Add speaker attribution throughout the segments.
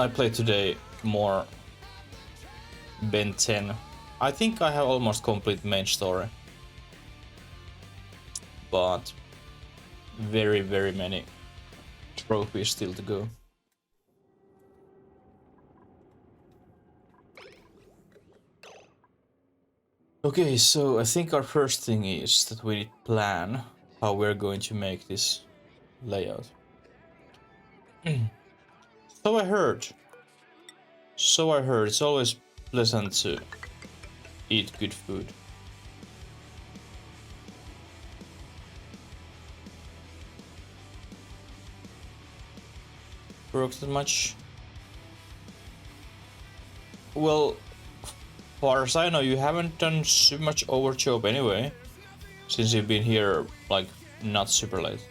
Speaker 1: I played today more Ben 10. I think I have almost complete main story. But very, very many trophies still to go. Okay, so I think our first thing is that we need to plan how we're going to make this layout. So I heard. It's always pleasant to eat good food. Broke that much? Well, far as I know, you haven't done so much overjob anyway, since you've been here, like, not super late.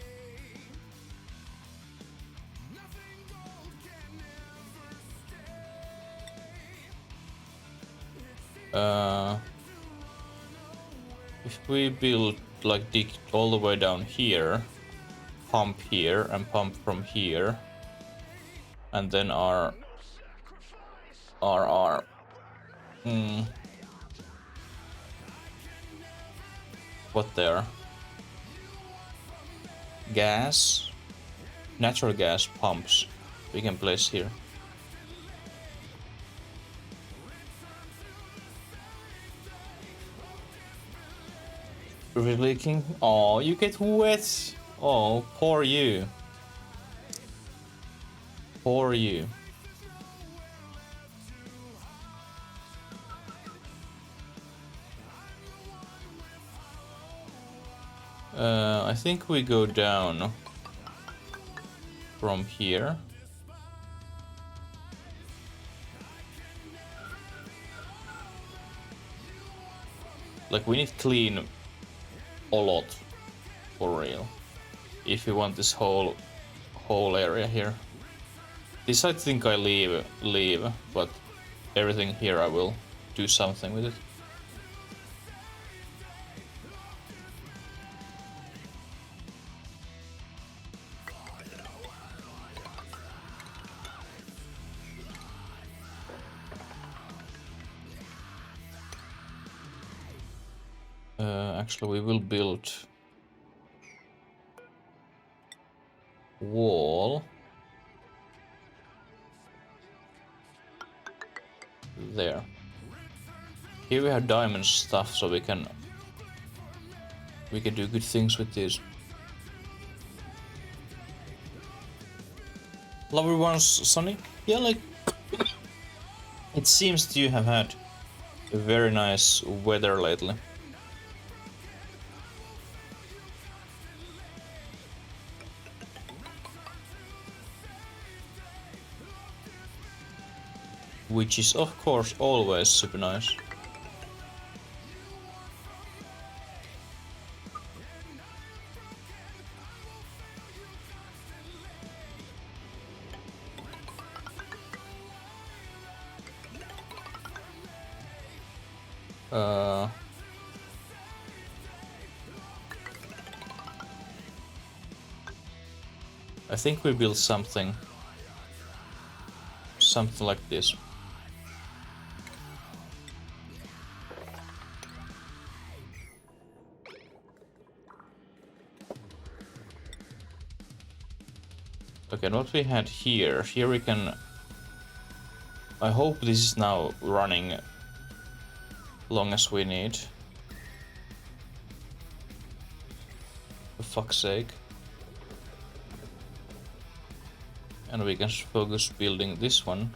Speaker 1: If we build, like, dig all the way down here, pump here, and pump from here, and then our what there? Gas, natural gas pumps we can place here. River leaking. Oh, you get wet. Oh, poor you. Poor you. I think we go down from here. Like, we need clean a lot for real if we want this whole area here. This I think I leave, but everything here I will do something with it. Actually, we will build wall there. Here we have diamond stuff, so we can do good things with these. Lovely ones, Sonny. Yeah, like it seems you have had a very nice weather lately. Which is of course always super nice. I think we build something like this. Okay, and what we had here we can... I hope this is now running long as we need. For fuck's sake. And we can focus building this one.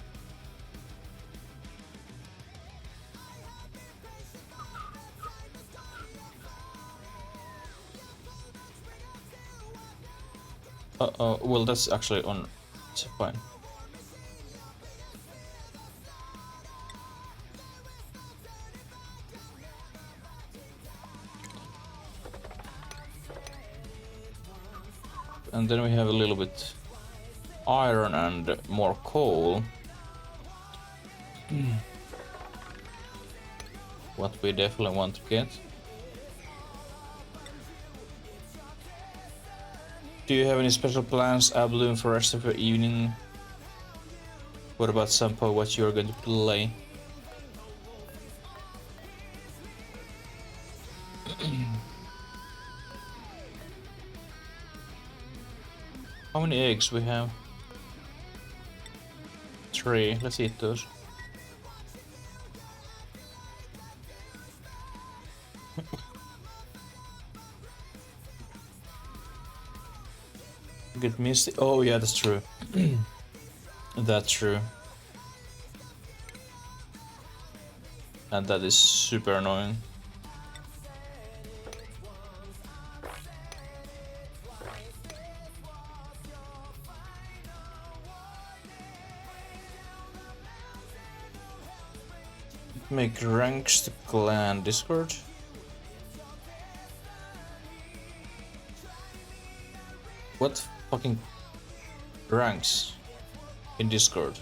Speaker 1: Well, that's actually on. It's fine. And then we have a little bit iron and more coal. What we definitely want to get. Do you have any special plans, Abloom, for the rest of your evening? What about Sampo, what you're going to play? How many eggs we have? 3. Let's eat those. Get misty. Oh yeah, that's true. That's true. And that is super annoying. Make ranks to clan Discord. What fucking ranks in Discord?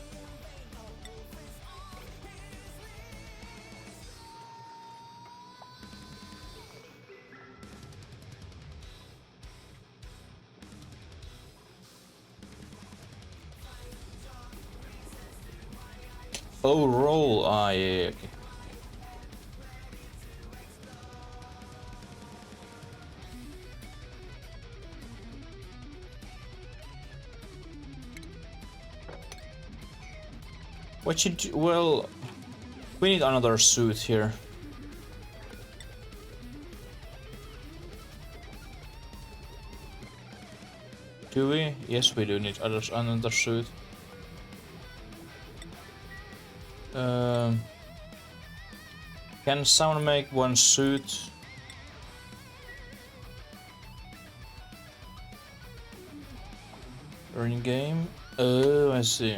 Speaker 1: Oh, roll. Ah, yeah, okay. What you do? Well, we need another suit here. Do we? Yes, we do need another suit. Can someone make one suit? In game? Oh, I see.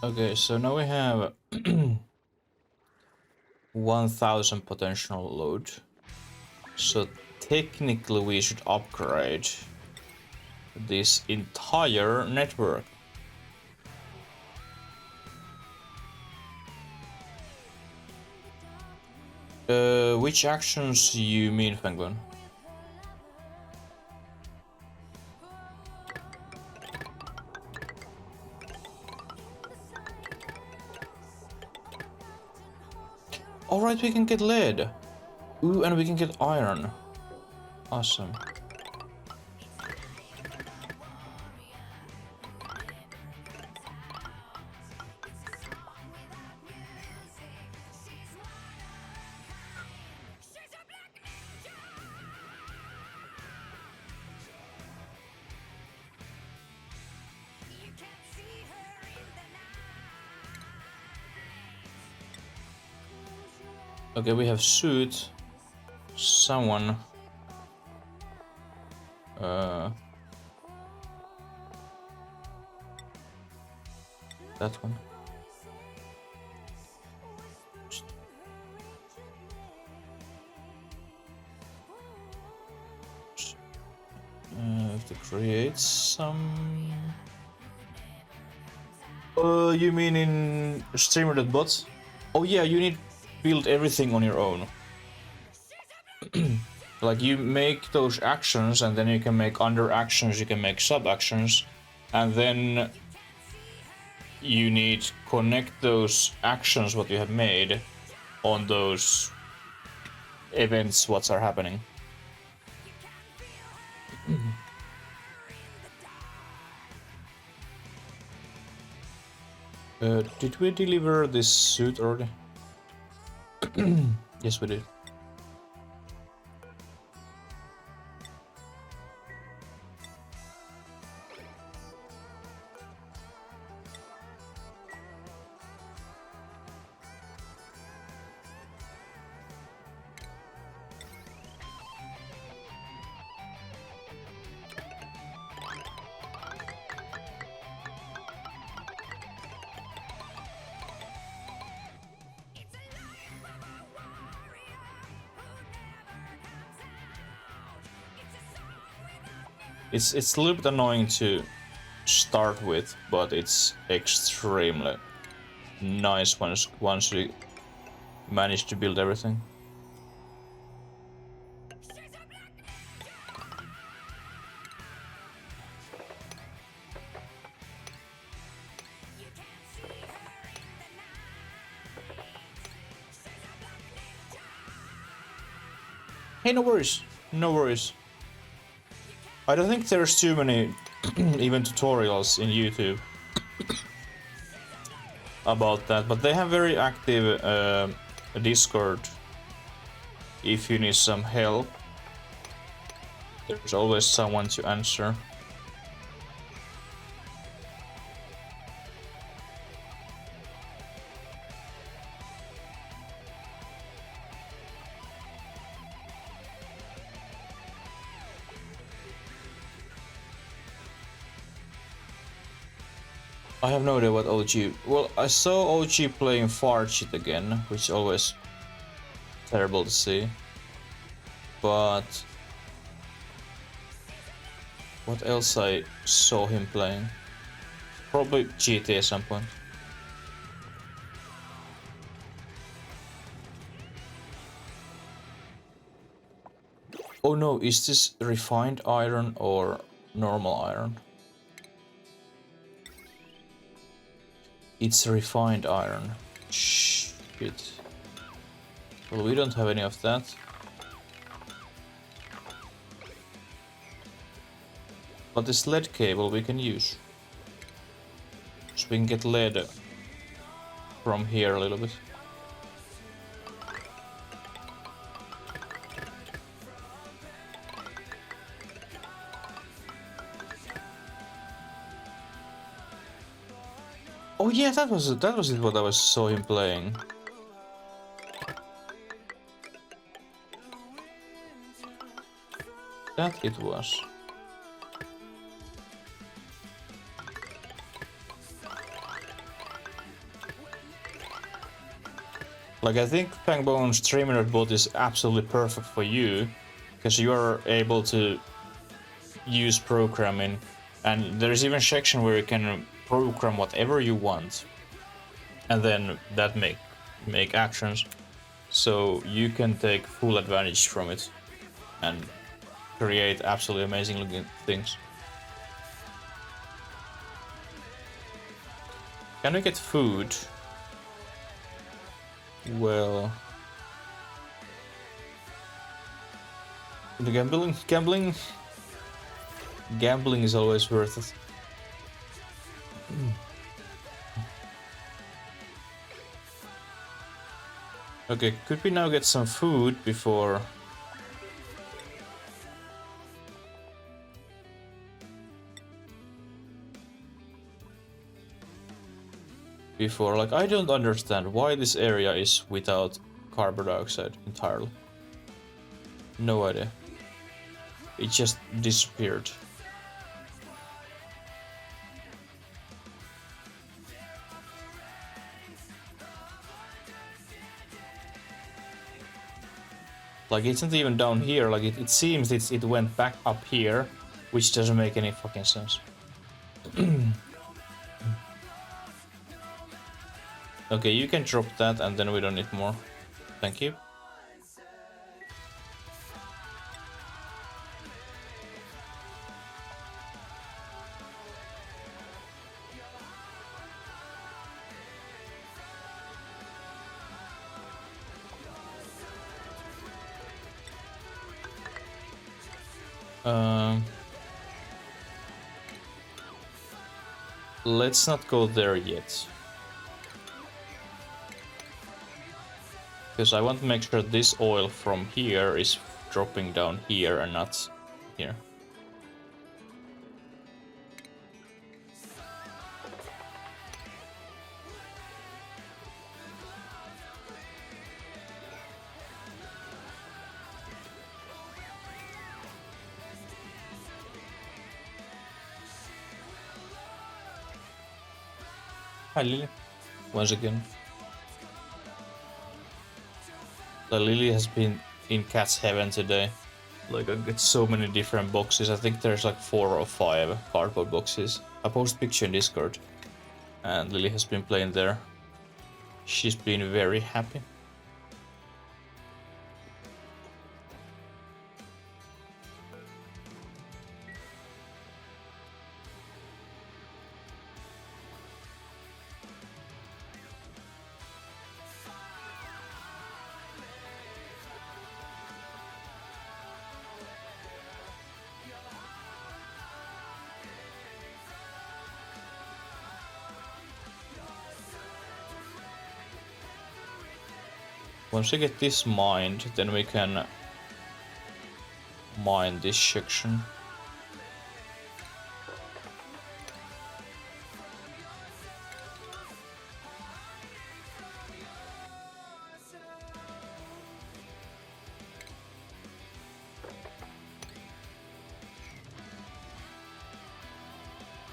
Speaker 1: Okay, so now we have 1000 potential load. So technically we should upgrade this entire network. Which actions you mean, Penguin? Alright, we can get lead. Ooh, and we can get iron. Awesome. Okay, we have suit. Someone. That one. Have to create some. You mean in streamer.bot? Oh yeah, you need to build everything on your own. Like you make those actions and then you can make under actions, you can make sub actions, and then you need to connect those actions what you have made on those events what are happening. Did we deliver this suit already? Yes, we did. It's a little bit annoying to start with, but it's extremely nice once you manage to build everything. Hey, no worries. No worries. I don't think there's too many even tutorials in YouTube about that, but they have very active Discord. If you need some help, there's always someone to answer. I have no idea what OG... Well, I saw OG playing fart shit again, which is always terrible to see. But... what else I saw him playing? Probably GT at some point. Oh no, is this refined iron or normal iron? It's refined iron. Shit. Well, we don't have any of that. But this lead cable we can use. So we can get lead from here a little bit. Oh yeah, that was it what I saw him playing. That it was. Like, I think Fangbone's 3-minute bot is absolutely perfect for you, because you are able to use programming, and there's even a section where you can program whatever you want, and then that make actions, so you can take full advantage from it and create absolutely amazing looking things. Can we get food? Well, the gambling is always worth it. Okay, could we now get some food before... like, I don't understand why this area is without carbon dioxide entirely. No idea. It just disappeared. Like, it's not even down here, like it seems it went back up here, which doesn't make any fucking sense. Okay, you can drop that and then we don't need more. Thank you. Let's not go there yet. Because I want to make sure this oil from here is dropping down here and not here. Hi Lily, once again. The Lily has been in cat's heaven today. Like I get so many different boxes. I think there's like 4 or 5 cardboard boxes. I post picture in Discord, and Lily has been playing there. She's been very happy. Once we get this mined, then we can mine this section.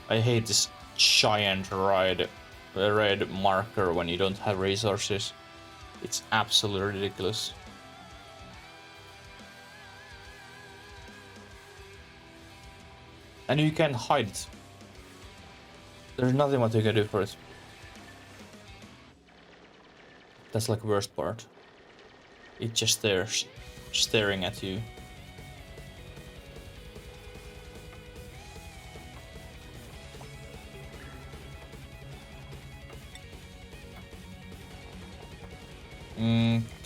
Speaker 1: I hate this giant red marker when you don't have resources. It's absolutely ridiculous. And you can hide it. There's nothing what you can do for it. That's like the worst part. It just stares, staring at you.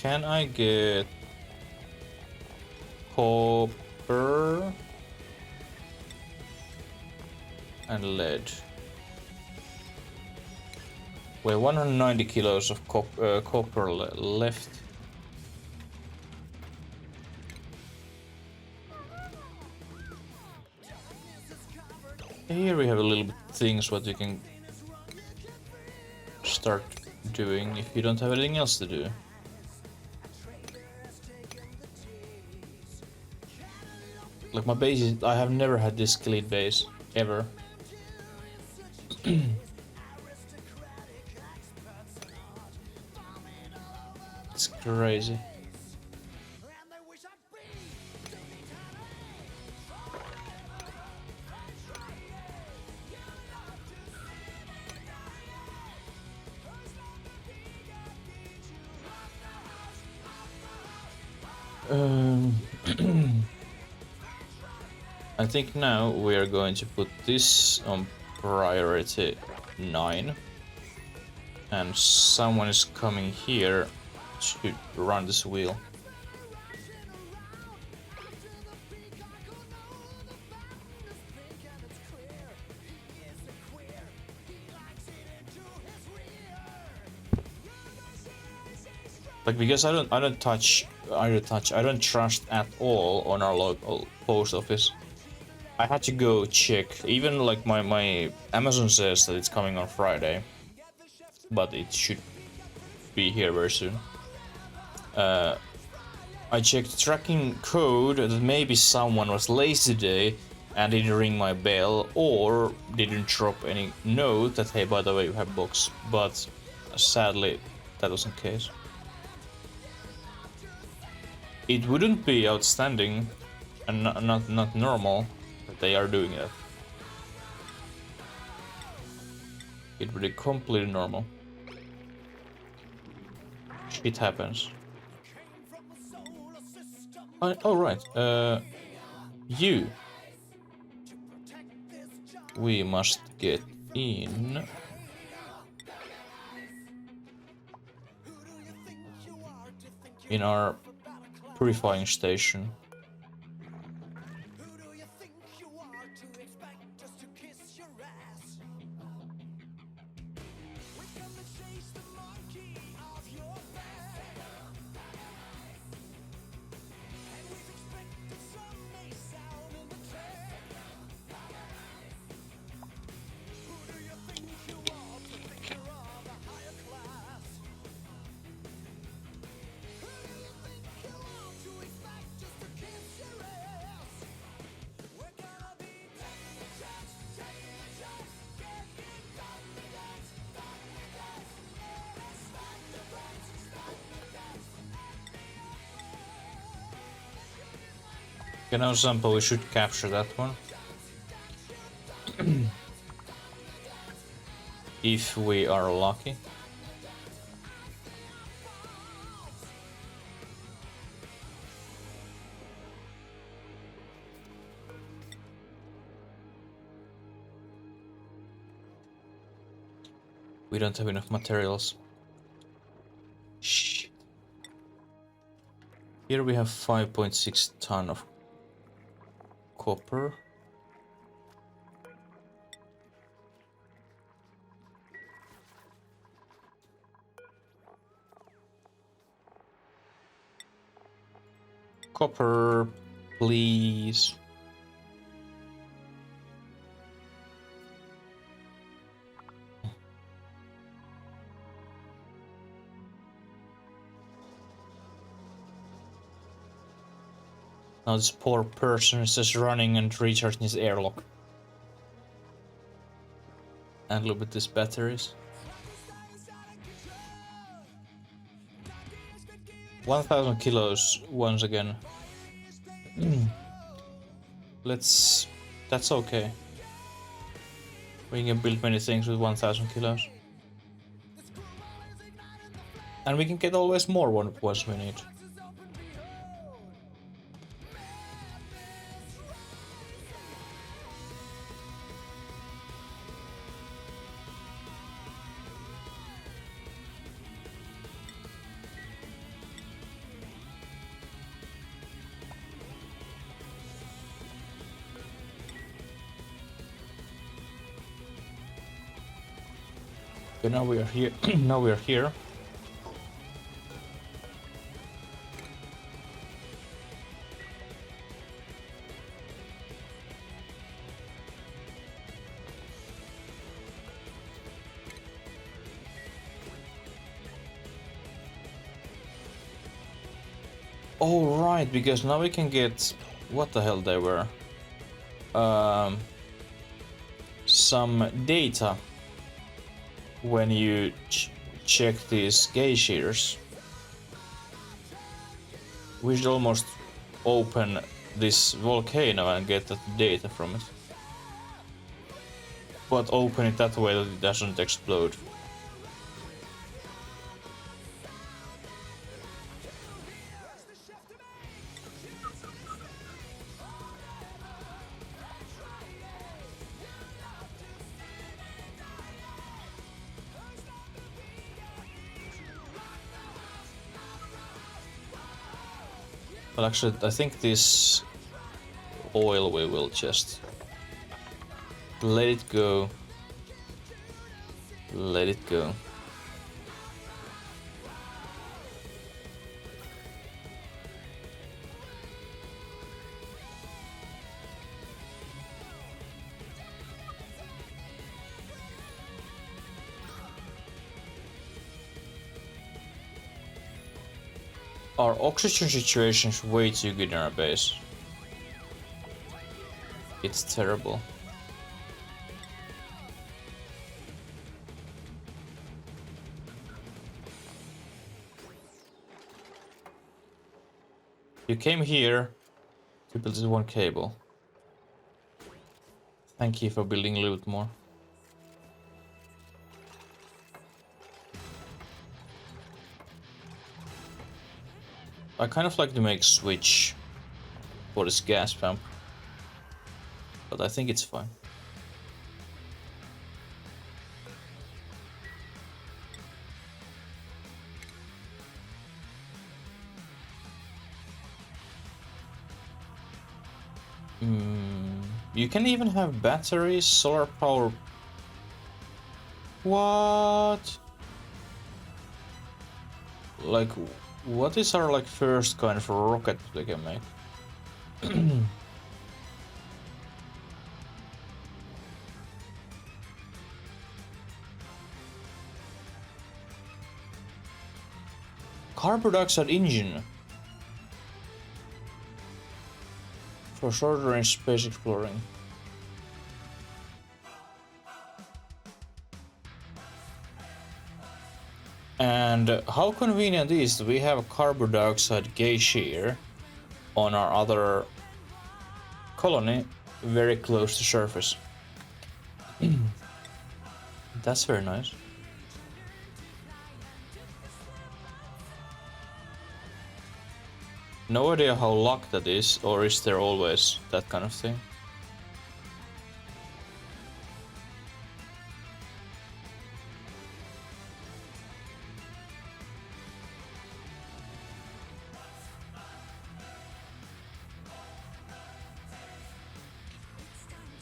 Speaker 1: Can I get copper and lead? We have 190 kilos of copper left. Here we have a little bit things what you can start doing if you don't have anything else to do. Like my base is, I have never had this clean base, ever. It's crazy. I think now we are going to put this on priority 9, and someone is coming here to run this wheel. Like, because I don't trust at all on our local post office. I had to go check. Even like my Amazon says that it's coming on Friday, but it should be here very soon. I checked tracking code that maybe someone was lazy today and didn't ring my bell or didn't drop any note that hey, by the way, you have box. But sadly, that wasn't the case. It wouldn't be outstanding and not normal that they are doing that. It would be completely normal. Shit happens. Oh right, you. We must get in. In our purifying station. You know, Sampo, we should capture that one. If we are lucky. We don't have enough materials. Shh. Here we have 5.6 ton of copper. Copper, please. Now this poor person is just running and recharging his airlock. And a little bit these batteries. 1,000 kilos once again. That's okay. We can build many things with 1,000 kilos. And we can get always more once we need. Okay, now we are here. Now we are here. Oh right, because now we can get what the hell they were. Some data when you check these geysers. We should almost open this volcano and get the data from it. But open it that way that it doesn't explode. Well, actually, I think this oil we will just let it go. Let it go. Our oxygen situation is way too good in our base. It's terrible. You came here to build this one cable. Thank you for building a little bit more. I kind of like to make switch for this gas pump, but I think it's fine. You can even have batteries, solar power. What? Like, what is our like first kind of rocket we can make? Carbon dioxide engine for short range space exploring. And how convenient is we have a carbon dioxide geyser on our other colony very close to surface. That's very nice. No idea how luck that is, or is there always that kind of thing?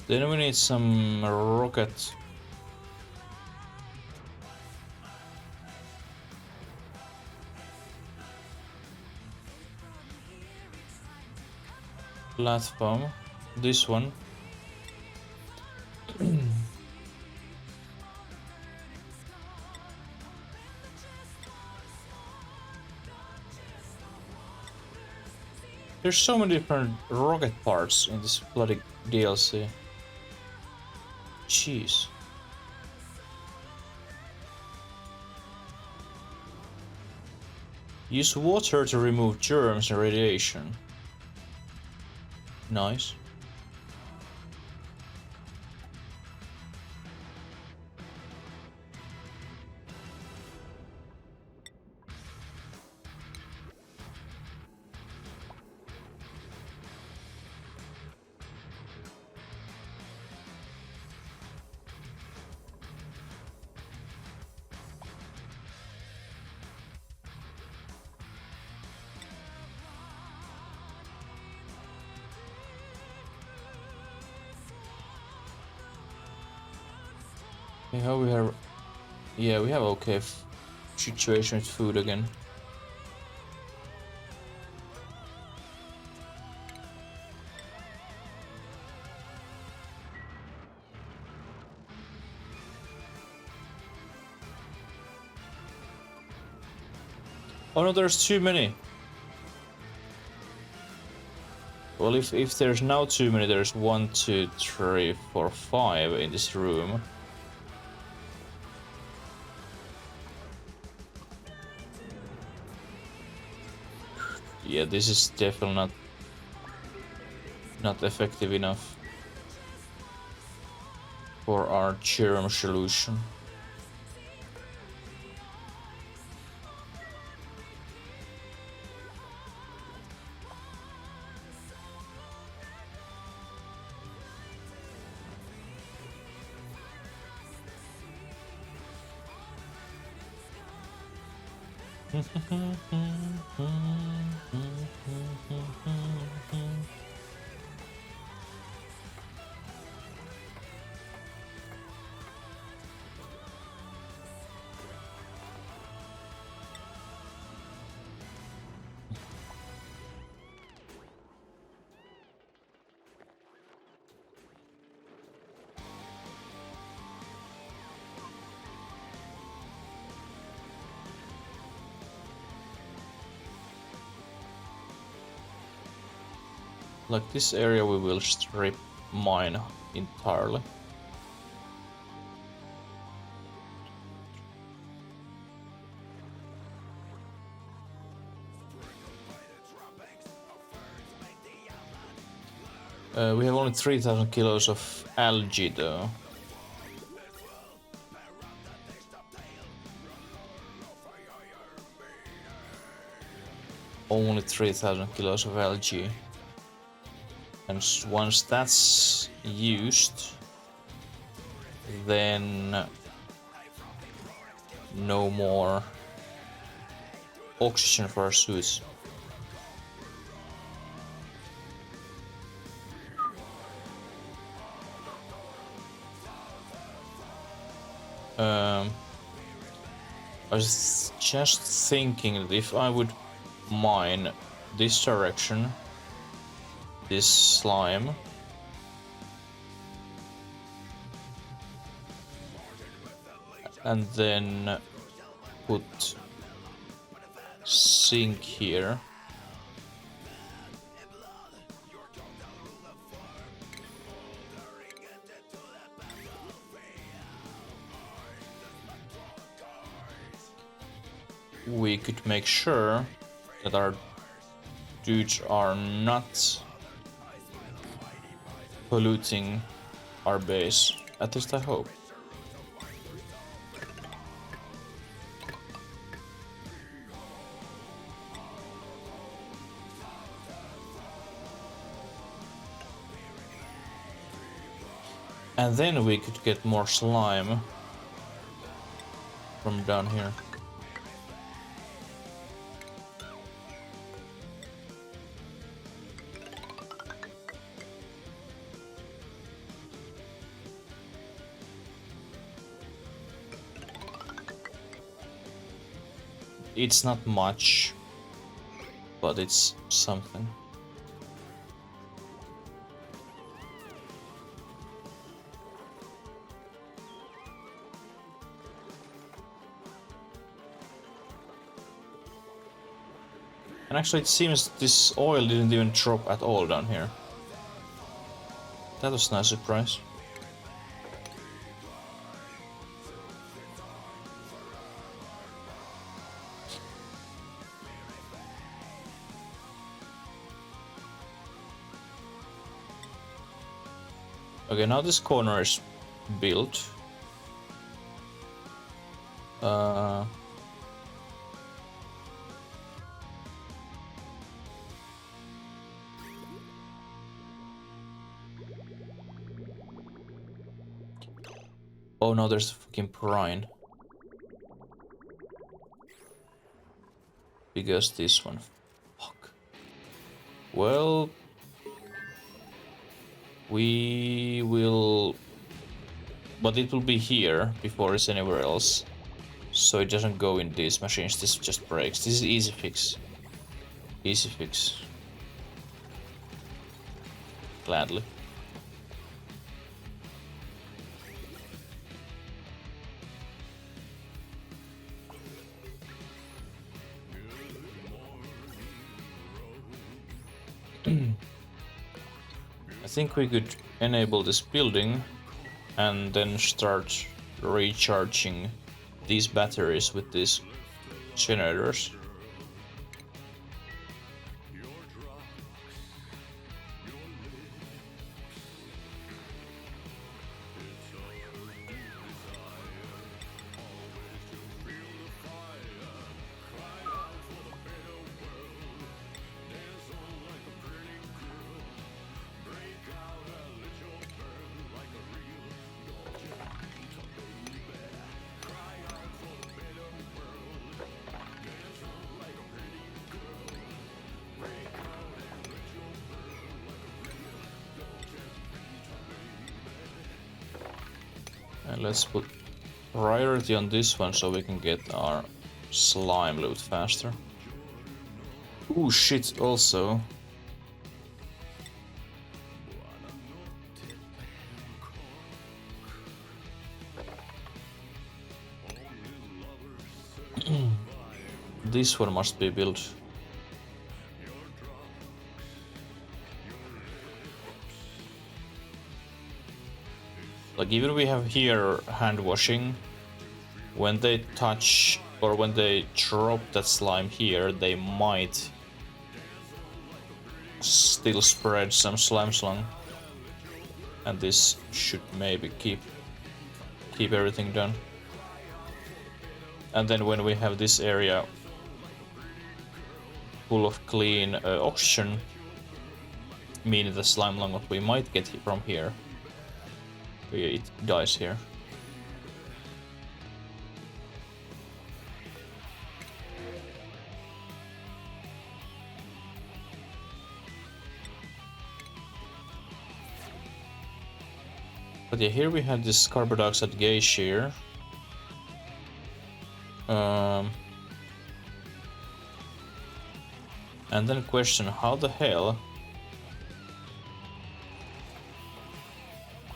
Speaker 1: Then we need some rocket. Platform. This one. There's so many different rocket parts in this bloody DLC. Jeez. Use water to remove germs and radiation. Nice. We have, yeah, we have okay situation with food again. Oh no, there's too many. Well, if there's now too many, there's 1, 2, 3, 4, 5 in this room. Yeah, this is definitely not effective enough for our germ solution. Like this area we will strip mine entirely. We have only 3,000 kilos of algae though. Only 3,000 kilos of algae. And once that's used, then no more oxygen for our suits. I was just thinking that if I would mine this direction, this slime, and then put sink here, we could make sure that our dudes are not polluting our base. At least I hope. And then we could get more slime from down here. It's not much, but it's something. And actually it seems this oil didn't even drop at all down here. That was a nice surprise. Okay, now this corner is built. Oh no, there's a fucking brine. Because this one. Fuck. Well, we will... But it will be here before it's anywhere else. So it doesn't go in these machines, this just breaks. This is easy fix. Easy fix. Gladly. I think we could enable this building and then start recharging these batteries with these generators. And let's put priority on this one so we can get our slime loot faster. Ooh, shit, also. This one must be built. Like, even we have here hand washing, when they touch or when they drop that slime here, they might still spread some slime slung. And this should maybe keep everything done. And then when we have this area full of clean oxygen, meaning the slime lung what we might get from here, it dies here. But yeah, here we have this carbon dioxide gauge here. And then question, how the hell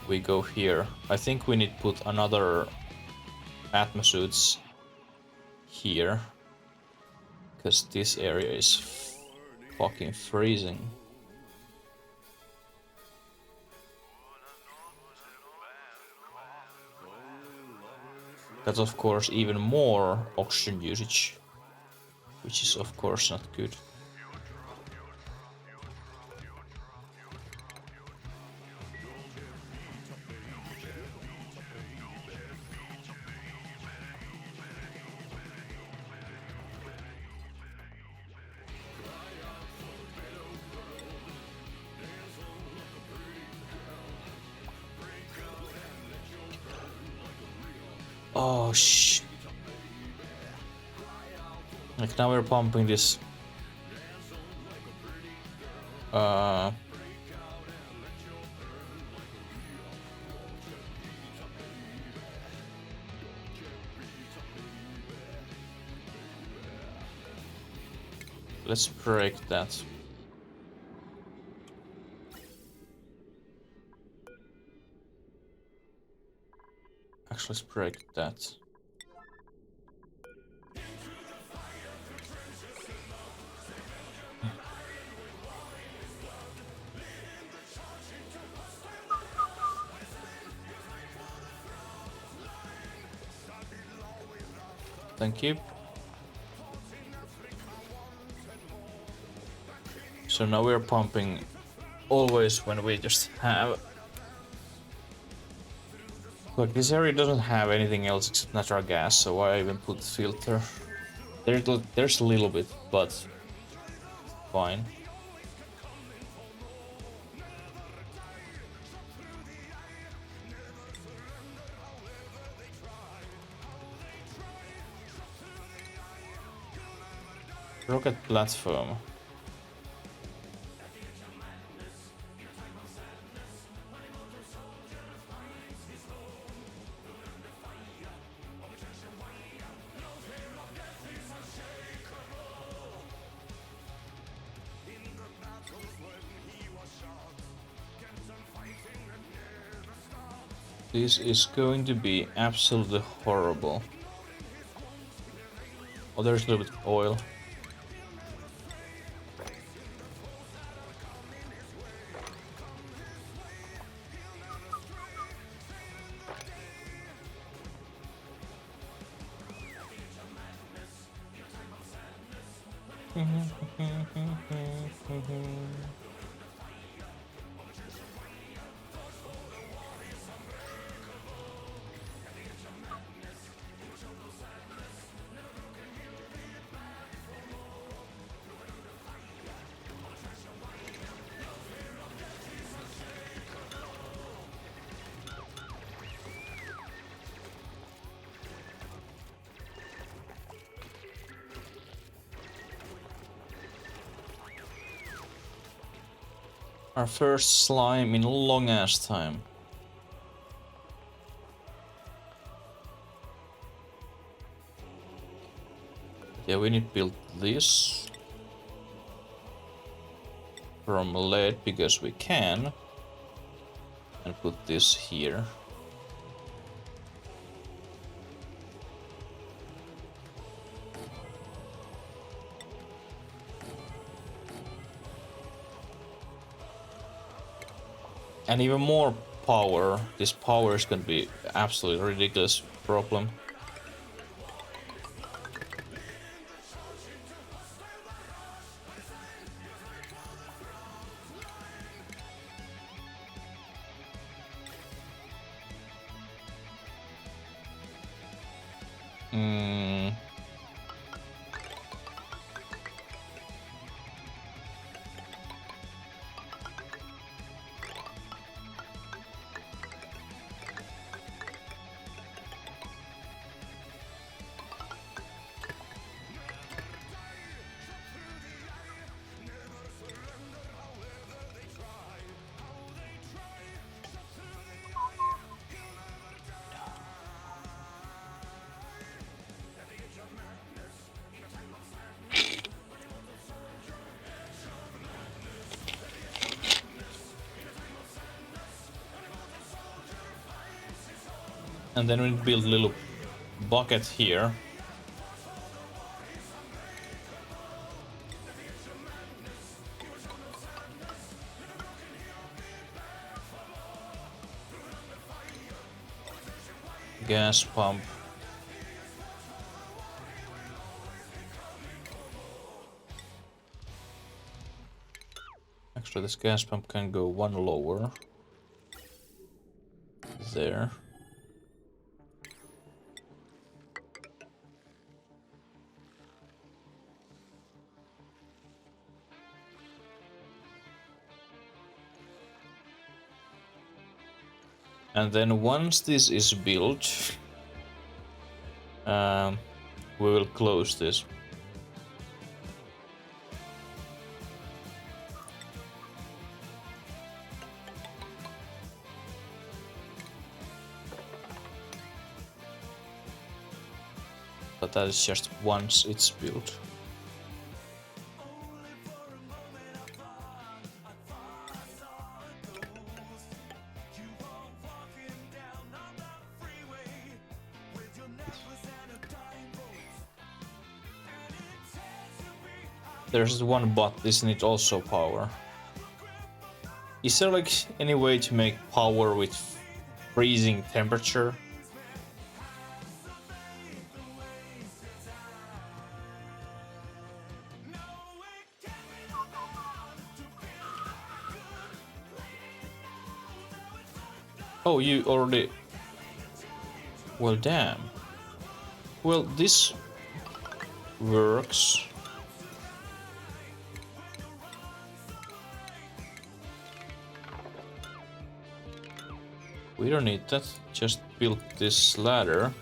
Speaker 1: we go here? I think we need to put another atmosuits here, because this area is fucking freezing. That's of course even more oxygen usage, which is of course not good. Oh shh. Like now we're pumping this. Let's break that. Actually, let's break that. Thank you. So now we're pumping always when we just have... Look, this area doesn't have anything else except natural gas, so why even put the filter? There's a little bit, but fine. Rocket platform. This is going to be absolutely horrible. Oh, there's a little bit of oil. Our first slime in a long ass time. Yeah, we need to build this from lead because we can, and put this here. And even more power. This power is gonna be absolutely ridiculous problem. And then we build a little bucket here. Gas pump. Actually, this gas pump can go one lower. There. And then once this is built, we will close this. But that is just once it's built. There's one but this needs also power. Is there like any way to make power with freezing temperature? Oh, you already... Well, damn. Well, this works. We don't need that, just build this ladder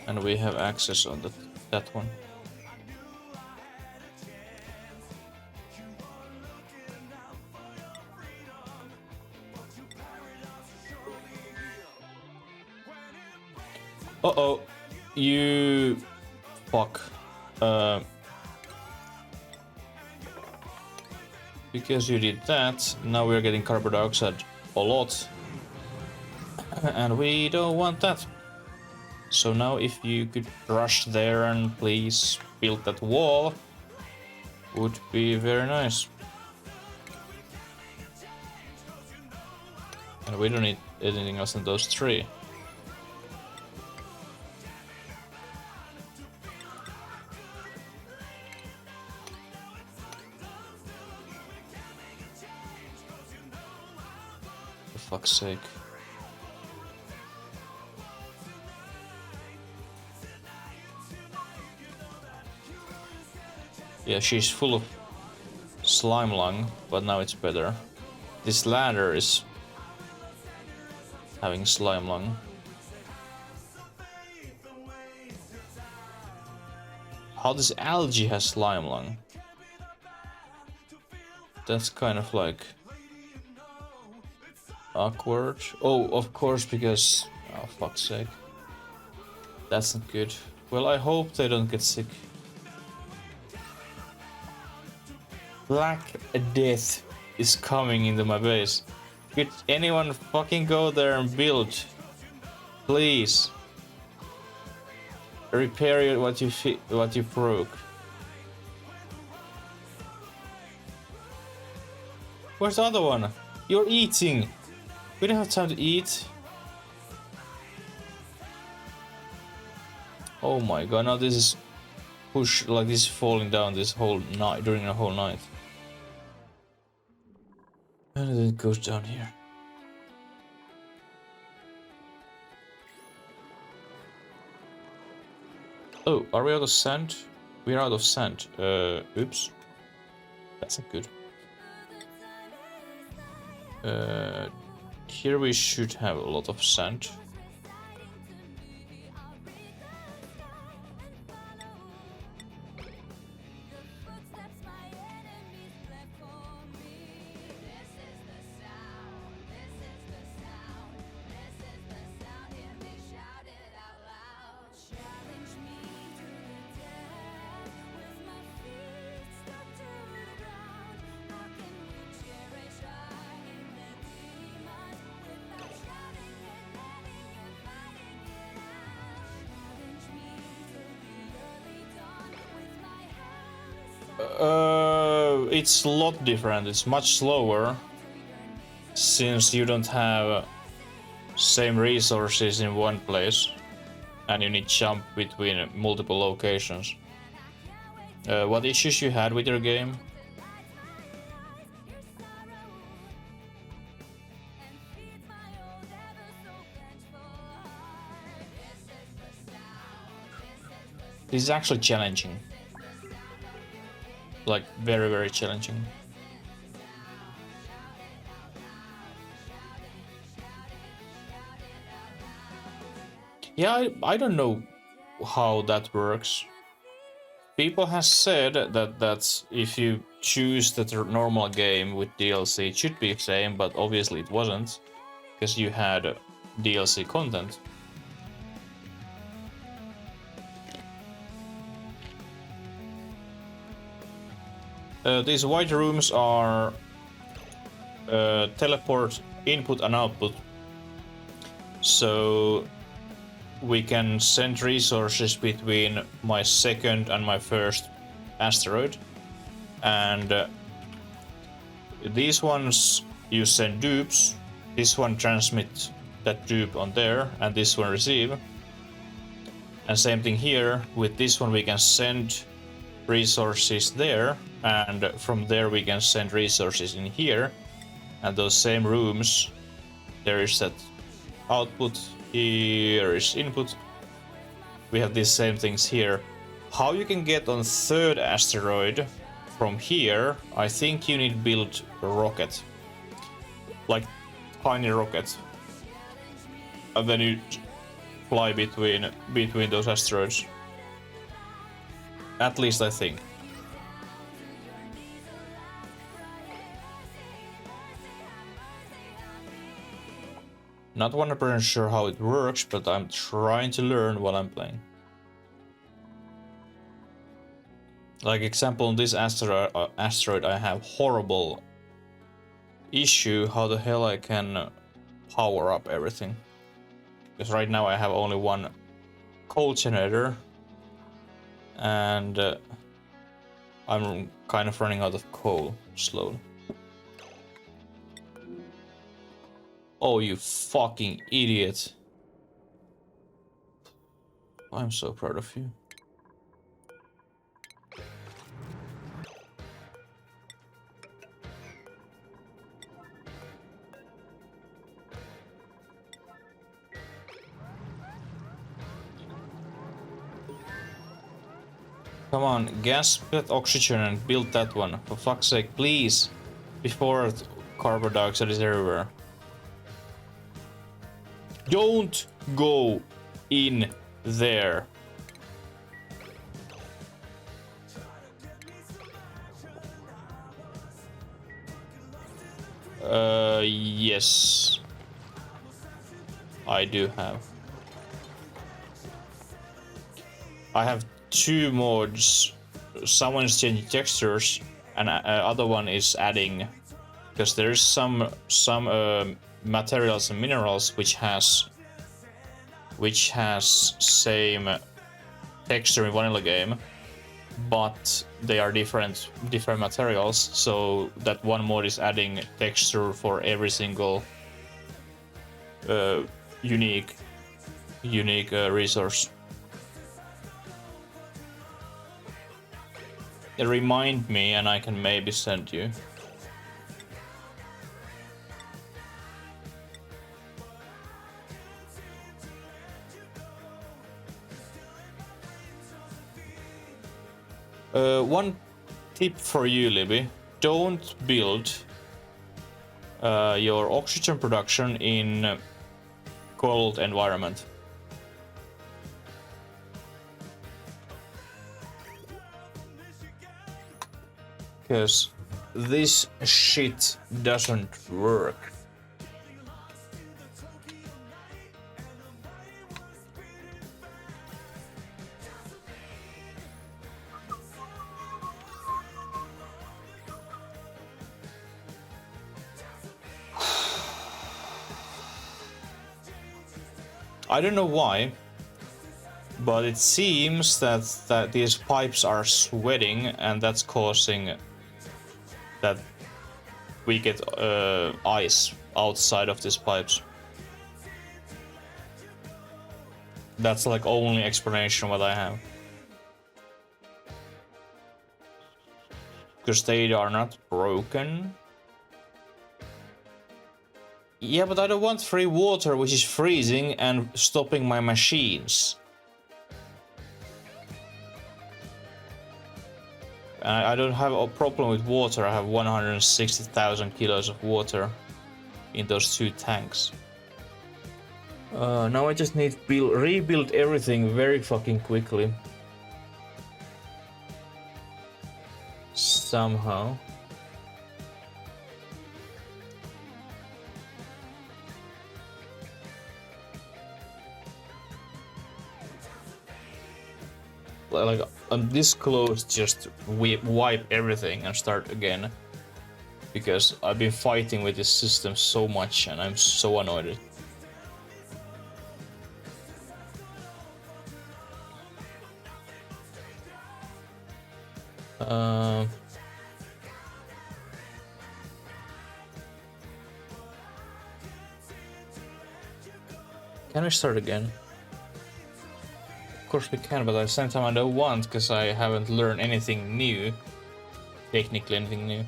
Speaker 1: and we have access on that one. Uh-oh, you fuck. Because you did that, now we're getting carbon dioxide a lot. And we don't want that. So now if you could rush there and please build that wall, would be very nice. And we don't need anything else than those three. For fuck's sake. Yeah, she's full of slime lung, but now it's better. This ladder is having slime lung. How this algae has slime lung? That's kind of like awkward. Oh, of course, because... Oh, fuck's sake. That's not good. Well, I hope they don't get sick. Black Death is coming into my base. Could anyone fucking go there and build? Please. Repair what you broke. Where's the other one? You're eating. We don't have time to eat. Oh my god, now this is push like this is falling down this whole night during the whole night. And then it goes down here. Oh, are we out of sand? We're out of sand. Oops. That's not good. Here we should have a lot of sand. It's a lot different. It's much slower since you don't have same resources in one place and you need to jump between multiple locations. What issues you had with your game? This is actually challenging. Like, very, very challenging. Yeah, I don't know how that works. People have said that if you choose the normal game with DLC, it should be the same, but obviously it wasn't, because you had DLC content. These white rooms are teleport input and output, so we can send resources between my second and my first asteroid, and these ones you send dupes. This one transmit that dupe on there, and this one receive. And same thing here, with this one we can send resources there, and from there we can send resources in here. And those same rooms, there is that output, here is input. We have these same things here. How you can get on third asteroid from here, I think you need to build a rocket. Like tiny rocket. And then you fly between those asteroids. At least I think. Not 100% sure how it works, but I'm trying to learn while I'm playing. Like example, on this asteroid I have horrible issue how the hell I can power up everything. Because right now I have only one coal generator, and I'm kind of running out of coal slowly. Oh, you fucking idiot. I'm so proud of you. Come on, gas that oxygen and build that one. For fuck's sake, please. Before carbon dioxide is everywhere. Don't go in there. Yes. I do have. I have two mods. Someone is changing textures, and other one is adding, because there's some materials and minerals which has same texture in vanilla game, but they are different materials. So that one mod is adding texture for every single unique resource. Remind me, and I can maybe send you. One tip for you, Libby: don't build your oxygen production in cold environment. Because this shit doesn't work. I don't know why, but it seems that these pipes are sweating, and that's causing that we get ice outside of these pipes. That's like only explanation what I have. Because they are not broken. Yeah, but I don't want free water which is freezing and stopping my machines. I don't have a problem with water. I have 160,000 kilos of water in those two tanks. Now I just need to rebuild everything very fucking quickly. Somehow. Like, I'm this close just wipe everything and start again. Because I've been fighting with this system so much and I'm so annoyed. Can we start again? Of course we can, but at the same time I don't want, because I haven't learned anything new. Technically anything new.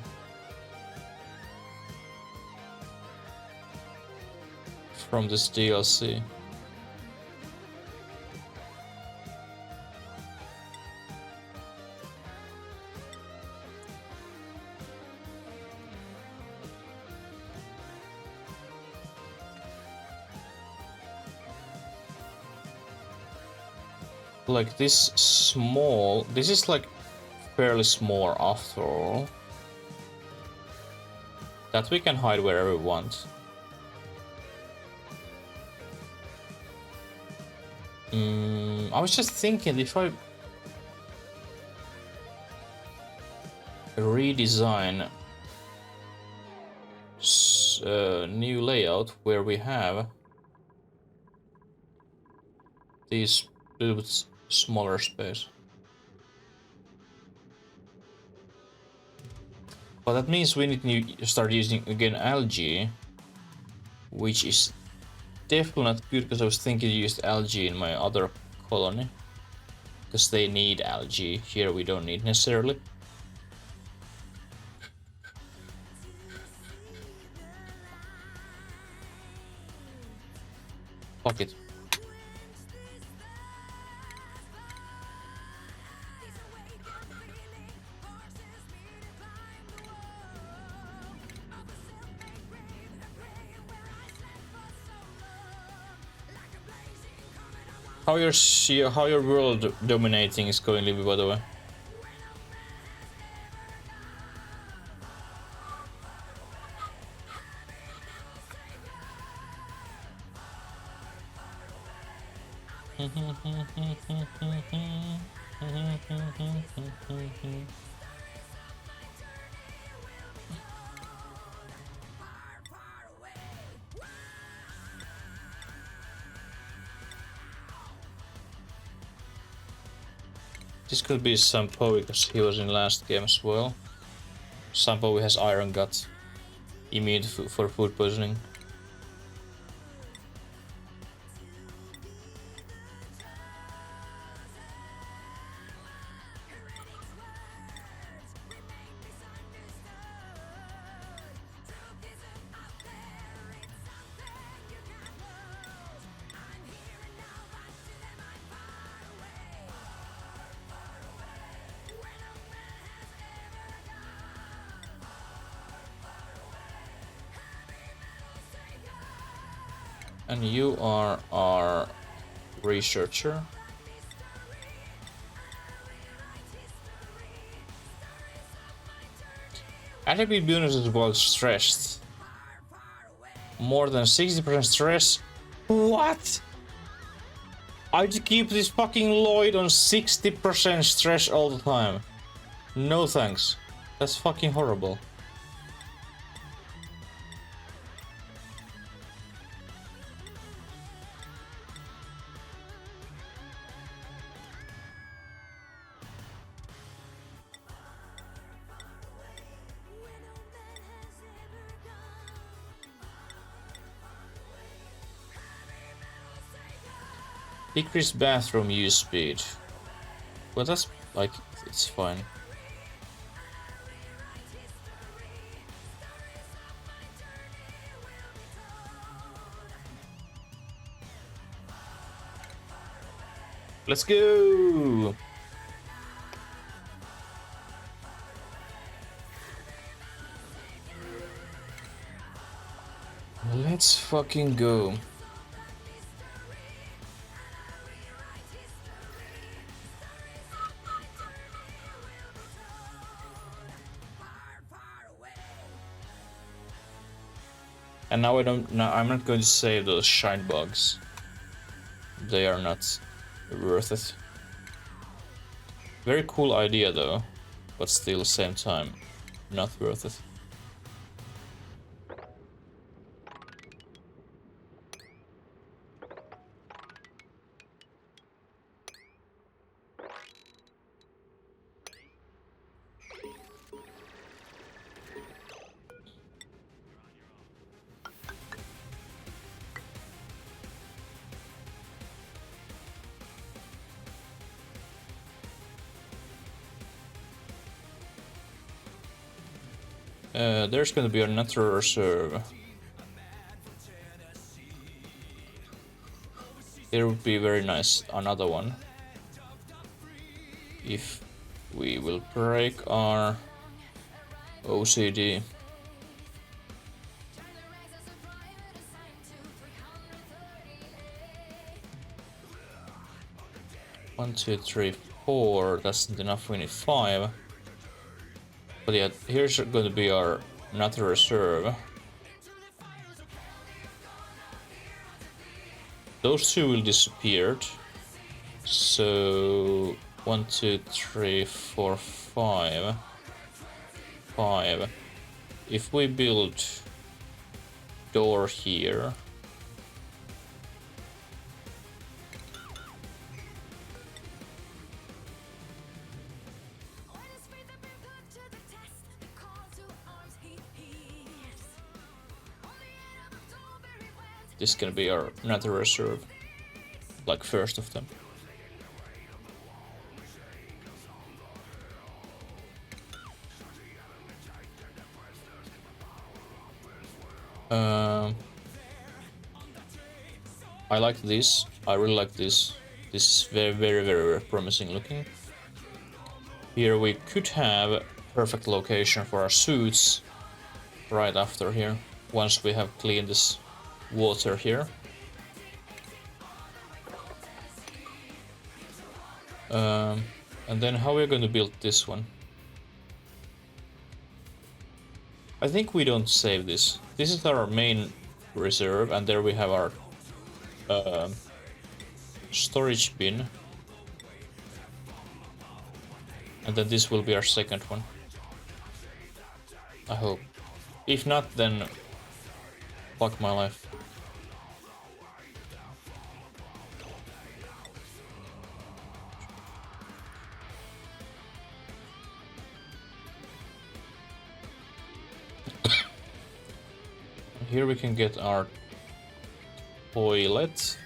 Speaker 1: From this DLC. Like this small, this is like fairly small after all. That we can hide wherever we want. I was just thinking if I redesign new layout where we have these little bit smaller space. But that means we need to start using again algae, which is definitely not good, because I was thinking to use algae in my other colony, because they need algae. Here we don't need necessarily. Fuck it. How your world dominating is going, Libby, by the way? This could be Sampo, because he was in last game as well. Sampo has iron gut, immune for food poisoning. And you are our researcher. Attribute bonuses while stressed. More than 60% stress? What? I'd keep this fucking Lloyd on 60% stress all the time. No thanks. That's fucking horrible. Decrease bathroom use speed. Well, that's like, it's fine. Let's go! Let's fucking go. And now I'm not going to save those shine bugs. They are not worth it. Very cool idea though, but still same time not worth it. There's gonna be a natural reserve. It would be very nice, another one. If we will break our OCD. One, two, three, four. That's not enough. We need 5. But yeah, here's going to be our natural reserve. Those 2 will disappear. So 1, 2, 3, 4, 5. 5. If we build door here. This is gonna be our natural reserve, like first of them. I like this. I really like this. This is very promising looking. Here we could have perfect location for our suits right after here, once we have cleaned this water here. And then how we're going to build this one? I think we don't save this. This is our main reserve, and there we have our storage bin. And then this will be our second one. I hope. If not, then fuck my life. Here we can get our toilet.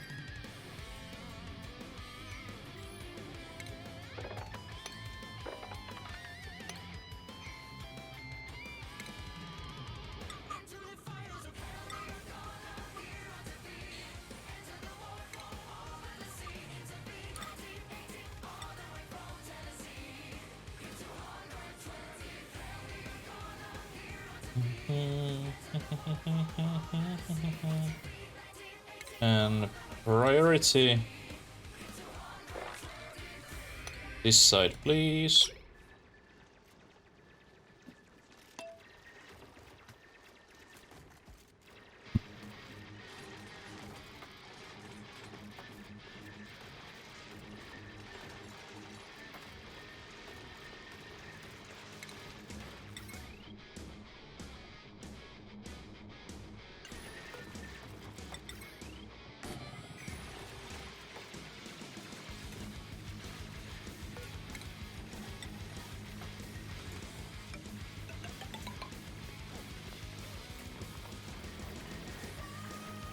Speaker 1: And priority this side, please.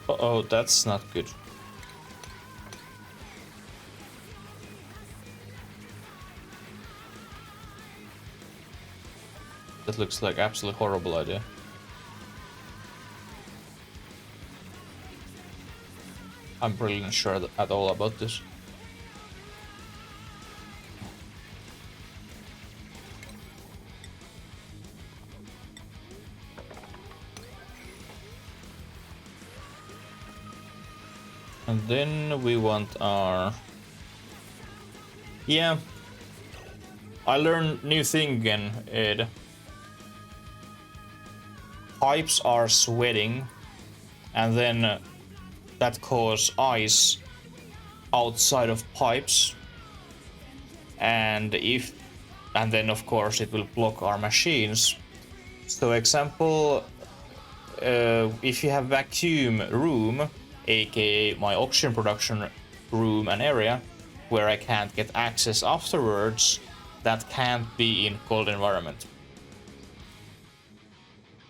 Speaker 1: Uh-oh, that's not good. That looks like absolutely horrible idea. I'm really not sure at all about this. And then we want our... Yeah. I learned new thing again, Ed. Pipes are sweating and then that cause ice outside of pipes, and then of course it will block our machines. So example, if you have vacuum room, aka my oxygen production room and area, where I can't get access afterwards, that can't be in cold environment.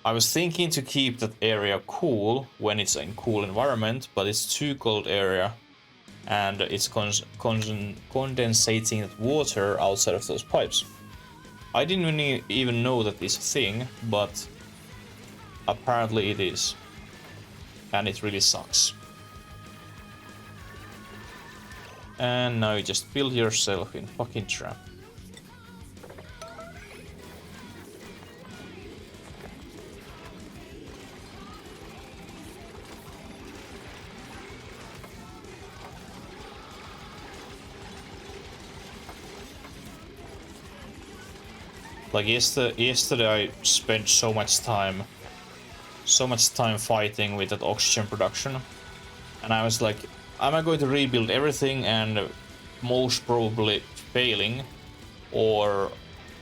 Speaker 1: I was thinking to keep that area cool when it's in cool environment, but it's too cold area, and it's condensating water outside of those pipes. I didn't even know that is a thing, but apparently it is, and it really sucks. And now you just build yourself in fucking trap. Like yesterday I spent so much time fighting with that oxygen production, and I was like, am I going to rebuild everything and most probably failing, or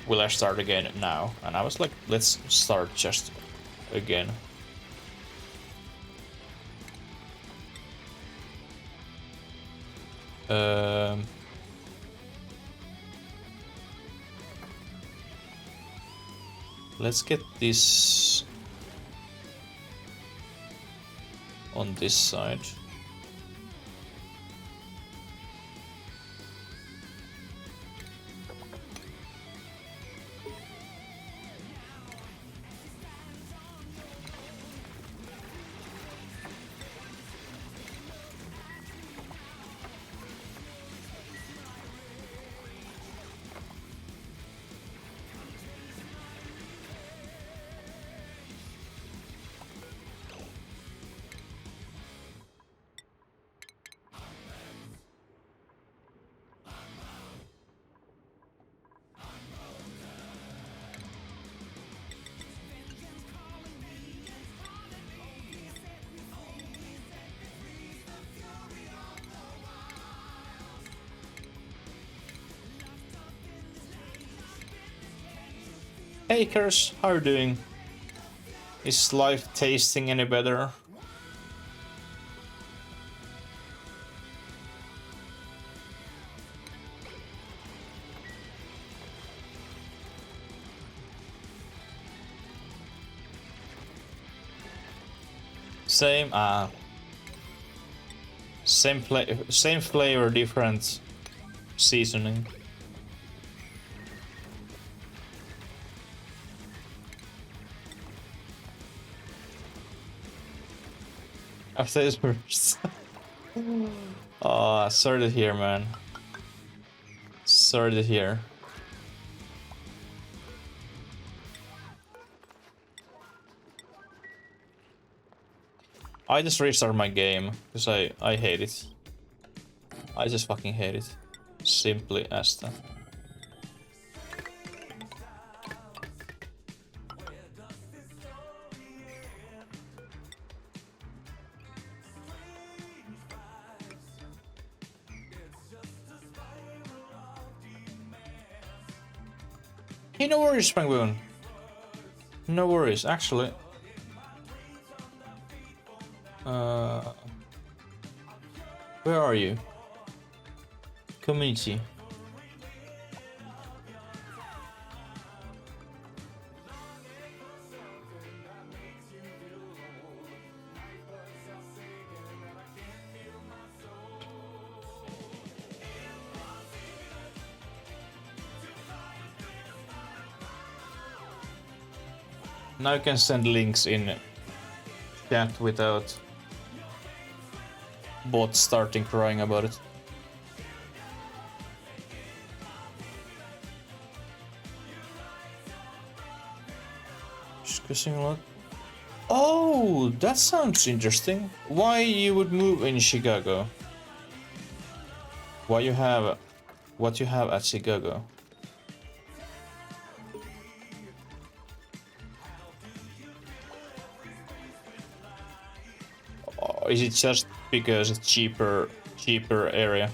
Speaker 1: will I start again now? And I was like, let's start just again. Let's get this on this side. Hey Kers, how are you doing? Is life tasting any better? Same, same flavor, different seasoning. After this burst. Oh, sorry to hear, man. Sorry to hear. I just restarted my game because I hate it. I just fucking hate it. Simply as that. Hey, no worries, Penguin. No worries, actually. Where are you? Community. Now you can send links in chat without bots starting crying about it. Discussing a lot. Oh, that sounds interesting. Why you would move in Chicago? Why you have what you have at Chicago? is it just because it's cheaper area?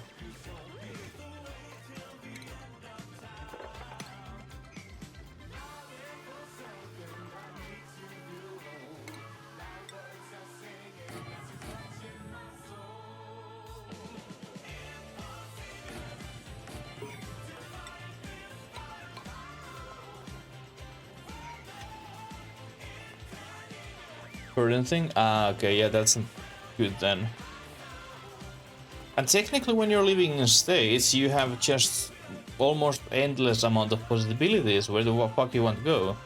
Speaker 1: Burden thing? Ah, okay, yeah, that's good then. And technically, when you're living in states, you have just almost endless amount of possibilities where the fuck you want to go.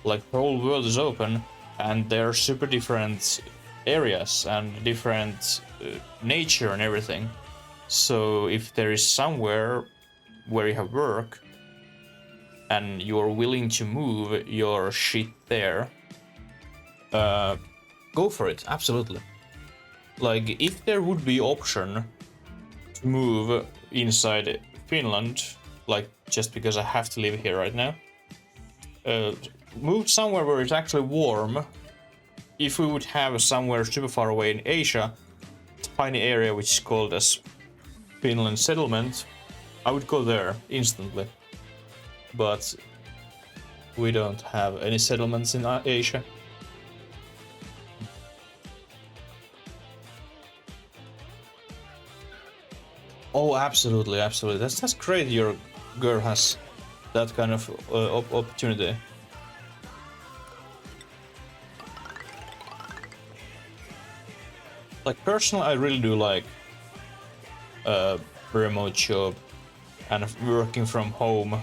Speaker 1: Like, the whole world is open, and there are super different areas and different nature and everything. So if there is somewhere where you have work, and you're willing to move your shit there, go for it, absolutely. Like, if there would be option to move inside Finland, like, just because I have to live here right now, move somewhere where it's actually warm. If we would have somewhere super far away in Asia, tiny area which is called as Finland settlement, I would go there instantly. But we don't have any settlements in Asia. Oh, absolutely, absolutely. That's great. Your girl has that kind of opportunity. Like, personally, I really do like a remote job and working from home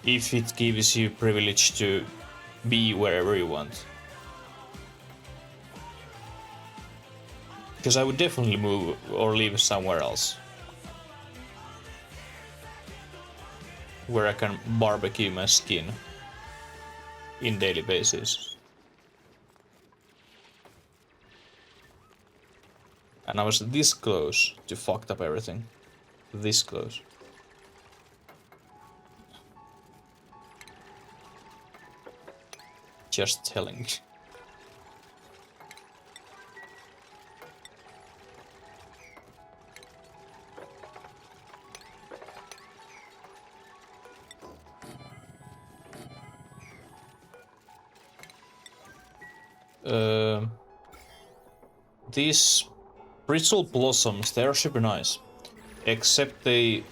Speaker 1: if it gives you privilege to be wherever you want. Because I would definitely move or live somewhere else where I can barbecue my skin in daily basis. And I was this close to fucked up everything. This close. Just telling. These brittle blossoms, they are super nice, except they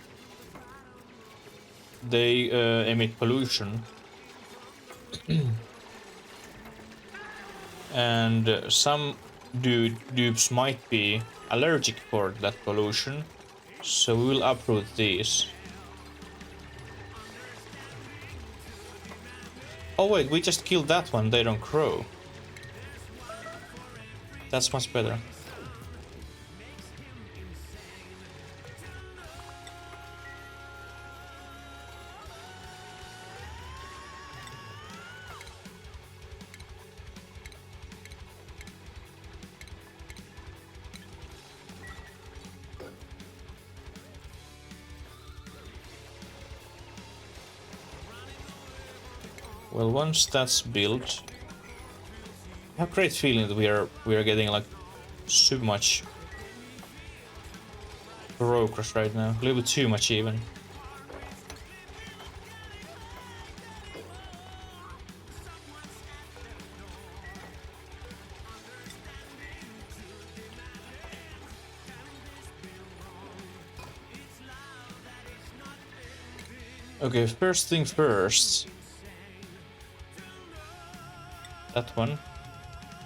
Speaker 1: emit pollution, and some dupes might be allergic for that pollution, so we will uproot these. Oh wait, we just killed that one, they don't grow. That's much better. Well, once that's built, I have a great feeling that we are getting like super much progress right now, a little bit too much even. Okay, first thing first. That one.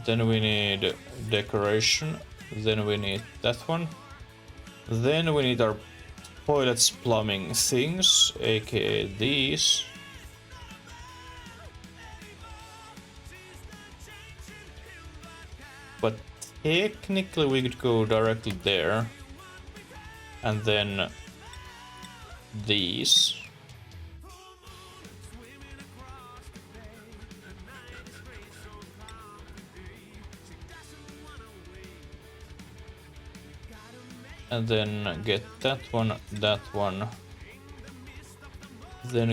Speaker 1: Then we need decoration. Then we need that one. Then we need our toilets plumbing things, aka these. But technically we could go directly there. And then these. And then get that one, then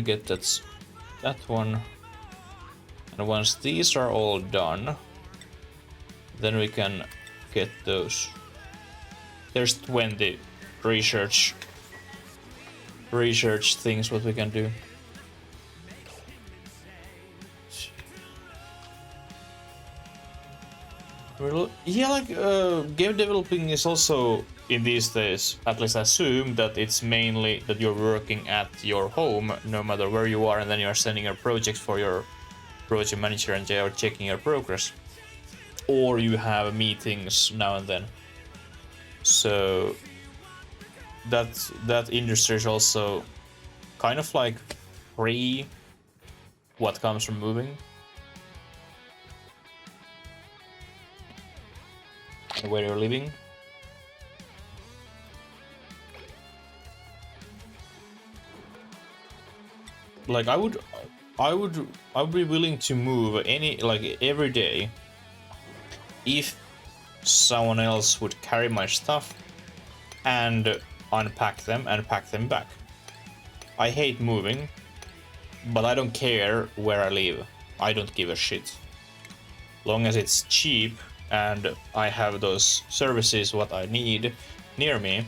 Speaker 1: get that one, and once these are all done, then we can get those. There's 20 research things what we can do. Yeah, like game developing is also in these days, at least I assume that it's mainly that you're working at your home no matter where you are, and then you're sending your projects for your project manager and they are checking your progress, or you have meetings now and then. So that industry is also kind of like free what comes from moving. Where you're living. Like I would be willing to move every day if someone else would carry my stuff and unpack them and pack them back. I hate moving, but I don't care where I live. I don't give a shit. Long as it's cheap and I have those services what I need near me,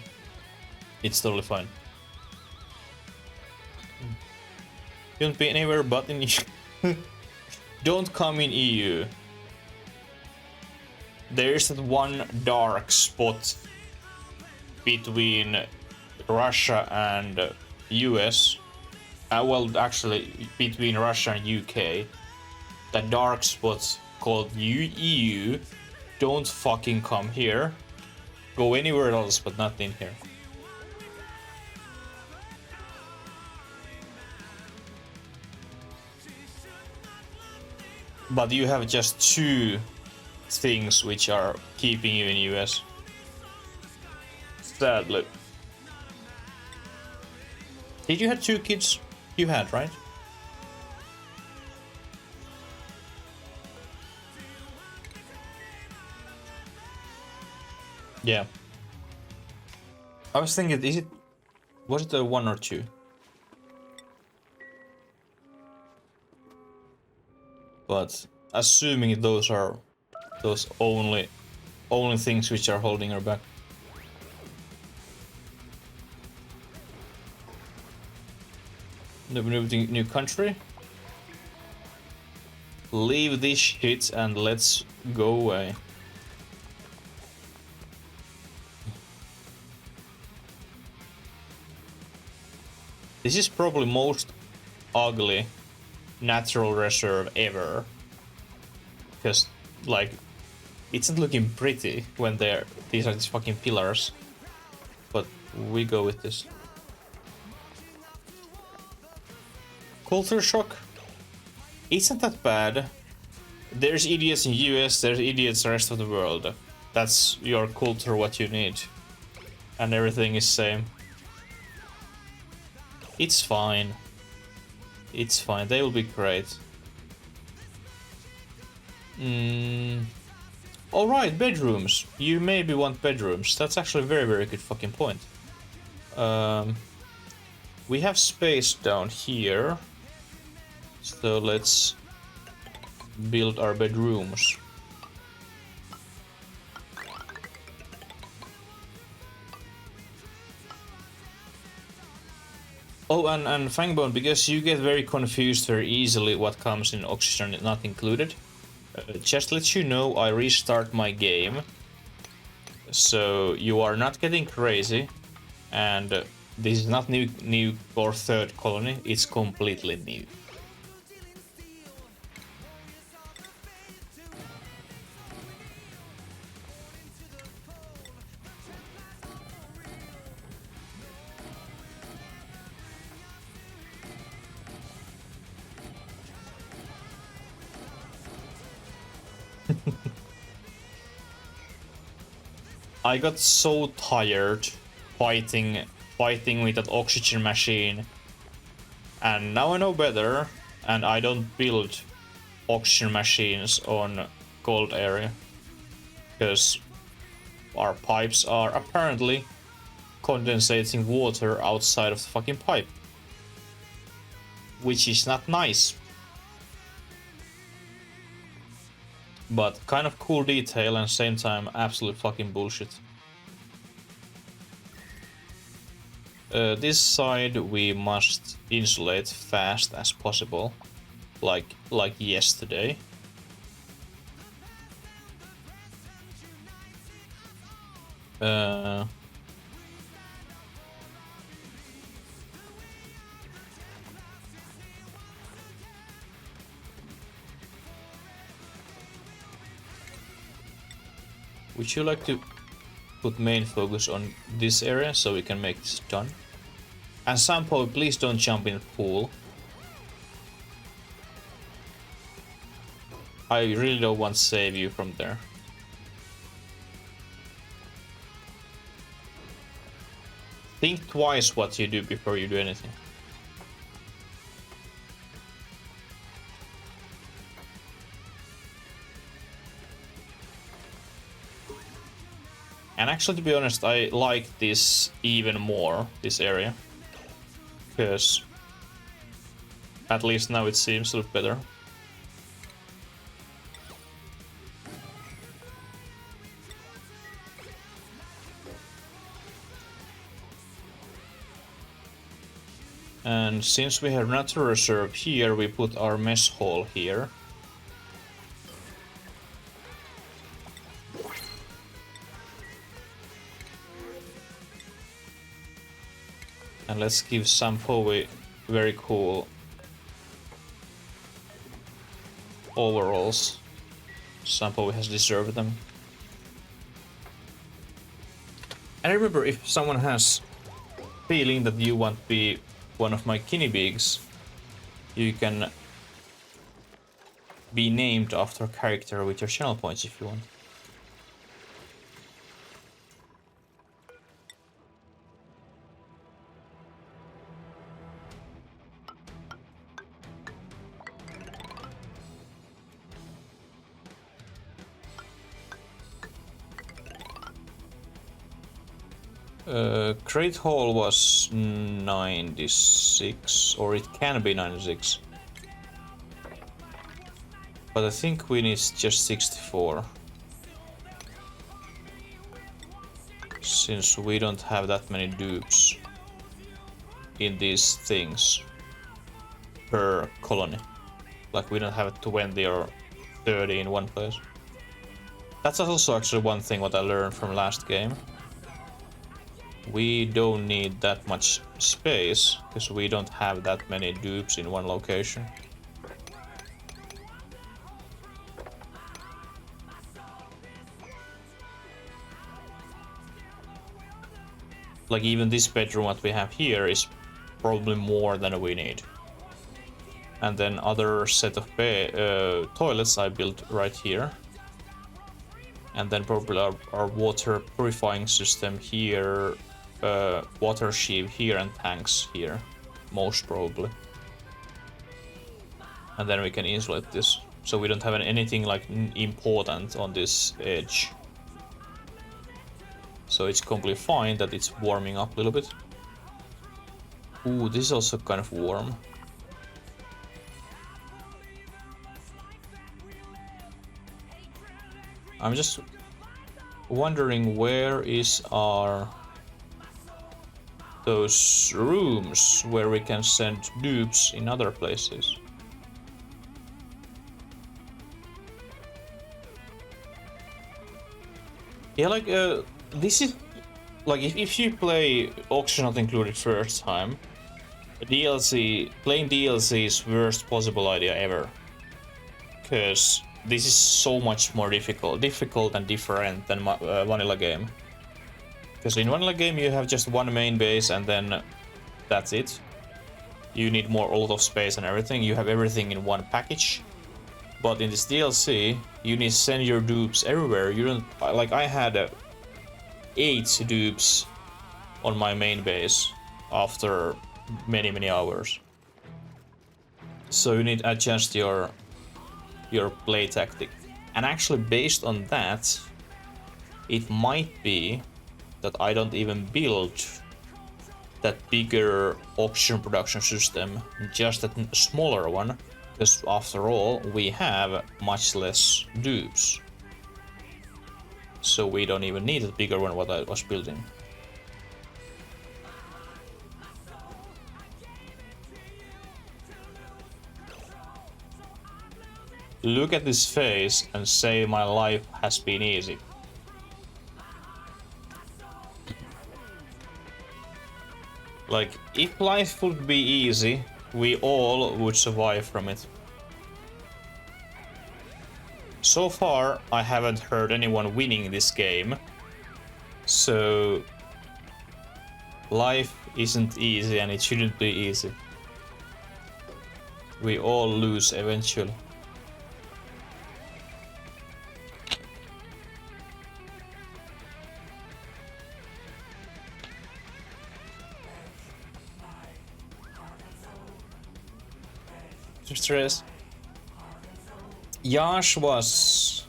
Speaker 1: it's totally fine. Don't be anywhere but in EU. Don't come in EU. There's that one dark spot between Russia and US. Well, actually, between Russia and UK. That dark spot called EU. Don't fucking come here. Go anywhere else, but not in here. But you have just 2 things which are keeping you in US. Sadly. Did you have 2 kids? You had, right? Yeah. I was thinking, was it a 1 or 2? But assuming those are those only things which are holding her back. New country. Leave this shit and let's go away. This is probably most ugly natural reserve ever. Because, like, it's not looking pretty when these are these fucking pillars. But we go with this. Culture shock? It's not that bad. There's idiots in US, there's idiots the rest of the world. That's your culture, what you need. And everything is same. It's fine. It's fine, they will be great. Alright, bedrooms. You maybe want bedrooms. That's actually a very, very good fucking point. We have space down here. So let's build our bedrooms. Oh, and Fangbone, because you get very confused very easily what comes in oxygen and not included. Just let you know, I restart my game. So you are not getting crazy. And this is not new or third colony, it's completely new. I got so tired fighting with that oxygen machine, and now I know better, and I don't build oxygen machines on cold area, because our pipes are apparently condensating water outside of the fucking pipe, which is not nice. But kind of cool detail and same time absolute fucking bullshit. This side we must insulate fast as possible, like yesterday. Would you like to put main focus on this area so we can make this done? And Sampo, please don't jump in the pool. I really don't want to save you from there. Think twice what you do before you do anything. And actually, to be honest, I like this even more, this area. Because at least now it seems to look better. And since we have natural reserve here, we put our mess hall here. And let's give Sampo very cool overalls. Sampo has deserved them. And remember, if someone has feeling that you want to be one of my guinea pigs, you can be named after a character with your channel points if you want. Great Hall was 96, or it can be 96. But I think we need just 64. Since we don't have that many dupes in these things per colony. Like we don't have 20 or 30 in one place. That's also actually one thing what I learned from last game. We don't need that much space, because we don't have that many dupes in one location. Like even this bedroom what we have here is probably more than we need. And then other set of toilets I built right here. And then probably our water purifying system here. Water sheave here and tanks here, most probably. And then we can insulate this, so we don't have anything like important on this edge. So it's completely fine that it's warming up a little bit. Ooh, this is also kind of warm. I'm just wondering where is our those rooms where we can send dupes in other places. Yeah, like this is like if you play Auction Not Included first time, playing DLC is worst possible idea ever. Because this is so much more difficult and different than vanilla game. Because in vanilla game you have just one main base and then that's it. You need a lot of space and everything. You have everything in one package. But in this DLC, you need to send your dupes everywhere. You don't like I had 8 dupes on my main base after many hours. So you need to adjust your play tactic. And actually based on that, it might be that I don't even build that bigger auction production system, just that smaller one, Because after all, we have much less dupes. So we don't even need a bigger one what I was building. Look at this face and say my life has been easy. Like, if life would be easy, we all would survive from it. So far, I haven't heard anyone winning this game. So, life isn't easy and it shouldn't be easy. We all lose eventually. Stress. Yash was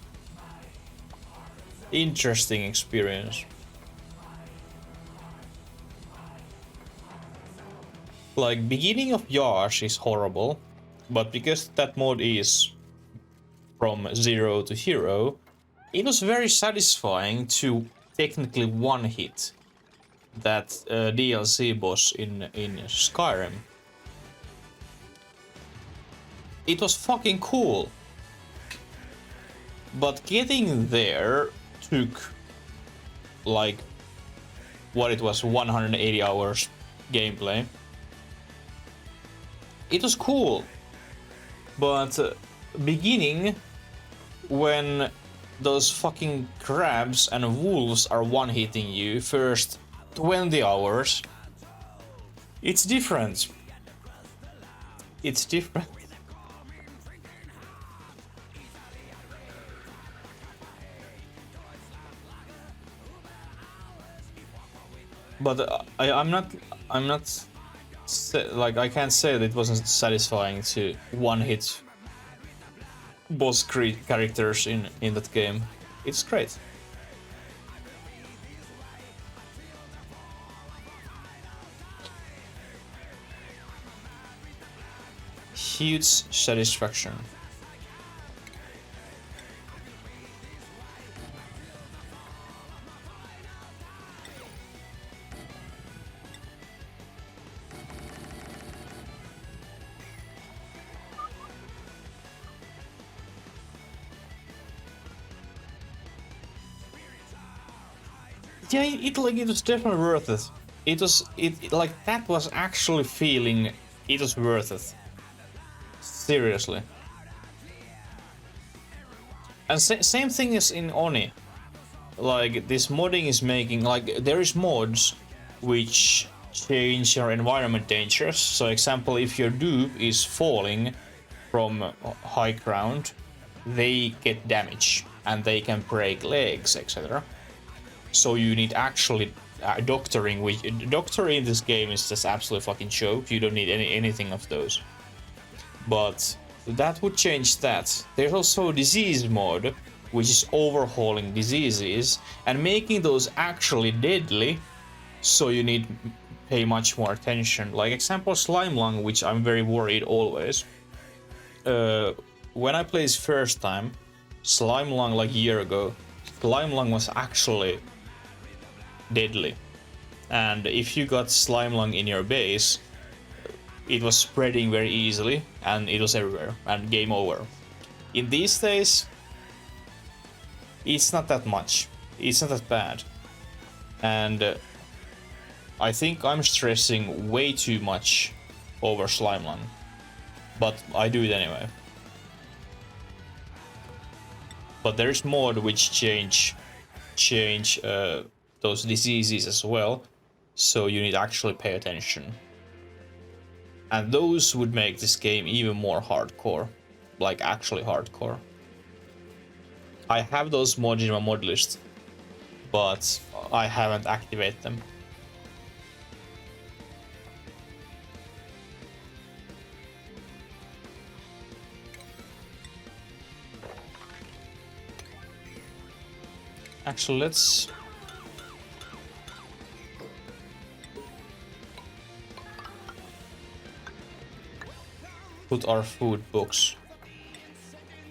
Speaker 1: interesting experience. Like, beginning of Yash is horrible, but because that mod is from 0 to hero, it was very satisfying to technically one hit that DLC boss in Skyrim. It was fucking cool. But getting there took like what it was, 180 hours gameplay. It was cool. But beginning when those fucking crabs and wolves are one-hitting you first 20 hours, it's different. It's different. But I'm not like, I can't say that it wasn't satisfying to one-hit boss characters in that game. It's great. Huge satisfaction. Yeah, it was definitely worth it. It like, that was actually feeling it was worth it. Seriously. And same thing is in Oni. Like, this modding is making, like, there is mods which change your environment dangerous. So example, if your dupe is falling from high ground, they get damage and they can break legs, etc. So you need actually doctoring, which doctoring in this game is just absolute fucking joke. You don't need anything of those. But that would change that. There's also a disease mod, which is overhauling diseases and making those actually deadly. So you need to pay much more attention. Like example, slime lung, which I'm very worried always. When I played this first time, slime lung like a year ago, slime lung was actually deadly, and if you got slime lung in your base, it was spreading very easily and it was everywhere and game over. In these days, it's not that much, it's not that bad, and I think I'm stressing way too much over slime lung, but I do it anyway. But there's mod which change those diseases as well, so you need to actually pay attention. And those would make this game even more hardcore, like actually hardcore. I have those mods in my mod list, but I haven't activated them. Actually, let's... put our food books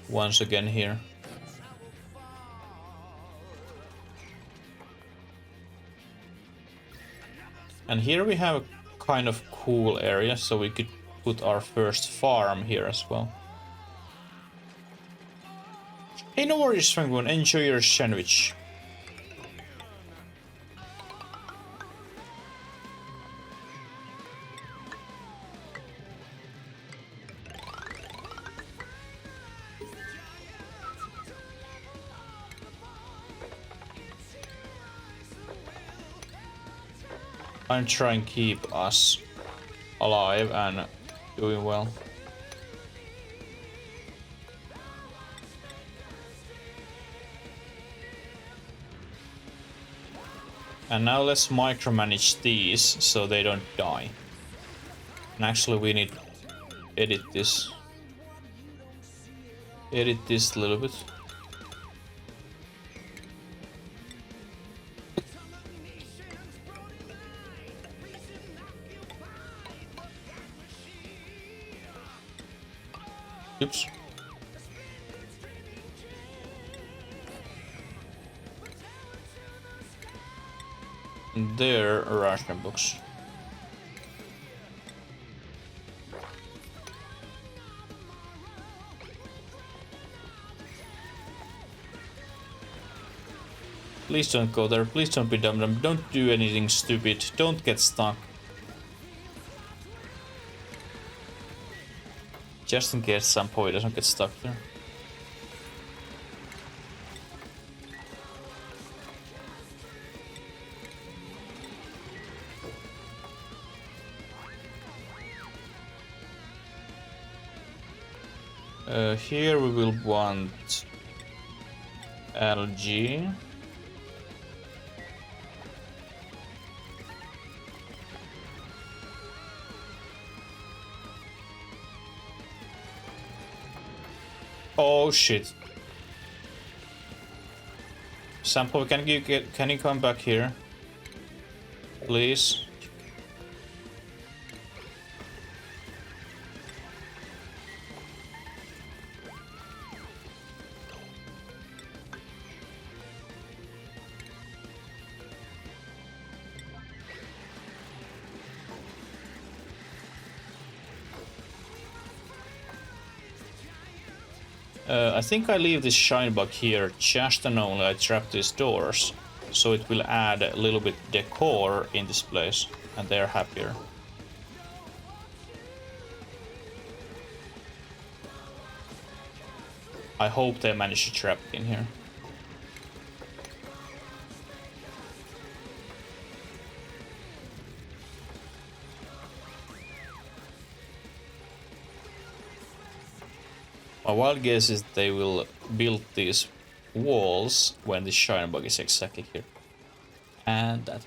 Speaker 1: once again here. And here we have a kind of cool area, so we could put our first farm here as well. Hey, no worries, Franklin. Enjoy your sandwich. I'm trying to keep us alive and doing well. And now let's micromanage these so they don't die. And actually we need to edit this. Edit this a little bit. Oops. There, ration books. Please don't go there. Please don't be dumb. Don't do anything stupid. Don't get stuck. Just in case some boy doesn't get stuck there. Here we will want algae. Oh shit. Sample, can you come back here? Please. I think I leave this shine bug here just and only I trap these doors, so it will add a little bit decor in this place, and they're happier. I hope they manage to trap in here. My wild guess is they will build these walls when the shine bug is exactly here. And that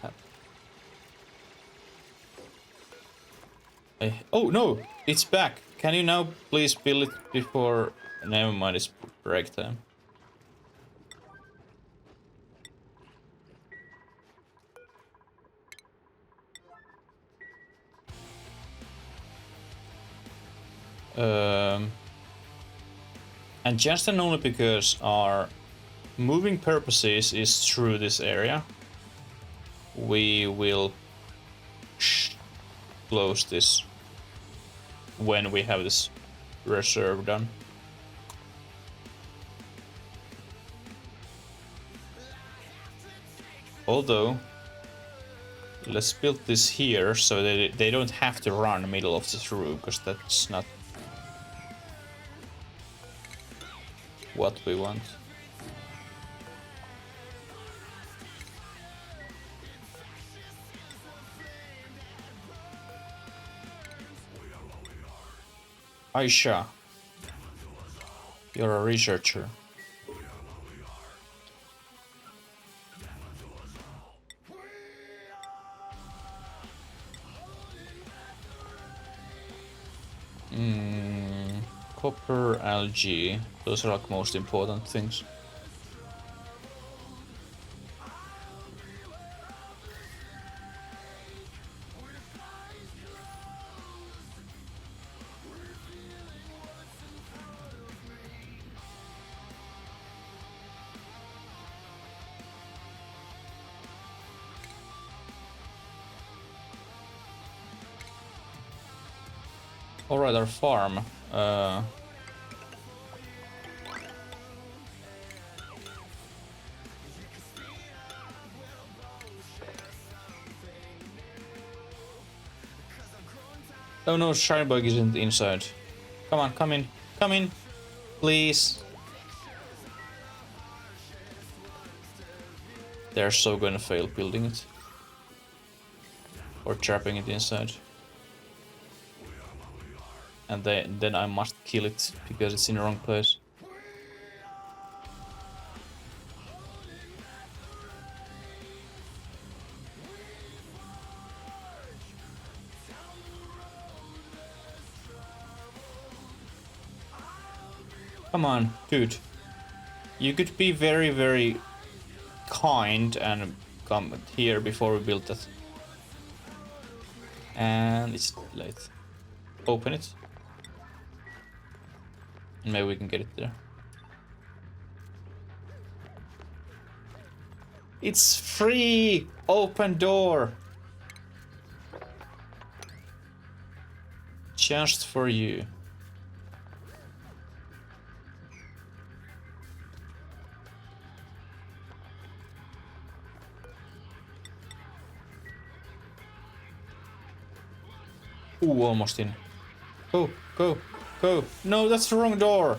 Speaker 1: happened. Oh no! It's back! Can you now please build it before... Never mind, it's break time. And just and only because our moving purposes is through this area, we will close this when we have this reserve done. Although, let's build this here so that they don't have to run in the middle of this room, because that's not what we want. Aisha, you're a researcher. Copper, algae, those are like most important things. Alright, our farm. Oh no, Shirebug isn't inside. Come on, come in. Come in. Please. They're so gonna fail building it. Or trapping it inside. And then I must kill it because it's in the wrong place. Come on, dude. You could be very, very kind and come here before we build that. And it's late. Open it. Maybe we can get it there. It's free! Open door! Just for you. Ooh, almost in. Go, go, go. No, that's the wrong door.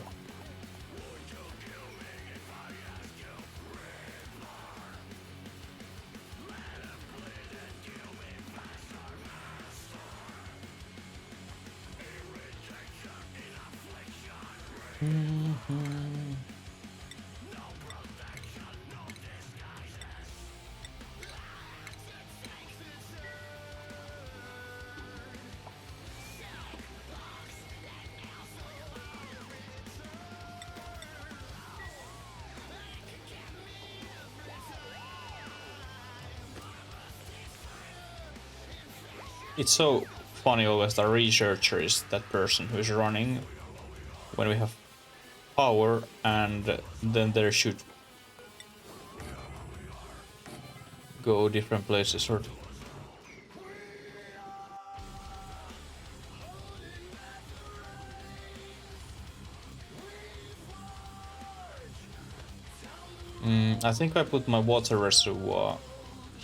Speaker 1: It's so funny always the researcher is that person who is running when we have power and then there should go different places or I think I put my water reservoir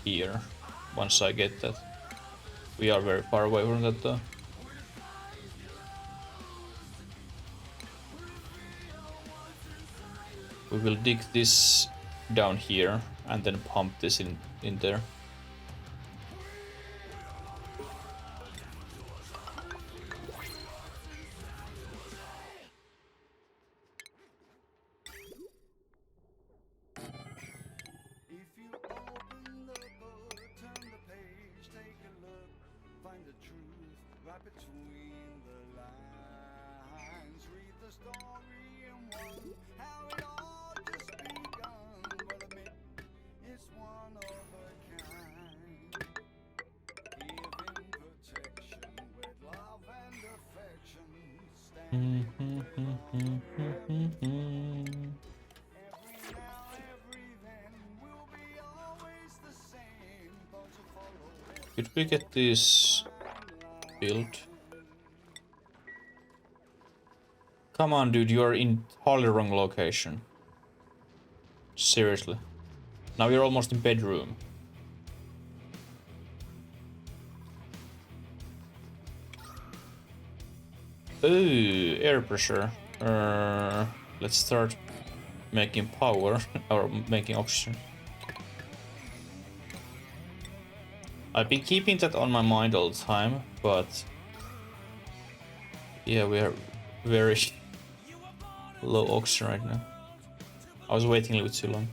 Speaker 1: here once I get that. We are very far away from that though. We will dig this down here and then pump this in there. Could we get this built? Come on, dude, you're in totally wrong location. Seriously. Now you're almost in bedroom. Ooh, air pressure. Let's start making power or making oxygen. I've been keeping that on my mind all the time, but yeah, we are very low oxygen right now. I was waiting a little bit too long.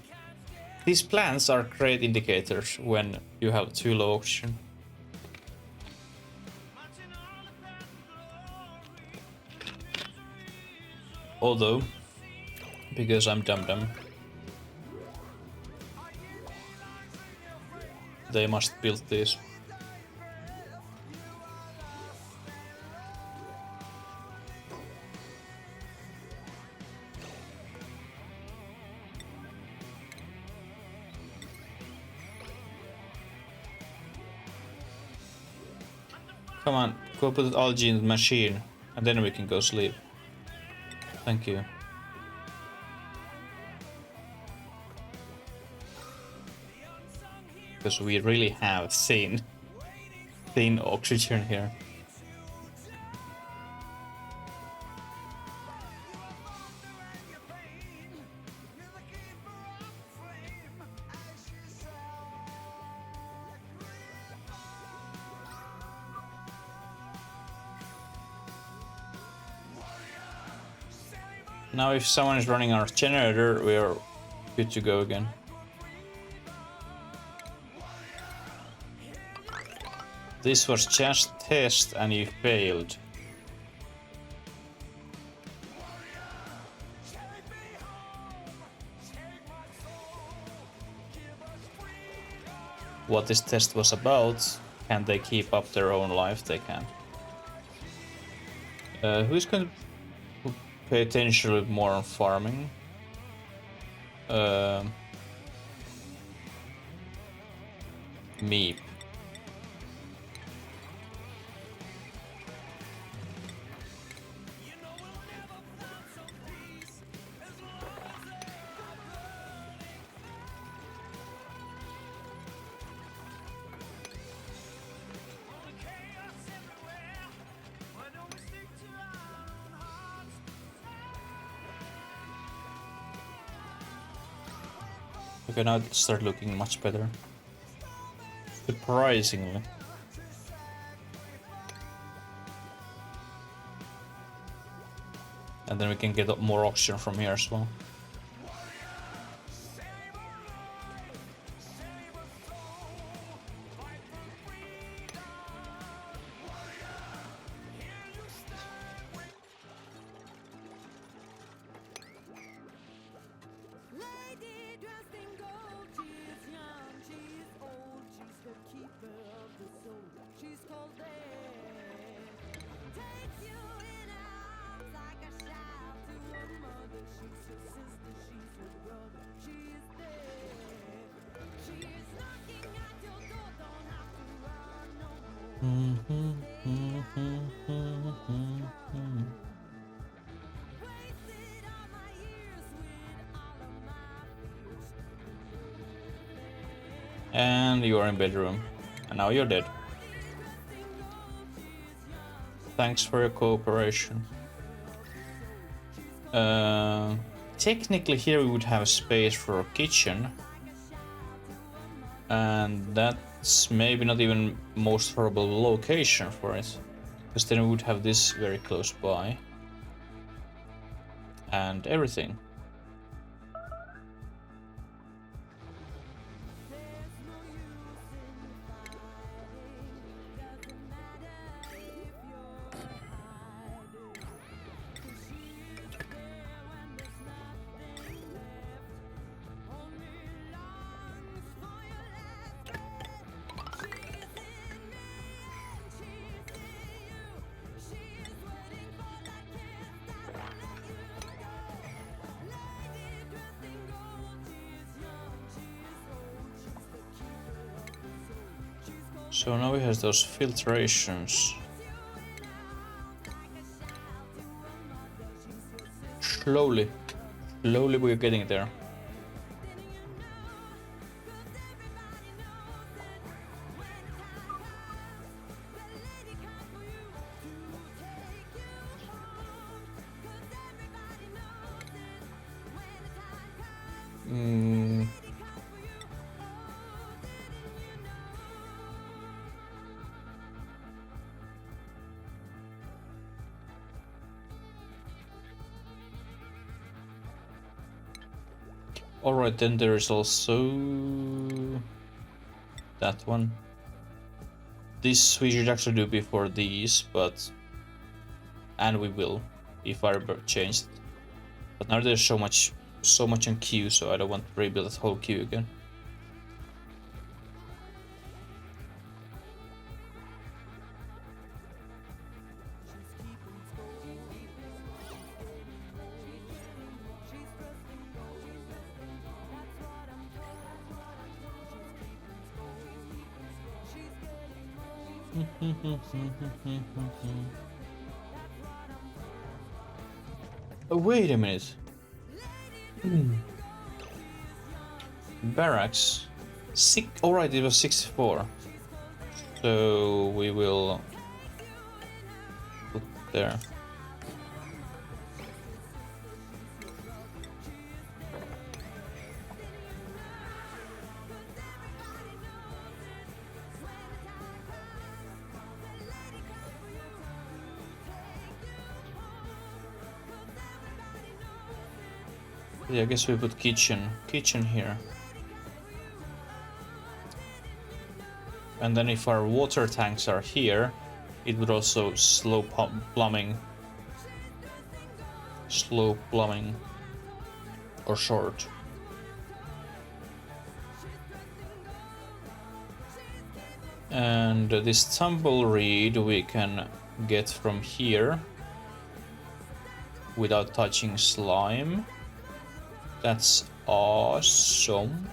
Speaker 1: These plants are great indicators when you have too low oxygen. Although, because I'm dumb, they must build this. Come on, go put algae in the machine And then we can go sleep. Thank you. Because we really have thin oxygen here. Now if someone is running our generator, we are good to go again. This was just test and you failed. What this test was about, can they keep up their own life? They can. Who's going to pay attention more on farming? Meep. Okay, now it started looking much better. Surprisingly. And then we can get more oxygen from here as well. And you are in bedroom. And now you're dead. Thanks for your cooperation. Technically here we would have space for a kitchen. And that's maybe not even most favorable location for it. Because then we would have this very close by. And everything. So now we have those filtrations. Slowly we're getting there. Alright, then there is also that one. This we should actually do before these, but and we will if I change it. But now there's so much on queue, so I don't want to rebuild that whole queue again. Oh, wait a minute. Barracks. Alright, it was 64. So we will put there. Yeah, I guess we put kitchen here. And then if our water tanks are here, it would also slow plumbing or short. And this tumbleweed we can get from here without touching slime. That's awesome.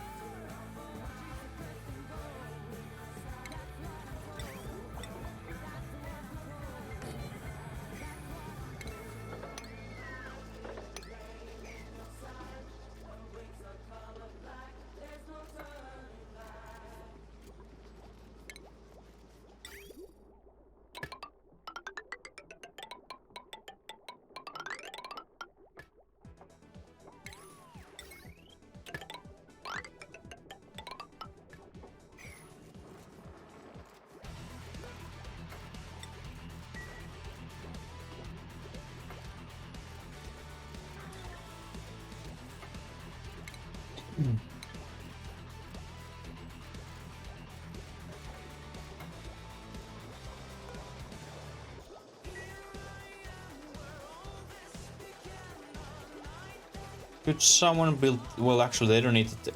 Speaker 1: Could someone build? Well, actually, they don't need it.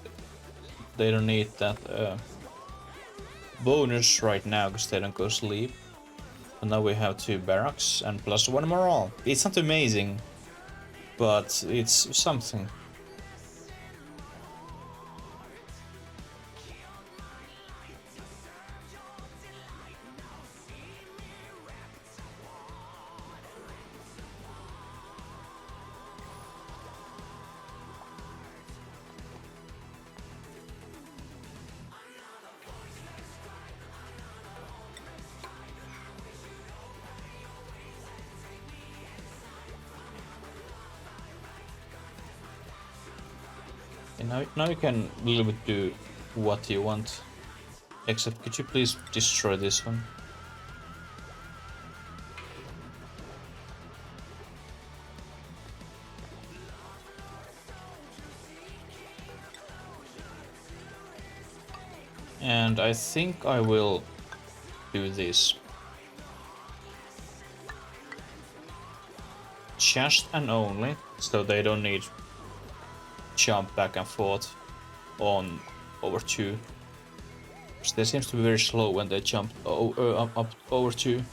Speaker 1: They don't need that bonus right now because they don't go sleep. And now we have 2 barracks and plus 1 morale. It's not amazing, but it's something. Now you can a little bit do what you want. Except, could you please destroy this one? And I think I will do this. Just and only, so they don't need jump back and forth on over 2. Because they seems to be very slow when they jump up over 2.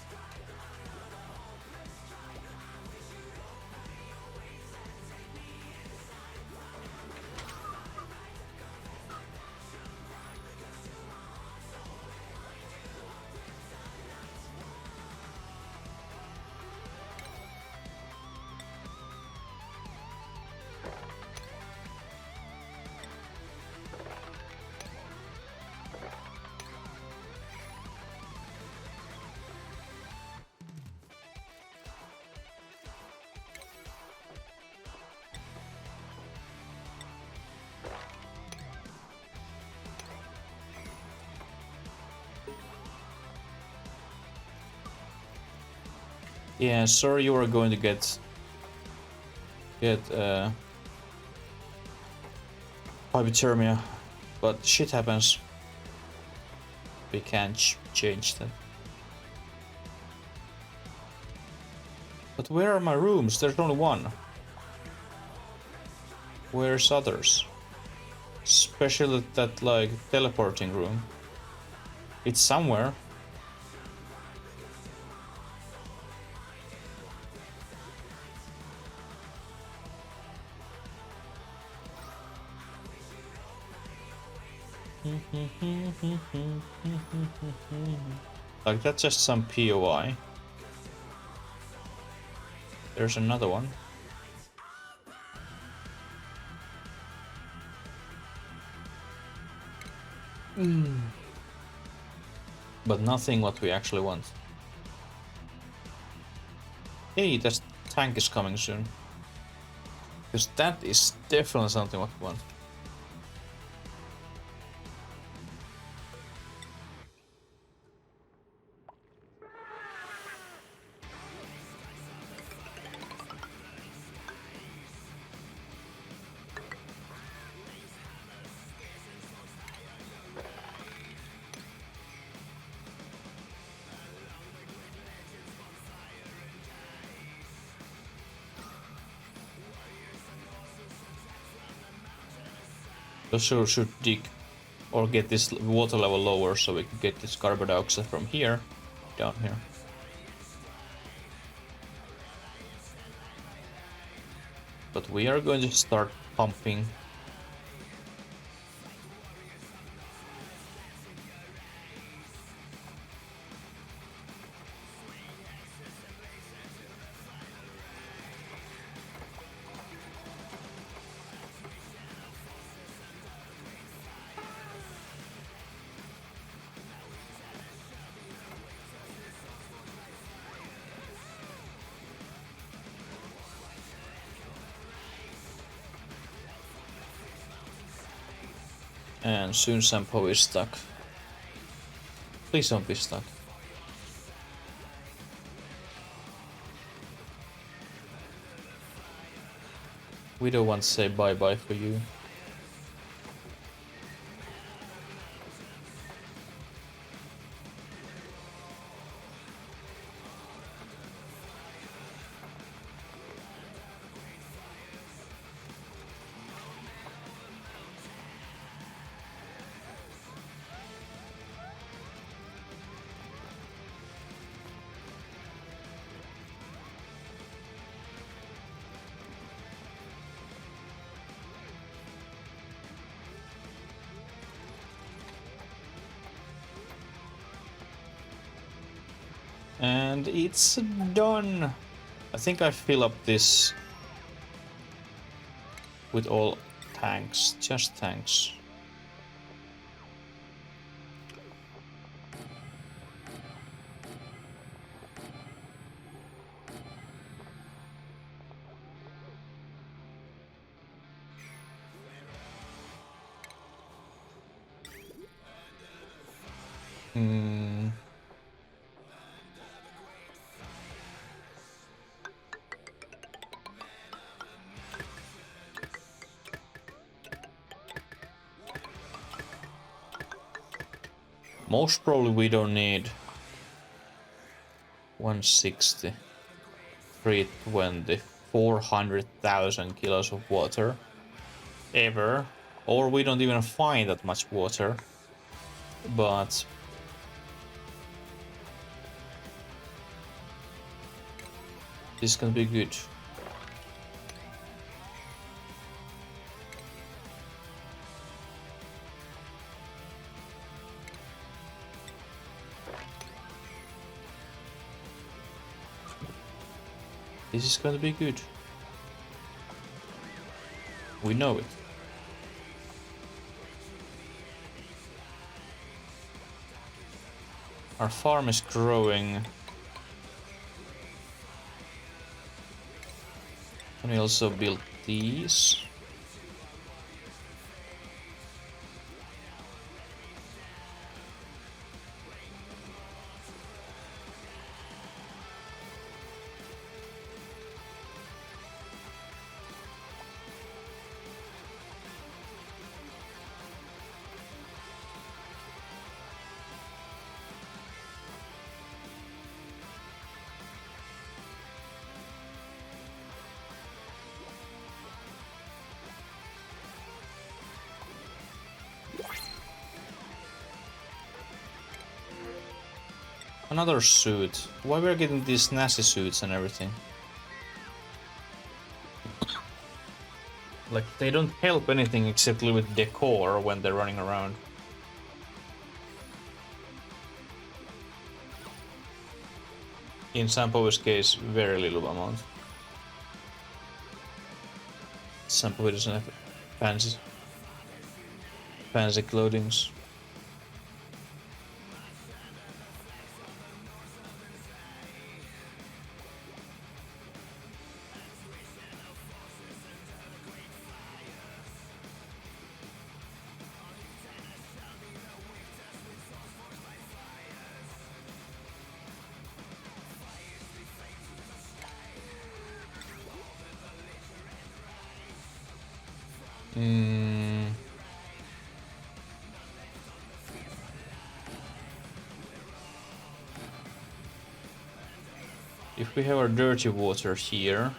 Speaker 1: Yeah, sorry you are going to get hypothermia, but shit happens. We can't change that. But where are my rooms? There's only one. Where's others? Especially that like teleporting room. It's somewhere. Like that's just some POI. There's another one. But nothing what we actually want. Hey, that tank is coming soon. Because that is definitely something what we want. So should dig or get this water level lower so we can get this carbon dioxide from here down here. But we are going to start pumping. And soon Sampo is stuck. Please don't be stuck. We don't want to say bye-bye for you. And it's done. I think I fill up this with all tanks, just tanks. Most probably we don't need 160, 320, 400,000 kilos of water ever, or we don't even find that much water, but this is gonna be good. This is gonna be good. We know it. Our farm is growing. Can we also build these? Another suit. Why we're getting these nasty suits and everything? Like, they don't help anything except with decor when they're running around. In Sampo's case, very little amount. Sampo doesn't have fancy clothings. Mm. If we have our dirty water here,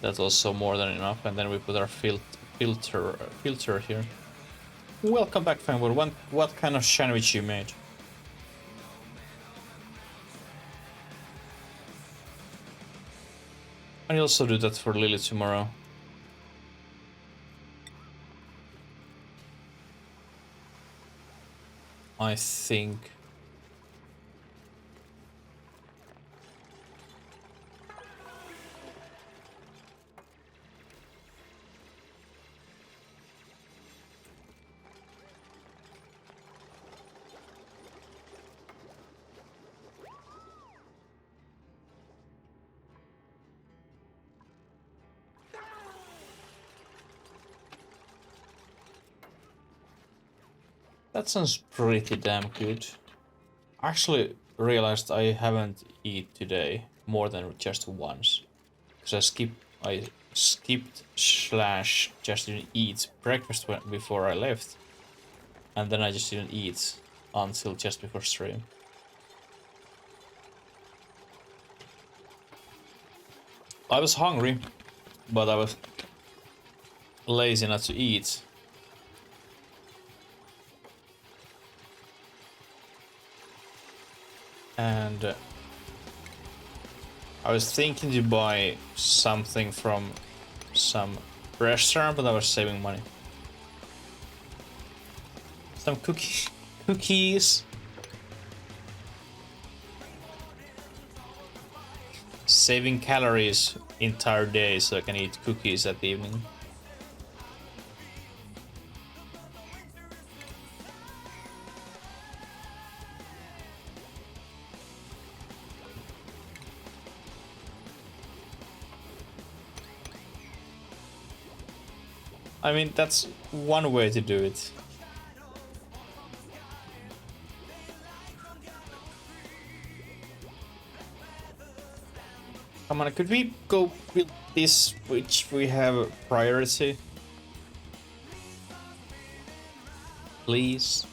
Speaker 1: that's also more than enough, and then we put our filter here. Welcome back, fanboy. What kind of sandwich you made? I'll also do that for Lily tomorrow. I think. That sounds pretty damn good. I actually realized I haven't eaten today more than just once. Because I skipped slash just didn't eat breakfast before I left. And then I just didn't eat until just before stream. I was hungry, but I was lazy not to eat. And I was thinking to buy something from some restaurant, but I was saving money. Some cookies. Saving calories entire day so I can eat cookies at the evening. I mean, that's one way to do it. Come on, could we go with this, which we have priority? Please.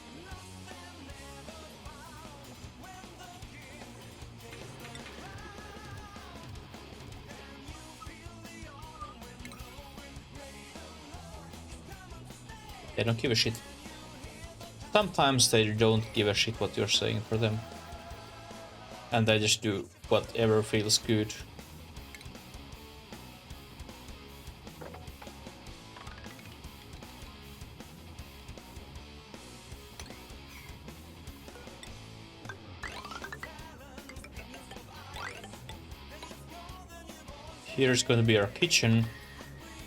Speaker 1: They don't give a shit. Sometimes they don't give a shit what you're saying for them. And they just do whatever feels good. Here's going to be our kitchen,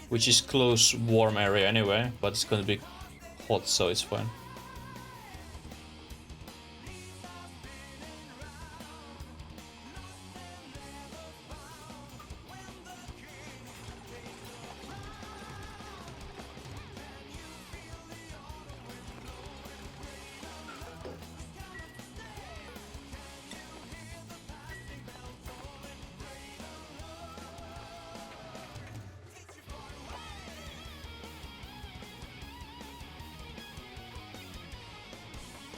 Speaker 1: which is close warm area anyway, but it's going to be hot, so it's fine.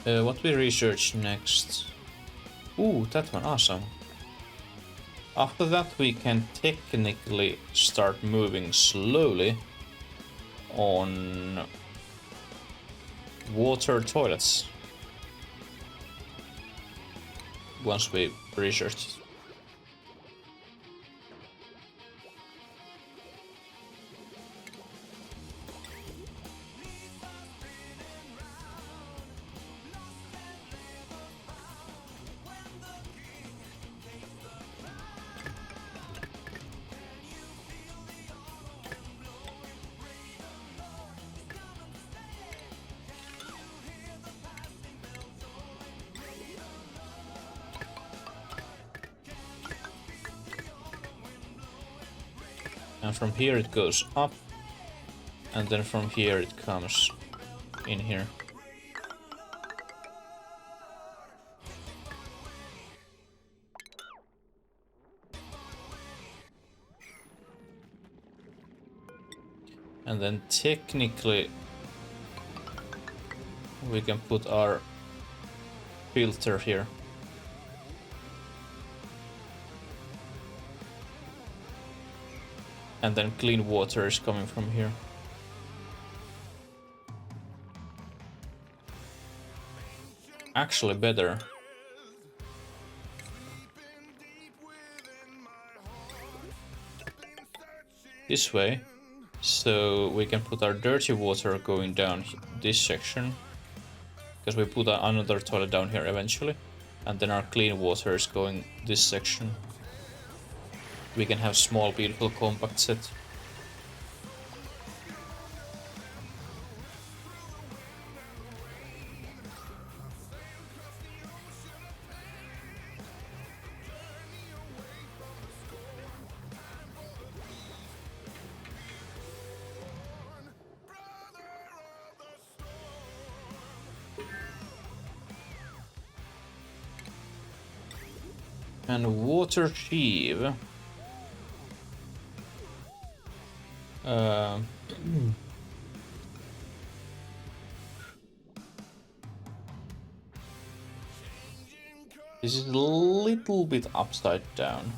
Speaker 1: What we research next? Ooh, that one, awesome. After that we can technically start moving slowly on water toilets. Once we research it. And from here it goes up, and then from here it comes in here. And then technically we can put our filter here. And then clean water is coming from here. Actually better. This way. So we can put our dirty water going down this section. Because we put another toilet down here eventually. And then our clean water is going this section. We can have small, beautiful, compact set. And water sheave. This is a little bit upside down.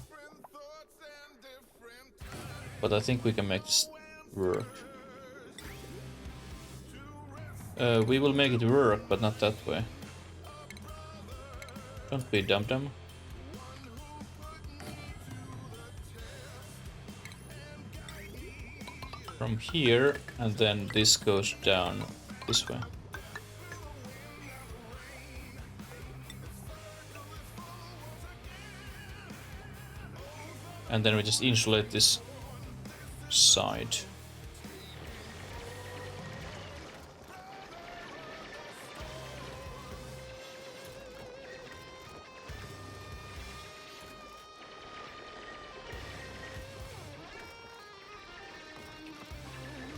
Speaker 1: But I think we can make this work. We will make it work, but not that way. Don't be dum-dum. From here, and then this goes down this way. And then we just insulate this side.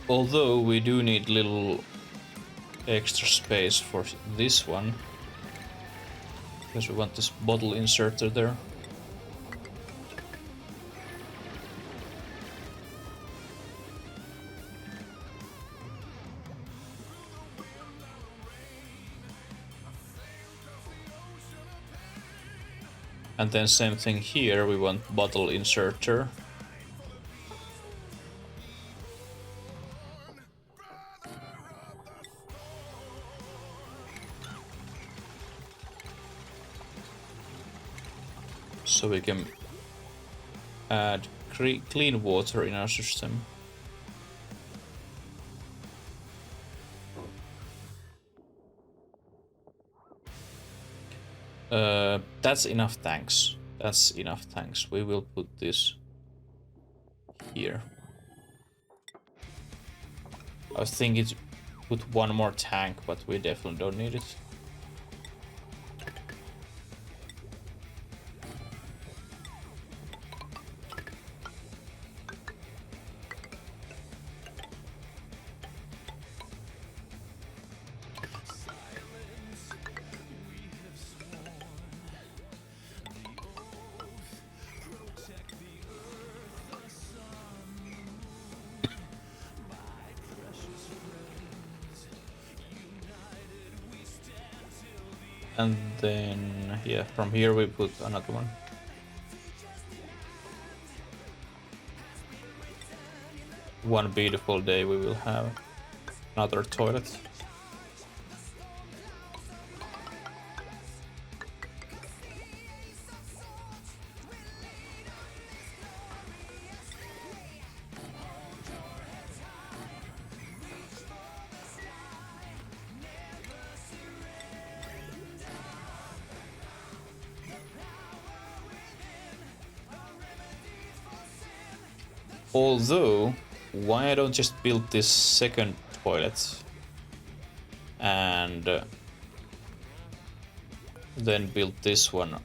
Speaker 1: Although we do need little extra space for this one, because we want this bottle inserter there. And then same thing here, we want bottle inserter. So we can add clean water in our system. That's enough, thanks. That's enough, thanks. We will put this here. I was thinking to put one more tank, but we definitely don't need it. And then, yeah, from here we put another one. One beautiful day we will have another toilet. Although, why I don't just build this second toilet and then build this one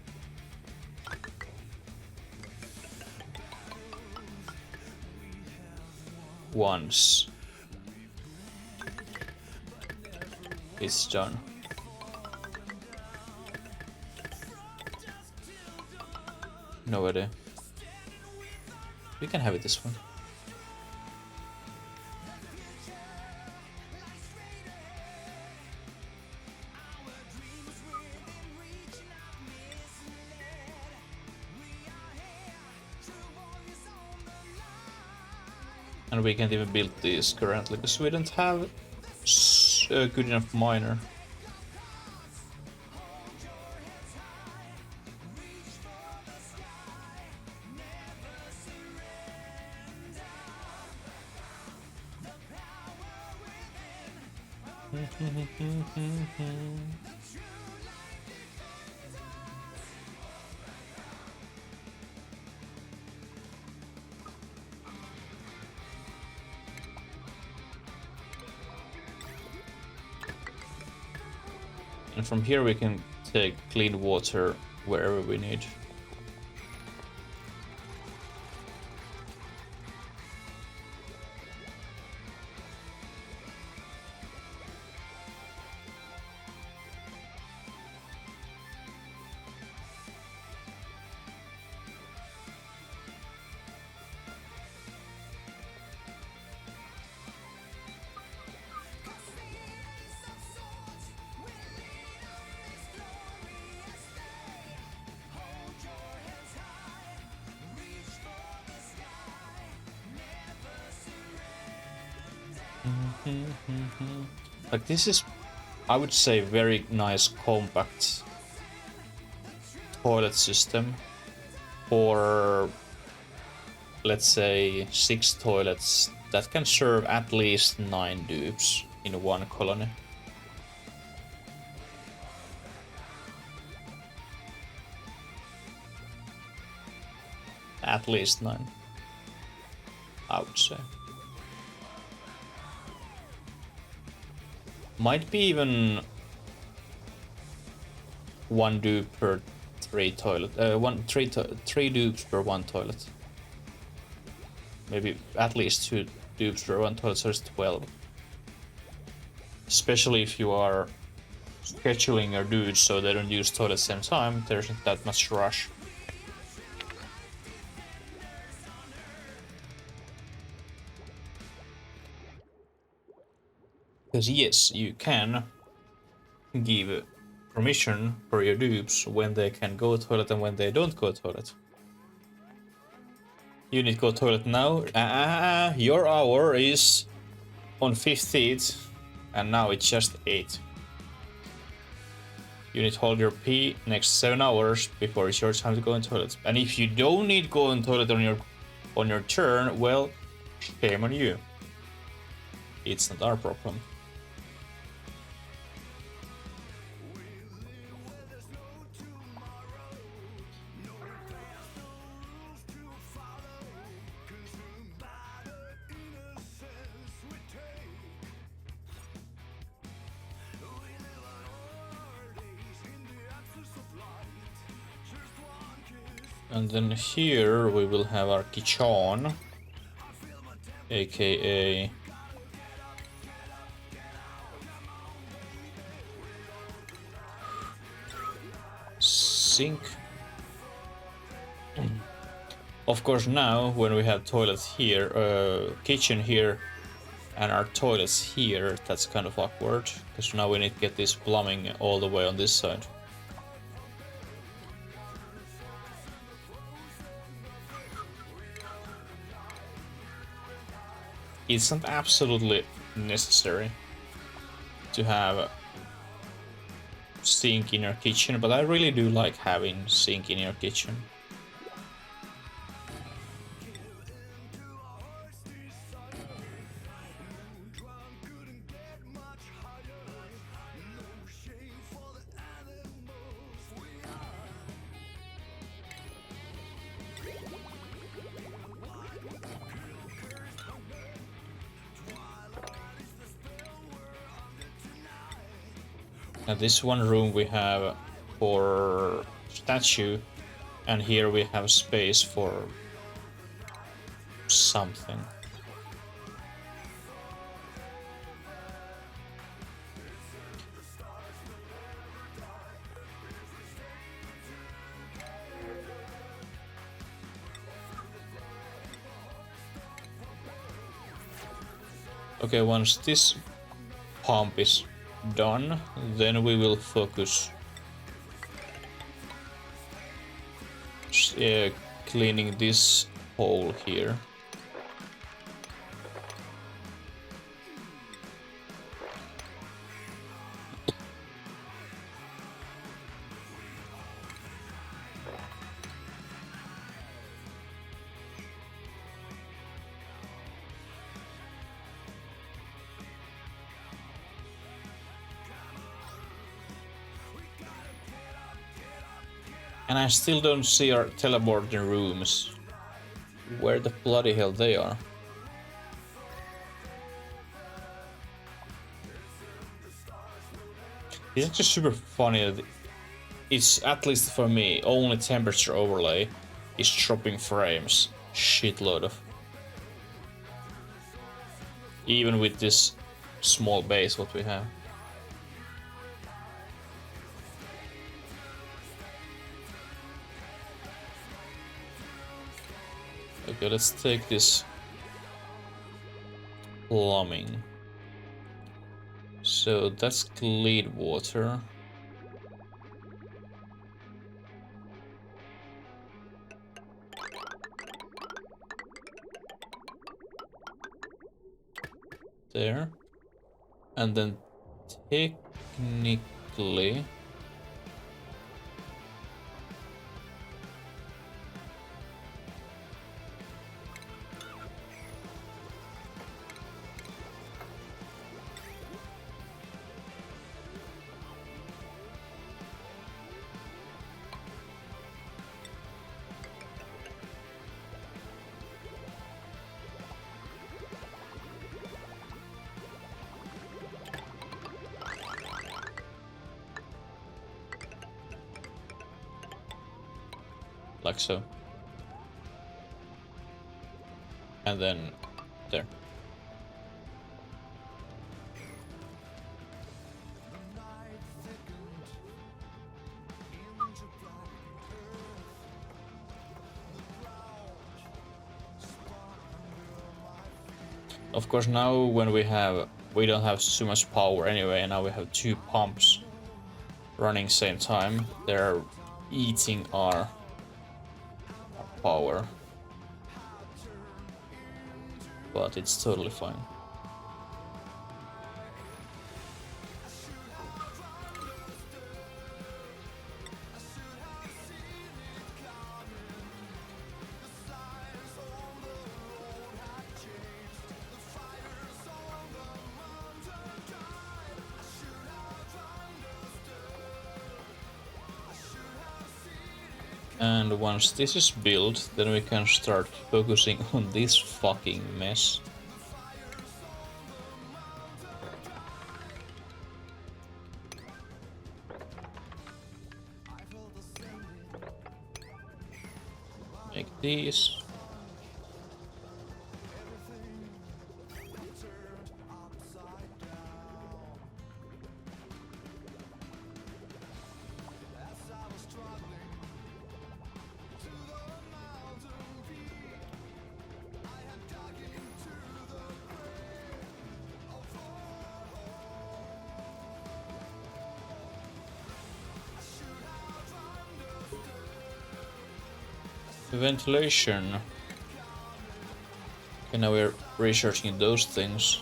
Speaker 1: once it's done. No idea. We can have it this one. And we can't even build these currently because we don't have a good enough miner. And from here we can take clean water wherever we need. Like this is, I would say, very nice compact toilet system for, let's say, 6 toilets that can serve at least 9 dupes in one colony. At least 9, I would say. Might be even 1 dupe per 3 toilet. 3 dupes per 1 toilet. Maybe at least 2 dupes per 1 toilet, so it's 12. Especially if you are scheduling your dudes so they don't use toilet at the same time, there isn't that much rush. Because yes, you can give permission for your dupes when they can go toilet and when they don't go toilet. You need to go toilet now. Your hour is on 15th and now it's just 8. You need to hold your pee next 7 hours before it's your time to go in toilet. And if you don't need to go in toilet on your turn, well, shame on you. It's not our problem. And then here we will have our kitchen, aka sink. Of course, now when we have toilets here, kitchen here, and our toilets here, that's kind of awkward because now we need to get this plumbing all the way on this side. It's not absolutely necessary to have a sink in your kitchen, but I really do like having sink in your kitchen. Now this one room we have for statue, and here we have space for something. Okay, once this pump is done, then we will focus cleaning this hole here. And I still don't see our teleporting rooms. Where the bloody hell they are? It's actually super funny that it's, at least for me, only temperature overlay is dropping frames. Shitload of. Even with this small base what we have. Okay, let's take this plumbing. So that's clean water. There. And then technically like so. And then there. Of course now when we don't have so much power anyway, and now we have two pumps running same time. They're eating our power. But it's totally fine. And once this is built, then we can start focusing on this fucking mess. Make these. Ventilation. Okay, now we're researching those things.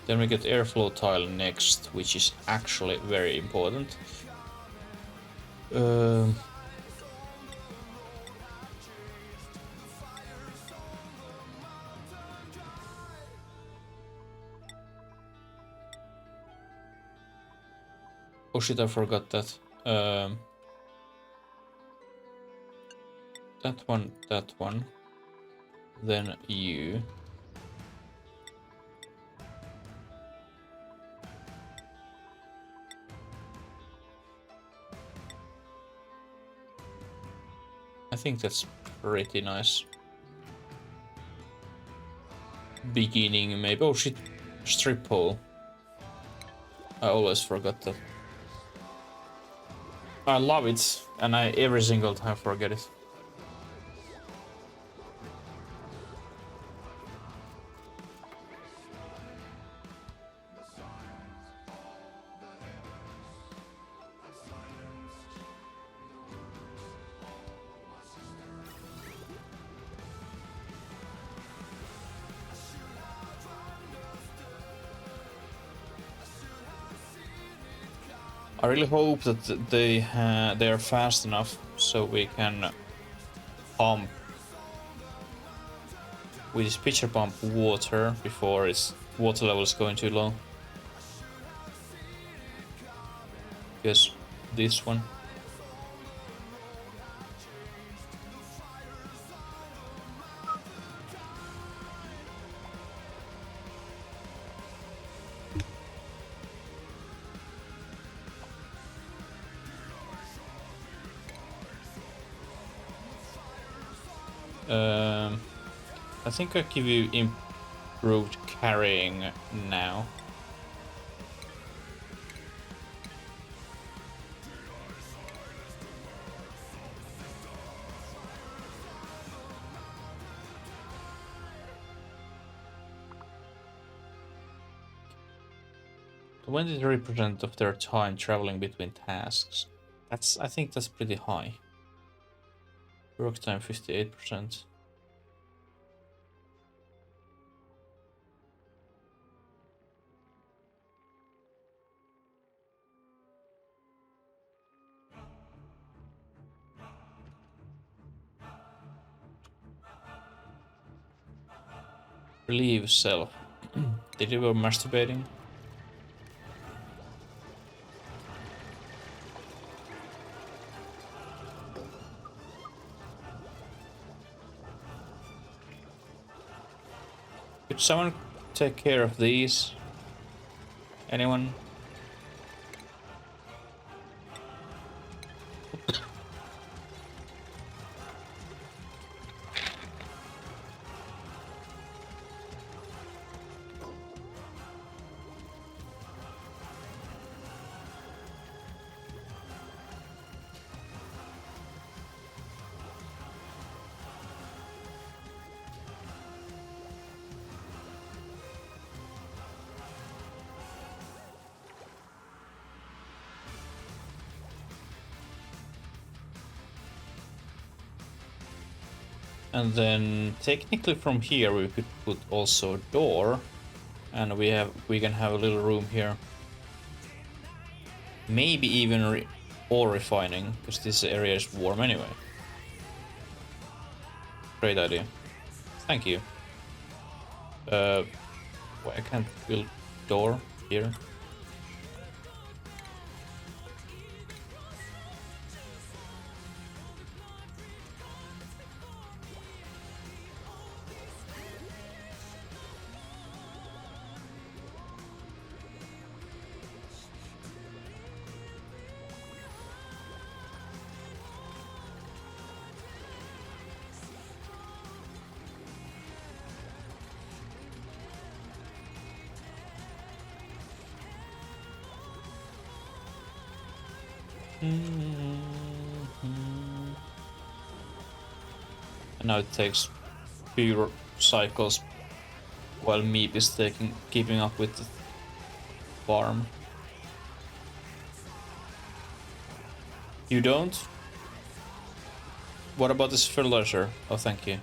Speaker 1: Then we get airflow tile next, which is actually very important. Oh shit, I forgot that. That one. Then you. I think that's pretty nice. Beginning maybe. Oh shit, strip pole. I always forgot that. I love it, and I every single time forget it. I really hope that they are fast enough so we can pump with this pitcher pump water before its water level is going too low. Guess this one. I think I give you improved carrying now. When did they represent of their time traveling between tasks? I think that's pretty high. Work time 58%. Relieve self. Did you go masturbating? Could someone take care of these? Anyone? And then technically from here we could put also a door, and we can have a little room here. Maybe even ore refining, because this area is warm anyway. Great idea. Thank you. Why I can't build door here? And now it takes few cycles while Meep is keeping up with the farm. You don't? What about this fertilizer? Oh, thank you.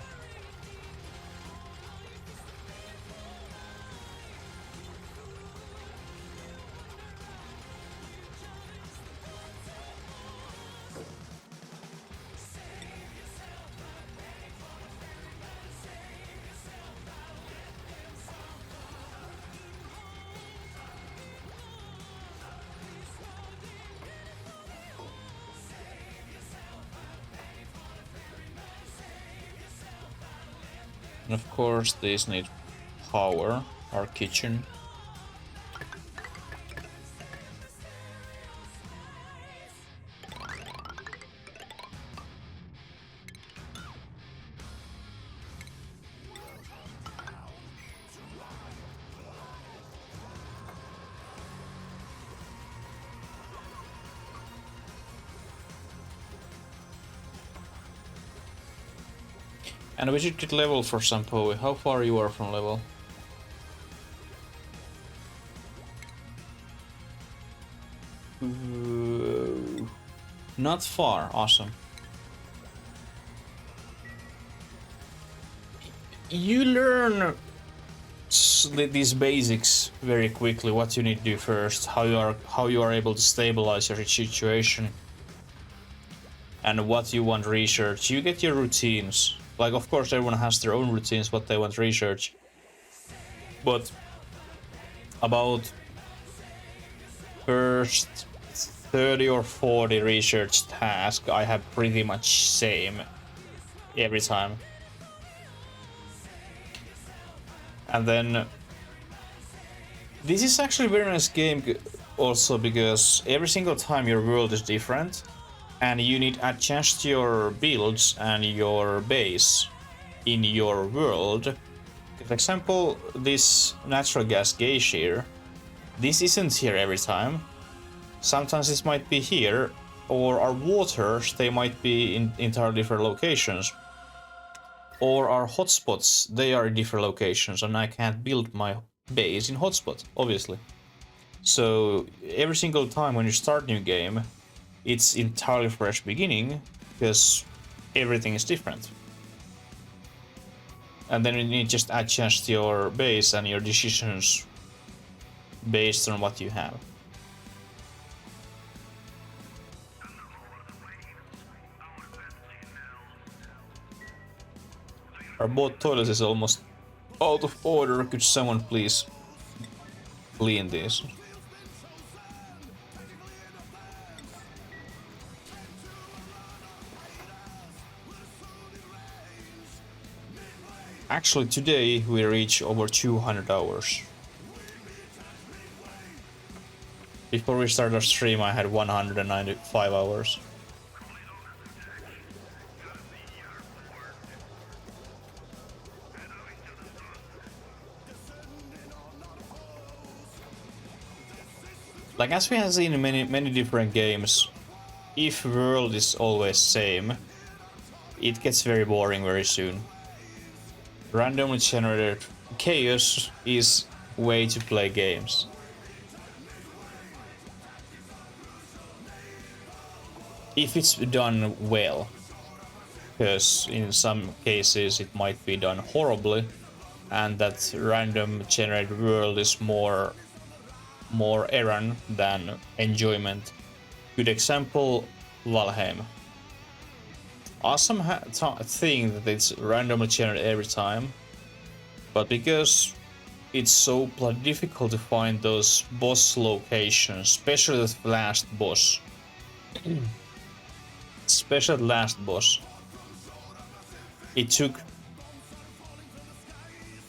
Speaker 1: And of course these need power, our kitchen. And we should get level for Sampoe. How far you are from level? Not far. Awesome. You learn these basics very quickly. What you need to do first, how you are able to stabilize your situation, and what you want research. You get your routines. Like, of course, everyone has their own routines, what they want research. But about first 30 or 40 research tasks, I have pretty much same every time. And then this is actually a very nice game also because every single time your world is different and you need to adjust your builds and your base in your world. For example, this natural gas gauge here, this isn't here every time. Sometimes it might be here, or our waters, they might be in entirely different locations. Or our hotspots, they are in different locations, and I can't build my base in hotspot, obviously. So every single time when you start new game, it's entirely fresh beginning, because everything is different. And then you need to just adjust your base and your decisions based on what you have. Our boat toilet is almost out of order. Could someone please clean this? Actually, today we reach over 200 hours. Before we started our stream, I had 195 hours. Like, as we have seen in many different games, if world is always same, it gets very boring very soon. Randomly generated chaos is way to play games. If it's done well, because in some cases it might be done horribly, and that random generated world is more errand than enjoyment. Good example, Valheim. Awesome thing that it's randomly generated every time, but because it's so bloody difficult to find those boss locations, especially the last boss. Especially the last boss. It took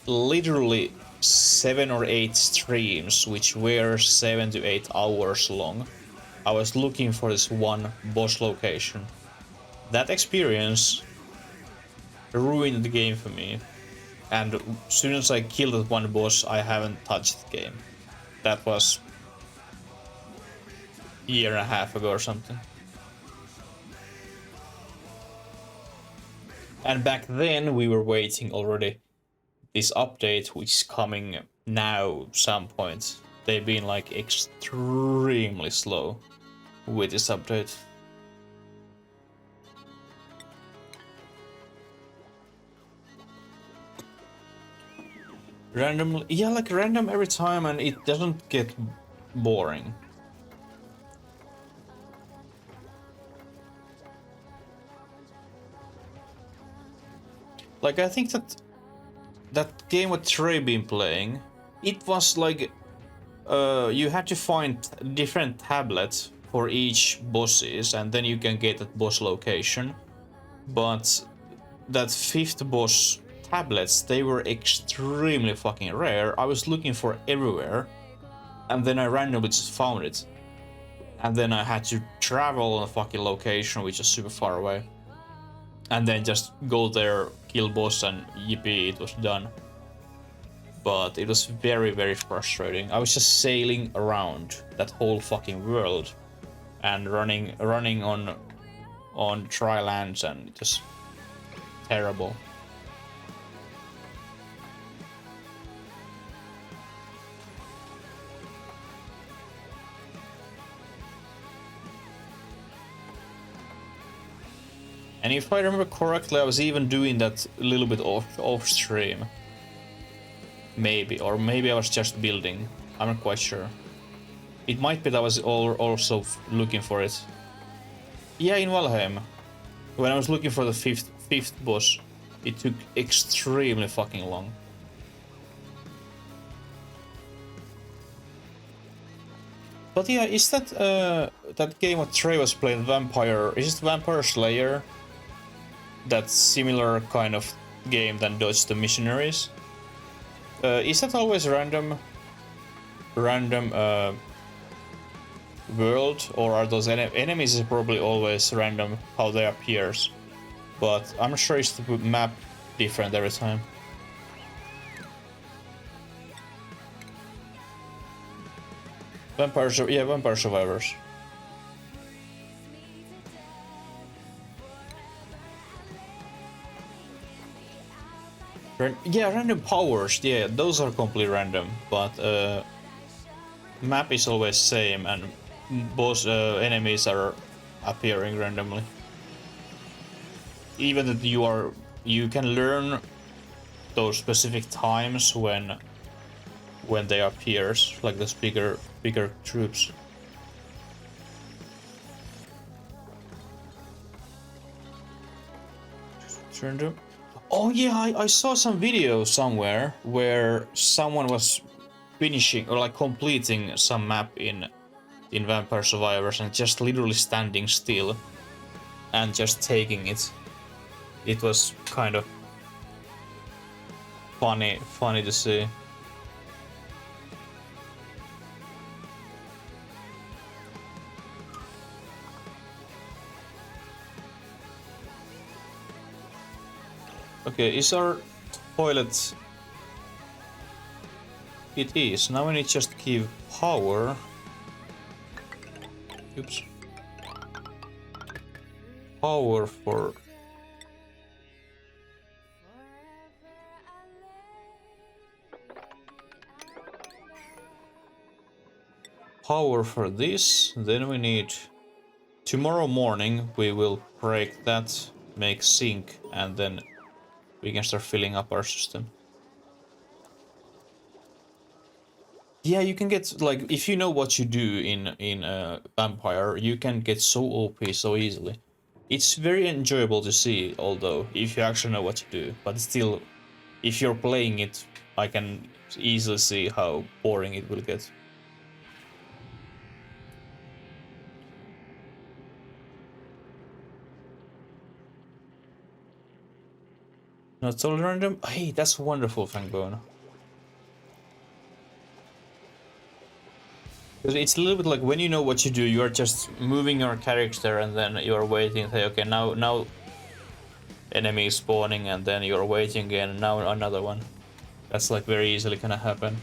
Speaker 1: literally 7 or 8 streams, which were 7 to 8 hours long. I was looking for this one boss location. That experience ruined the game for me. And as soon as I killed that one boss, I haven't touched the game. That was a year and a half ago or something. And back then we were waiting already this update, which is coming now some point. They've been like extremely slow with this update. Randomly, yeah, like random every time, and it doesn't get boring. Like, I think that game what Trey been playing, it was like you had to find different tablets for each bosses, and then you can get that boss location. But that 5th boss tablets, they were extremely fucking rare. I was looking for everywhere, and then I randomly just found it. And then I had to travel on a fucking location which is super far away. And then just go there, kill boss, and yippee, it was done. But it was very, very frustrating. I was just sailing around that whole fucking world and running on dry lands, and just terrible. And if I remember correctly, I was even doing that a little bit off stream. Maybe, or maybe I was just building. I'm not quite sure. It might be that I was also looking for it. Yeah, in Valheim. When I was looking for the fifth boss, it took extremely fucking long. But yeah, is that that game what Trey was playing, Vampire? Is it Vampire Slayer? That similar kind of game than Dodge the Missionaries? Is that always random world, or are those enemies is probably always random how they appears? But I'm not sure is the map different every time. Vampire Survivors. Yeah, random powers. Yeah, those are completely random. But map is always same, and both enemies are appearing randomly. Even that you can learn those specific times when they appears, like those bigger troops. Turn them. Oh yeah, I saw some video somewhere where someone was finishing or like completing some map in Vampire Survivors and just literally standing still and just taking it. It was kind of funny to see. Okay, is our toilet? It is. Now we need just give power. Oops. Power for... Power for this. Then we need... Tomorrow morning we will break that, make sink, and then we can start filling up our system. Yeah, you can get, like, if you know what you do in Vampire, you can get so OP so easily. It's very enjoyable to see, although, if you actually know what to do. But still, if you're playing it, I can easily see how boring it will get. Not totally random? Hey, that's wonderful, Fangone. Because it's a little bit like when you know what you do, you are just moving your character and then you are waiting. Say, okay, now enemy is spawning, and then you're waiting again, and now another one. That's like very easily gonna happen.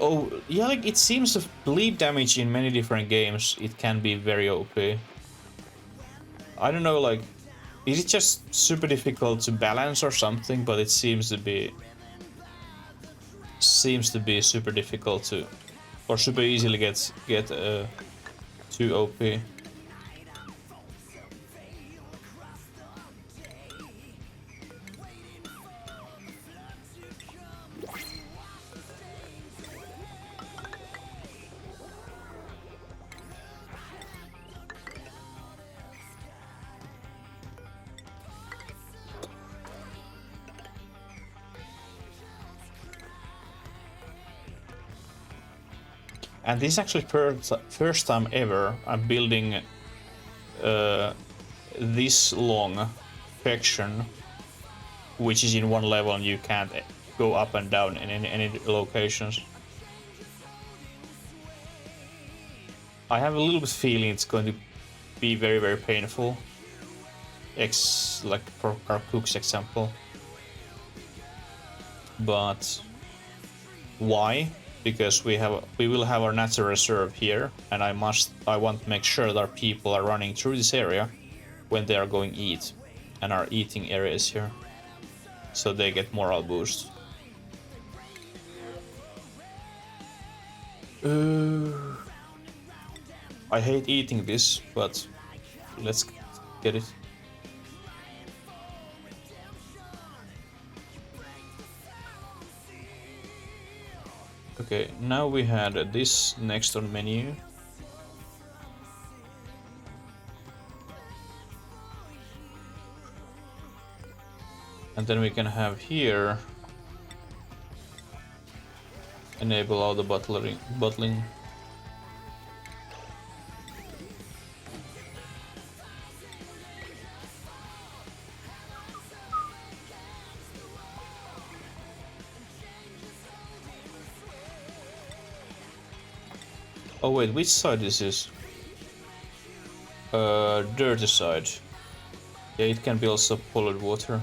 Speaker 1: Oh, yeah, like it seems to bleed damage in many different games. It can be very OP. I don't know, like, is it just super difficult to balance or something? But it seems to be super difficult to, or super easily get too OP. And this is actually first time ever I'm building this long section, which is in one level and you can't go up and down in any locations. I have a little bit feeling it's going to be very painful. Like for our cook's example. But why? Because we will have our natural reserve here, and I want to make sure that our people are running through this area when they are going eat, and our eating area is here, so they get morale boost. I hate eating this, but let's get it. Okay, now we had this next on menu. And then we can have here enable all the bottling. Oh wait, which side is this? Dirty side. Yeah, it can be also polluted water.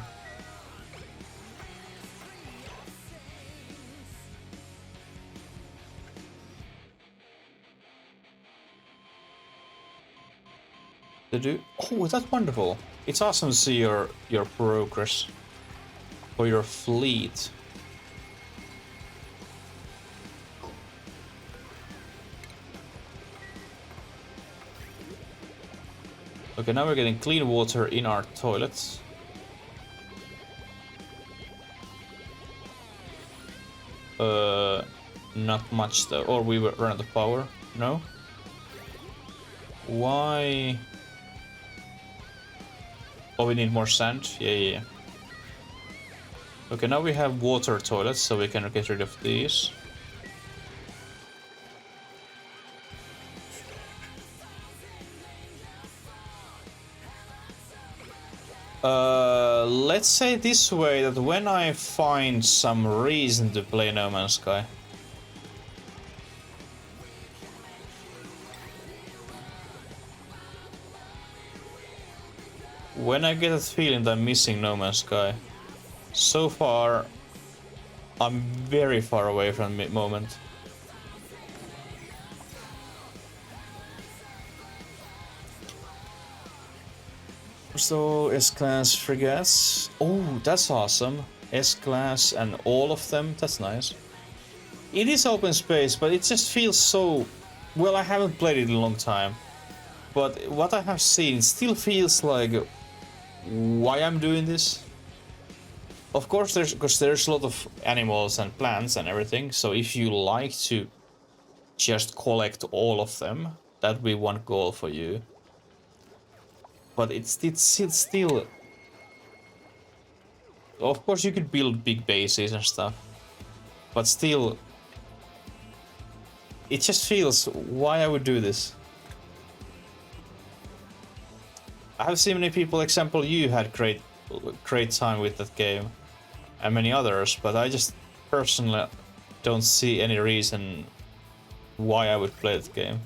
Speaker 1: Oh, that's wonderful. It's awesome to see your progress for your fleet. Okay, now we're getting clean water in our toilets. Not much though. Or we run out of power. No? Why? Oh, we need more sand? Yeah. Okay, now we have water toilets, so we can get rid of these. Let's say this way, that when I find some reason to play No Man's Sky, when I get that feeling that I'm missing No Man's Sky, so far I'm very far away from the moment. So S-Class frigates. Oh, that's awesome. S-Class and all of them, that's nice. It is open space, but it just feels so... Well, I haven't played it in a long time. But what I have seen still feels like... Why I'm doing this? Of course, there's a lot of animals and plants and everything, so if you like to just collect all of them, that'd be one goal for you. But it's still... Of course you could build big bases and stuff, but still... It just feels why I would do this. I have seen many people, example you had great time with that game, and many others, but I just personally don't see any reason why I would play that game.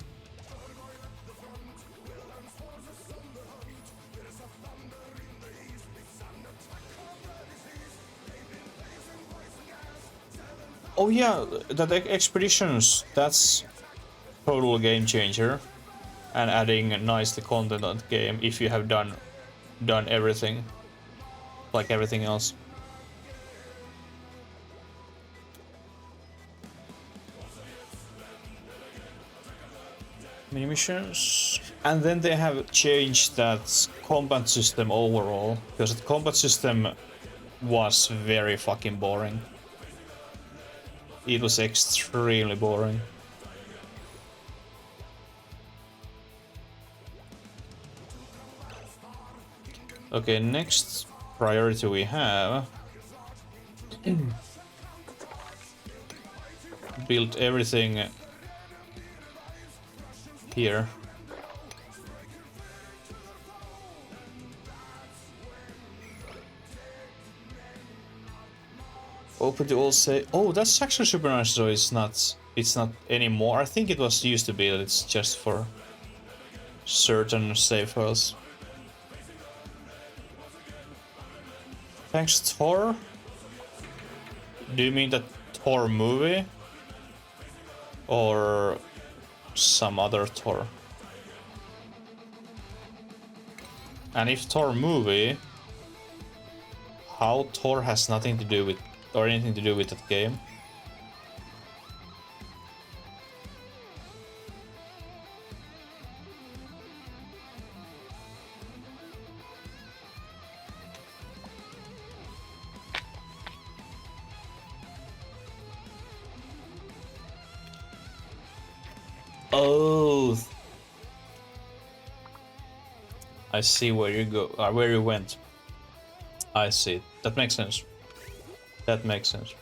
Speaker 1: Oh yeah, that expeditions, that's total game changer, and adding nicely content on the game if you have done everything, like everything else. Mini missions, and then they have changed that combat system overall, because the combat system was very fucking boring. It was extremely boring. Okay, next priority we have build everything here. Open to all say. Oh, that's actually super nice. So it's not anymore. I think it was used to be that it's just for certain save files. Thanks, Thor. Do you mean the Thor movie? Or some other Thor? And if Thor movie, how Thor has nothing to do with, or anything to do with that game? Oh, I see where you go, where you went. I see. That makes sense. That makes sense.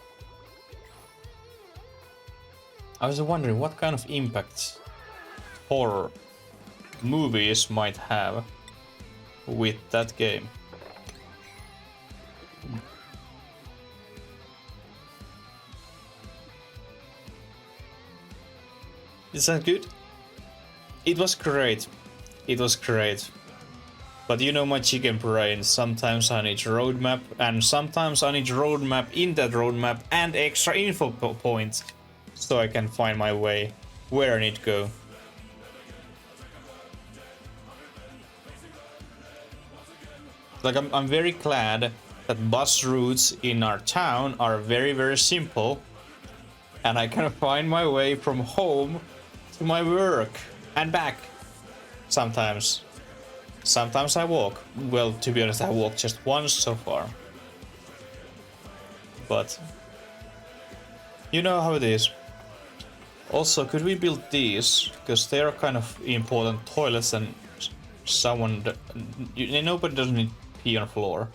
Speaker 1: I was wondering what kind of impact horror movies might have with that game. Is that good? It was great. It was great. But you know my chicken brain, sometimes I need roadmap, and sometimes I need roadmap in that roadmap and extra info points, so I can find my way where I need to go. Like I'm very glad that bus routes in our town are very simple, and I can find my way from home to my work and back. Sometimes. Sometimes I walk. Well, to be honest, I walked just once so far. But you know how it is. Also, could we build these? Because they are kind of important toilets, and someone... Nobody doesn't need pee on floor.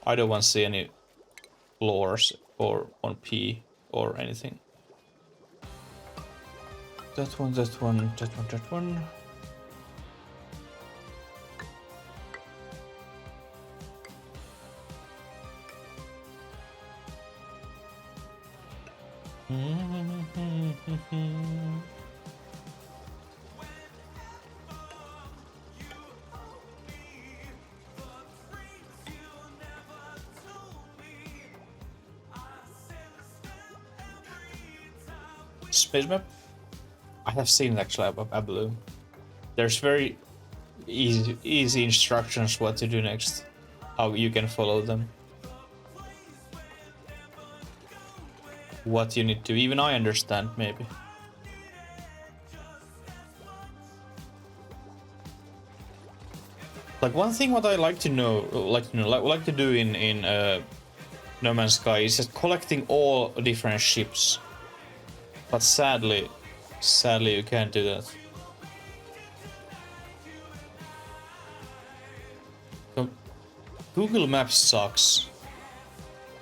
Speaker 1: I don't want to see any floors or on pee or anything. That one, that one, that one, that one. Space map? I have seen it actually, I believe. There's very easy instructions what to do next, how you can follow them. What you need to, even I understand maybe. Like one thing what I like to do in No Man's Sky is just collecting all different ships. But sadly you can't do that. So, Google Maps sucks.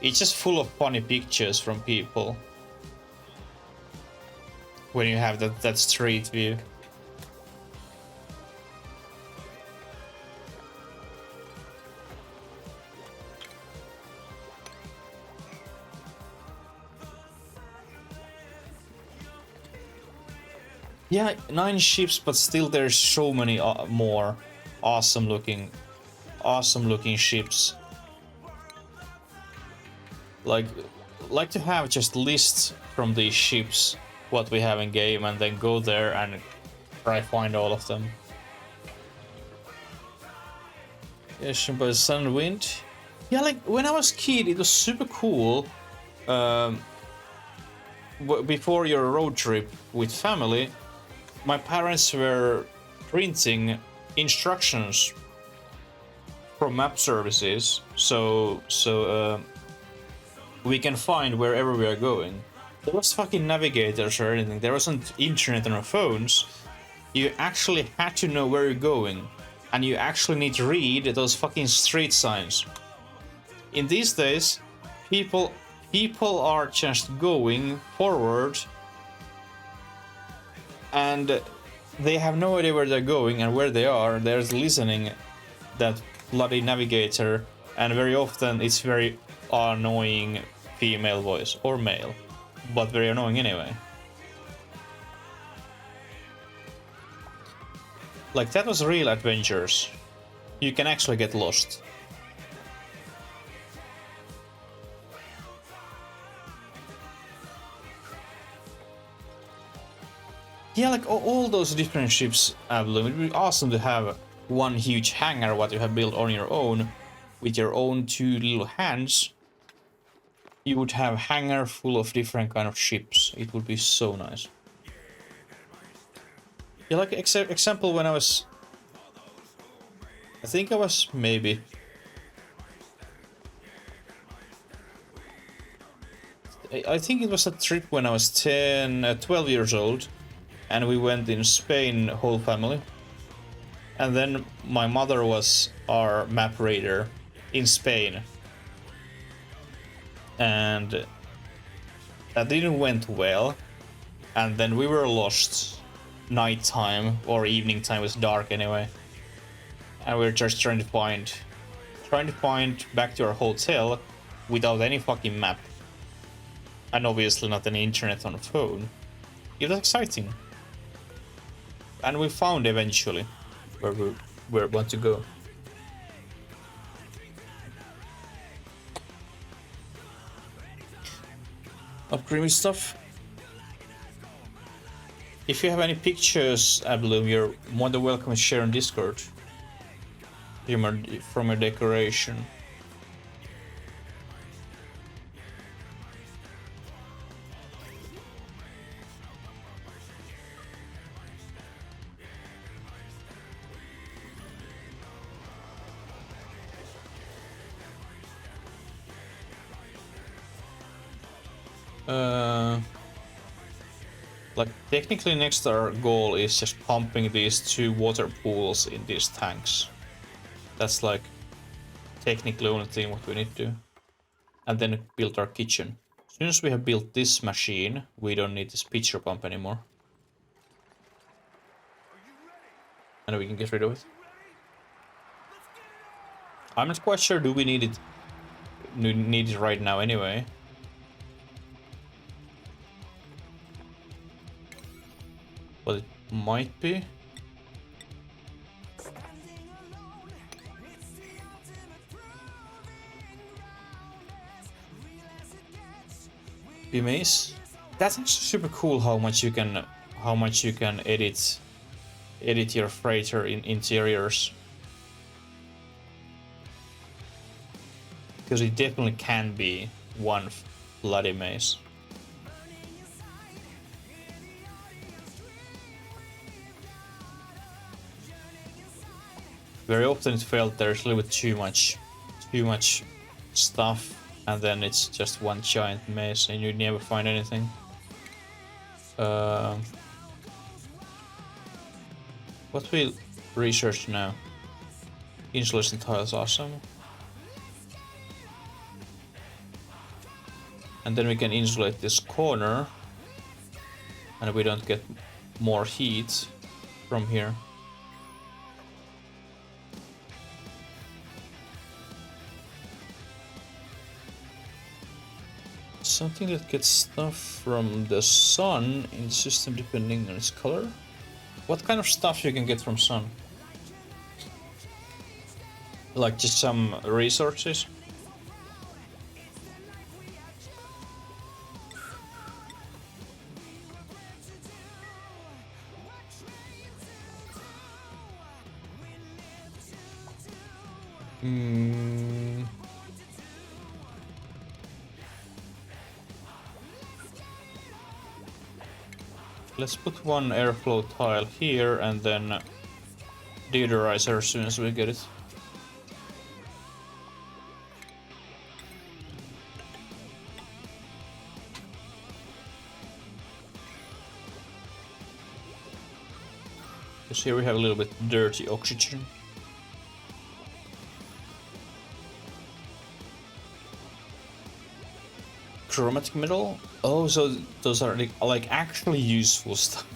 Speaker 1: It's just full of funny pictures from people when you have that street view. Yeah, 9 ships, but still there's so many more awesome looking ships. Like to have just lists from these ships what we have in game, and then go there and try find all of them. Yes, by sun and wind. Yeah, like when I was a kid, it was super cool. Before your road trip with family, my parents were printing instructions from map services, so we can find wherever we are going. There was fucking navigators or anything. There wasn't internet on our phones. You actually had to know where you're going, and you actually need to read those fucking street signs. In these days, people are just going forward, and they have no idea where they're going and where they are. They're listening that bloody navigator, and very often it's very annoying female voice or male, but very annoying anyway. Like that was real adventures. You can actually get lost. Yeah, like all those different ships, it would be awesome to have one huge hangar what you have built on your own, with your own 2 little hands. You would have a hangar full of different kind of ships. It would be so nice. Yeah, like example when I think I was maybe... I think it was a trip when I was 12 years old, and we went in Spain, whole family. And then my mother was our map reader in Spain. and that didn't went well. And then we were lost. Nighttime or evening time, was dark anyway. And we were just trying to find back to our hotel without any fucking map. And obviously not any internet on the phone. It was exciting. And we found eventually where we want to go. Upgrading stuff. If you have any pictures, Abloom, you're more than welcome to share on Discord. From your decoration. Like technically next our goal is just pumping these 2 water pools in these tanks. That's like technically only thing what we need to do. And then build our kitchen. As soon as we have built this machine, we don't need this pitcher pump anymore. And we can get rid of it. I'm not quite sure do we need it right now anyway. But it might be. Maze. That's actually super cool how much you can edit your freighter in interiors. Because it definitely can be one bloody maze. Very often it felt there's a little bit too much stuff, and then it's just one giant maze and you never find anything. What we research now? Insulation tiles, awesome. And then we can insulate this corner, and we don't get more heat from here. Something that gets stuff from the sun in the system depending on its color. What kind of stuff you can get from sun? Like just some resources? Let's put one airflow tile here and then deodorizer as soon as we get it. Because here we have a little bit dirty oxygen. Chromatic metal? Oh, so those are like actually useful stuff.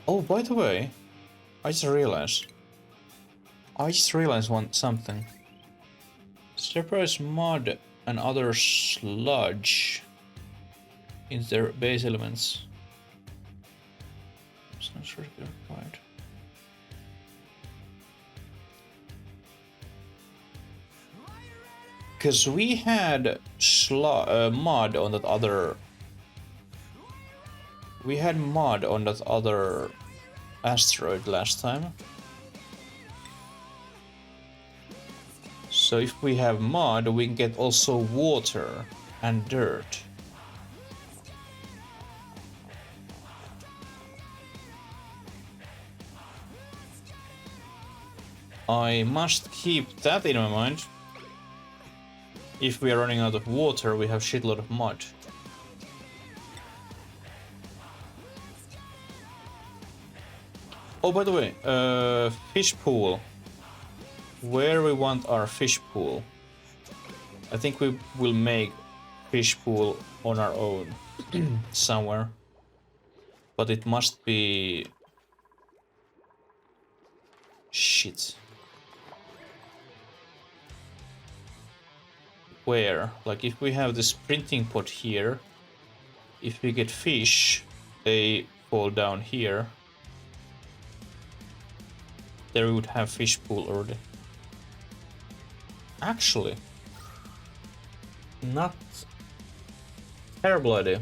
Speaker 1: Oh, by the way, I just realized something. Separate mud and other sludge in their base elements. It's not sure if they're required. Because we had mud on that other. We had mud on that other asteroid last time. So if we have mud, we can get also water and dirt. I must keep that in my mind. if we are running out of water, we have shitload of mud. Oh, by the way, fish pool. Where we want our fish pool? I think we will make fish pool on our own somewhere. But it must be... Shit. Where? Like if we have this printing pot here, if we get fish, they fall down here. There we would have fish pool already. Actually, not terrible idea.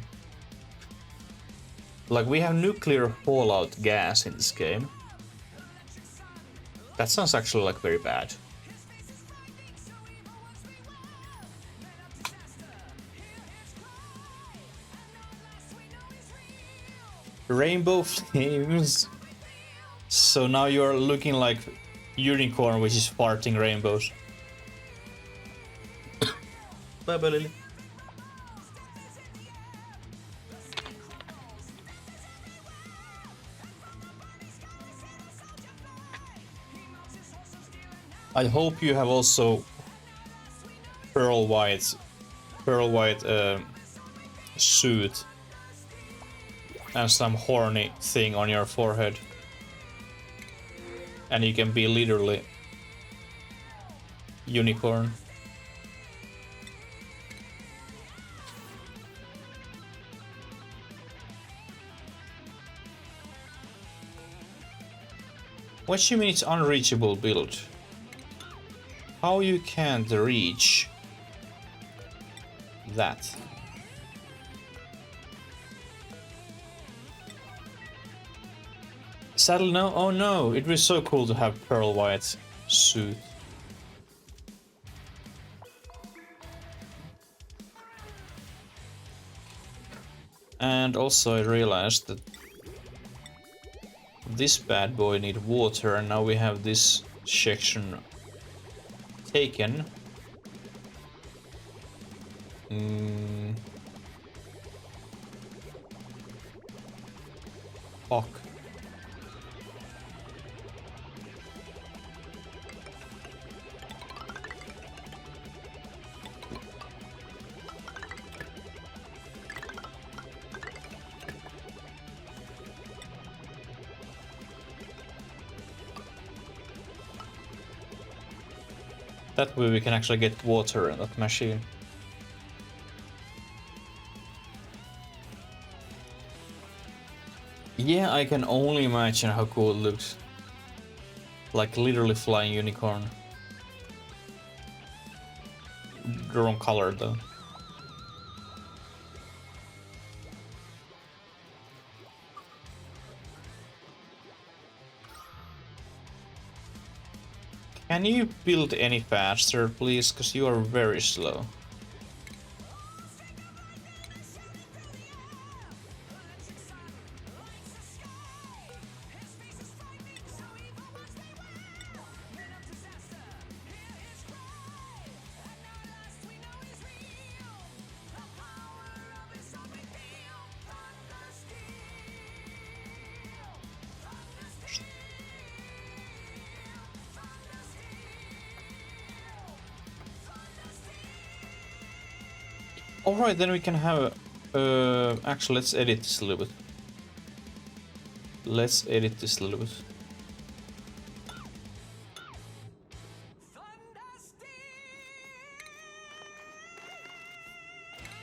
Speaker 1: Like we have nuclear fallout gas in this game. That sounds actually like very bad. Rainbow flames. So now you're looking like unicorn, which is farting rainbows. Bye bye, Lily. I hope you have also pearl white suit and some horny thing on your forehead, and you can be literally unicorn. What do you mean it's unreachable build? How you can't reach that? Sadly no? Oh no, it was so cool to have pearl white suit. And also I realized that this bad boy need water, and now we have this section taken. Fuck. That way we can actually get water in that machine. Yeah, I can only imagine how cool it looks. Like literally flying unicorn. The wrong color though. Can you build any faster, please? Because you are very slow. Alright, then we can have... actually, let's edit this a little bit. Let's edit this a little bit.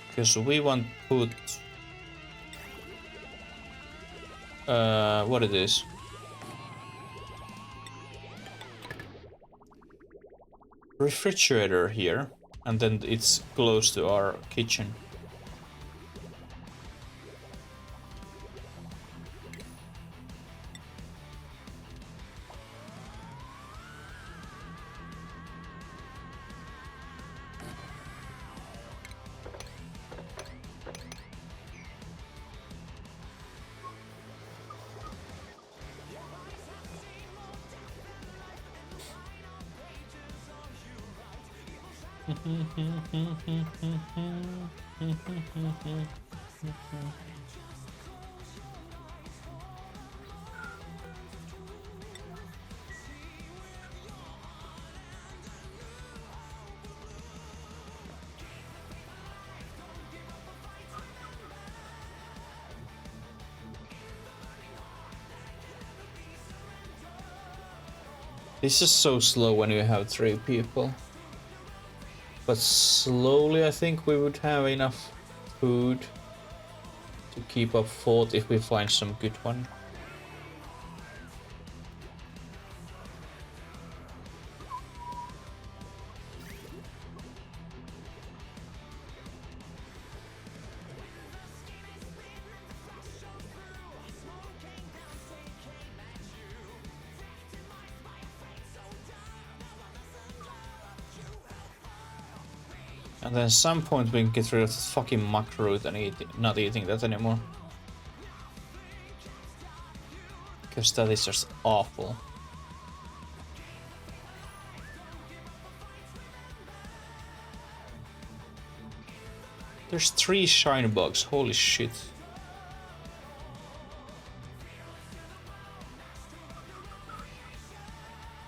Speaker 1: Because we want to put... what it is? Refrigerator here. And then it's close to our kitchen. This is so slow when you have 3 people. But slowly I think we would have enough food to keep up fort if we find some good one. And then at some point we can get rid of this fucking muck root and not eating that anymore. Because that is just awful. There's 3 shiny bugs, holy shit.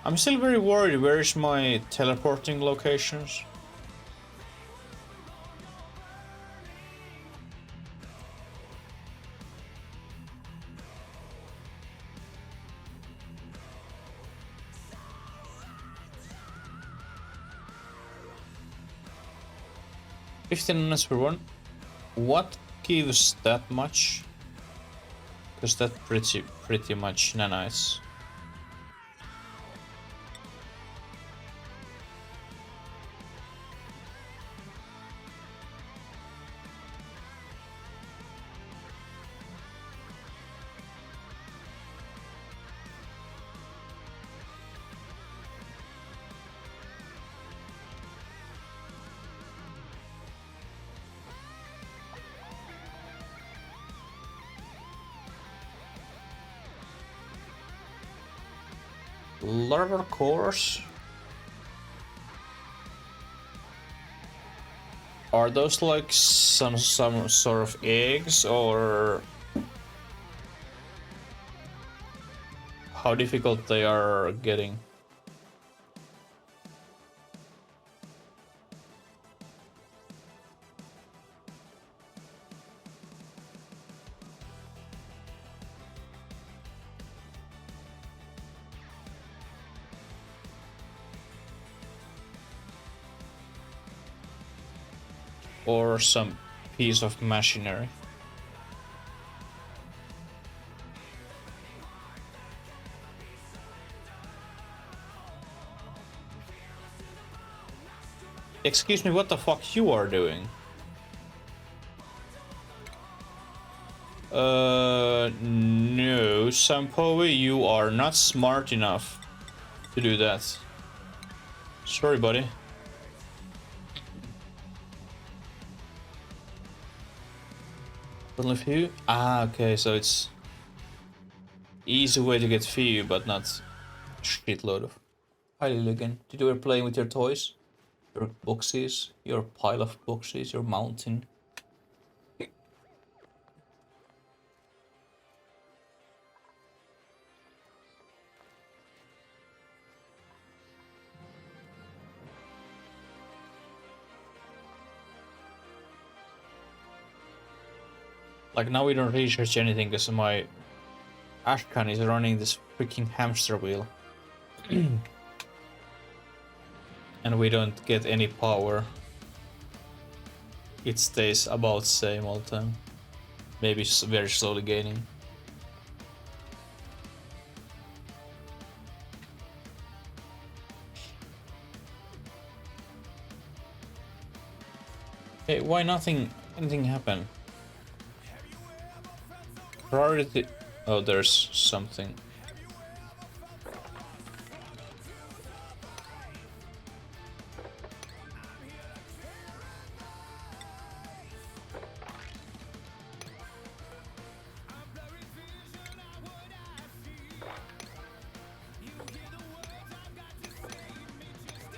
Speaker 1: I'm still very worried, where is my teleporting locations? $15 per one. What gives that much? Because that's pretty much nanites. Larval cores? Are those like some sort of eggs, or how difficult they are getting? Or some piece of machinery. Excuse me, what the fuck you are doing? No, Sampoe, you are not smart enough to do that. Sorry, buddy. Only few? Ah, okay, so it's easy way to get few, but not shitload of. Hi, Lilligan. Did you ever play with your toys? Your boxes? Your pile of boxes? Your mountain? Like now we don't research anything because my Ashcan is running this freaking hamster wheel. And we don't get any power. It stays about same all the time. Maybe very slowly gaining. Hey, why anything happen? Priority. Oh, there's something.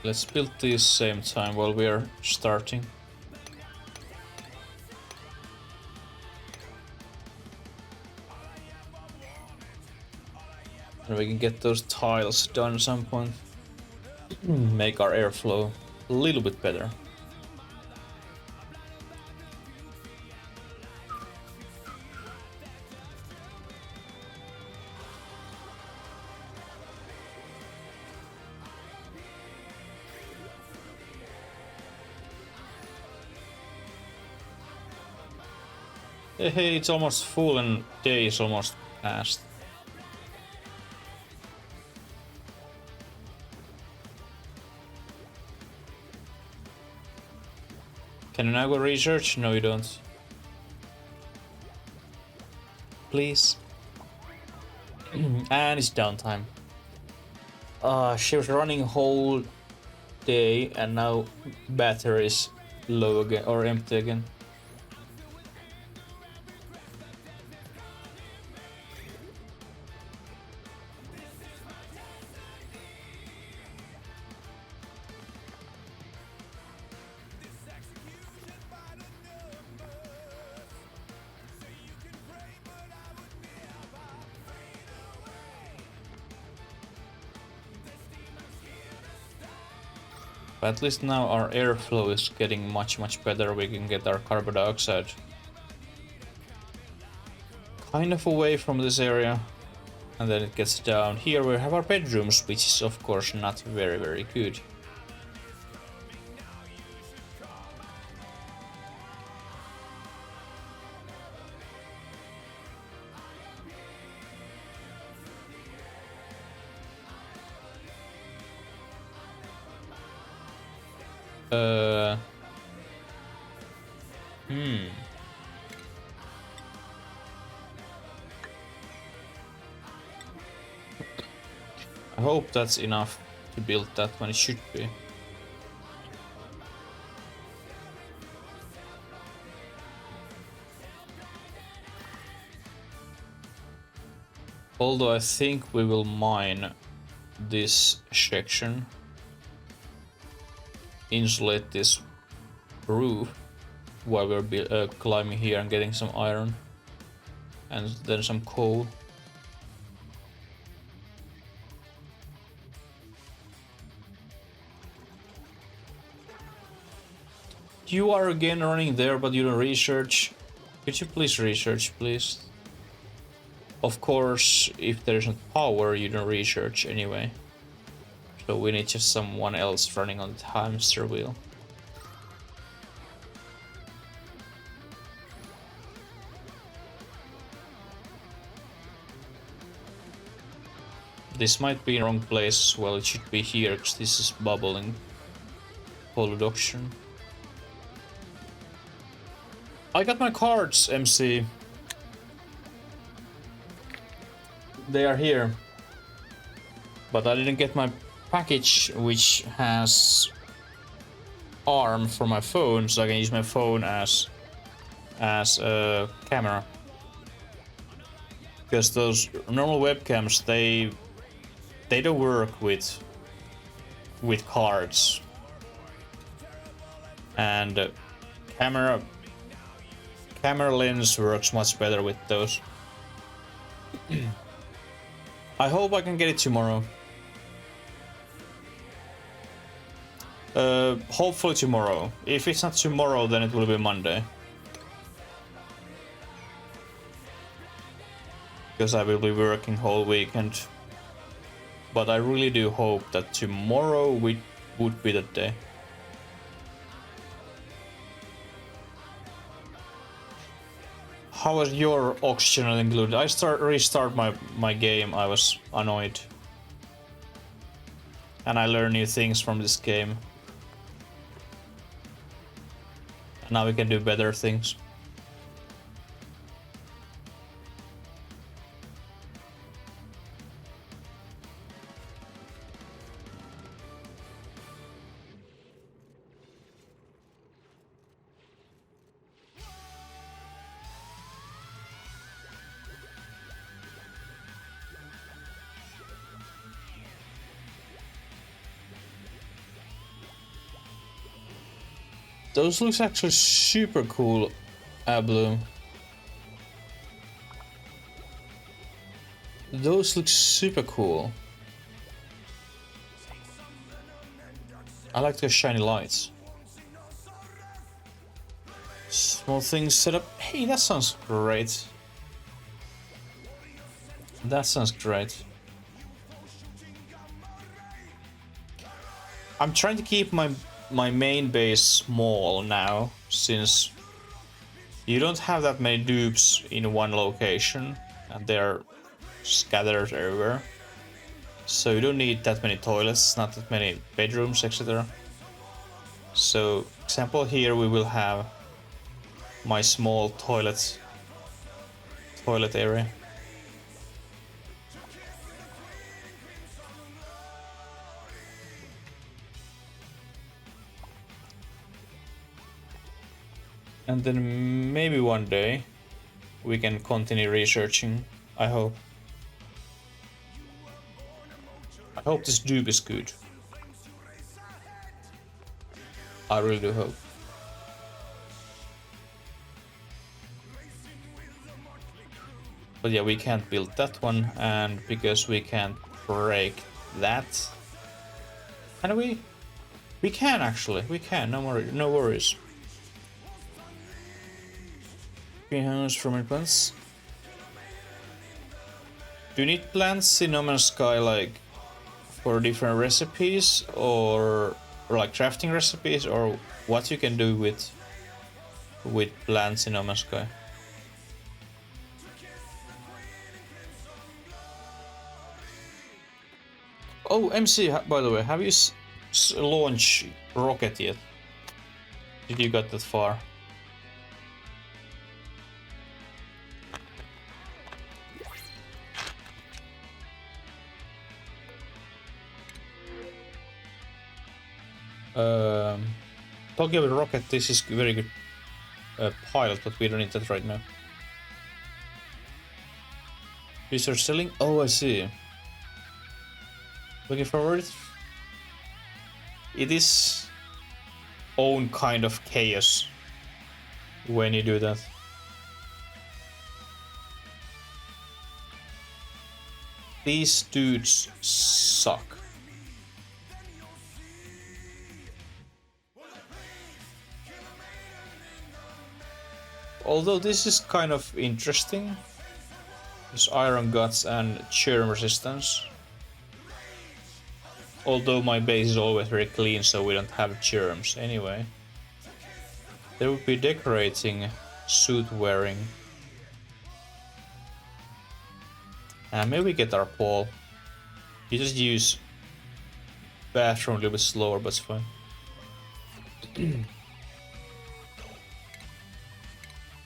Speaker 1: Let's build these same time while we are starting. And we can get those tiles done at some point. Make our airflow a little bit better. Hey, it's almost full and day is almost past. Can you now go research? No, you don't. Please. And it's downtime. She was running whole day and now battery's low again or empty again. But at least now our airflow is getting much better. We can get our carbon dioxide kind of away from this area. And then it gets down. Here we have our bedrooms, which is of course not very good. I hope that's enough to build that one. It should be. Although I think we will mine this section, insulate this roof while we're climbing here and getting some iron and then some coal. You are again running there, but you don't research. Could you please research, please? Of course, if there isn't power, you don't research anyway. So we need just someone else running on the hamster wheel. This might be in the wrong place as well. It should be here, because this is bubbling. Production. I got my cards, MC. They are here. But I didn't get my package, which has arm for my phone, so I can use my phone as a camera. Because those normal webcams, they don't work with cards. And camera lens works much better with those. I hope I can get it tomorrow. Hopefully tomorrow. If it's not tomorrow, then it will be Monday. Because I will be working whole weekend. But I really do hope that tomorrow would be the day. How was your oxygen included? I restart my game. I was annoyed. And I learned new things from this game. And now we can do better things. Those looks actually super cool, Abloom. Those look super cool. I like the shiny lights. Small things set up. Hey, that sounds great. That sounds great. I'm trying to keep my main base small now, since you don't have that many dupes in one location, and they're scattered everywhere. So you don't need that many toilets, not that many bedrooms, etc. So, example here we will have my small toilet area. And then maybe one day we can continue researching, I hope. I hope this dupe is good. I really do hope. But yeah, we can't build that one, and because we can't break that. And we can actually, we can, no worries. Greenhouse from plants. Do you need plants in No Man's Sky like for different recipes or like crafting recipes, or what you can do with plants in No Man's Sky? Oh, MC, by the way, have you launched rocket yet? Did you get that far? Talking about rocket, this is very good pilot, but we don't need that right now. Research selling? Oh, I see. Looking forward. It is own kind of chaos when you do that. These dudes suck. Although this is kind of interesting. There's iron guts and churn resistance. Although my base is always very clean, so we don't have germs anyway. There would be decorating, suit wearing. And maybe we get our Paul. You just use bathroom a little bit slower, but it's fine.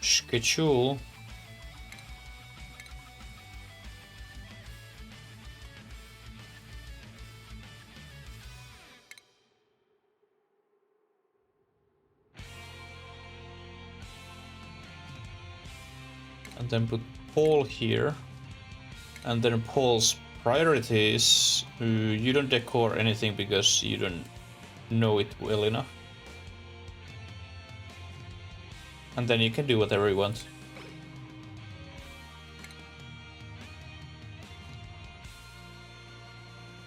Speaker 1: Schedule. And then put Paul here. And then Paul's priorities. You don't decor anything because you don't know it well enough. And then you can do whatever you want.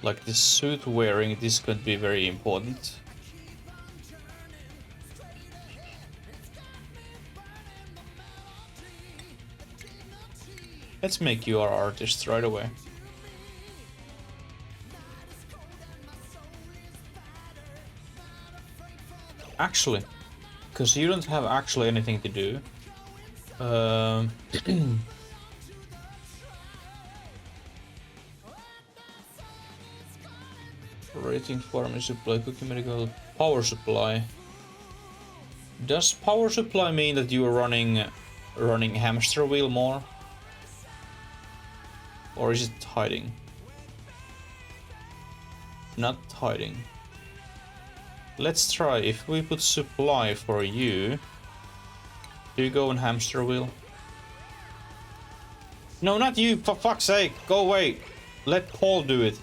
Speaker 1: Like this suit wearing, this could be very important. Let's make you our artist right away. Actually, because you don't have actually anything to do. Rating, farming supply, cooking, medical, power supply. Does power supply mean that you are running hamster wheel more? Or is it hiding? Not hiding. Let's try, if we put supply for you. Do you go on hamster wheel? No, not you, for fuck's sake, go away. Let Paul do it.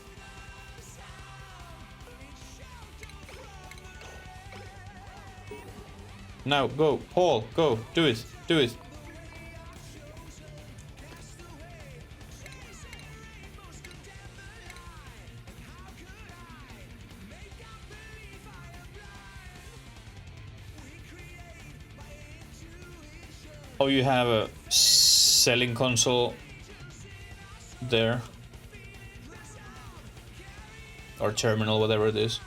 Speaker 1: Now, go, Paul, go, do it, do it. Oh, you have a selling console there. Or terminal, whatever it is.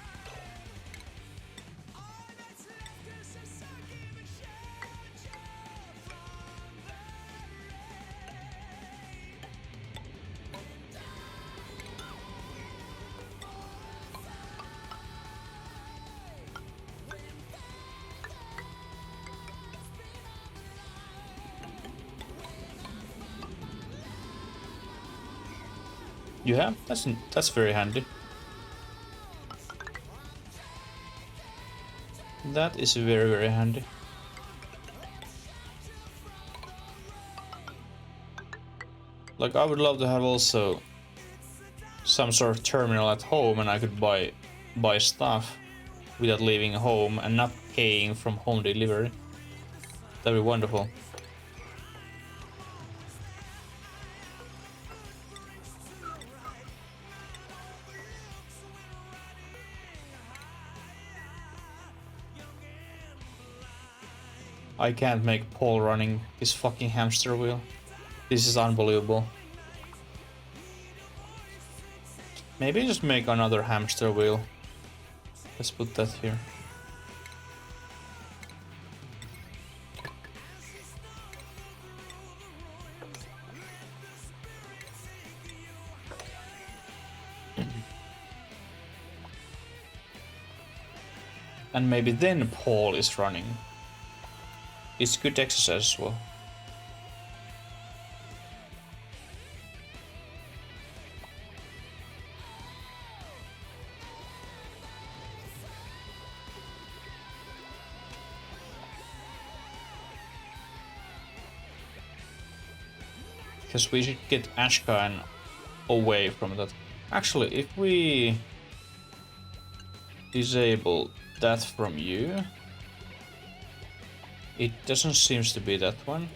Speaker 1: You have? That's very handy. That is very, very handy. Like, I would love to have also some sort of terminal at home and I could buy stuff without leaving home and not paying from home delivery. That'd be wonderful. I can't make Paul running his fucking hamster wheel. This is unbelievable. Maybe just make another hamster wheel. Let's put that here. And maybe then Paul is running. It's good exercise as well. Because we should get Ashkan away from that. Actually, if we disable that from you, it doesn't seem to be that one.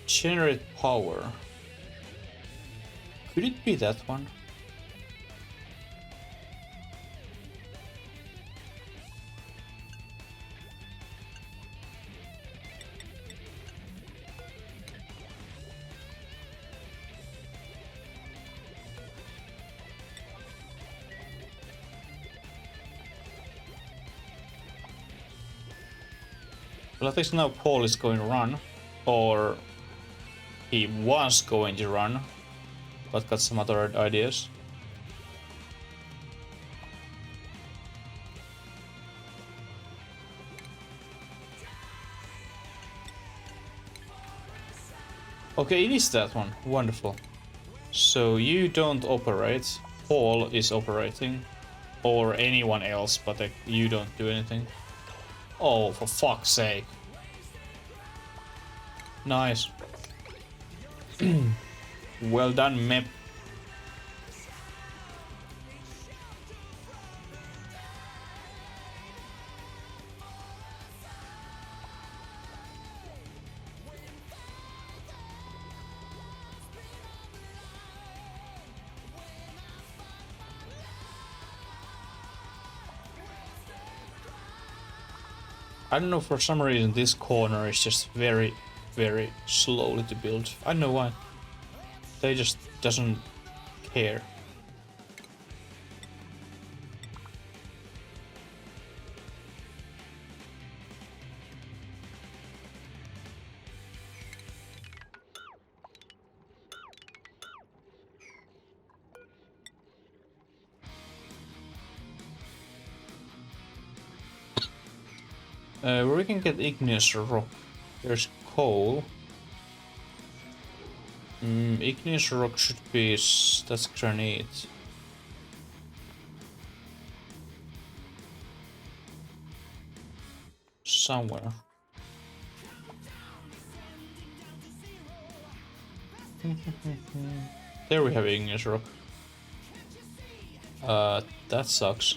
Speaker 1: Generate power. Could it be that one? Well, at least now Paul is going to run, or he was going to run, but got some other ideas. Okay, it is that one. Wonderful. So you don't operate, Paul is operating, or anyone else, but like, you don't do anything. Oh, for fuck's sake. Nice. Well done, Mep. I don't know, for some reason this corner is just very, very slowly to build. I don't know why. They just doesn't care. We can get igneous rock. There's coal. Igneous rock should be... that's granite. somewhere. There we have Igneous Rock. That sucks.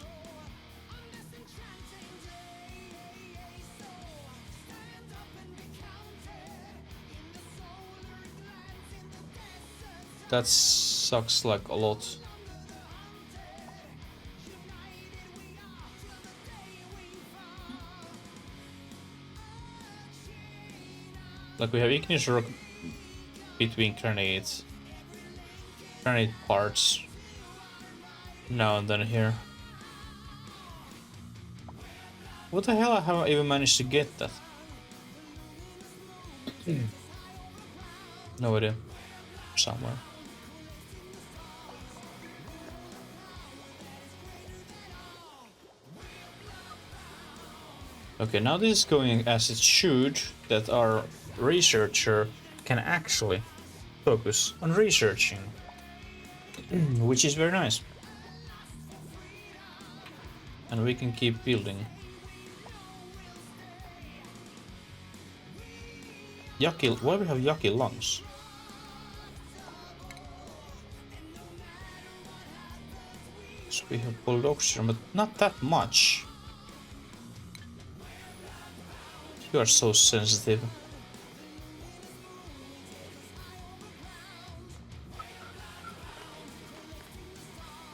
Speaker 1: That sucks like a lot. Like we have Igneous Rock between grenade parts now and then here. What the hell have I even managed to get that? No idea. Somewhere. Okay, now this is going as it should, that our researcher can actually focus on researching, which is very nice. And we can keep building. Yucky, why do we have yucky lungs? So we have pulled oxygen, but not that much. You are so sensitive.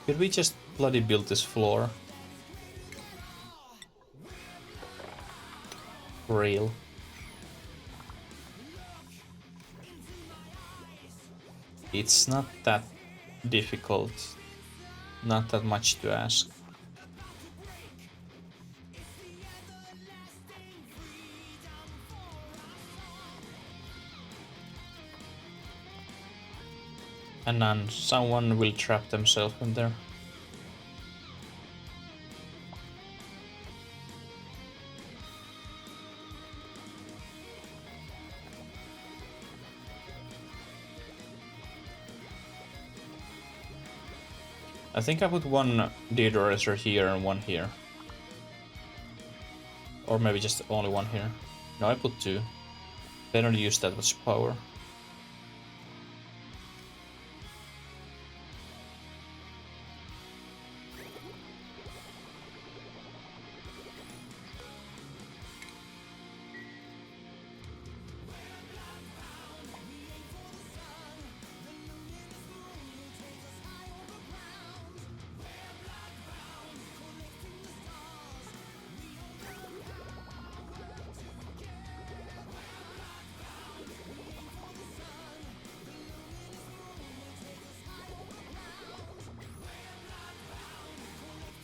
Speaker 1: Could we just bloody build this floor? Real. It's not that difficult. Not that much to ask. And then someone will trap themselves in there. I think I put one deodorizer here and one here. Or maybe just only one here. No, I put two. They don't use that much power.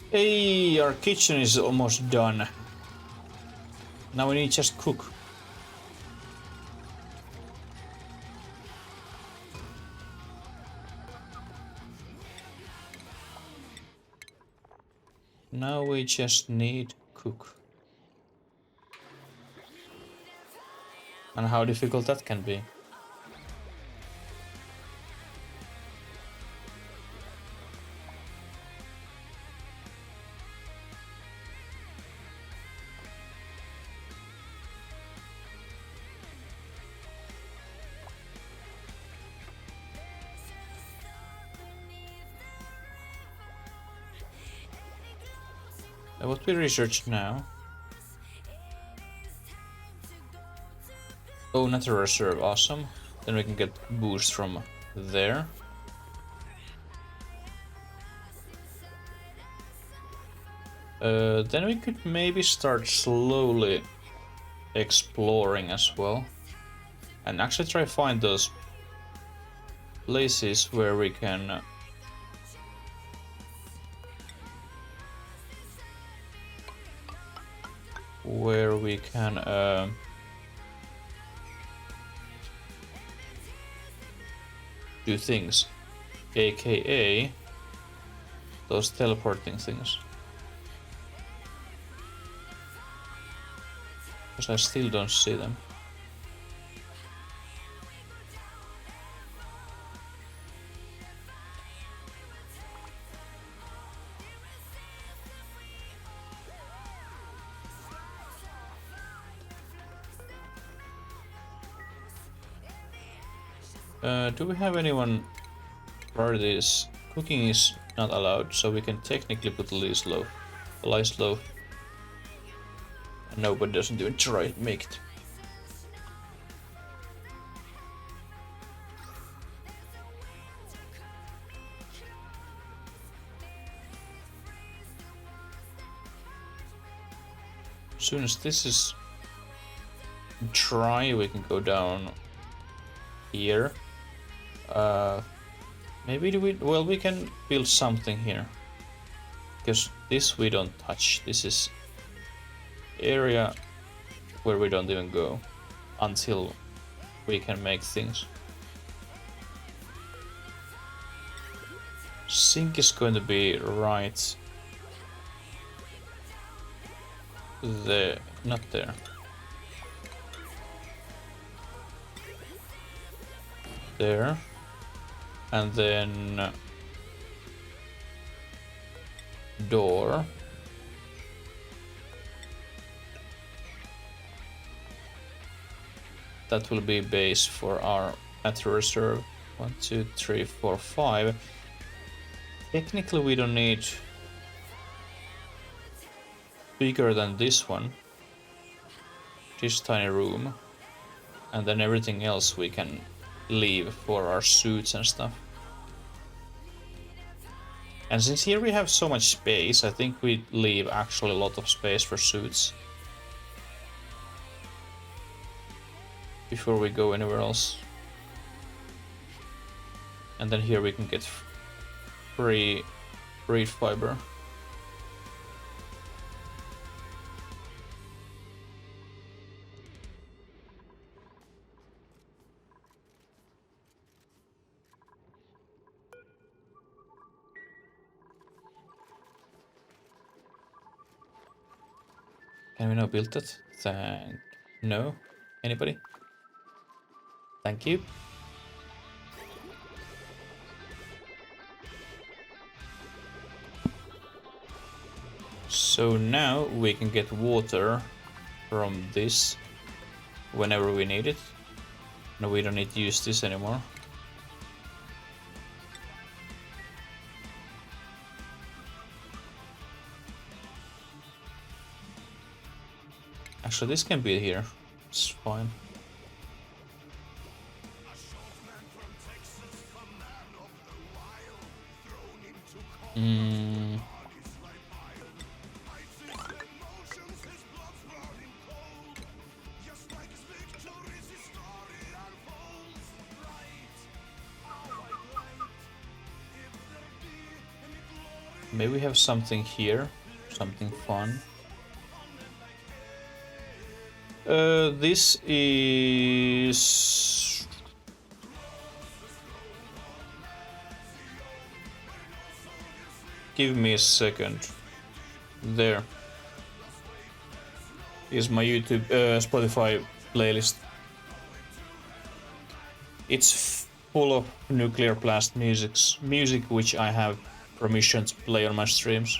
Speaker 1: Hey, our kitchen is almost done. Now we need just cook. Now we just need cook. And how difficult that can be. What we research now? Oh, natural reserve, awesome. Then we can get boost from there. Then we could maybe start slowly exploring as well. And actually try find those places where we can do things, aka those teleporting things. Because I still don't see them. Do we have anyone where this cooking is not allowed, so we can technically put Lice loaf. And nobody doesn't even try to make it. As soon as this is dry, we can go down here. Maybe we can build something here. Because this we don't touch. This is area where we don't even go until we can make things. Sink is going to be right there, not there. There. And then door. That will be base for our matter reserve. 1, 2, 3, 4, 5. Technically we don't need bigger than this one. This tiny room. And then everything else we can leave for our suits and stuff. And since here we have so much space, I think we leave actually a lot of space for suits. Before we go anywhere else. And then here we can get free reed fiber. Can we now build that? No? Anybody? Thank you. So now we can get water from this whenever we need it. No, we don't need to use this anymore. Actually, this can be here. It's fine. Maybe we have something here, something fun. This is... Give me a second. There is my YouTube, Spotify playlist. It's full of nuclear blast music which I have permission to play on my streams.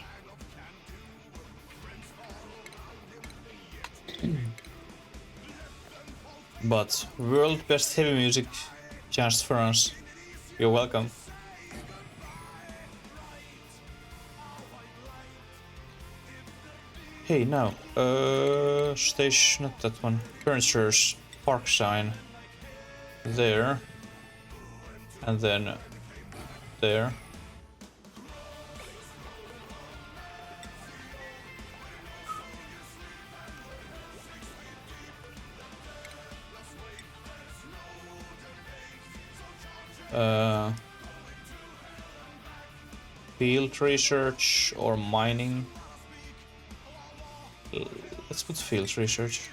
Speaker 1: But world best heavy music just for us. You're welcome. Hey, now, station, not that one. Furniture's park sign. There. And then there. Field research or mining. Let's put field research.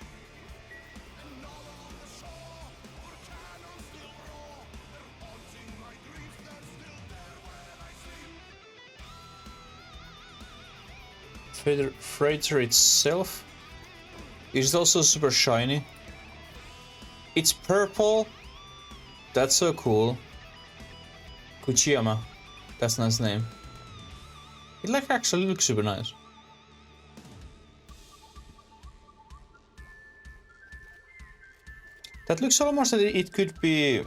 Speaker 1: Freighter itself is also super shiny. It's purple. That's so cool. Kuchiyama. That's a nice name. It like actually looks super nice. That looks almost like it could be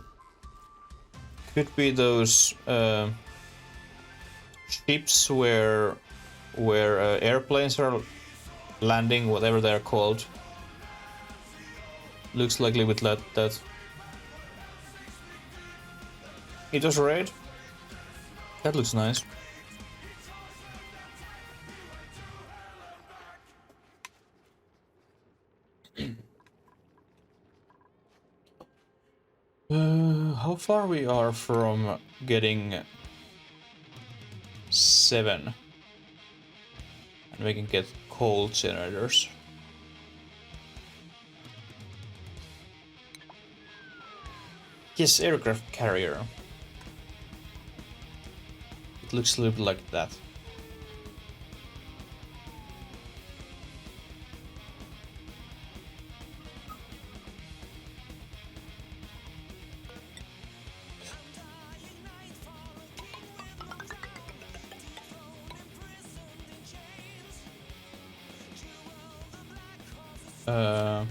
Speaker 1: Could be those ships where airplanes are landing, whatever they're called. Looks like a little bit like that. It was red. That looks nice. How far we are from getting 7, and we can get coal generators. Yes, aircraft carrier. It looks a little bit like that. Uh,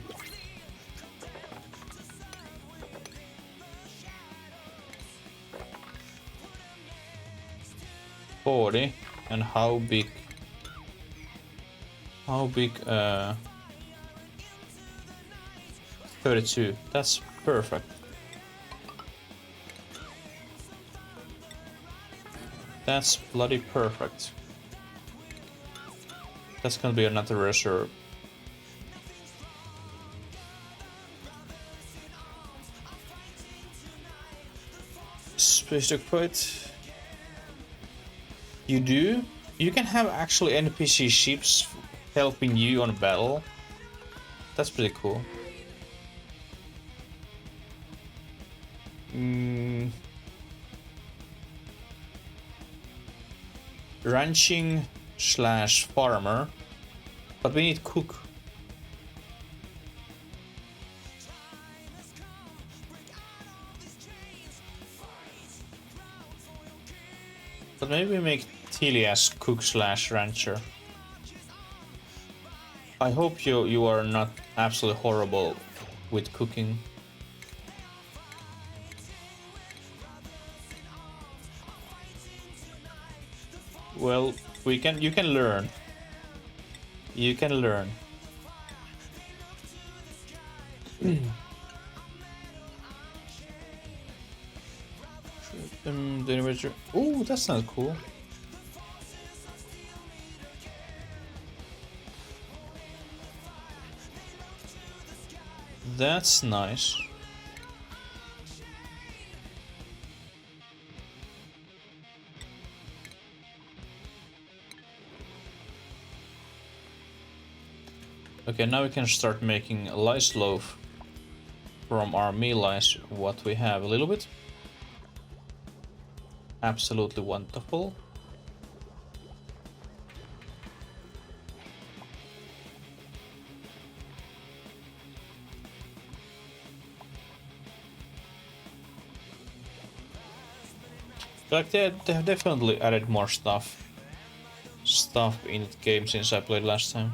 Speaker 1: $40, and how big? How big? 32. That's perfect. That's bloody perfect. That's gonna be another reserve. Space dogfight. You do? You can have actually NPC ships helping you on battle. That's pretty cool. Ranching / farmer. But we need cook. But maybe we make Tilly as cook / rancher. I hope you are not absolutely horrible with cooking. Well, you can learn. You can learn. Oh, that's not cool. That's nice. Okay, now we can start making lice loaf from our meal lice, what we have a little bit. Absolutely wonderful. Like they have definitely added more stuff in the game since I played last time.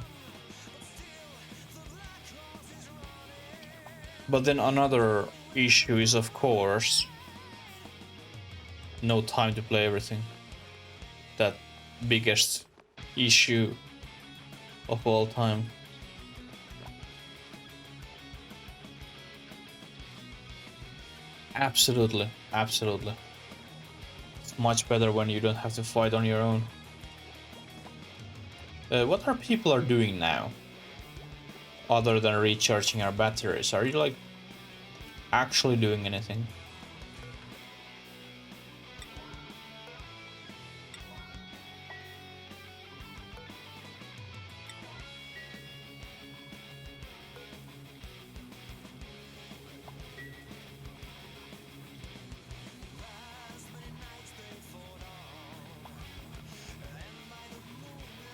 Speaker 1: But then another issue is, of course, no time to play everything. That biggest issue of all time. Absolutely, absolutely. It's much better when you don't have to fight on your own. What are people doing now? Other than recharging our batteries, are you like actually doing anything?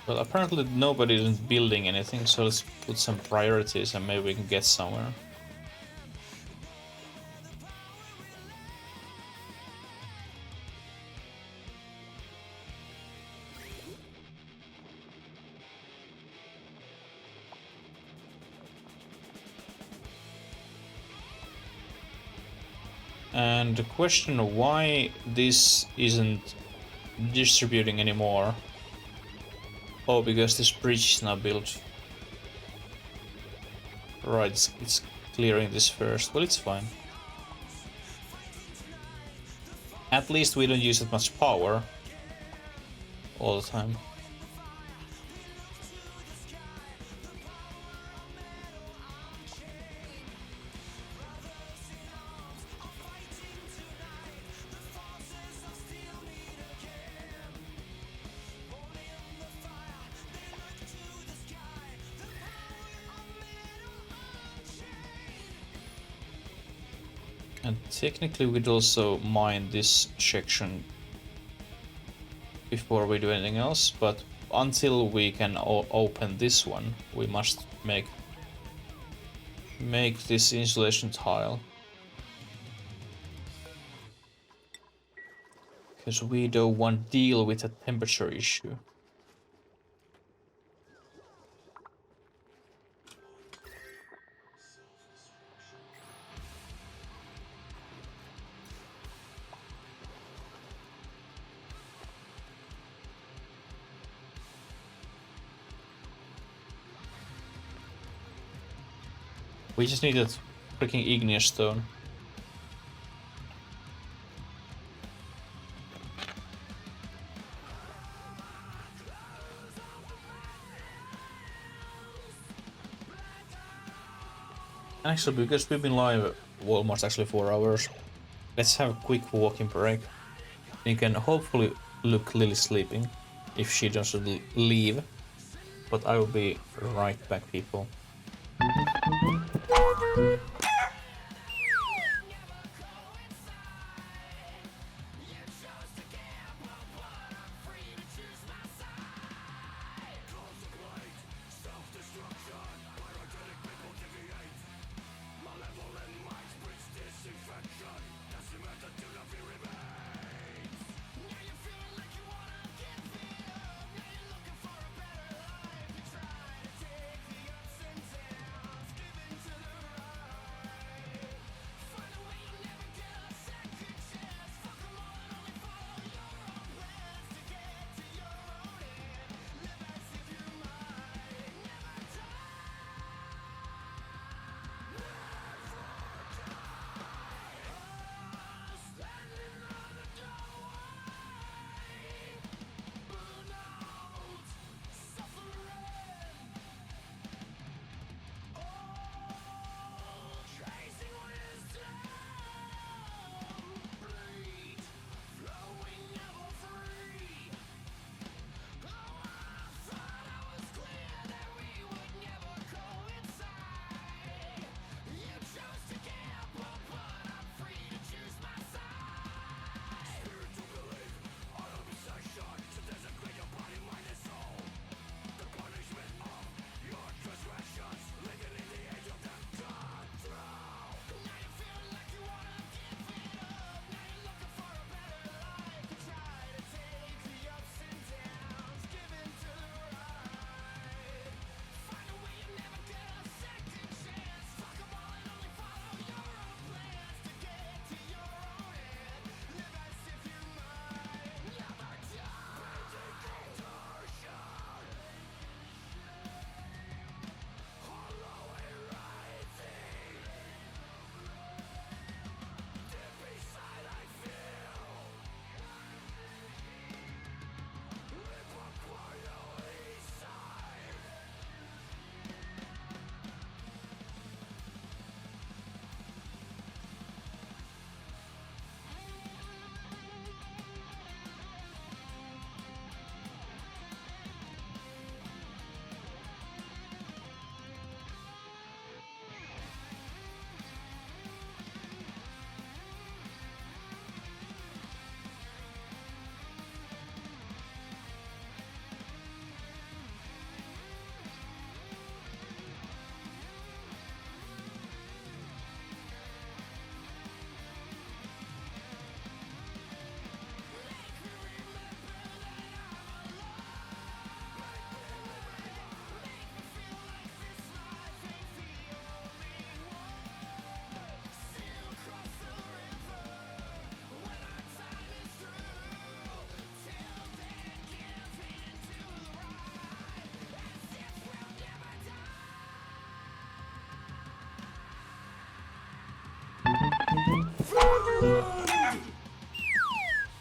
Speaker 1: Well, apparently nobody is building anything, so let's put some priorities and maybe we can get somewhere. And the question why this isn't distributing anymore. Oh, because this bridge is now built. Right, it's clearing this first. Well, it's fine. At least we don't use that much power all the time. And technically we'd also mine this section before we do anything else, but until we can open this one, we must make this insulation tile. Because we don't want to deal with a temperature issue. We just need that freaking igneous stone. Actually, because we've been live almost actually 4 hours, let's have a quick walking break. You can hopefully look Lily sleeping if she doesn't leave. But I will be right back, people.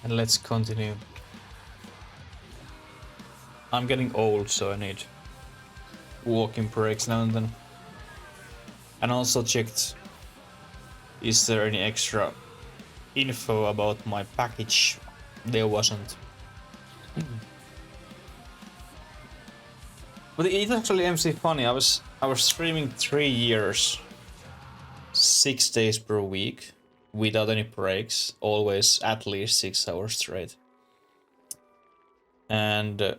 Speaker 1: And let's continue. I'm getting old, so I need walking breaks now and then. And also checked, is there any extra info about my package? There wasn't. But it's actually MC funny. I was streaming 3 years, 6 days per week, without any breaks, always at least 6 hours straight. And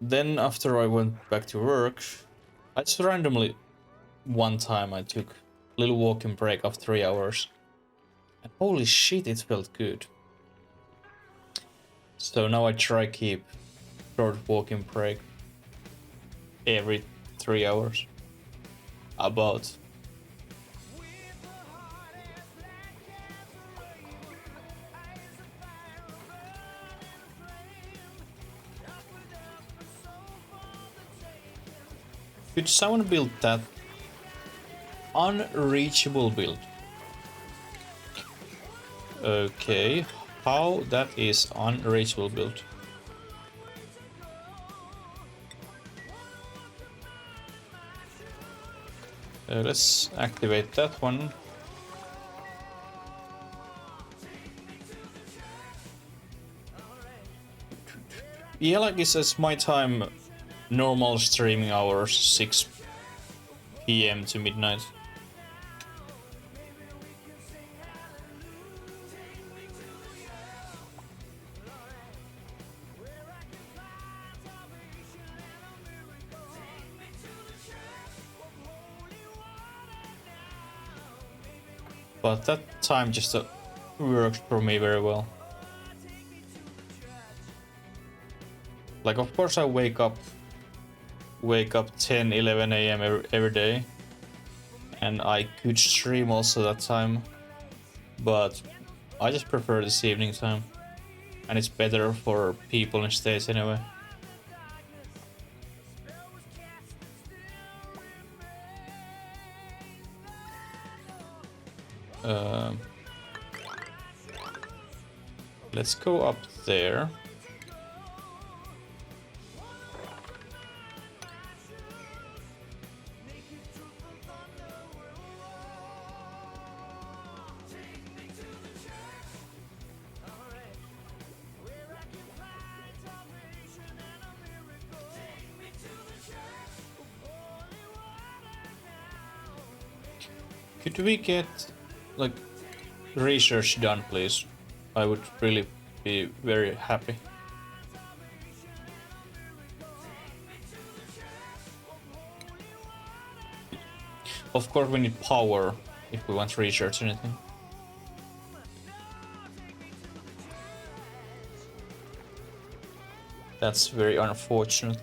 Speaker 1: then after I went back to work, I just randomly, one time I took a little walking break of 3 hours. And holy shit, it felt good. So now I try keep short walking break every 3 hours. About. Could someone build that unreachable build? Okay, how that is unreachable build? Let's activate that one. Yeah, like it says, my time, normal streaming hours, 6 PM to midnight. But that time just works for me very well. Like, of course I wake up 10, 11 AM every day. And I could stream also that time. But I just prefer this evening time. And it's better for people in States anyway. Let's go up there. Could we get, like, research done, please? I would really be very happy. Of course we need power if we want to research anything. That's very unfortunate.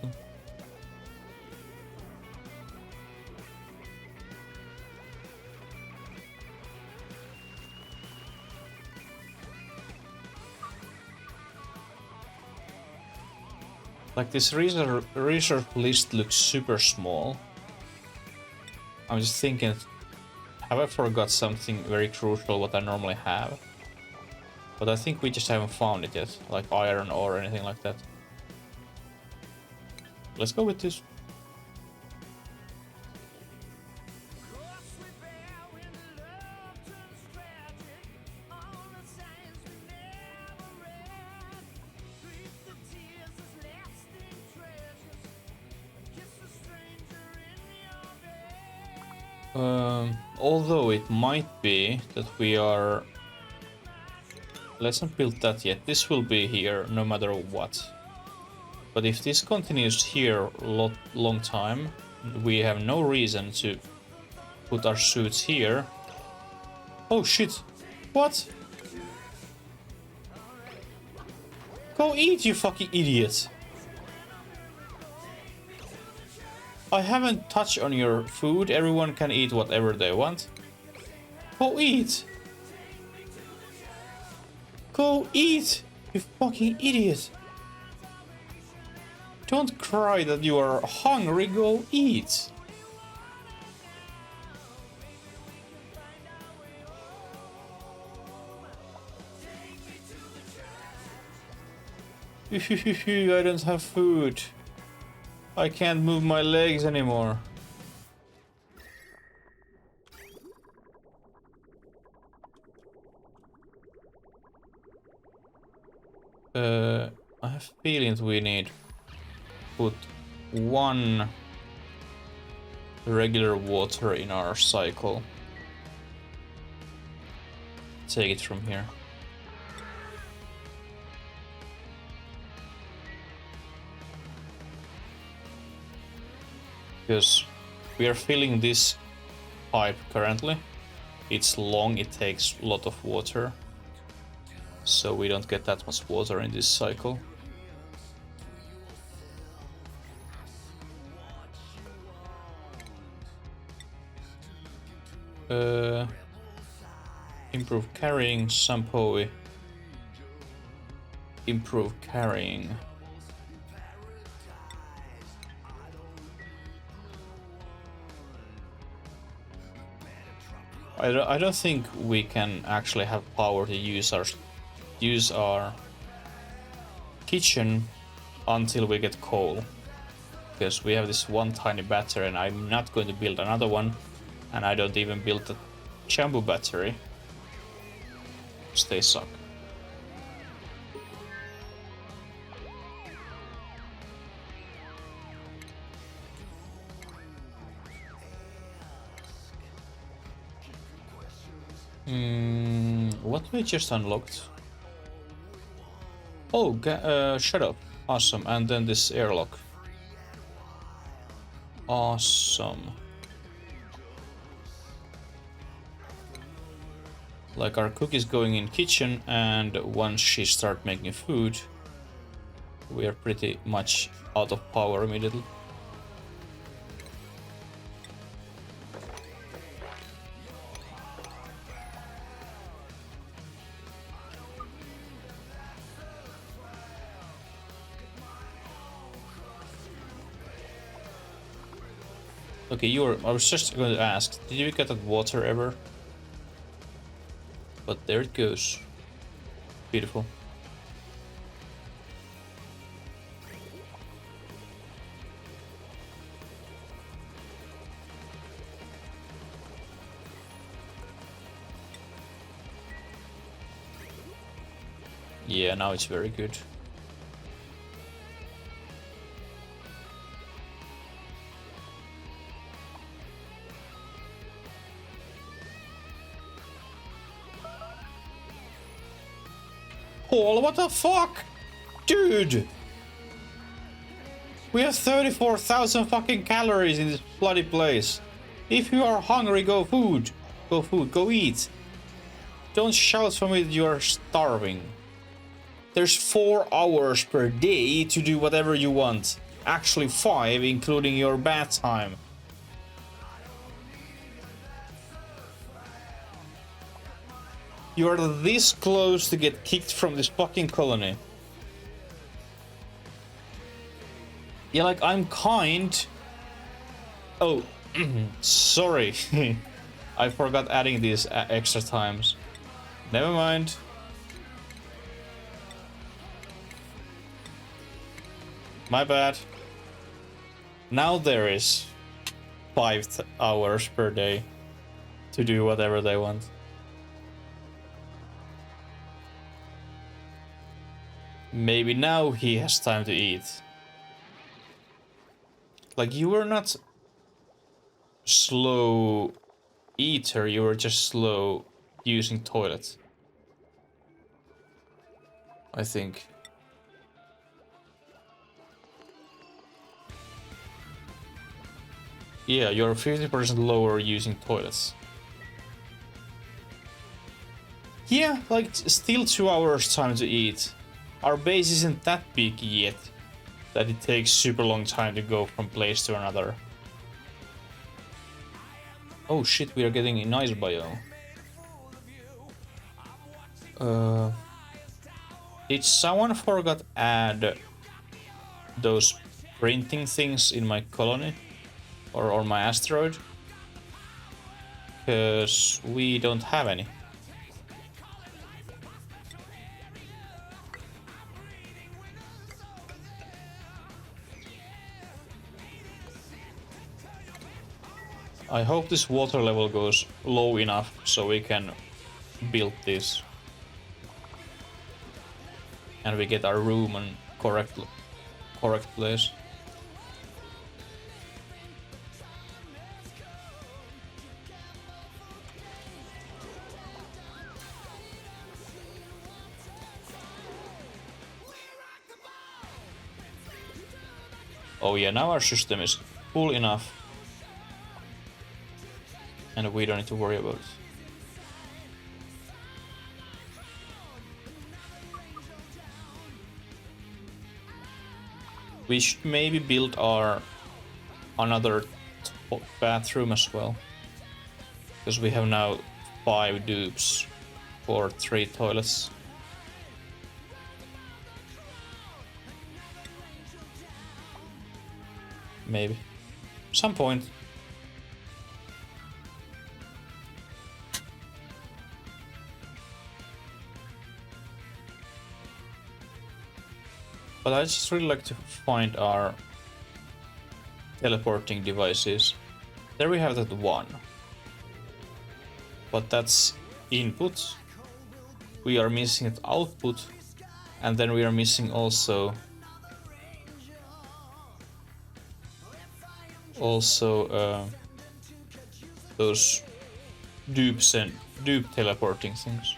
Speaker 1: Like, this research list looks super small. I'm just thinking, have I forgot something very crucial what I normally have? But I think we just haven't found it yet, like iron or anything like that. Let's go with this. Although it might be that we are... Let's not build that yet. This will be here no matter what. But if this continues here long time, we have no reason to put our suits here. Oh shit! What? Go eat, you fucking idiot! I haven't touched on your food. Everyone can eat whatever they want. Go eat! Go eat, you fucking idiot! Don't cry that you are hungry, go eat! I don't have food. I can't move my legs anymore. I have a feeling we need put one regular water in our cycle. Take it from here. Because we are filling this pipe currently. It's long, it takes a lot of water. So we don't get that much water in this cycle. Improve carrying, Sampoe. Improve carrying. I don't think we can actually have power to use our kitchen until we get coal, because we have this one tiny battery and I'm not going to build another one, and I don't even build the Chambu battery because they suck. What we just unlocked? Oh, shut up. Awesome. And then this airlock. Awesome. Like, our cook is going in kitchen, and once she starts making food, we are pretty much out of power immediately. Okay, I was just going to ask, did you get that water ever? But there it goes. Beautiful. Yeah, now it's very good. What the fuck? Dude! We have 34,000 fucking calories in this bloody place. If you are hungry, go food. Go eat. Don't shout for me that you are starving. There's 4 hours per day to do whatever you want. Actually 5, including your bath time. You are this close to get kicked from this fucking colony. Yeah, like, I'm kind. Oh, sorry. I forgot adding these extra times. Never mind. My bad. Now there is 5 hours per day to do whatever they want. Maybe now he has time to eat. Like, you were not slow eater, you were just slow using toilet. I think. Yeah, you're 50% lower using toilets. Yeah, like, still 2 hours time to eat. Our base isn't that big yet that it takes super long time to go from place to another. Oh shit, we are getting a nice biome. Did someone forgot add those printing things in my colony? Or on my asteroid? Because we don't have any. I hope this water level goes low enough so we can build this. And we get our room in correct place. Oh yeah, now our system is full enough. And we don't need to worry about it. We should maybe build our another bathroom as well. Because we have now 5 dupes for 3 toilets. Maybe. Some point. But I just really like to find our teleporting devices. There we have that one. But that's input. We are missing the output. And then we are missing also those dupes and dupe teleporting things.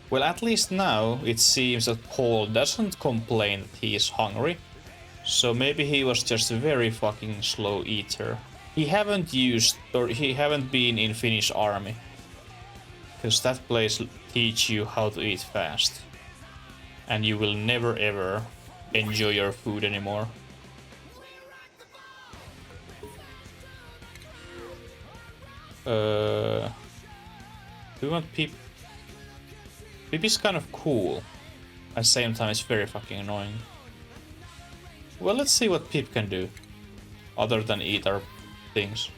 Speaker 1: Well, at least now it seems that Paul doesn't complain that he is hungry. So maybe he was just a very fucking slow eater. He haven't been in Finnish army. Because that place teach you how to eat fast. And you will never ever enjoy your food anymore. Do we want Pip? Pip is kind of cool. At the same time, it's very fucking annoying. Well, let's see what Pip can do. Other than eat our things.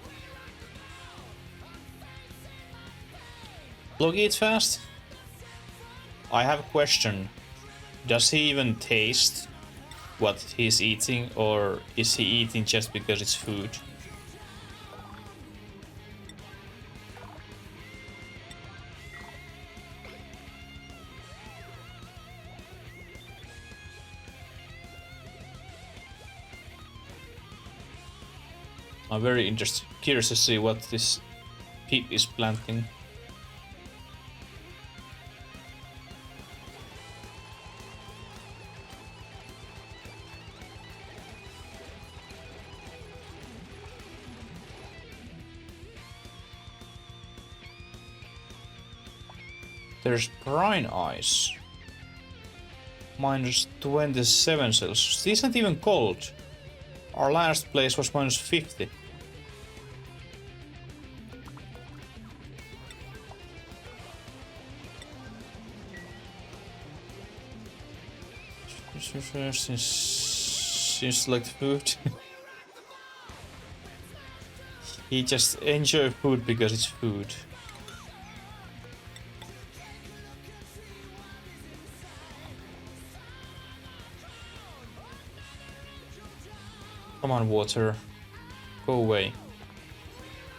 Speaker 1: Look, eats fast. I have a question. Does he even taste what he's eating, or is he eating just because it's food? I'm very curious to see what this Pip is planting. There's brine ice. Minus 27 Celsius. This isn't even cold. Our last place was minus 50. Seems like food. He just enjoys food because it's food. Come on, water. Go away.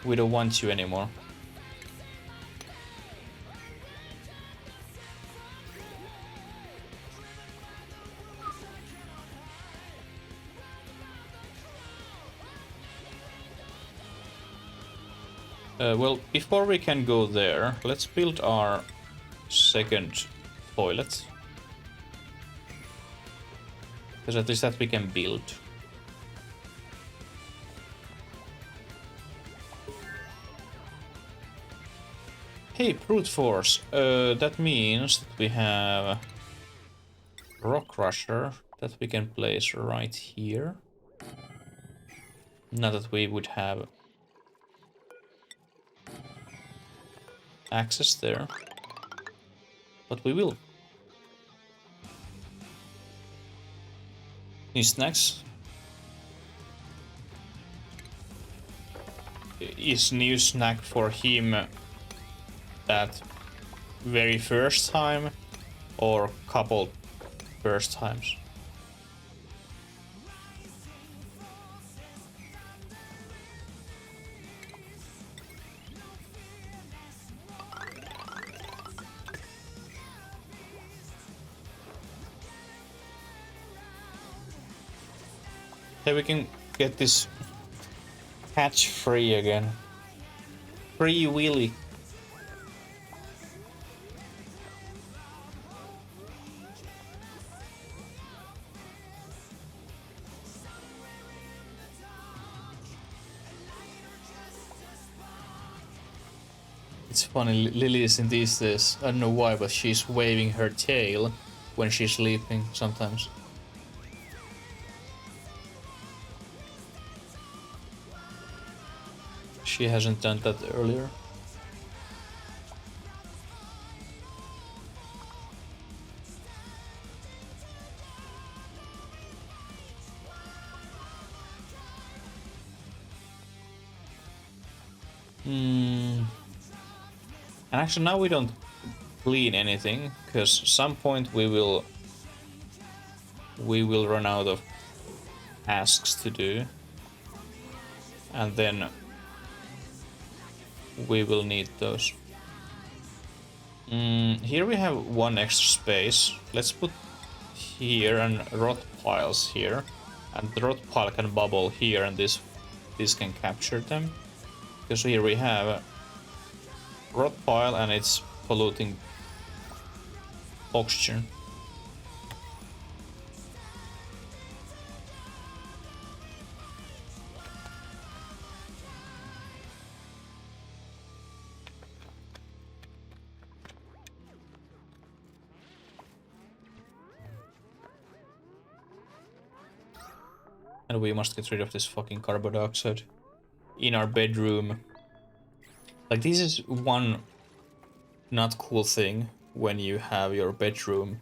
Speaker 1: We don't want you anymore. Well, before we can go there, let's build our second toilet. Because at least that we can build. Hey, brute force. That means that we have rock crusher that we can place right here. Not that we would have access there, but we will. Need snacks? is new snack for him that very first time or couple first times? Hey, we can get this hatch free again. Free Willy. It's funny, Lily isn't these days. I don't know why, but she's waving her tail when she's sleeping sometimes. She hasn't done that earlier. And actually now we don't clean anything, because some point we will run out of tasks to do. And then we will need those. Here we have one extra space. Let's put here and rot piles here. And the rot pile can bubble here and this can capture them. Because here we have a rot pile and it's polluting oxygen. And we must get rid of this fucking carbon dioxide in our bedroom. Like, this is one not cool thing when you have your bedroom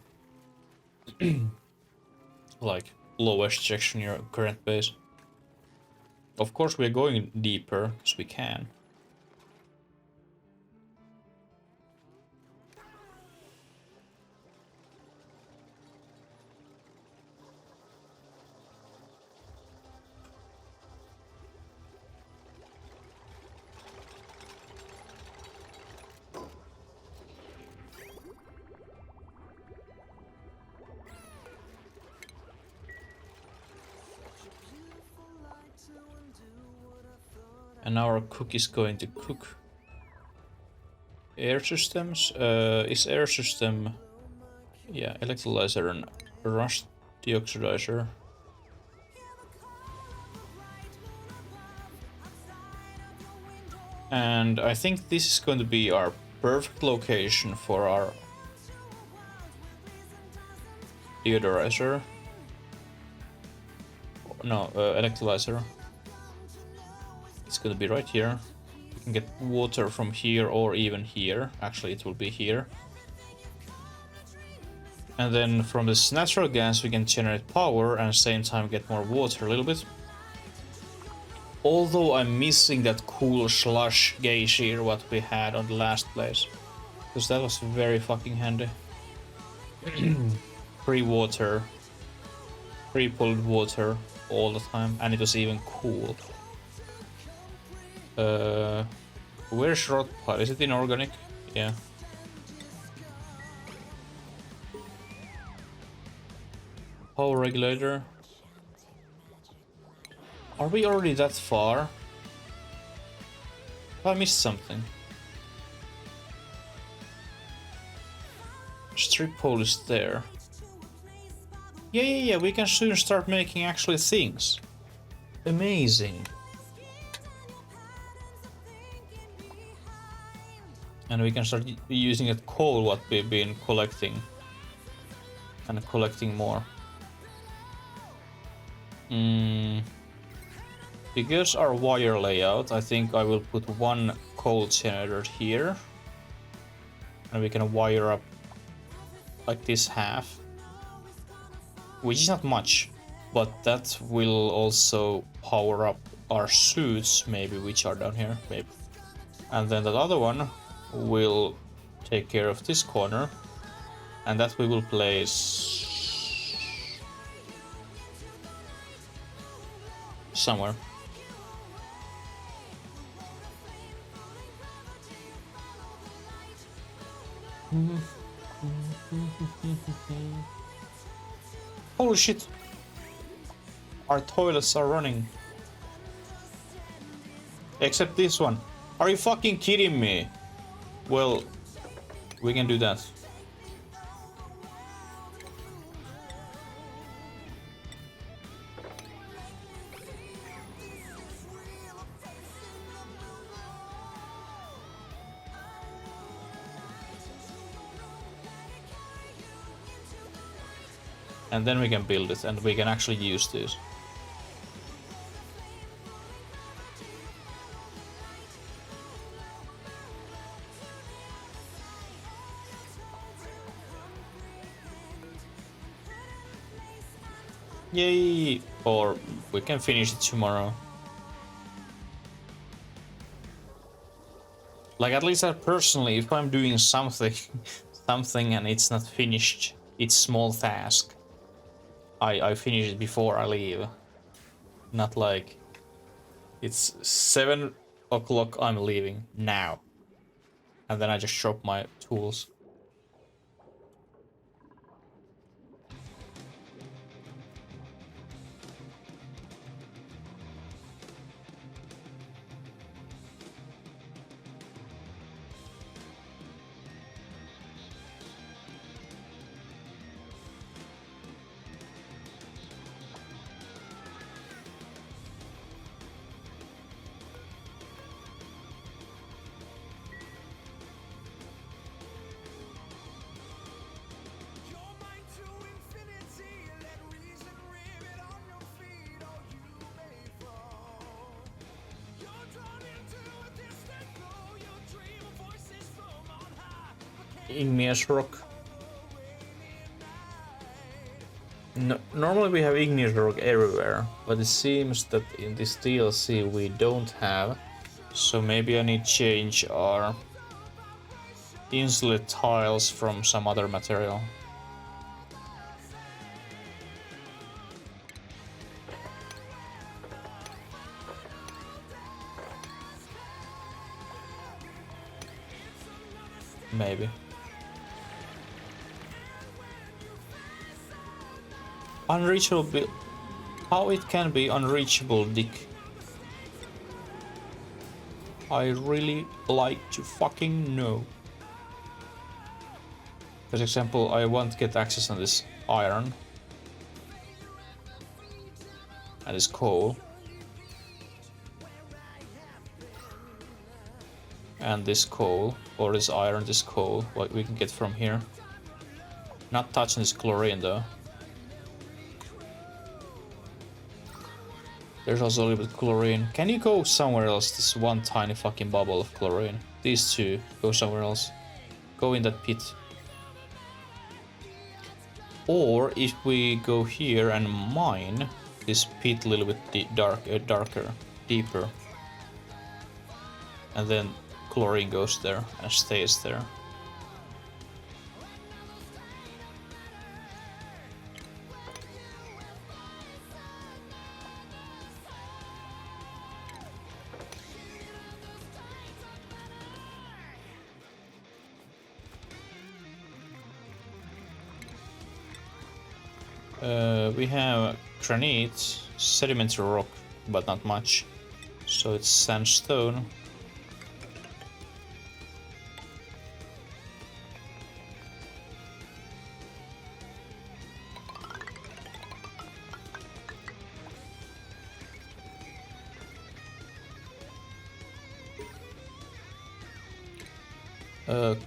Speaker 1: like lowest section in your current base. Of course we're going deeper because we can. And now our cook is going to cook. Air systems? Is air system... Yeah, electrolyzer and rust deoxidizer. And I think this is going to be our perfect location for our deodorizer. No, electrolyzer. It's gonna be right here. We can get water from here or even here. Actually, it will be here. And then from this natural gas we can generate power and at the same time get more water a little bit. Although I'm missing that cool slush geysir what we had on the last place. Because that was very fucking handy. Free water. Free pulled water all the time. And it was even cool. Where's rot pile? Is it inorganic? Yeah. Power regulator. Are we already that far? Have I missed something? Strip pole is there. Yeah, we can soon start making actually things. Amazing. And we can start using that coal what we've been collecting. And collecting more. Because our wire layout, I think I will put one coal generator here. And we can wire up like this half. Which is not much. but that will also power up our suits, maybe, which are down here, maybe. And then that other one will take care of this corner, and that we will place somewhere. Holy shit! Our toilets are running. Except this one. Are you fucking kidding me? Well, we can do that. And then we can build it, and we can actually use this. Yay! Or we can finish it tomorrow. Like, at least I personally, if I'm doing something, something and it's not finished, it's small task, I finish it before I leave. Not like it's 7 o'clock, I'm leaving now, and then I just drop my tools. Igneous rock. No, normally we have igneous rock everywhere, but it seems that in this DLC we don't have. So maybe I need to change our insulate tiles from some other material. Maybe. Unreachable. How it can be unreachable, Dick? I really like to fucking know. For example, I want to get access on this iron and this coal and this coal, or this iron, this coal, what we can get from here. Not touching this chlorine though. There's also a little bit of chlorine. Can you go somewhere else? This one tiny fucking bubble of chlorine. These two, go somewhere else. Go in that pit. Or if we go here and mine this pit a little bit darker, deeper. And then chlorine goes there and stays there. We have granite, sedimentary rock, but not much. So it's sandstone.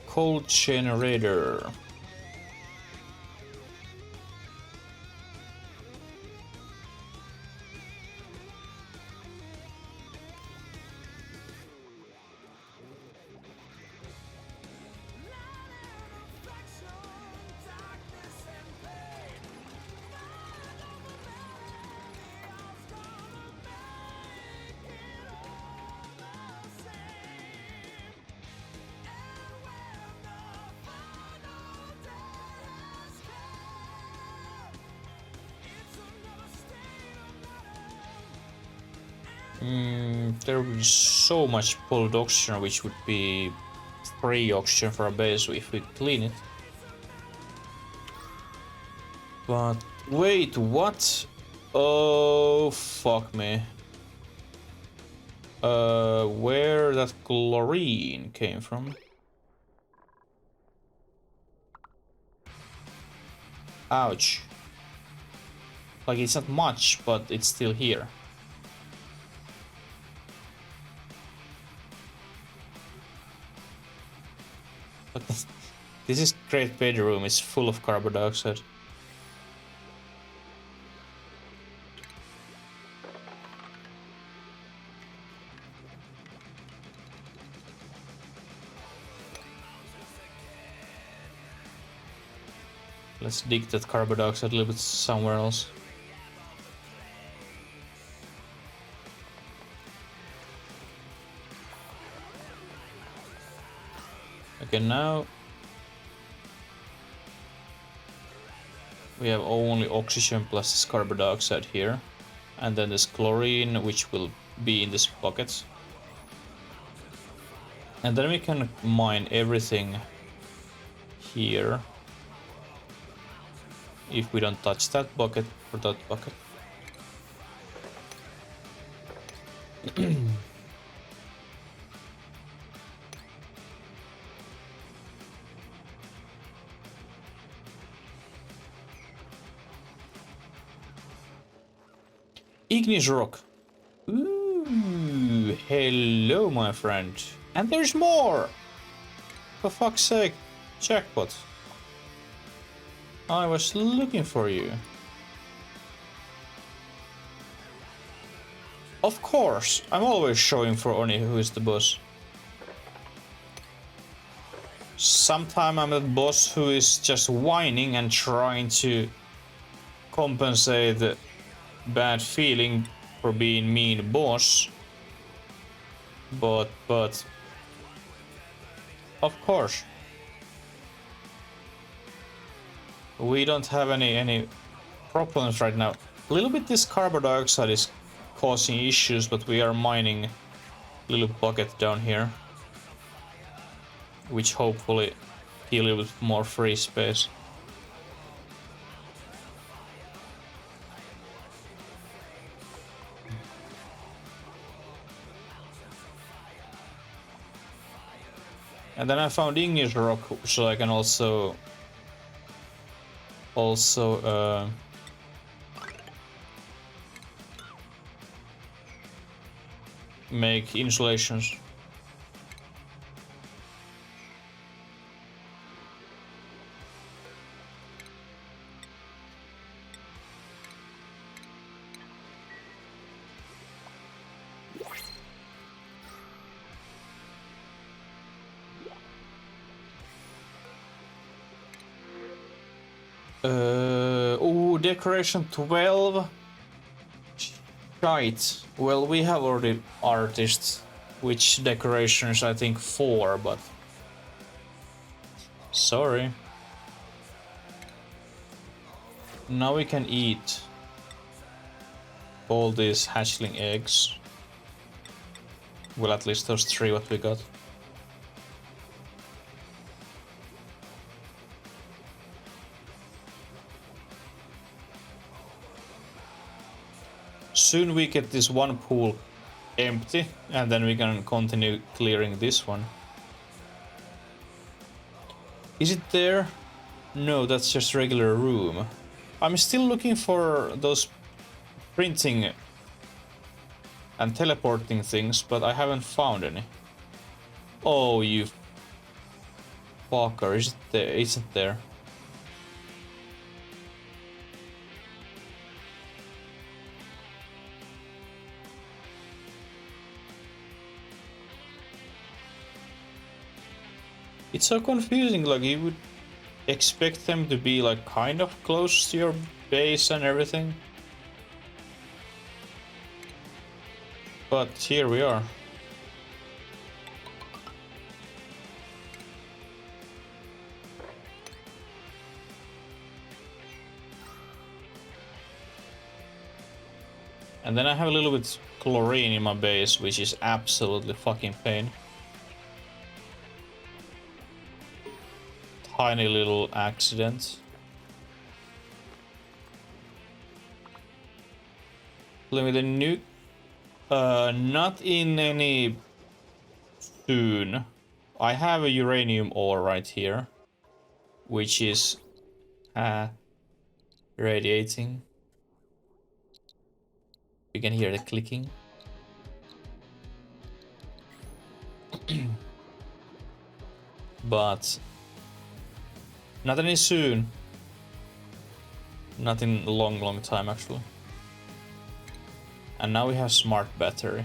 Speaker 1: Coal generator. There would be so much pulled oxygen, which would be free oxygen for a base if we clean it. But wait, what? Oh, fuck me. Where that chlorine came from? Ouch. Like, it's not much, but it's still here. But this is great bedroom, it's full of carbon dioxide. Let's dig that carbon dioxide a little bit somewhere else. Okay, now we have only oxygen plus this carbon dioxide here. And then this chlorine, which will be in this bucket. And then we can mine everything here. If we don't touch that bucket or that bucket. Igneous rock. Ooh, hello, my friend. And there's more! For fuck's sake, jackpot. I was looking for you. Of course, I'm always showing for Oni who is the boss. Sometimes I'm the boss who is just whining and trying to compensate the bad feeling for being mean boss. But of course. We don't have any problems right now. A little bit this carbon dioxide is causing issues, but we are mining a little bucket down here. Which hopefully give a little bit more free space. And then I found igneous rock, so I can also make insulations. Decoration 12. Shite. Well, we have already artists, which decorations I think 4, but sorry. Now we can eat all these hatchling eggs. Well, at least those 3 what we got. Soon we get this one pool empty, and then we can continue clearing this one. Is it there? No, that's just regular room. I'm still looking for those printing and teleporting things, but I haven't found any. Oh, you fucker, is it there? Isn't there? It's so confusing, like you would expect them to be like kind of close to your base and everything. But here we are. And then I have a little bit chlorine in my base, which is absolutely fucking pain. Tiny little accident. Playing with a nuke. Not in any soon. I have a uranium ore right here, which is radiating. You can hear the clicking. But not any soon. Not in a long time actually. And now we have smart battery.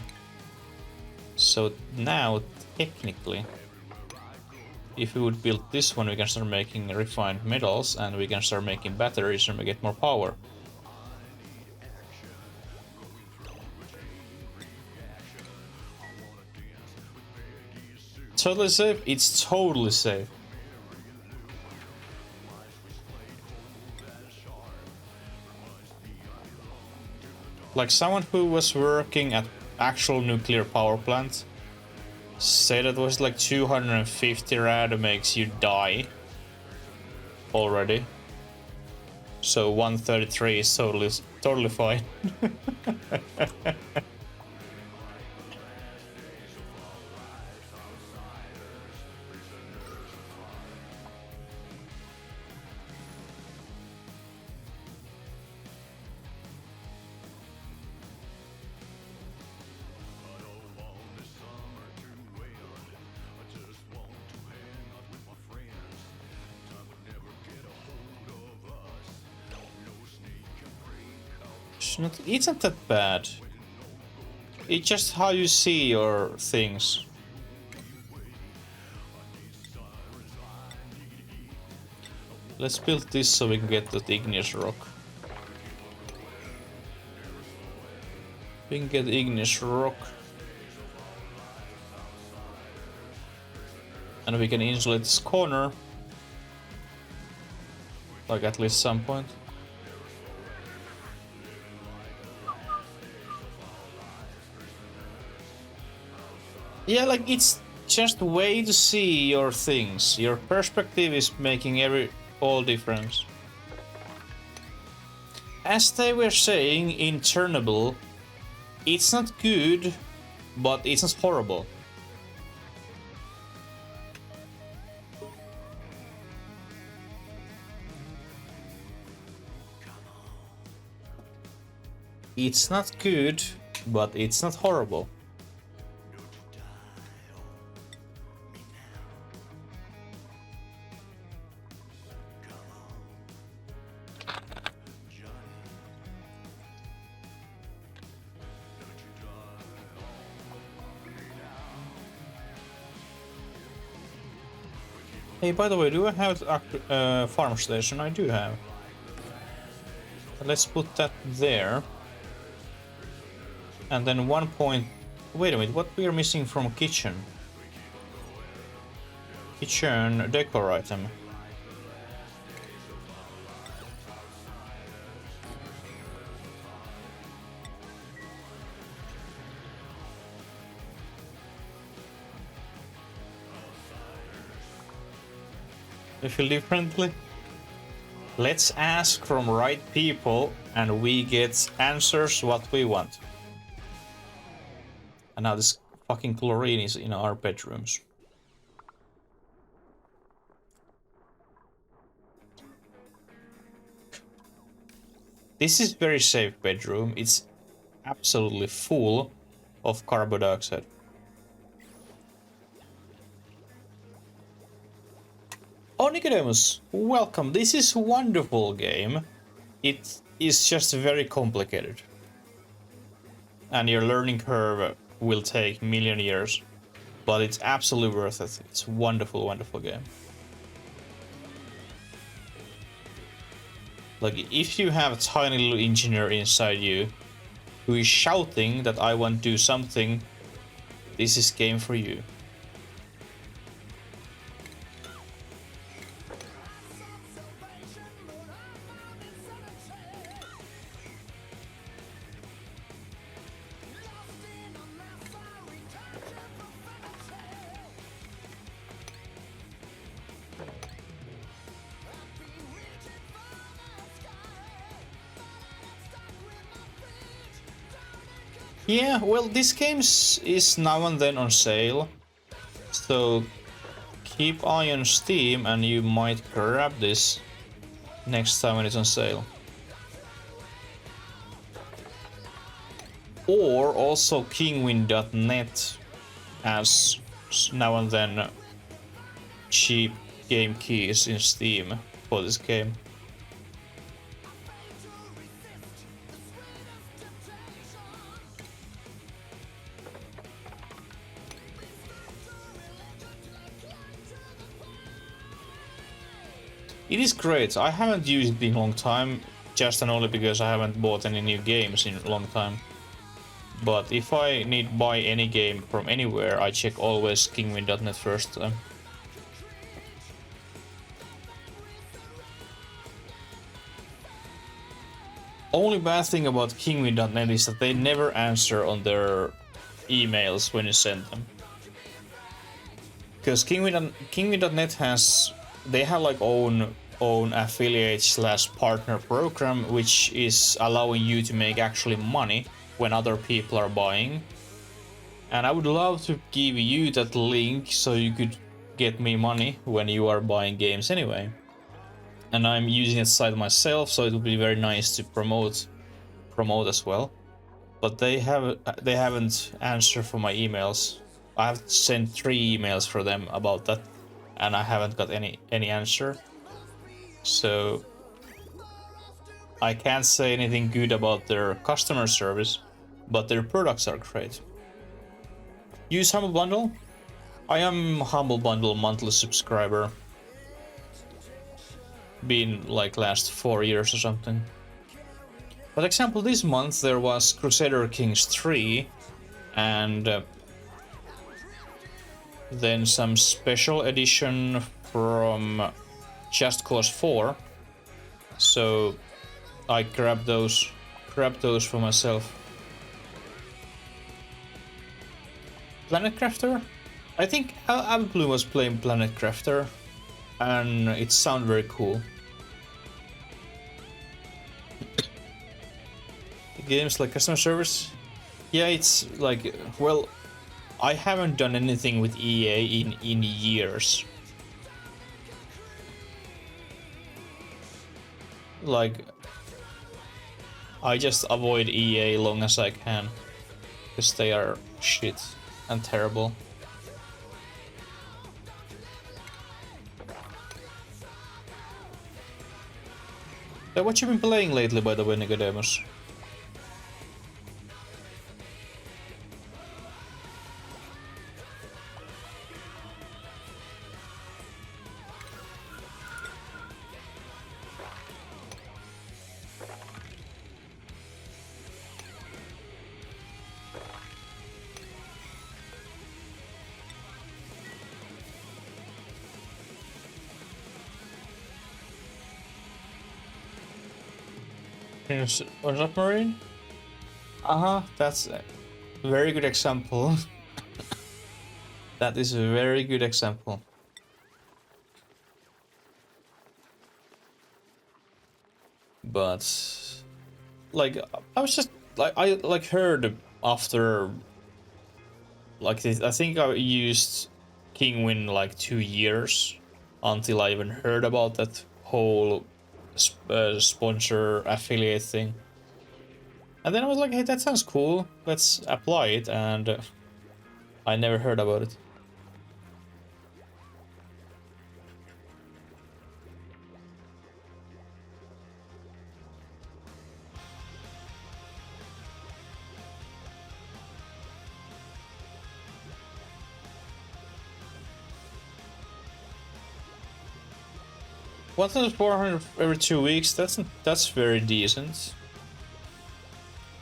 Speaker 1: So now technically, if we would build this one, we can start making refined metals and we can start making batteries and we get more power. Totally safe? It's totally safe. Like someone who was working at actual nuclear power plant said it was like 250 rad makes you die already. So 133 is totally fine. It's not that bad. It's just how you see your things. Let's build this so we can get that igneous rock. We can get igneous rock. And we can insulate this corner. Like at least some point. Yeah, like it's just a way to see your things. Your perspective is making all difference. As they were saying in Chernobyl, it's not good, but it's not horrible. It's not good, but it's not horrible. Hey, by the way, do I have a farm station? I do have. Let's put that there. And then 1 point... Wait a minute, what we are missing from kitchen? Kitchen decor item. You feel differently? Let's ask from right people and we get answers what we want. And now this fucking chlorine is in our bedrooms. This is very safe bedroom. It's absolutely full of carbon dioxide. Oh, Nicodemus, welcome. This is a wonderful game. It is just very complicated. And your learning curve will take a million years. But it's absolutely worth it. It's a wonderful, wonderful game. Like, if you have a tiny little engineer inside you who is shouting that I want to do something, this is game for you. Yeah, well, this game is now and then on sale, so keep eye on Steam and you might grab this next time when it's on sale. Or also kingwin.net has now and then cheap game keys in Steam for this game. It is great. I haven't used it in a long time, just and only because I haven't bought any new games in a long time. But if I need buy any game from anywhere, I check always kingwin.net first. Only bad thing about kingwin.net is that they never answer on their emails when you send them. Because kingwin.net has, they have like own affiliate slash partner program, which is allowing you to make actually money when other people are buying. And I would love to give you that link so you could get me money when you are buying games anyway. And I'm using that site myself, so it would be very nice to promote as well. But they haven't answered for my emails. I have sent 3 emails for them about that, and I haven't got any answer. So I can't say anything good about their customer service, but their products are great. Use Humble Bundle. I am Humble Bundle monthly subscriber. Been like last 4 years or something. For example, this month there was Crusader Kings 3 and then some special edition from Just Cause 4. So I grabbed those for myself. Planet Crafter? I think Blue was playing Planet Crafter and it sounded very cool. Games like customer service? Yeah, it's like, well, I haven't done anything with EA in years. Like, I just avoid EA long as I can, because they are shit and terrible. What you been playing lately, by the way, Nicodemus? On submarine? That's a very good example. That is a very good example. But like I was just like I heard after like this, I think I used Kingwin like 2 years until I even heard about that whole sponsor affiliate thing. And then I was like, hey, that sounds cool, let's apply it, and I never heard about it. $1,400 every 2 weeks, that's very decent.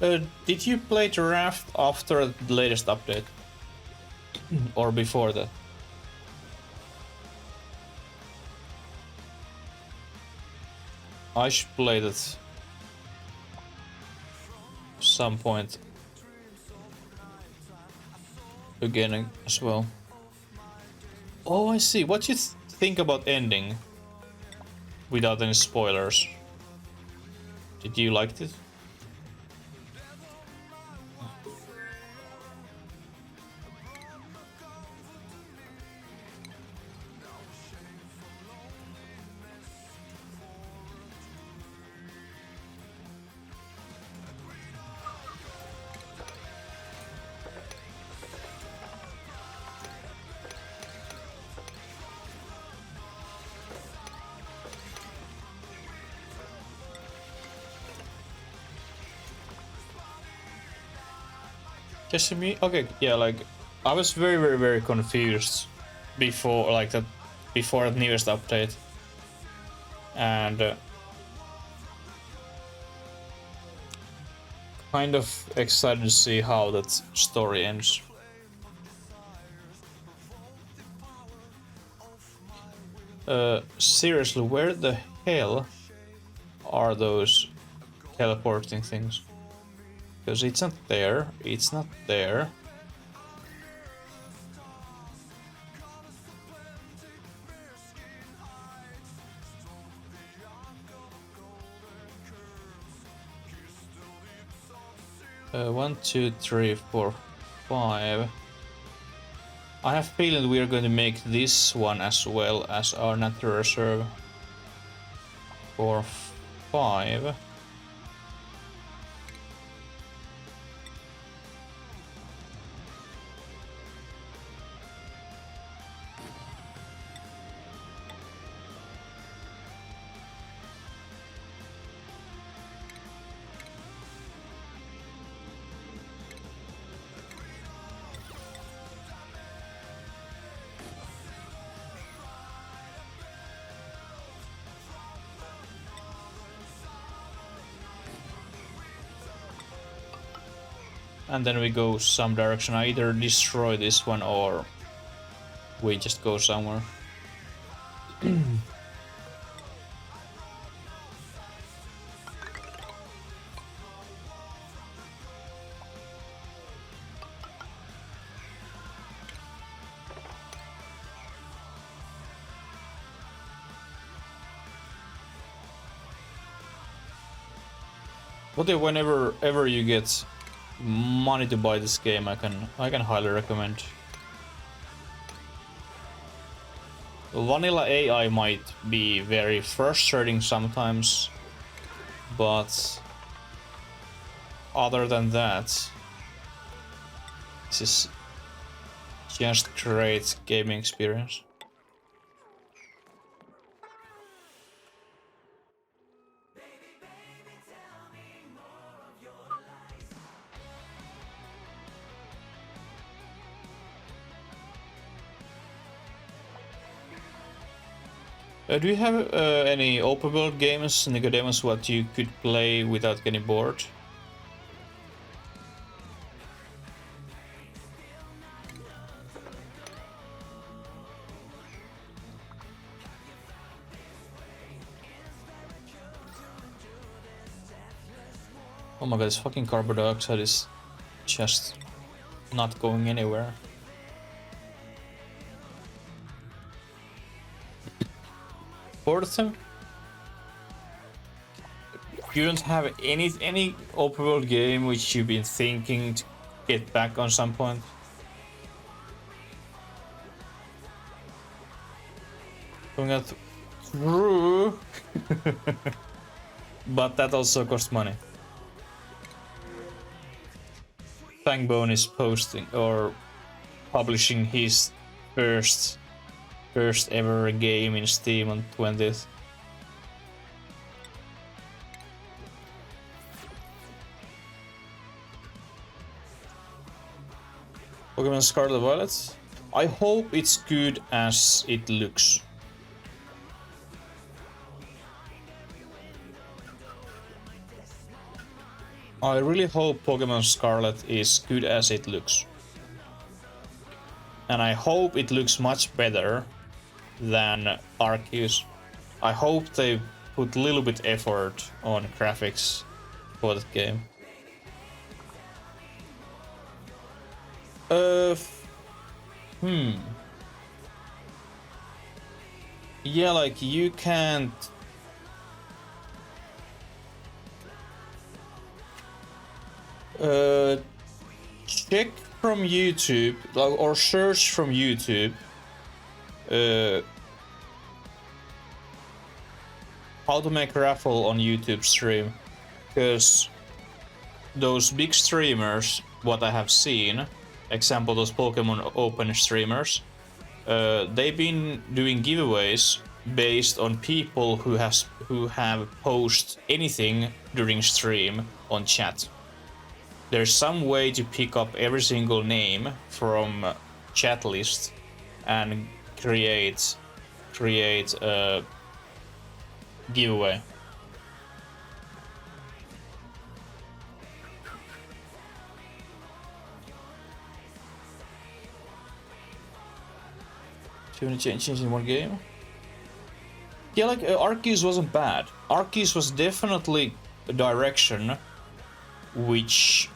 Speaker 1: Did you play Draft after the latest update? Or before that? I should play that some point again as well. Oh, I see. What you think about ending? Without any spoilers. Did you like it? Just me? Okay, yeah, like I was very confused before, like that, before the newest update, and kind of excited to see how that story ends. Seriously, where the hell are those teleporting things? Because it's not there, it's not there. One, two, three, four, five. I have a feeling we are going to make this one as well as our natural reserve. 4, 5. And then we go some direction. I either destroy this one or we just go somewhere. But yeah, whenever ever you get money to buy this game, I can highly recommend. Vanilla AI might be very frustrating sometimes, but other than that, this is just great gaming experience. Do you have any open world games, Nicodemus, what you could play without getting bored? Oh my god, this fucking carbon dioxide is just not going anywhere. Fourth, you don't have any open world game which you've been thinking to get back on some point? Going out through, but that also costs money. Fangbone is posting or publishing his first ever game in Steam on 20th. Pokemon Scarlet Violet. I hope it's good as it looks. I really hope Pokemon Scarlet is good as it looks. And I hope it looks much better than Arceus. I hope they put a little bit effort on graphics for that game. Yeah, like you can't. Check from YouTube or search from YouTube. How to make raffle on YouTube stream, because those big streamers, what I have seen, example those Pokemon Open streamers, they've been doing giveaways based on people who have post anything during stream on chat. there's some way to pick up every single name from chat list and create a giveaway. Too many changes in one game. Yeah, like Arceus wasn't bad. Arceus was definitely a direction which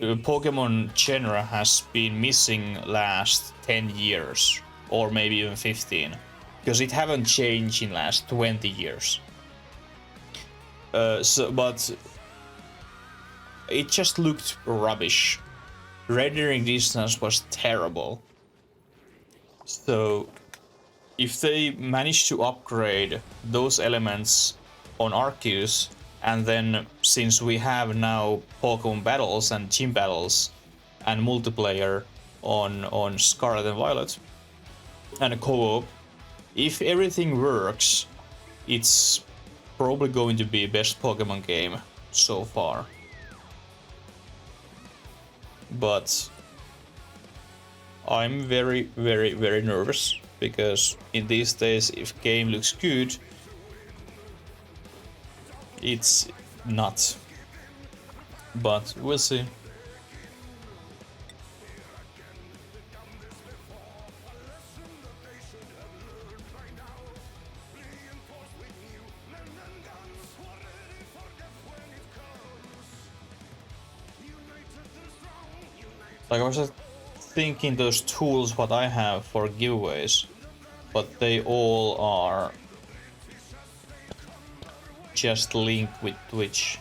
Speaker 1: Pokemon genre has been missing last 10 years or maybe even 15, because it haven't changed in last 20 years. But it just looked rubbish. Rendering distance was terrible. So if they manage to upgrade those elements on Arceus, and then since we have now Pokemon battles and gym battles and multiplayer on Scarlet and Violet and a co-op, if everything works, it's probably going to be best Pokemon game so far. But I'm very, very, very nervous, because in these days, if game looks good, it's not. But we'll see. Like, I was just thinking those tools what I have for giveaways, but they all are just linked with Twitch.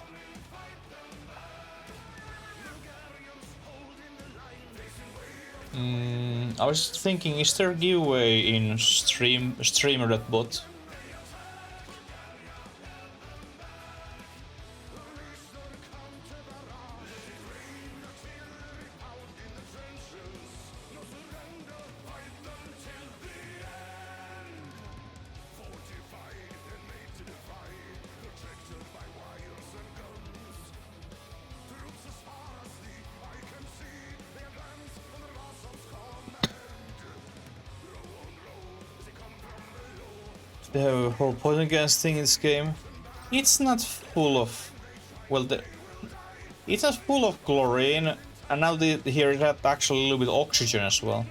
Speaker 1: I was thinking, is there a giveaway in streamer.bot? The whole poison gas thing in this game, it's not full of, well, it's not full of chlorine, and now here it had actually a little bit of oxygen as well.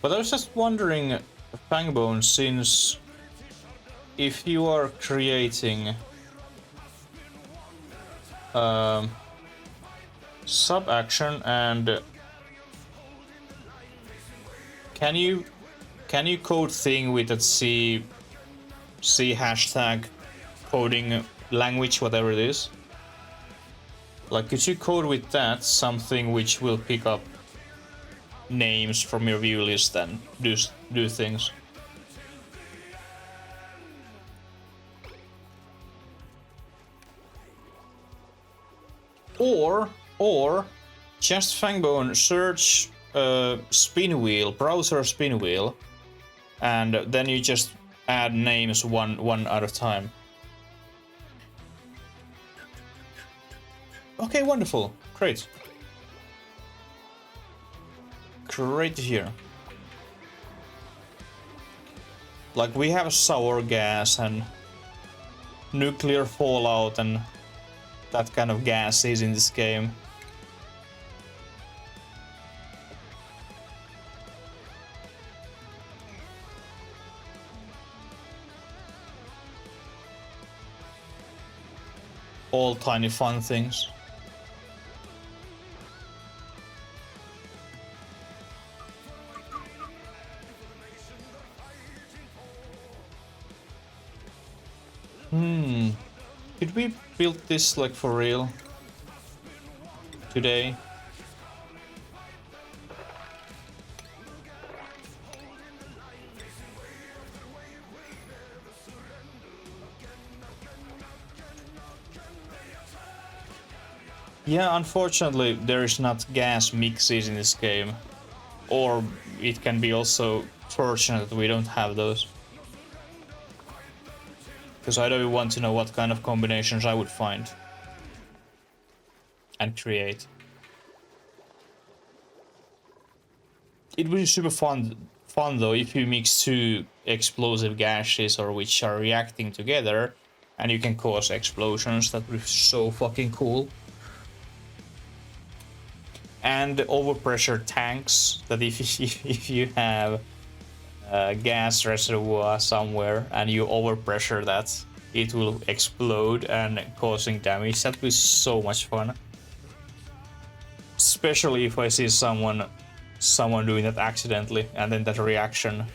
Speaker 1: But I was just wondering, Fangbone, since if you are creating sub-action, and can you code thing with that C hashtag coding language, whatever it is? Like, could you code with that something which will pick up names from your view list and do things? Or just Fangbone search spin wheel, browser spin wheel, and then you just add names one at a time. Okay, wonderful. Great. Great to hear. Like, we have sour gas and nuclear fallout and that kind of gases in this game. All tiny fun things. Did we build this like for real today? Yeah, unfortunately there is not gas mixes in this game. Or it can be also fortunate that we don't have those. Because I don't want to know what kind of combinations I would find. and create. It would be super fun though if you mix two explosive gases or which are reacting together, and you can cause explosions. That would be so fucking cool. And overpressure tanks, that if you have a gas reservoir somewhere and you overpressure that, it will explode and causing damage. That would be so much fun. Especially if I see someone doing that accidentally, and then that reaction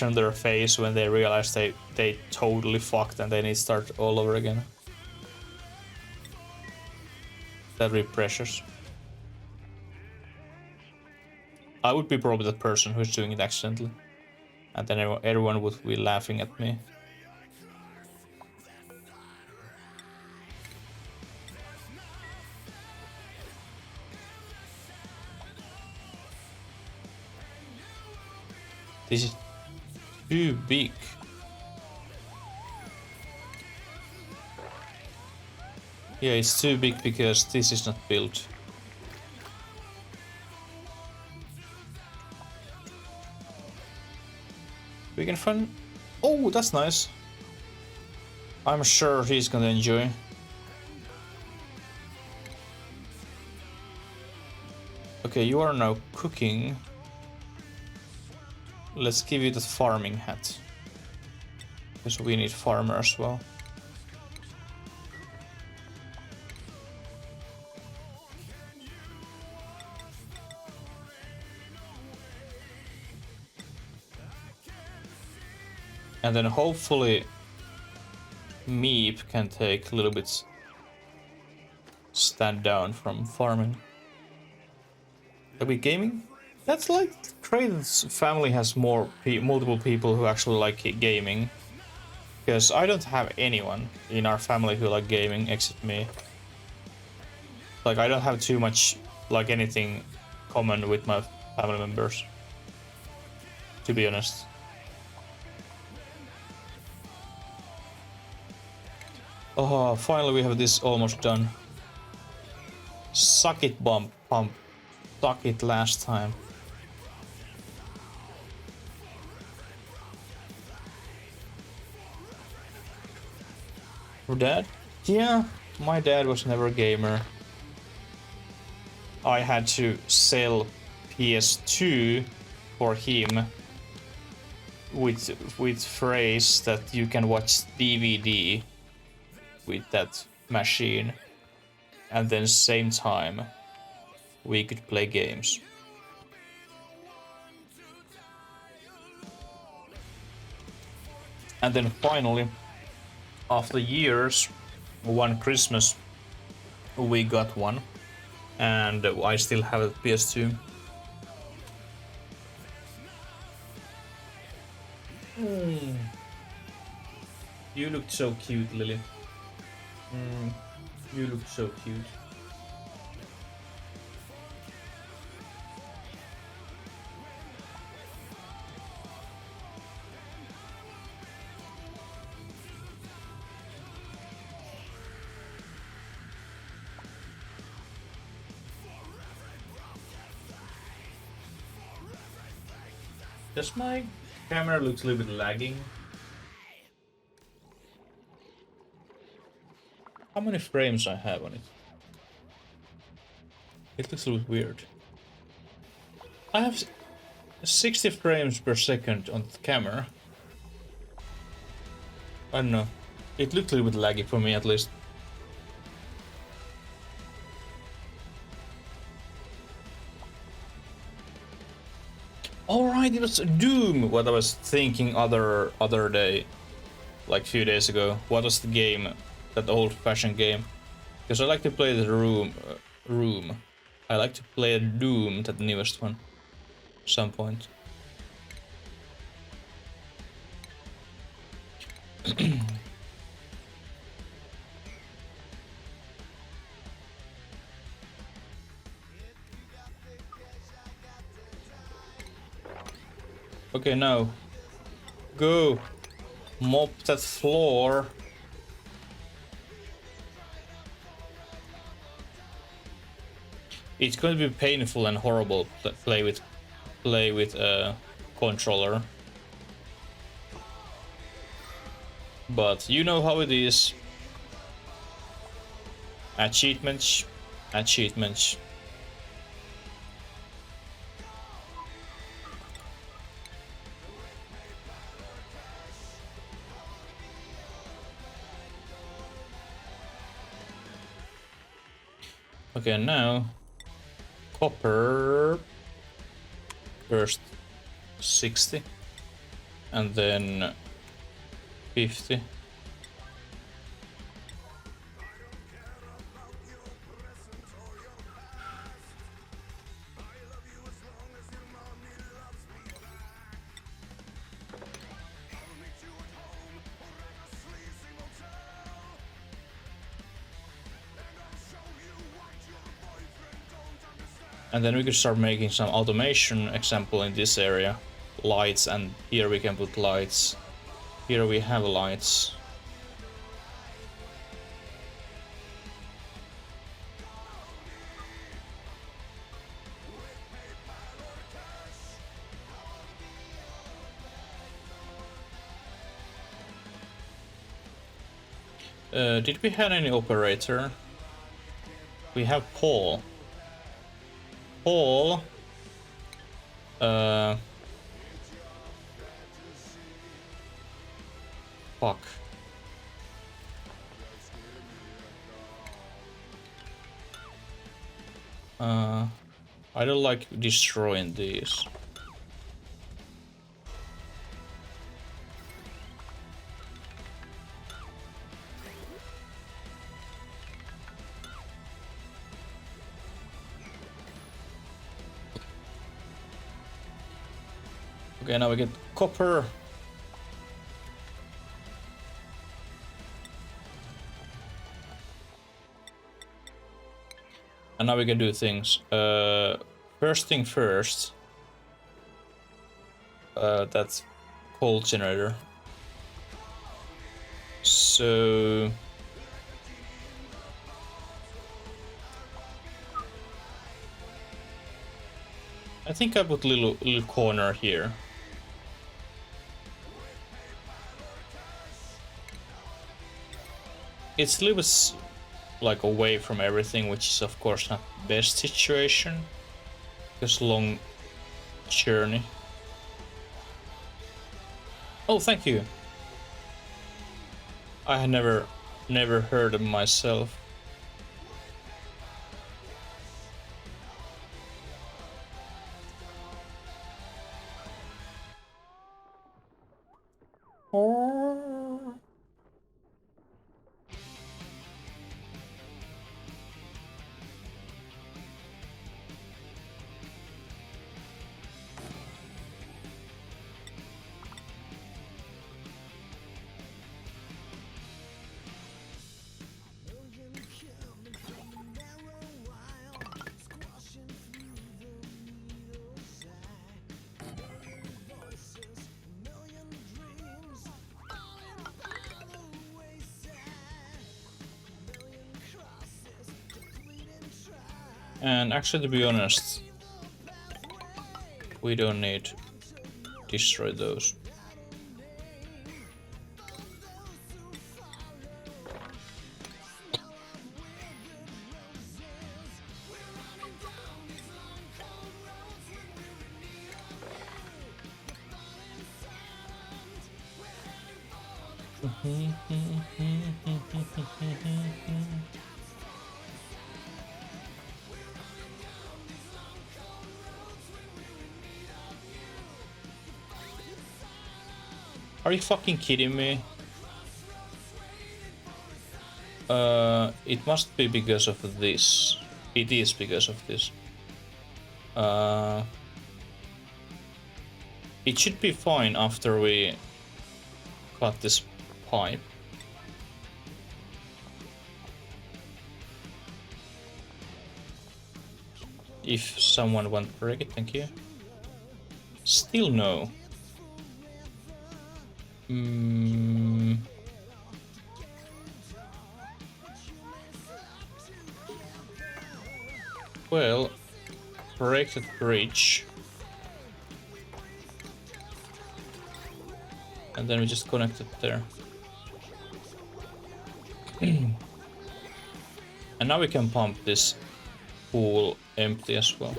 Speaker 1: on their face when they realize they totally fucked and they need to start all over again. That would be precious. I would be probably the person who's doing it accidentally, and then everyone would be laughing at me. This is too big. Yeah, it's too big because this is not built. We can find... Oh, that's nice. I'm sure he's gonna enjoy. Okay, you are now cooking. Let's give you the farming hat. Because we need farmer as well. And then hopefully Meep can take a little bit stand down from farming. Are we gaming? That's like Kraden's family has multiple people who actually like gaming. Because I don't have anyone in our family who like gaming except me. Like I don't have too much like anything common with my family members, to be honest. Oh, finally we have this almost done. Suck it, pump. Suck it last time. Your dad? Yeah, my dad was never a gamer. I had to sell PS2 for him with phrase that you can watch DVD with that machine, and then same time we could play games. And then finally, after years, one Christmas we got one, and I still have a PS2. You looked so cute, Lily. You look so cute. Does my camera looks a little bit lagging? How many frames I have on it? It looks a little bit weird. I have 60 frames per second on the camera. I don't know. It looked a little bit laggy for me at least. Alright, it was Doom, what I was thinking other day, like few days ago. What was the game? That old-fashioned game? Because I like to play the Room. I like to play Doom, that newest one, at some point. Okay, now go mop that floor. It's going to be painful and horrible to play with a controller. But you know how it is. Achievements. Achievements. Okay, now copper first 60 and then 50. And then we could start making some automation, example in this area, lights, and here we can put lights. Here we have lights. Did we have any operator? We have Paul. Paul. Fuck. I don't like destroying these. Okay, now we get copper. And now we can do things. First thing first. That's coal generator. So I think I put little corner here. It's a little bit like away from everything, which is of course not the best situation. Because long journey. Oh, thank you. I had never heard of myself. And actually, to be honest, we don't need to destroy those. Are you fucking kidding me? It must be because of this. It is because of this. It should be fine after we cut this pipe. If someone wants to break it, thank you. Still no. well break that bridge. And then we just connect it there. And now we can pump this pool empty as well.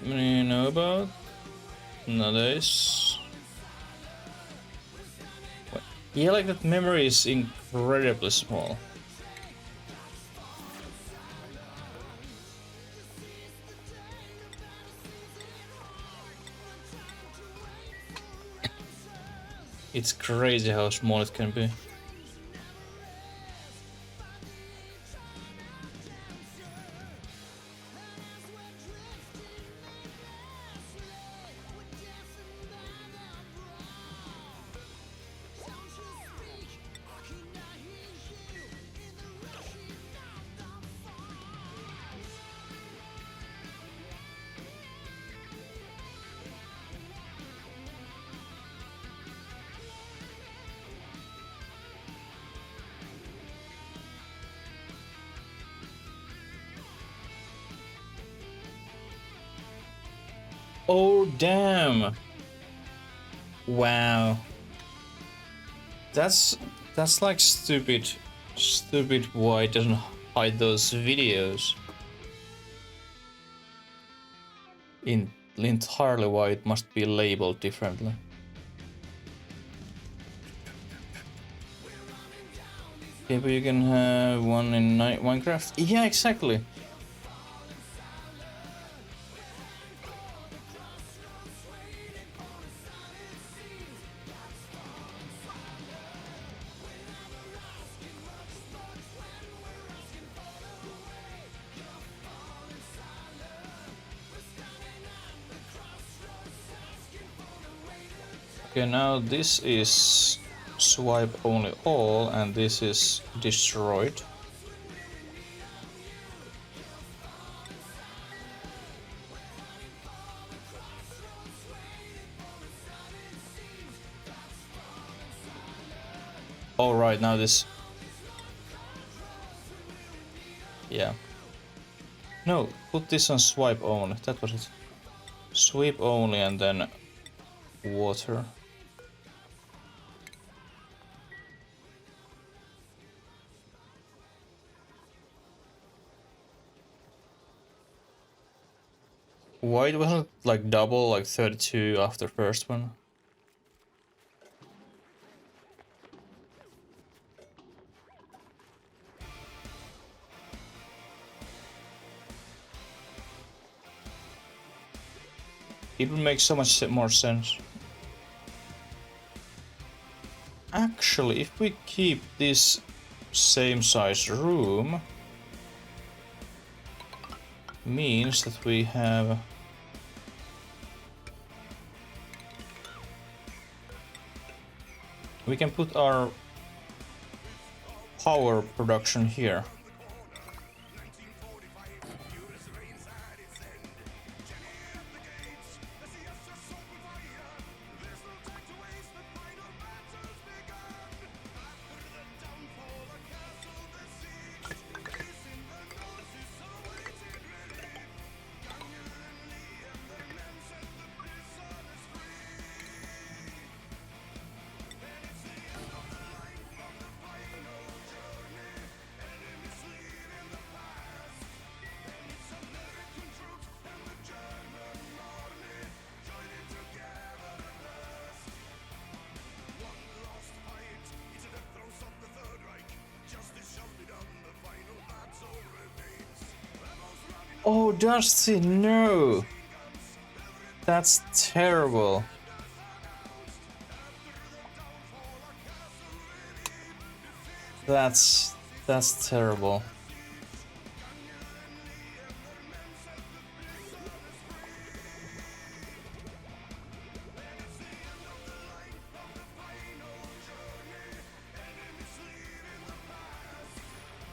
Speaker 1: You know about? Nowadays. Yeah, like that memory is incredibly small. It's crazy how small it can be. Oh damn! Wow. That's like stupid why it doesn't hide those videos. Entirely why it must be labeled differently. Okay, but you can have one in Minecraft. Yeah, exactly. Okay, now this is swipe only all, and this is destroyed. All right, now this. Yeah. No, put this on swipe only. That was it. Sweep only, and then water. Why it wasn't like double, like 32 after first one? It would make so much more sense. Actually, if we keep this same size room, means that we have we can put our power production here. Oh, Dusty, no! That's terrible. That's terrible.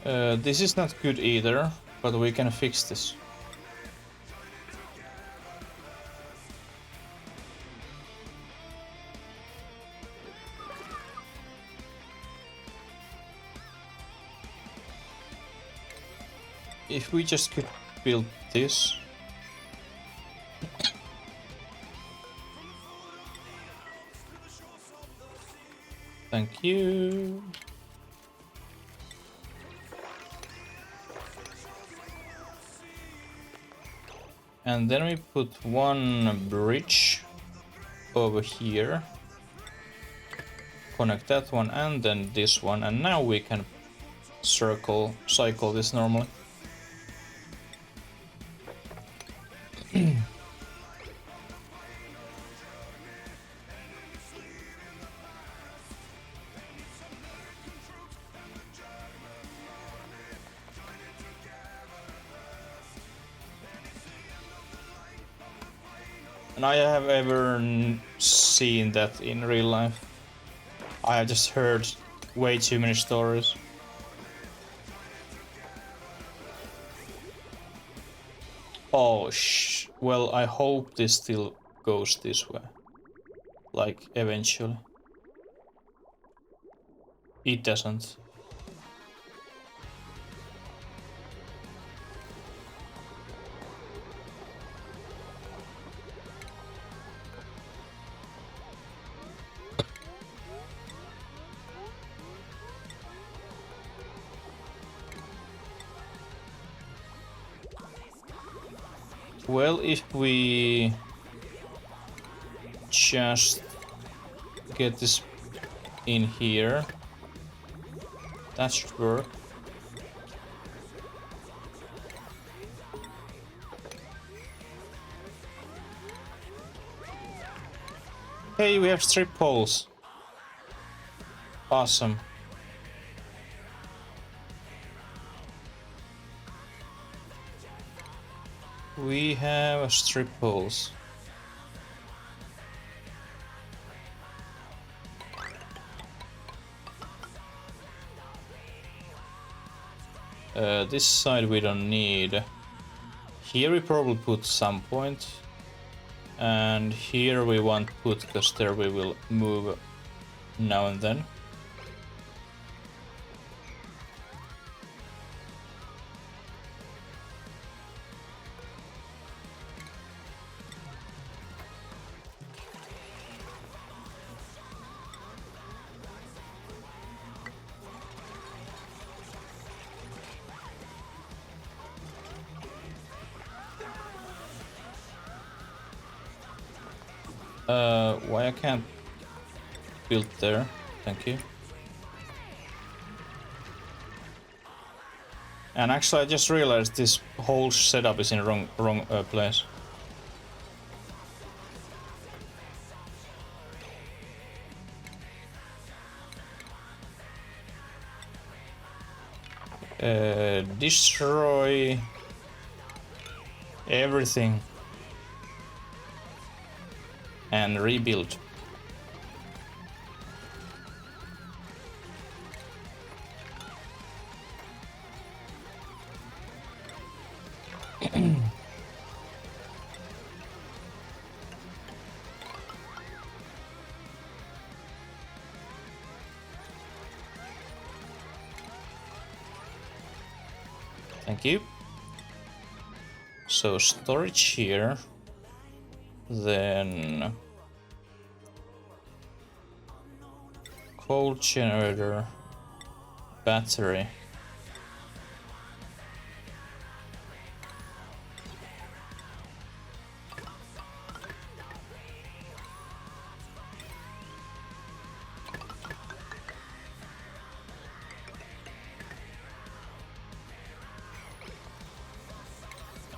Speaker 1: This is not good either, but we can fix this. If we just could build this. Thank you. And then we put one bridge over here. Connect that one and then this one, and now we can cycle this normally. And I have ever seen that in real life. I have just heard way too many stories. Oh, well, I hope this still goes this way. Like, eventually. It doesn't. Well, if we just get this in here, that should work. Hey, we have strip poles. Awesome. We have strip poles. This side we don't need. Here we probably put some point. And here we won't put, because there we will move now and then. Why I can't build there? Thank you. And actually, I just realized this whole setup is in wrong place. Destroy everything and rebuild. Thank you. So storage here, then coal generator, battery.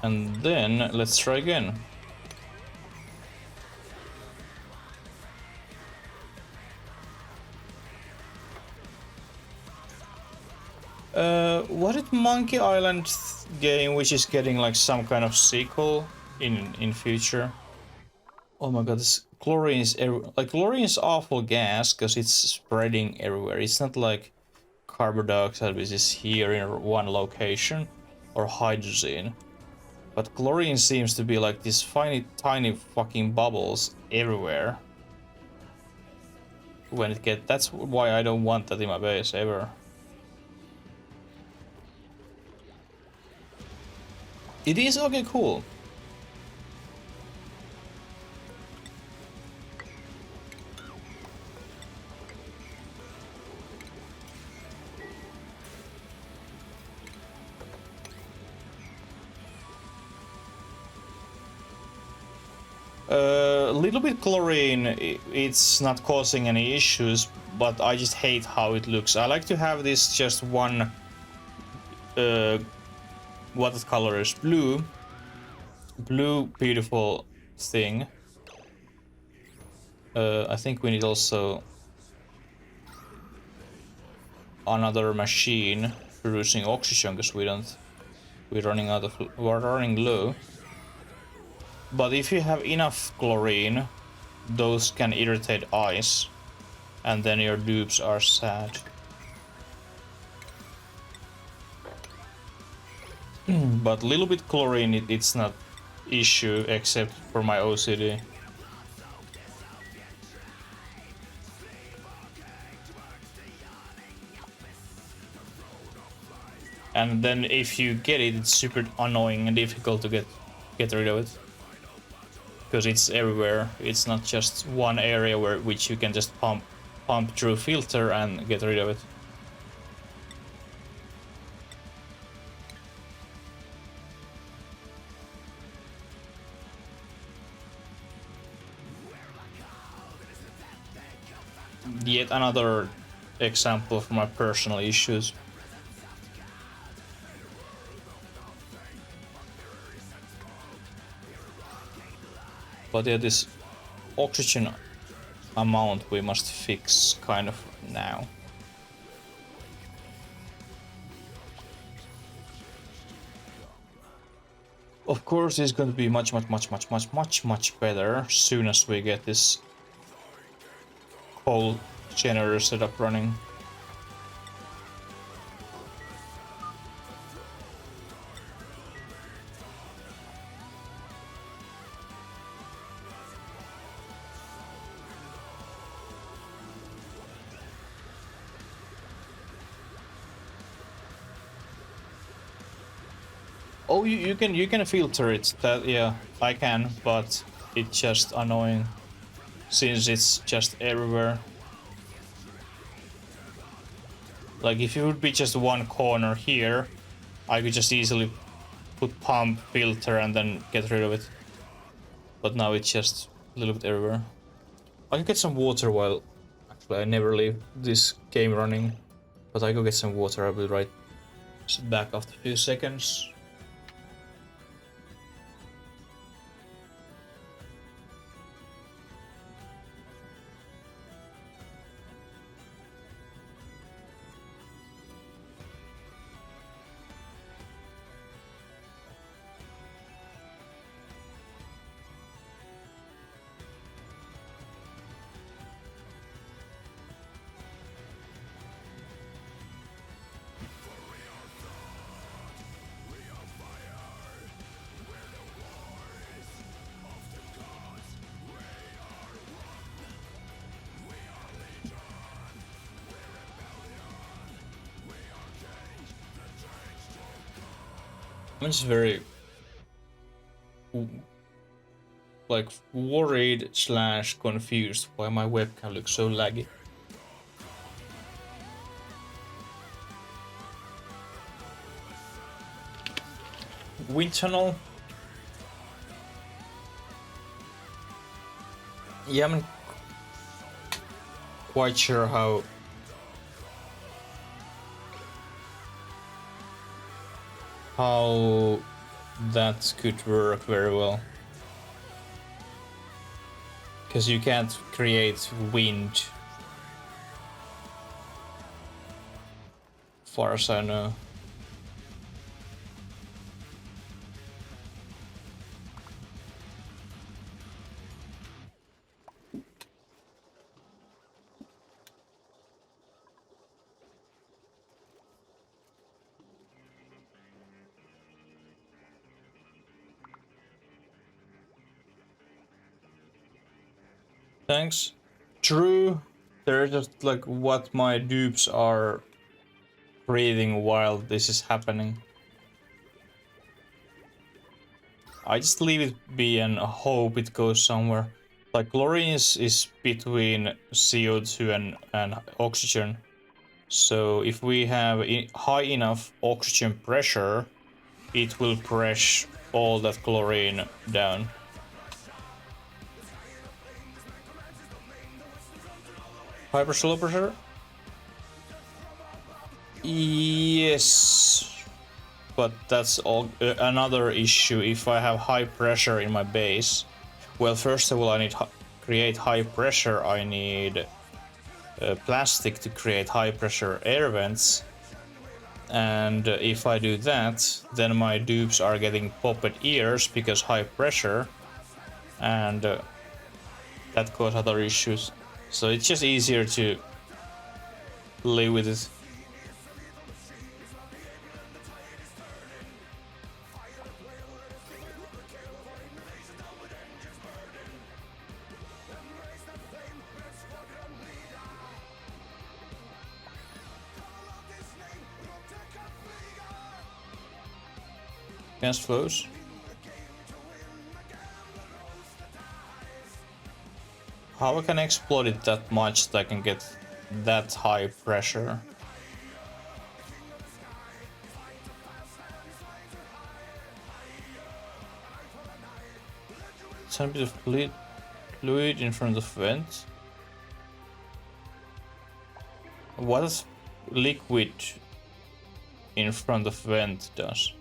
Speaker 1: And then let's try again. What is Monkey Island game which is getting like some kind of sequel in future? Oh my god, this chlorine is awful gas because it's spreading everywhere. It's not like carbon dioxide, which is here in one location, or hydrogen. But chlorine seems to be like these tiny fucking bubbles everywhere. When it gets, that's why I don't want that in my base ever. It is okay, cool. A little bit chlorine, it's not causing any issues, but I just hate how it looks. I like to have this just one what color is blue beautiful thing. I think we need also another machine producing oxygen, because we're running low. But if you have enough chlorine, those can irritate eyes, and then your dupes are sad. But little bit chlorine, it's not issue, except for my OCD. And then if you get it, it's super annoying and difficult to get rid of it. Because it's everywhere. It's not just one area which you can just pump through filter and get rid of it. Yet another example of my personal issues. But yeah, this oxygen amount we must fix kind of now. Of course, it's going to be much better as soon as we get this whole generator setup running. Oh, you can filter it. That, yeah, I can, but it's just annoying since it's just everywhere. Like if it would be just one corner here, I could just easily put pump, filter, and then get rid of it. But now it's just a little bit everywhere. I can get some water while... Actually, I never leave this game running. But I go get some water, I'll be right back after a few seconds. I'm just very like worried / confused why my webcam looks so laggy. Wind tunnel. Yeah, I'm quite sure how that could work very well. Because you can't create wind, far as I know. Thanks. True. They're just like what my dupes are breathing while this is happening. I just leave it be and hope it goes somewhere. Like chlorine is between CO2 and oxygen. So if we have high enough oxygen pressure, it will press all that chlorine down. High pressure, low pressure? Yes. But that's all another issue if I have high pressure in my base. Well, first of all, I need create high pressure. I need plastic to create high pressure air vents. And if I do that, then my dupes are getting popped ears because high pressure, and that causes other issues. So it's just easier to live with it. Gas flows. How I can exploit it that much that I can get that high pressure? Some bit of fluid in front of vent. What does liquid in front of vent does?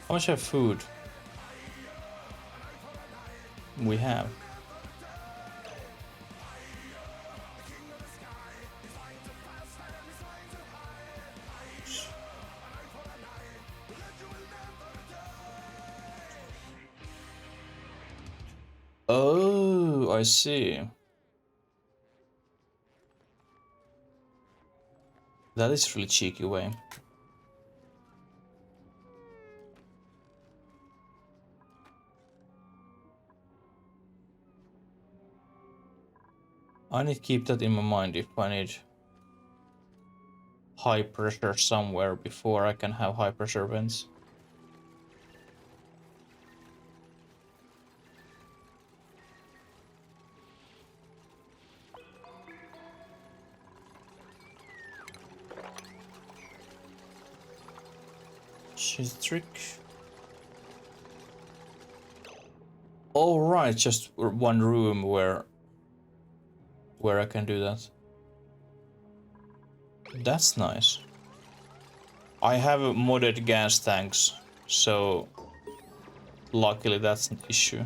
Speaker 1: How much have food? We have. Oh, I see. That is really cheeky way. I need to keep that in my mind if I need high pressure somewhere before I can have high pressure vents. She's a trick. Oh right, just one room where I can do that. That's nice. I have modded gas tanks, so luckily that's an issue.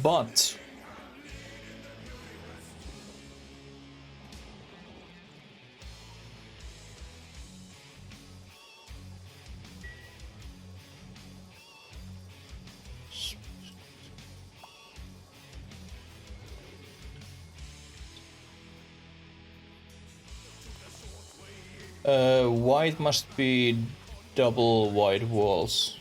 Speaker 1: But white must be double white walls.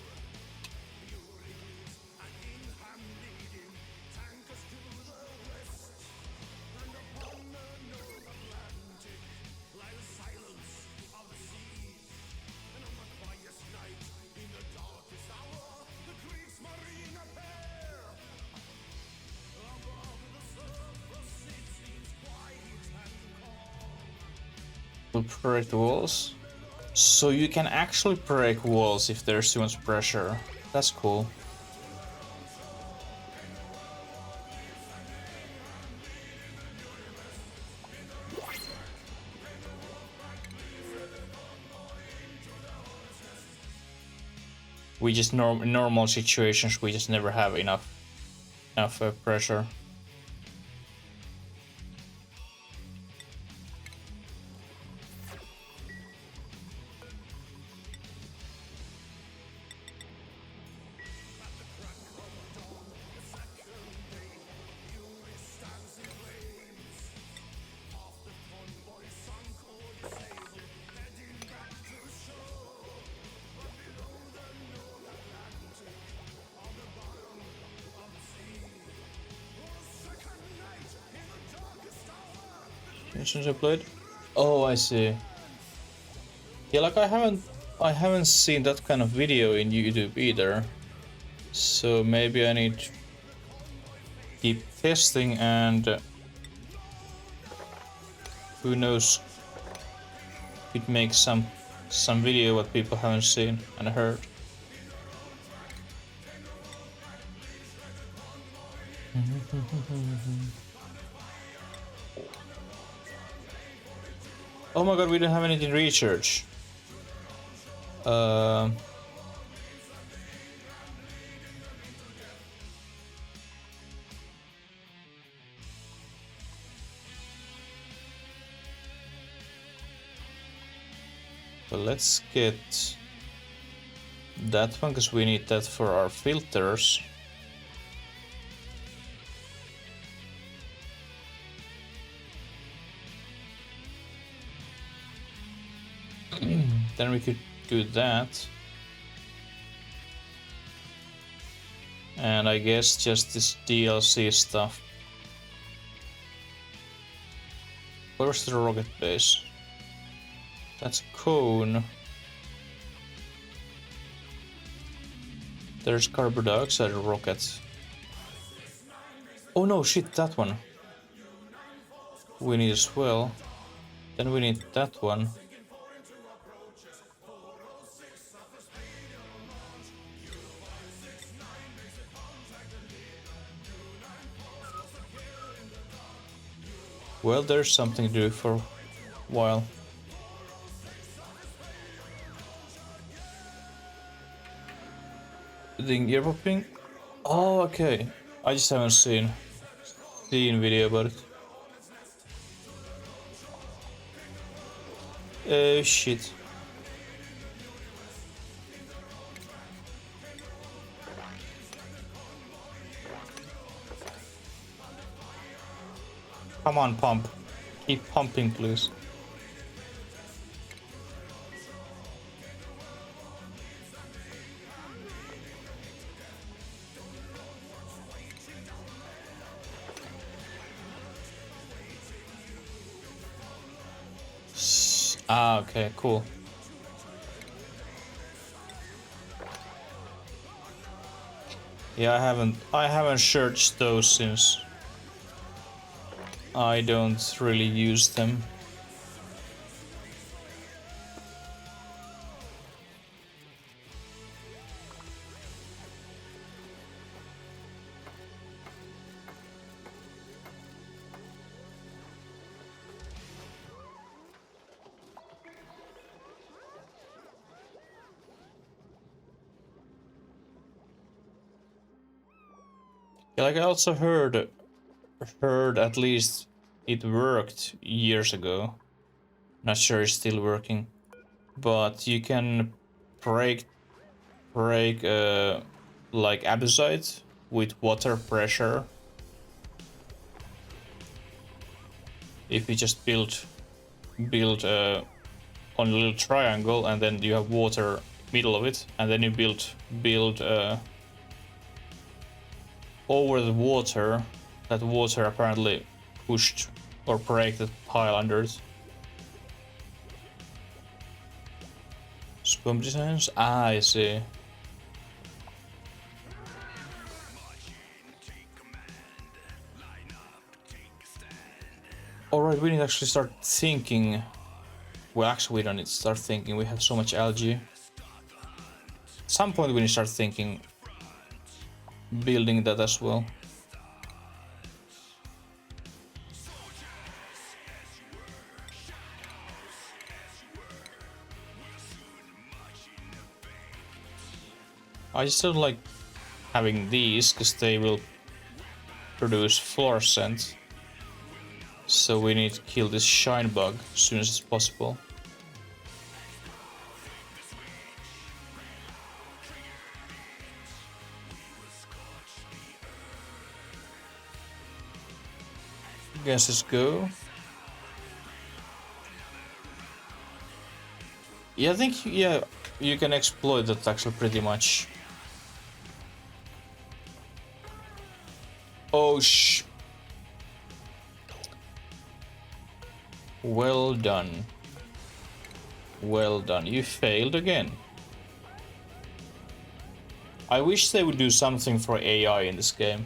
Speaker 1: will break the walls. So you can actually break walls if there's too much pressure. That's cool. We just in normal situations we just never have enough pressure. Since I played. Oh, I see. Yeah, like I haven't seen that kind of video in YouTube either. So maybe I need to keep testing and who knows, it makes some video what people haven't seen and heard. Oh my god, we don't have anything research. Well, let's get that one because we need that for our filters. Then we could do that. And I guess just this DLC stuff. Where's the rocket base? That's a cone. There's carbon dioxide rocket. Oh no, shit, that one. We need as well. Then we need that one. Well, there's something to do for a while. The ear popping? Oh, okay. I just haven't seen video about it. Shit. Come on, pump. Keep pumping, please. Ah, okay, cool. Yeah, I haven't searched those since I don't really use them. Yeah, like I also heard at least it worked years ago. Not sure it's still working, but you can break like abusite with water pressure. If you just build on a little triangle and then you have water middle of it, and then you build over the water. That water apparently pushed or break the pile under it. Spum designs? Ah, I see. Alright, we need to actually start thinking Well, actually, we don't need to start thinking. We have so much algae. At some point, we need to start thinking building that as well. I just don't like having these because they will produce fluorescent. So we need to kill this shine bug as soon as possible. Gases go. Yeah, I think you can exploit that actually pretty much. Oh Well done. Well done. You failed again. I wish they would do something for AI in this game.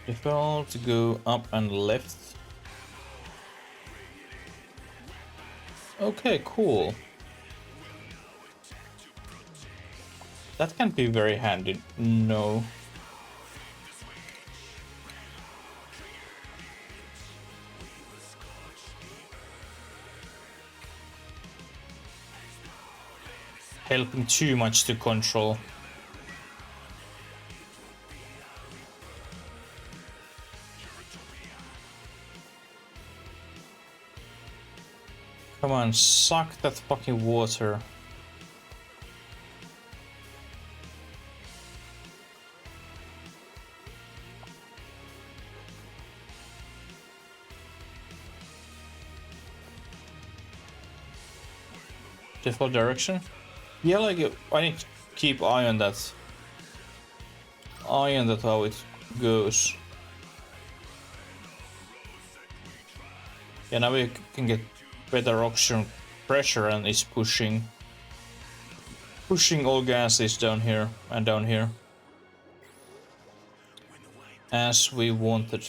Speaker 1: Default to go up and left. Okay, cool. That can be very handy. No. Helping too much to control. Come on, suck that fucking water. Default direction? Yeah, like I need to keep eye on that. Eye on that how it goes. Yeah, now we can get better oxygen pressure and it's pushing all gases down here and down here. As we wanted.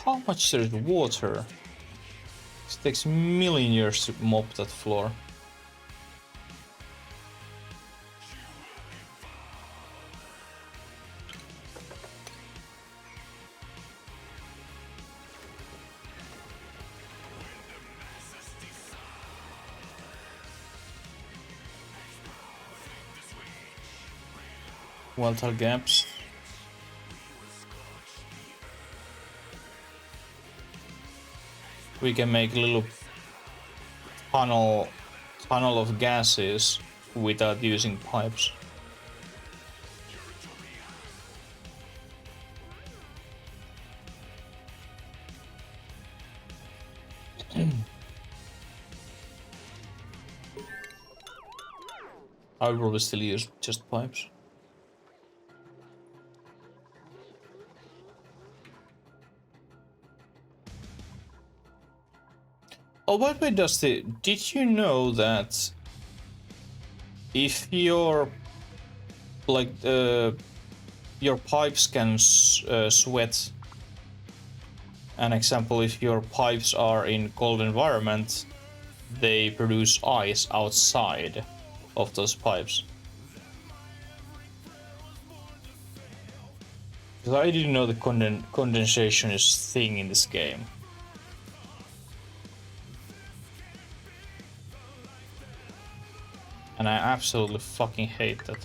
Speaker 1: How much there is water? It takes million years to mop that floor. Volatile gaps. We can make a little tunnel of gases without using pipes. I would probably still use just pipes. Oh, by the way, Dusty, did you know that if your your pipes can sweat? An example, if your pipes are in cold environment, they produce ice outside of those pipes. Because I didn't know the condensation is a thing in this game. And I absolutely fucking hate that.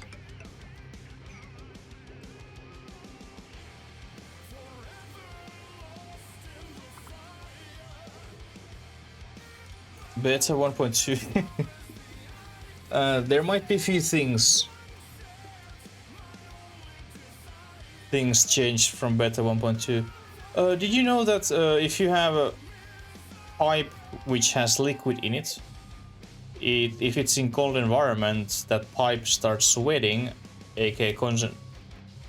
Speaker 1: Beta 1.2. There might be a few things things changed from beta 1.2. Did you know that if you have a pipe which has liquid in it, if it's in cold environment, that pipe starts sweating, aka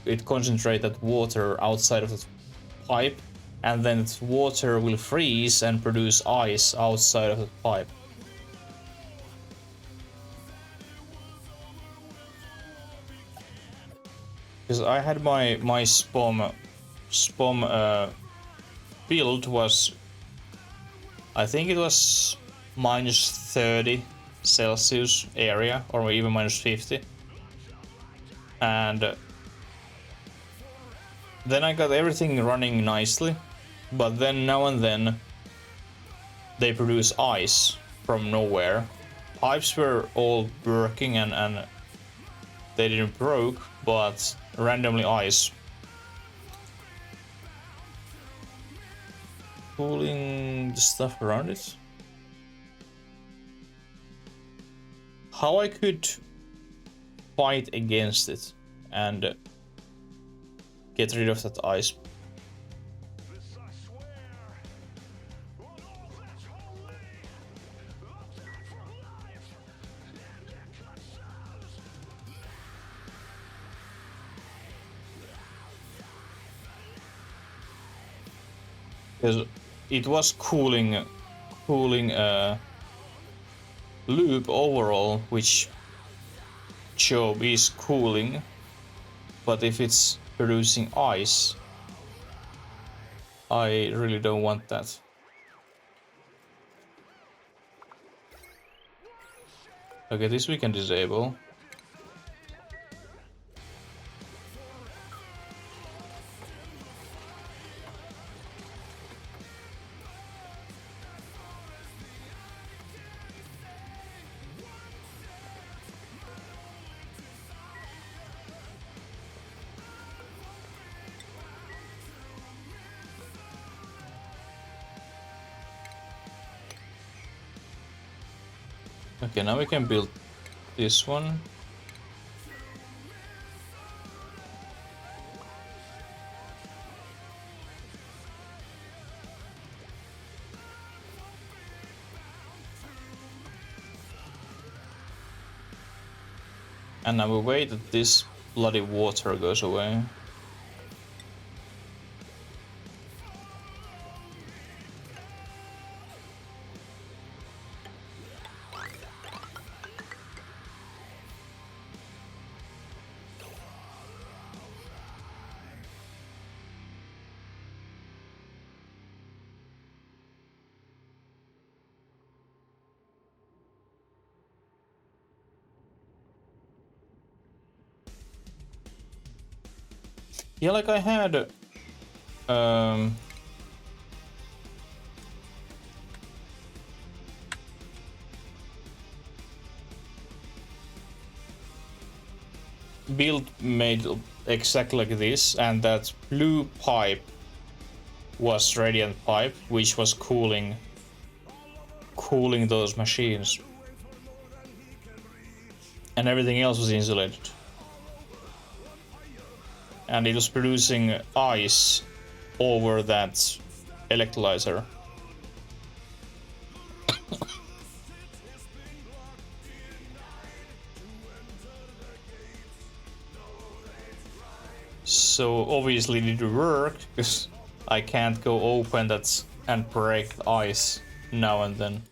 Speaker 1: it concentrates that water outside of the pipe, and then the water will freeze and produce ice outside of the pipe. Because I had my spom build was, I think it was minus 30 Celsius area, or even minus 50, and then I got everything running nicely, but then now and then they produce ice from nowhere. Pipes were all working and they didn't broke, but randomly ice. Cooling the stuff around it. How I could fight against it and get rid of that ice. Because it was cooling loop overall, which job is cooling, but if it's producing ice, I really don't want that. Okay, this we can disable. Okay, now we can build this one. And I will wait that this bloody water goes away. Yeah, like I had build made exactly like this, and that blue pipe was radiant pipe, which was cooling those machines, and everything else was insulated. And it was producing ice over that electrolyzer. So obviously it didn't work, because I can't go open that and break the ice now and then.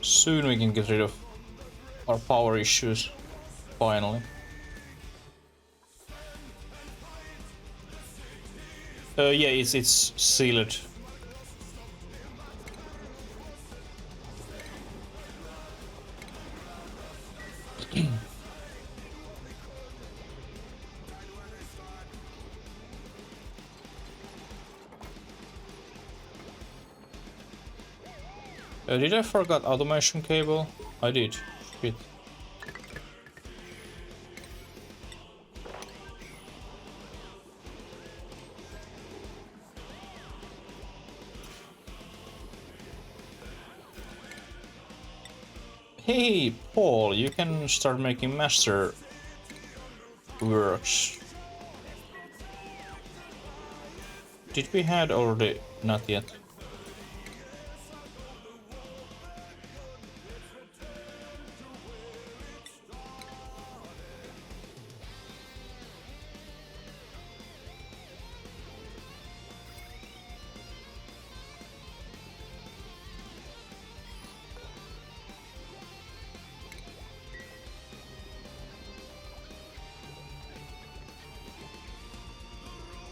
Speaker 1: Soon we can get rid of our power issues, finally. Yeah, it's sealed. Did I forget automation cable? I did. Shit. Hey, Paul, you can start making master works. Did we had already? Not yet.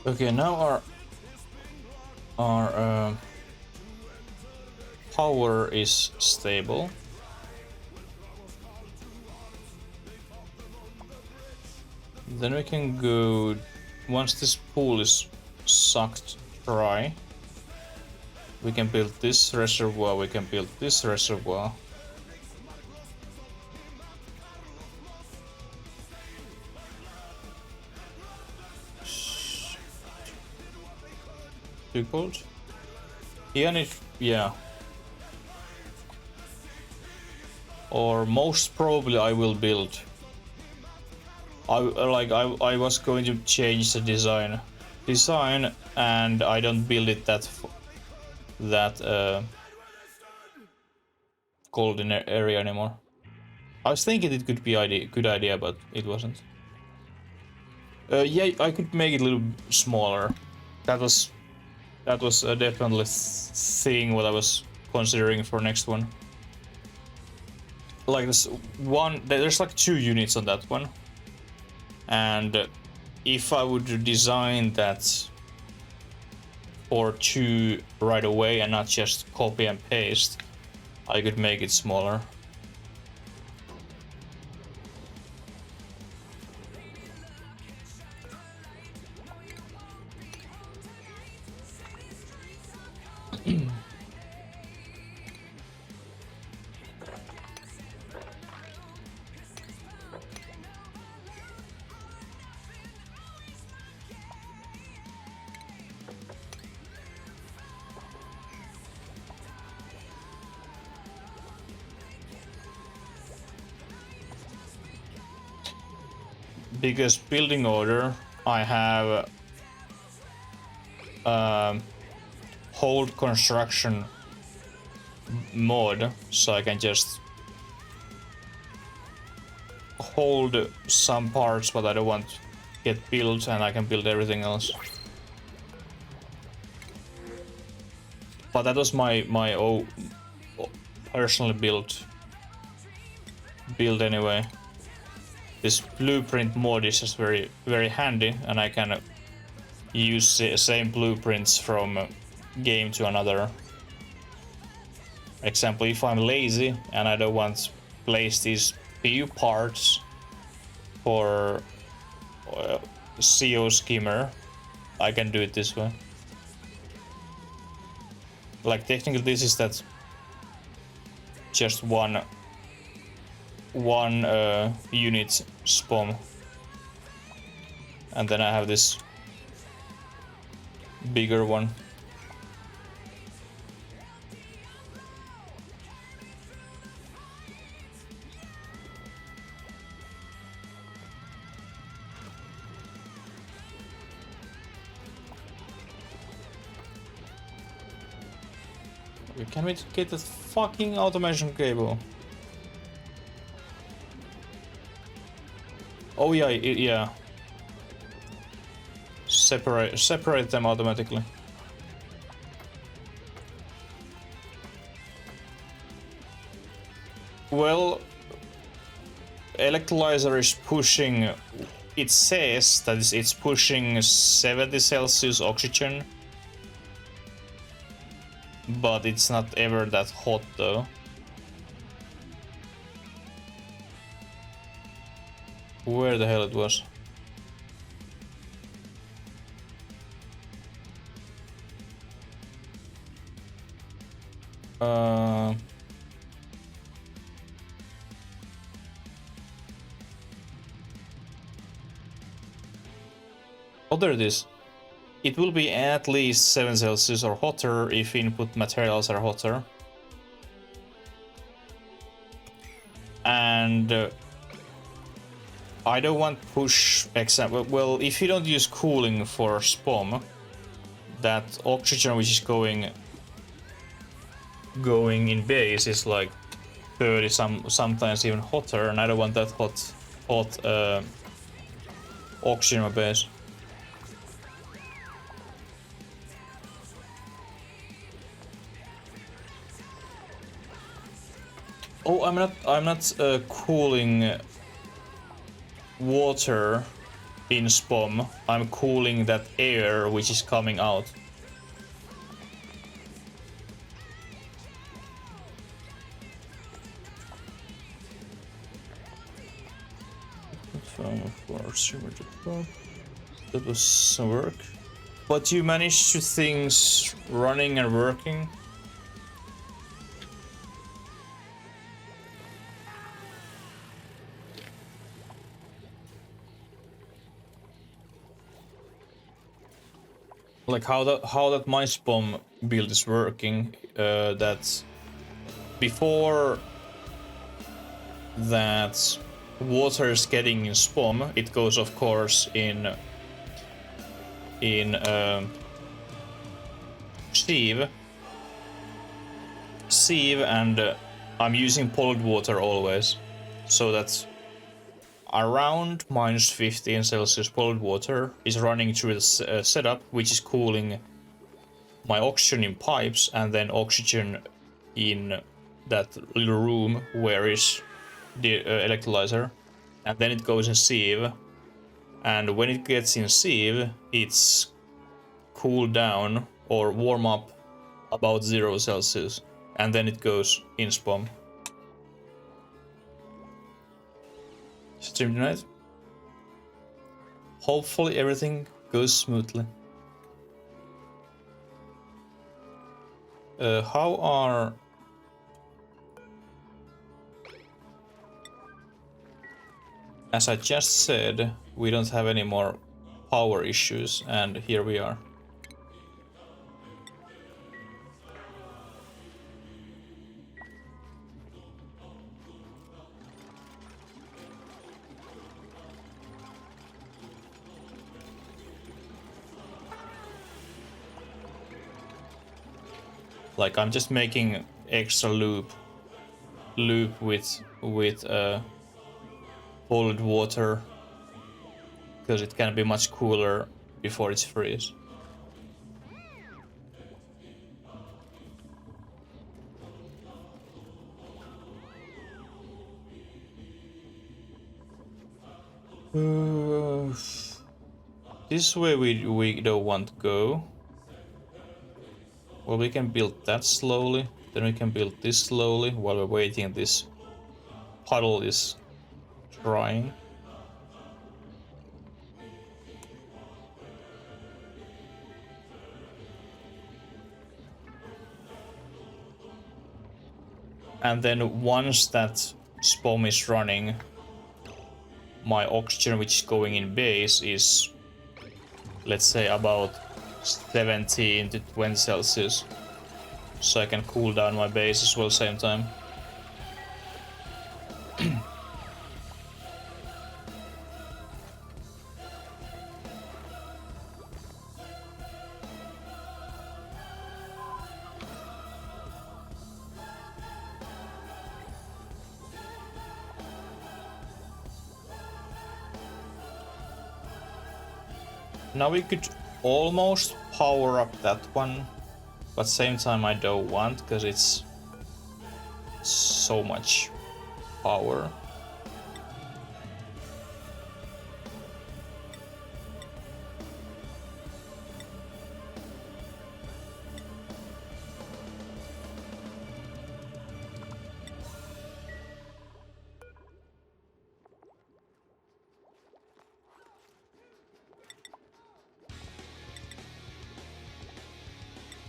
Speaker 1: Okay, now our power is stable. Then we can go, once this pool is sucked dry, we can build this reservoir, we can build this reservoir. Too cold? Yeah. Or most probably I will build. I was going to change the design, and I don't build it that cold in area anymore. I was thinking it could be good idea, but it wasn't. Yeah, I could make it a little smaller. That was definitely thing what I was considering for next one. Like this one, there's like 2 units on that one, and if I would design that for 2 right away and not just copy and paste, I could make it smaller. Because building order, I have hold construction mod, so I can just hold some parts but I don't want to get built, and I can build everything else. But that was my own personally build anyway. This blueprint mod is just very handy, and I can use the same blueprints from game to another. Example, if I'm lazy and I don't want to place these few parts for CO skimmer, I can do it this way. Like technically this is that just one unit spawn, and then I have this bigger one. Can we get the fucking automation cable? Oh yeah, yeah. Separate them automatically. Well, electrolyzer is pushing it says that it's pushing 70 Celsius oxygen, but it's not ever that hot though. Where the hell it was? Oh, there it is. It will be at least 7 Celsius or hotter if input materials are hotter. And I don't want push example. Well, if you don't use cooling for SPOM, that oxygen which is going in base is like 30, sometimes even hotter, and I don't want that hot oxygen in my base. Oh, I'm not cooling water in SPOM. I'm cooling that air which is coming out. That was some work. But you managed to things running and working. Like how that my SPOM build is working. That before that water is getting in SPOM, it goes of course in sieve, and I'm using polluted water always, so that's around minus 15 Celsius polluted water is running through the setup, which is cooling my oxygen in pipes, and then oxygen in that little room where is the electrolyzer, and then it goes in sieve, and when it gets in sieve, it's cooled down or warm up about 0 Celsius, and then it goes in SPOM. Stream tonight. Hopefully everything goes smoothly. How are... As I just said, we don't have any more power issues, and here we are. Like I'm just making extra loop with cold water, because it can be much cooler before it's freeze. This way we don't want to go. Well, we can build that slowly, then we can build this slowly while we're waiting this puddle is drying. And then once that SPOM is running, my oxygen which is going in base is, let's say, about 17 to 20 Celsius, so I can cool down my base as well same time. Now we could almost power up that one, but same time I don't want, because it's so much power.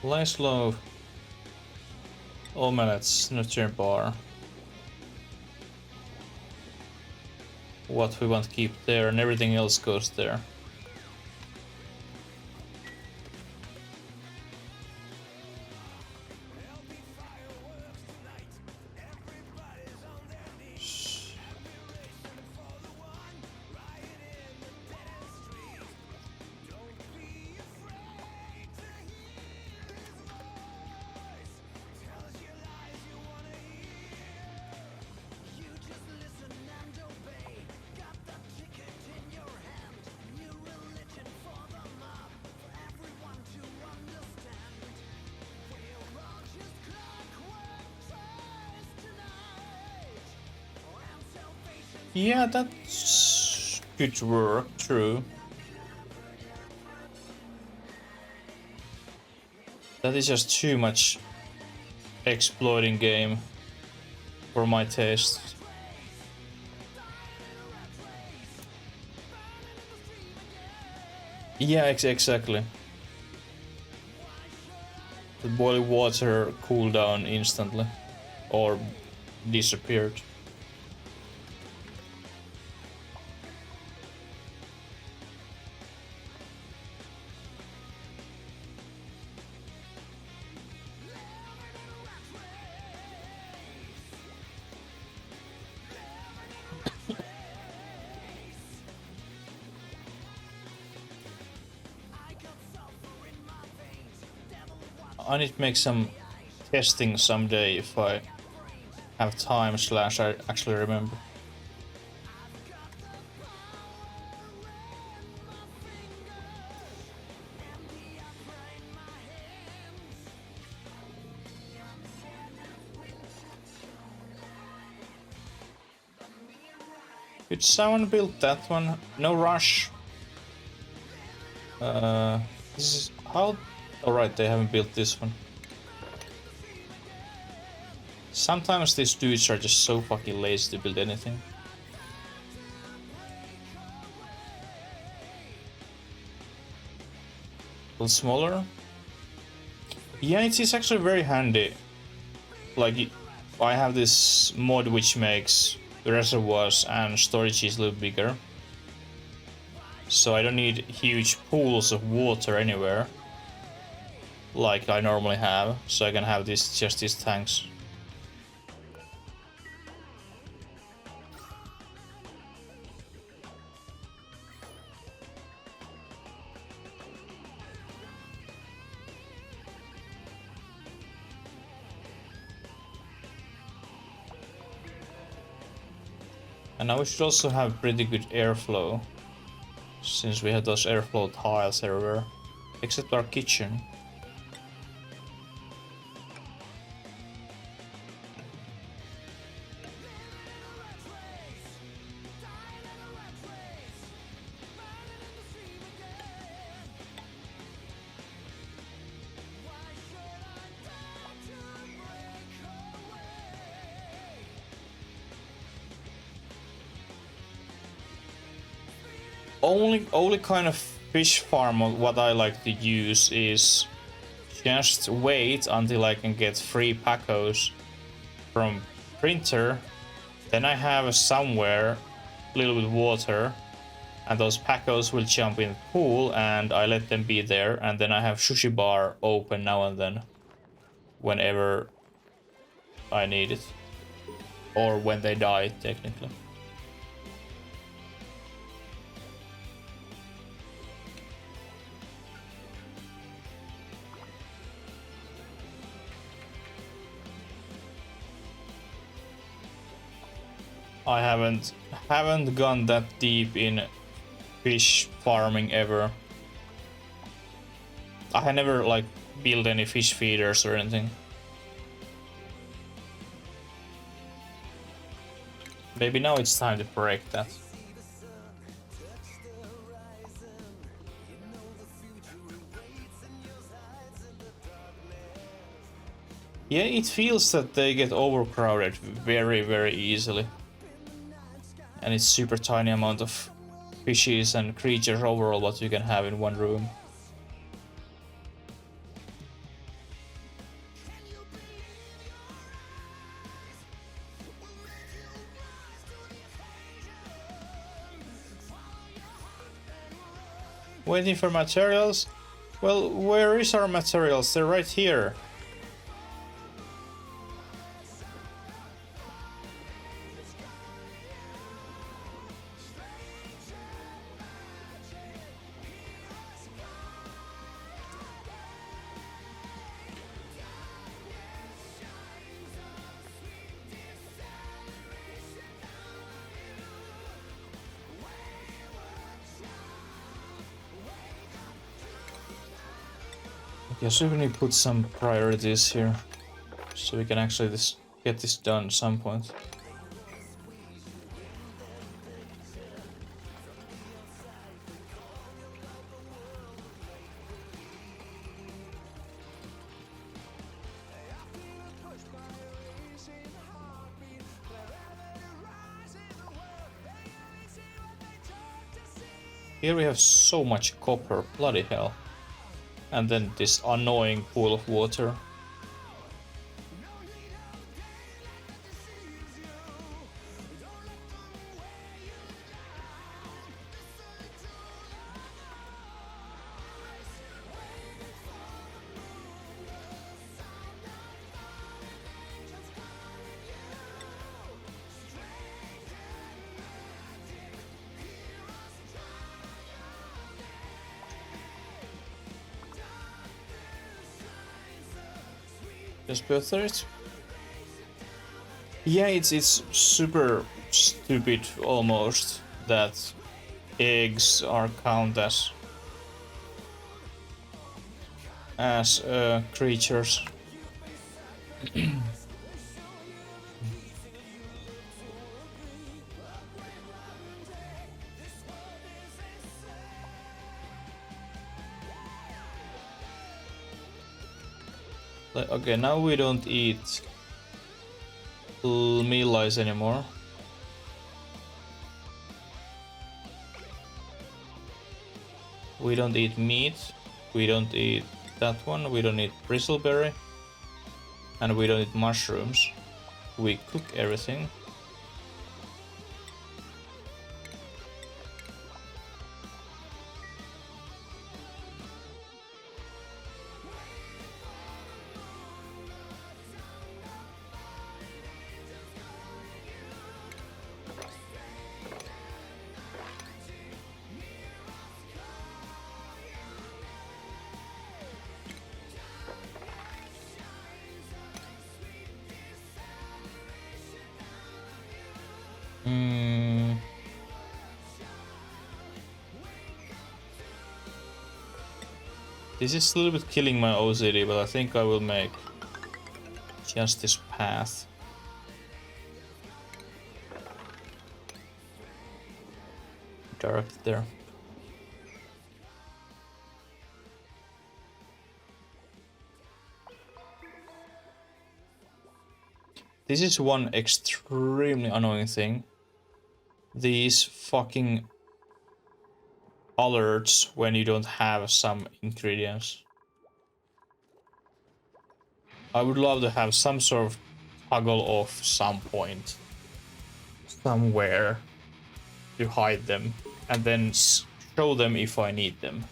Speaker 1: Lie slow. Omelets, nurture bar. What we want to keep there, and everything else goes there. Yeah, that's good work, true. That is just too much exploiting game for my taste. Yeah, exactly. The boiling water cooled down instantly, or disappeared. I need to make some testing someday if I have time / I actually remember. Did someone build that one? No rush. This is how. Alright, they haven't built this one. Sometimes these dudes are just so fucking lazy to build anything. A little smaller. Yeah, it is actually very handy. Like, I have this mod which makes the reservoirs and storages a little bigger. So I don't need huge pools of water anywhere, like I normally have. So I can have just these tanks. And now we should also have pretty good airflow, since we have those airflow tiles everywhere, except our kitchen. Only kind of fish farm what I like to use is just wait until I can get free pacos from printer. Then I have somewhere a little bit of water, and those pacos will jump in the pool, and I let them be there, and then I have sushi bar open now and then, whenever I need it, or when they die, technically. I haven't gone that deep in fish farming ever. I have never like built any fish feeders or anything. Maybe now it's time to break that. Yeah, it feels that they get overcrowded very easily. And it's super tiny amount of fishes and creatures overall what you can have in one room. Waiting for materials? Well, where is our materials? They're right here. Okay, so we need to put some priorities here, so we can actually get this done at some point. Here we have so much copper, bloody hell. And then this annoying pool of water. Just build it. Yeah, it's super stupid almost that eggs are counted as creatures. Like, okay, now we don't eat meal lice anymore. We don't eat meat. We don't eat that one. We don't eat bristleberry. And we don't eat mushrooms. We cook everything. This is a little bit killing my OCD, but I think I will make just this path. Direct there. This is one extremely annoying thing. These fucking alerts when you don't have some ingredients. I would love to have some sort of toggle off some point. Somewhere. To hide them. And then show them if I need them.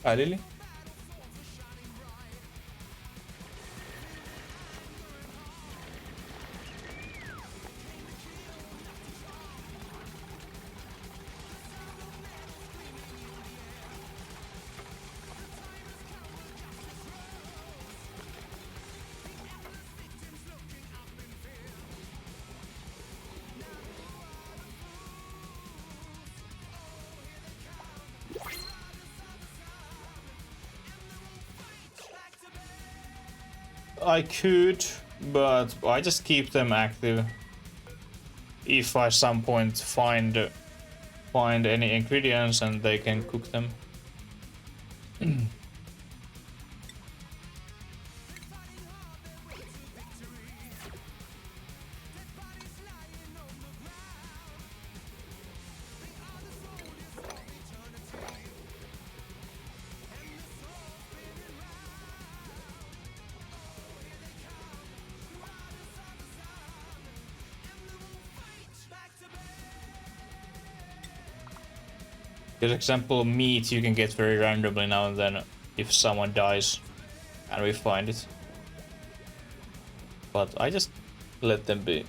Speaker 1: Ah, really? I could, but I just keep them active. If I some point find any ingredients and they can cook them. For example, meat you can get very randomly now and then if someone dies and we find it. But I just let them be.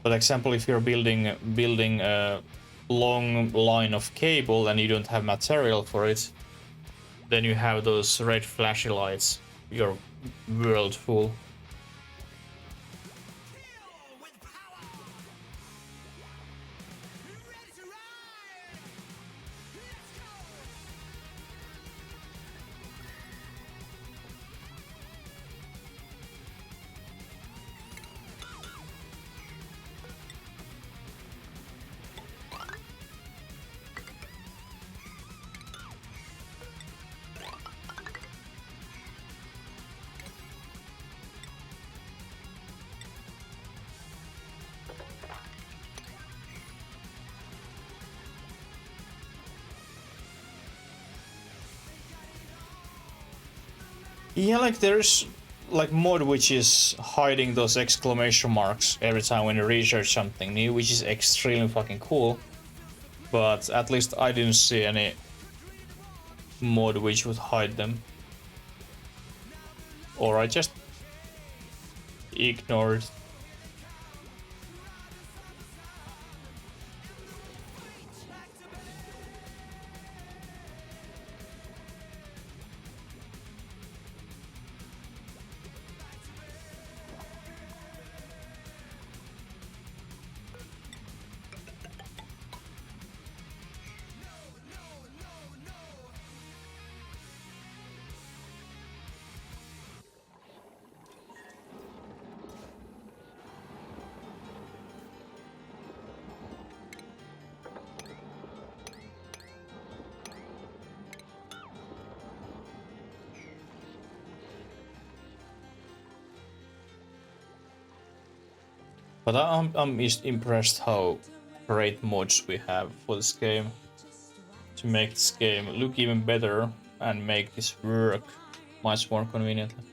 Speaker 1: For example, if you're building a long line of cable and you don't have material for it, then you have those red flashy lights. Your world full. Yeah, like there's like mod which is hiding those exclamation marks every time when you research something new, which is extremely fucking cool. But at least I didn't see any mod which would hide them. Or I just ignored. But I'm just impressed how great mods we have for this game to make this game look even better and make this work much more conveniently.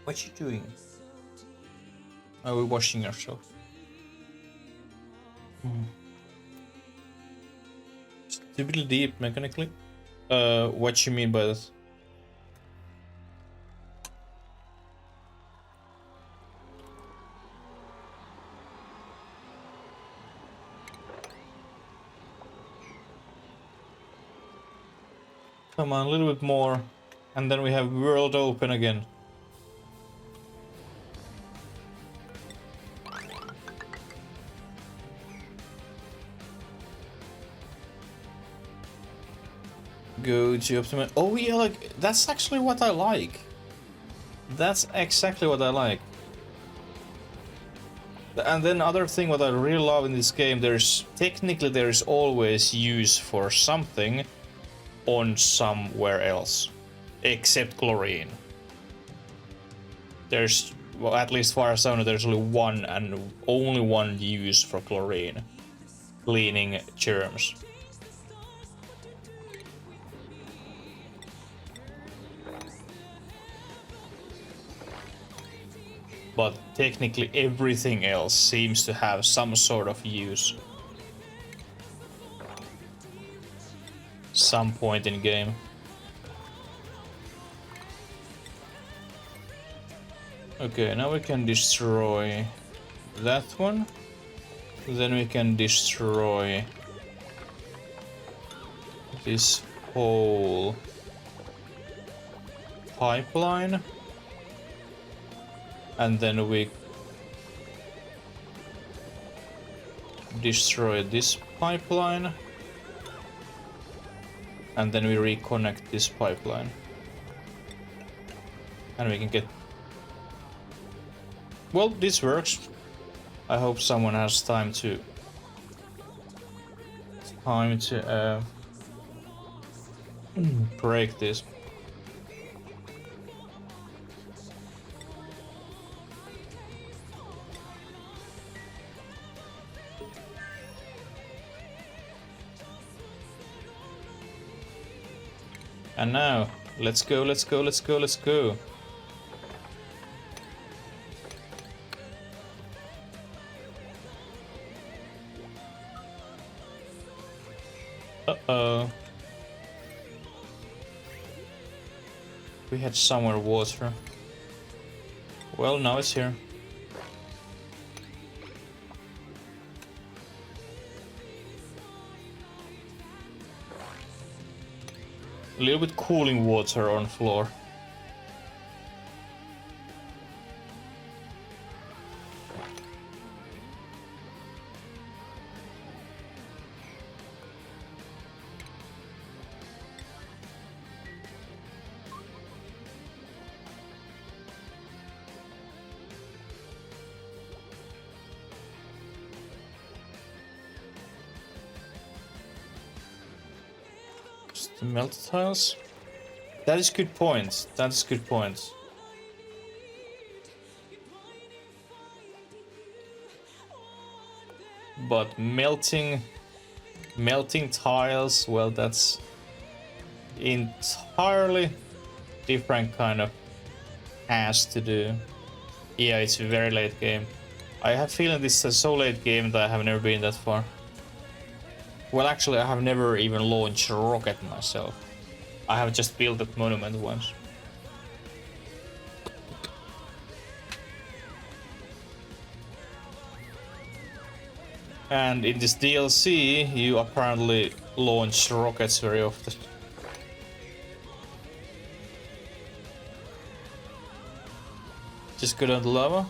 Speaker 1: What you doing? Are we washing yourself? Stupidly deep mechanically? What you mean by that? Come on, a little bit more. And then we have world open again. Go to optimize. Oh yeah, like that's actually what I like. That's exactly what I like. And then other thing what I really love in this game, there's always use for something on somewhere else, except chlorine. There's, well, at least far as I know, there's only one and only one use for chlorine, cleaning germs. But technically everything else seems to have some sort of use. Some point in game. Okay, now we can destroy that one. Then we can destroy this whole pipeline. And then we destroy this pipeline. And then we reconnect this pipeline. And we can get... Well, this works. I hope someone has time to break this. And now, let's go, let's go, let's go, let's go. Uh-oh. We had somewhere water. Well, now it's here. A little bit cooling water on floor. The melted tiles? That is good point. That is good point. But melting tiles, well, that's entirely different kind of ass to do. Yeah, it's a very late game. I have a feeling this is so late game that I have never been that far. Well, actually, I have never even launched a rocket myself. I have just built that monument once. And in this DLC, you apparently launch rockets very often. Just go down the lava.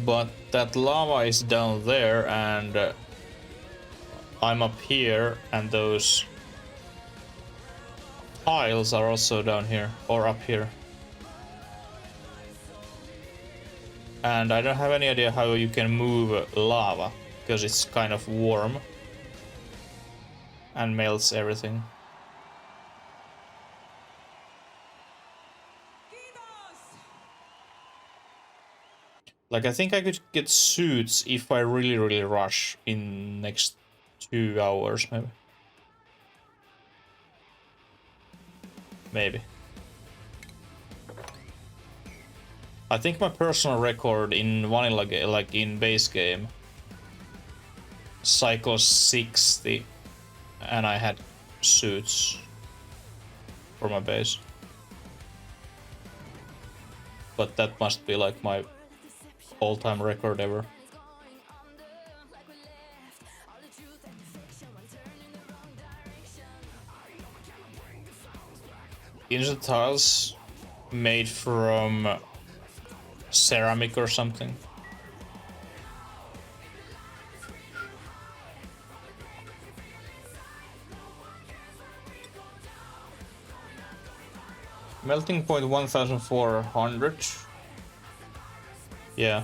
Speaker 1: But that lava is down there, and I'm up here, and those tiles are also down here, or up here. And I don't have any idea how you can move lava, because it's kind of warm and melts everything. Like, I think I could get suits if I really rush in next 2 hours, maybe. Maybe. I think my personal record in vanilla, like in base game, Psycho 60, and I had suits for my base. But that must be like my all-time record ever. Instant tiles made from ceramic or something. Melting point 1400. Yeah.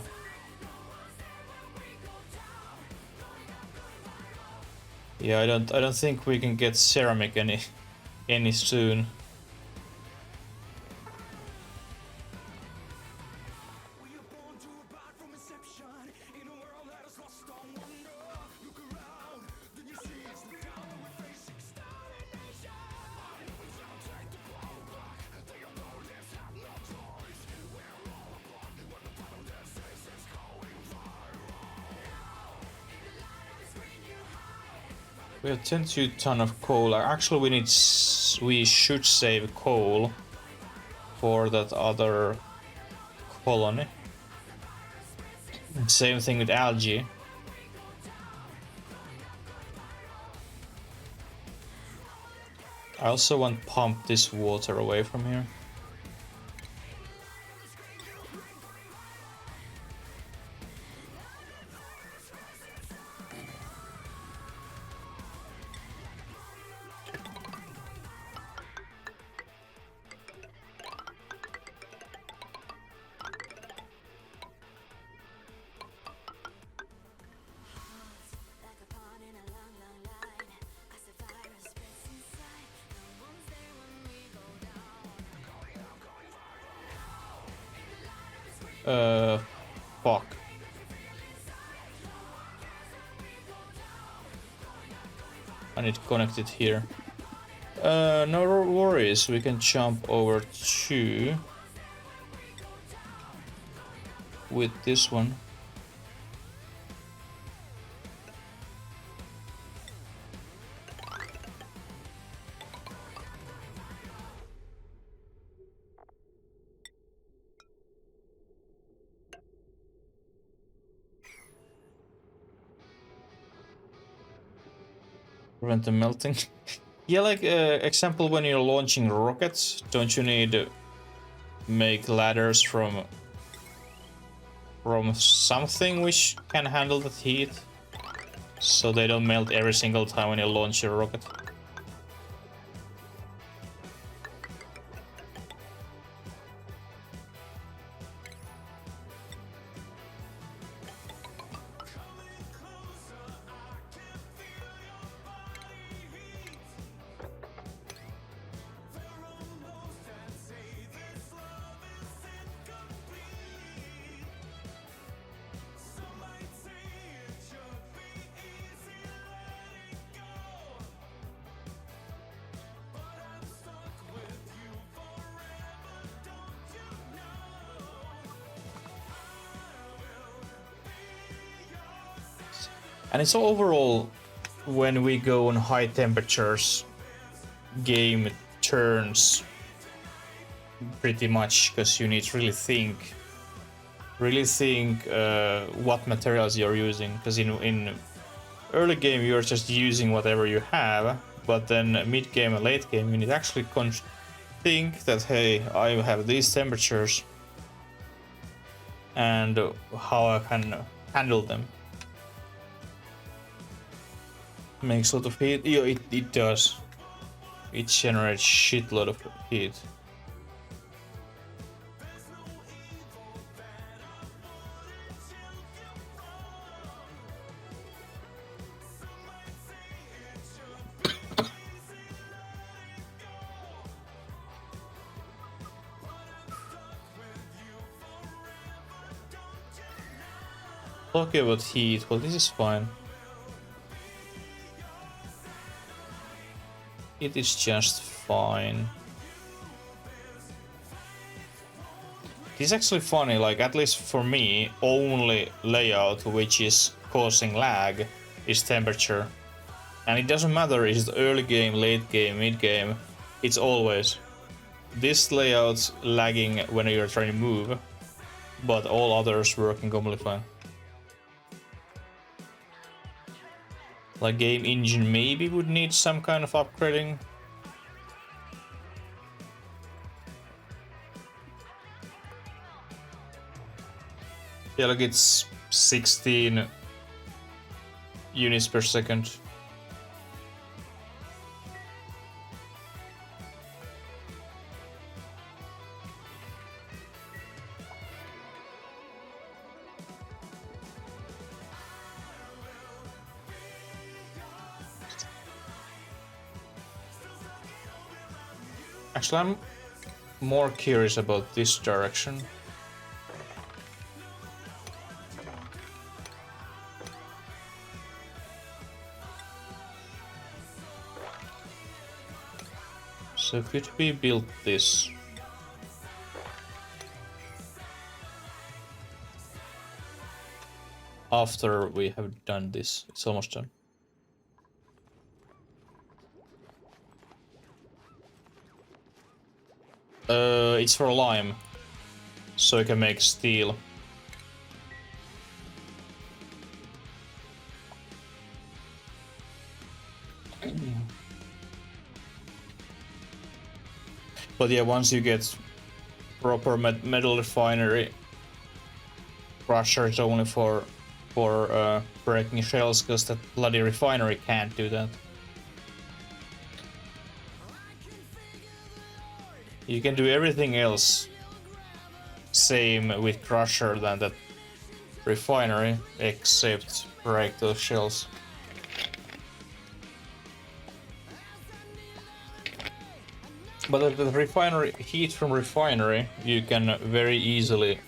Speaker 1: Yeah, I don't think we can get ceramic any soon. We have 10 ton of coal. Actually, we should save coal for that other colony. Same thing with algae. I also want to pump this water away from here. Fuck. I need to connect it here. No worries, we can jump over to with this one. Prevent the melting. Yeah, like example, when you're launching rockets, don't you need to make ladders from something which can handle that heat, so they don't melt every single time when you launch your rocket? And it's overall, when we go on high temperatures, game turns pretty much, because you need to really think what materials you're using, because in early game you're just using whatever you have, but then mid game and late game you need to actually think that, hey, I have these temperatures and how I can handle them. Makes a lot of heat. Yeah, it does. It generates shitload of heat. Talking about heat, well, this is fine. It is just fine. It's actually funny, like, at least for me, only layout which is causing lag is temperature. And it doesn't matter if it's early game, late game, mid game, it's always this layout's lagging when you're trying to move, but all others working completely fine. Like, game engine maybe would need some kind of upgrading. Yeah, like it's 16 units per second. Actually, I'm more curious about this direction. So could we build this? After we have done this, it's almost done. It's for lime, so you can make steel. But yeah, once you get proper metal refinery, crusher is only for breaking shells, because that bloody refinery can't do that. You can do everything else same with crusher than that refinery, except break those shells. But the refinery heat from refinery you can very easily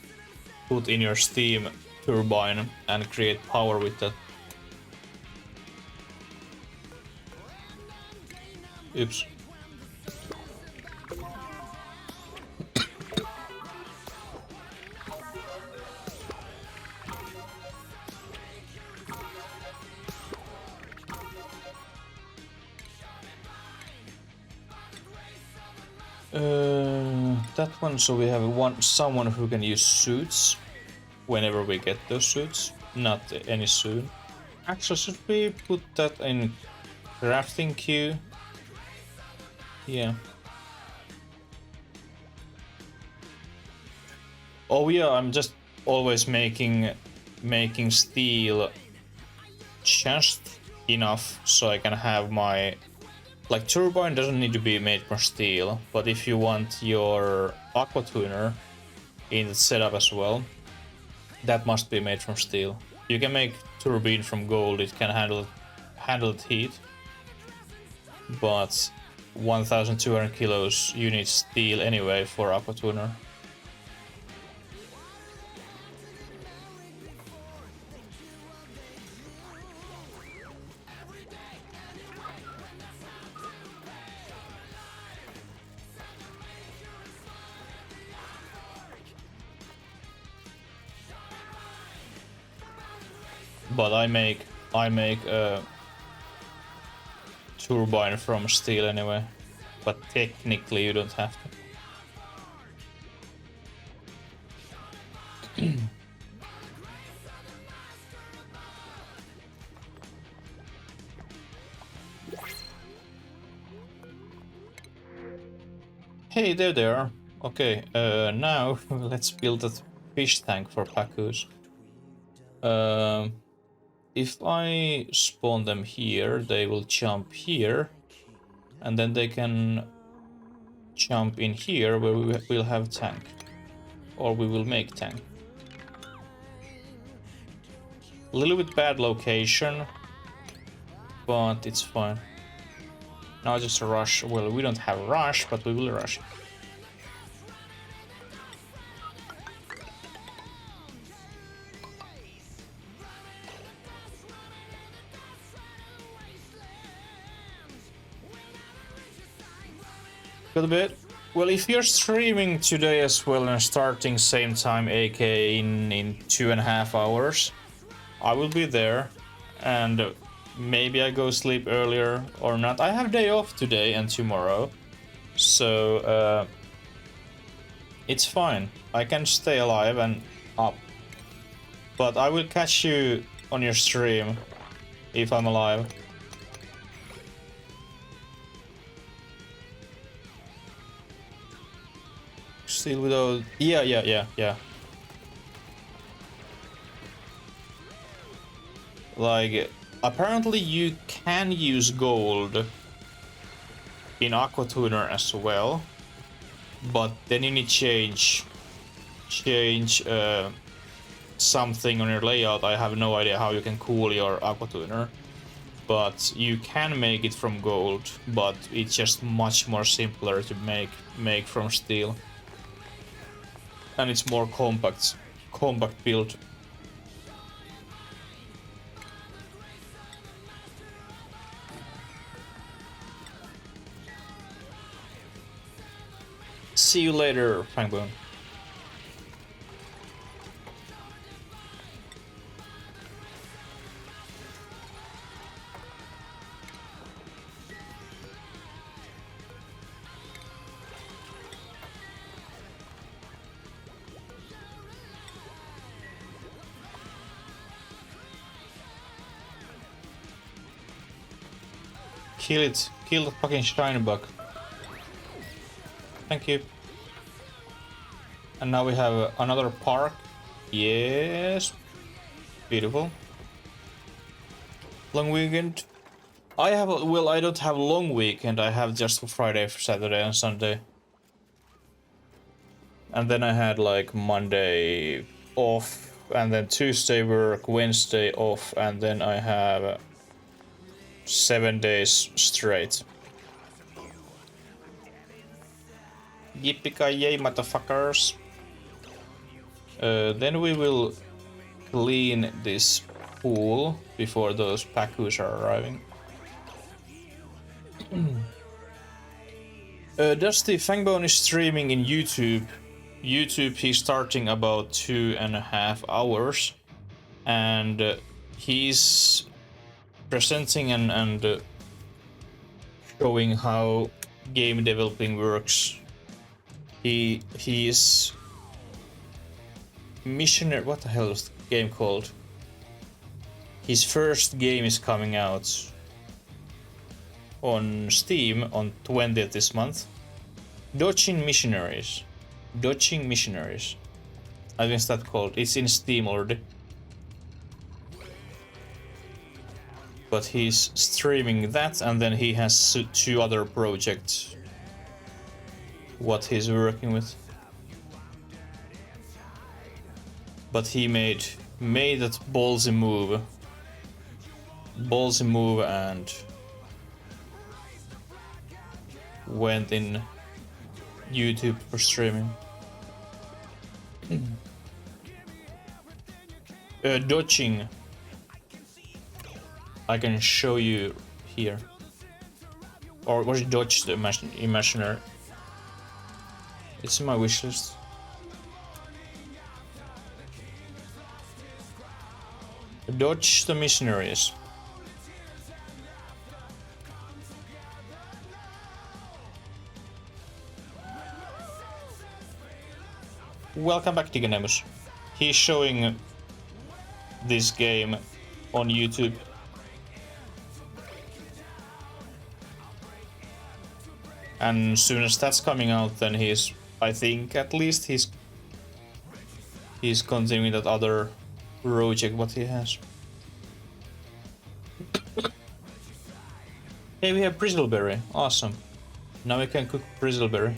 Speaker 1: put in your steam turbine and create power with that. Oops. That one, so we have someone who can use suits whenever we get those suits, not any soon. Actually, should we put that in crafting queue? Yeah. Oh yeah, I'm just always making steel just enough so I can have my... Like, turbine doesn't need to be made from steel, but if you want your aqua tuner in the setup as well, that must be made from steel. You can make turbine from gold, it can handle the heat, but 1200 kilos you need steel anyway for aqua tuner. But I make a turbine from steel anyway. But technically you don't have to. Hey, there they are. Okay, now let's build a fish tank for Pacus. If I spawn them here, they will jump here, and then they can jump in here where we will have tank, or we will make tank. A little bit bad location, but it's fine. Now just rush. Well, we don't have rush, but we will rush. Got a bit. Well, if you're streaming today as well and starting same time, aka in 2.5 hours, I will be there, and maybe I go sleep earlier or not. I have day off today and tomorrow, so it's fine. I can stay alive and up. But I will catch you on your stream if I'm alive. Still without... Yeah. Like, apparently you can use gold in Aqua Tuner as well, but then you need change something on your layout. I have no idea how you can cool your Aqua Tuner, but you can make it from gold, but it's just much more simpler to make from steel. And it's more compact build. See you later, Fangbone. Kill it. Kill the fucking shiny bug. Thank you. And now we have another park. Yes. Beautiful. Long weekend. I don't have long weekend. I have just Friday, Saturday and Sunday. And then I had like Monday off, and then Tuesday work, Wednesday off, and then I have 7 days straight. Yippee-ki-yay, motherfuckers. Then we will clean this pool before those Pacus are arriving. Dusty Fangbone is streaming in YouTube. YouTube, he's starting about 2.5 hours, and he's presenting and showing how game developing works. He's missionary. What the hell is the game called? His first game is coming out on Steam on 20th this month. Dodging Missionaries. Dodging Missionaries. I think it's that called. It's in Steam already. But he's streaming that, and then he has 2 other projects what he's working with. But he made that ballsy move and went in YouTube for streaming. Dodging. I can show you here. Or was it Dodge the Imaginary? It's in my wishlist. Dodge the Missionaries. Welcome back, Tigenemus. He's showing this game on YouTube. And as soon as that's coming out, then he's, I think at least he's continuing that other project what he has. Hey, we have Bristleberry. Awesome. Now we can cook Bristleberry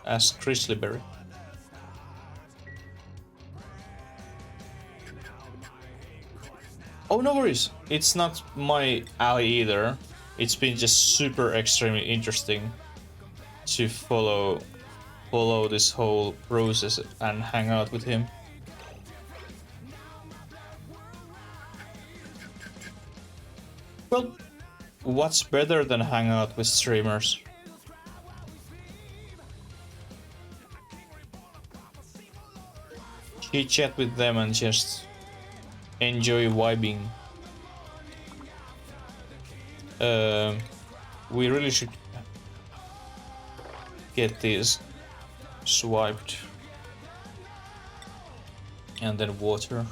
Speaker 1: as Grizzlyberry. Oh, no worries. It's not my alley either. It's been just super extremely interesting to follow this whole process and hang out with him. Well, what's better than hang out with streamers? Chit chat with them and just enjoy vibing. We really should get these swiped. And then water.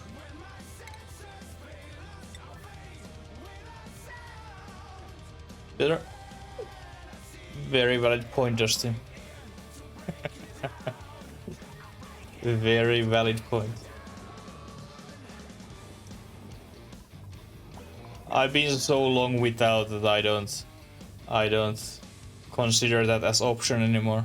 Speaker 1: Better. Very valid point, Justin. Very valid point. I've been so long without that I don't consider that as option anymore.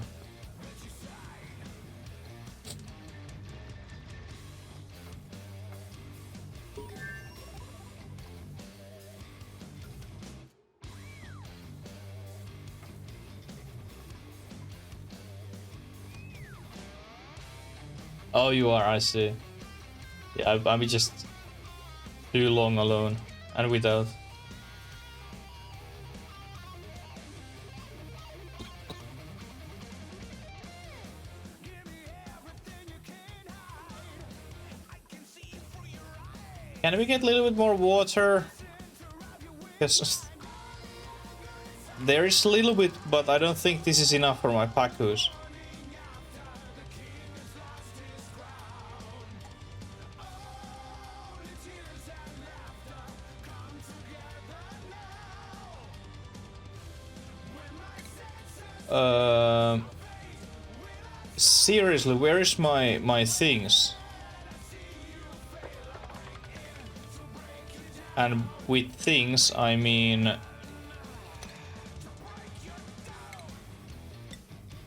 Speaker 1: Oh, you are, I see. Yeah, I'm just too long alone and without. Can we get a little bit more water? Yes. There is a little bit, but I don't think this is enough for my Pacus. Seriously, where is my things? And with things, I mean...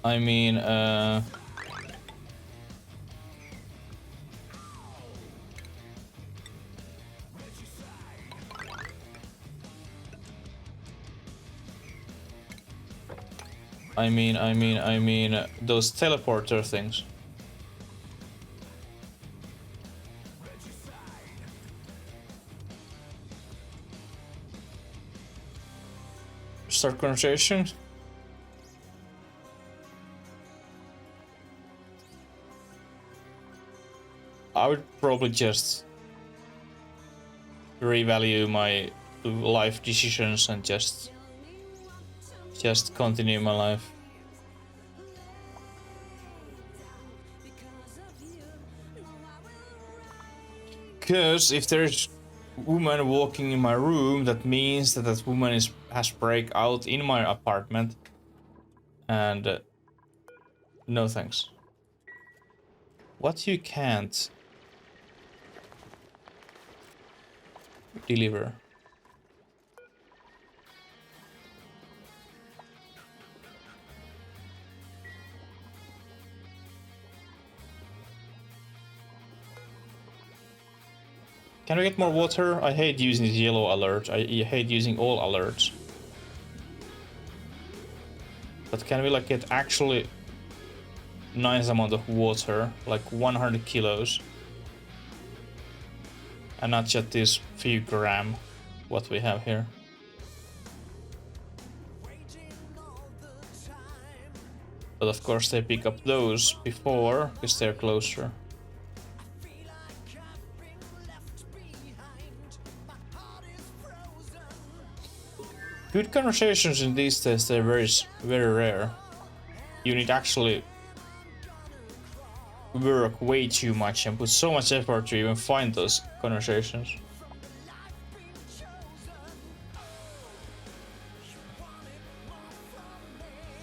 Speaker 1: I mean, those teleporter things. Start conversation. I would probably just revalue my life decisions and just continue my life. Because if there's woman walking in my room, that means that that woman has break out in my apartment, and no thanks. What you can't deliver. Can we get more water? I hate using this yellow alert. I hate using all alerts. But can we like get actually nice amount of water, like 100 kilos, and not just this few gram what we have here? But of course they pick up those before because they're closer. Good conversations in these days, they're very rare. You need actually work way too much and put so much effort to even find those conversations.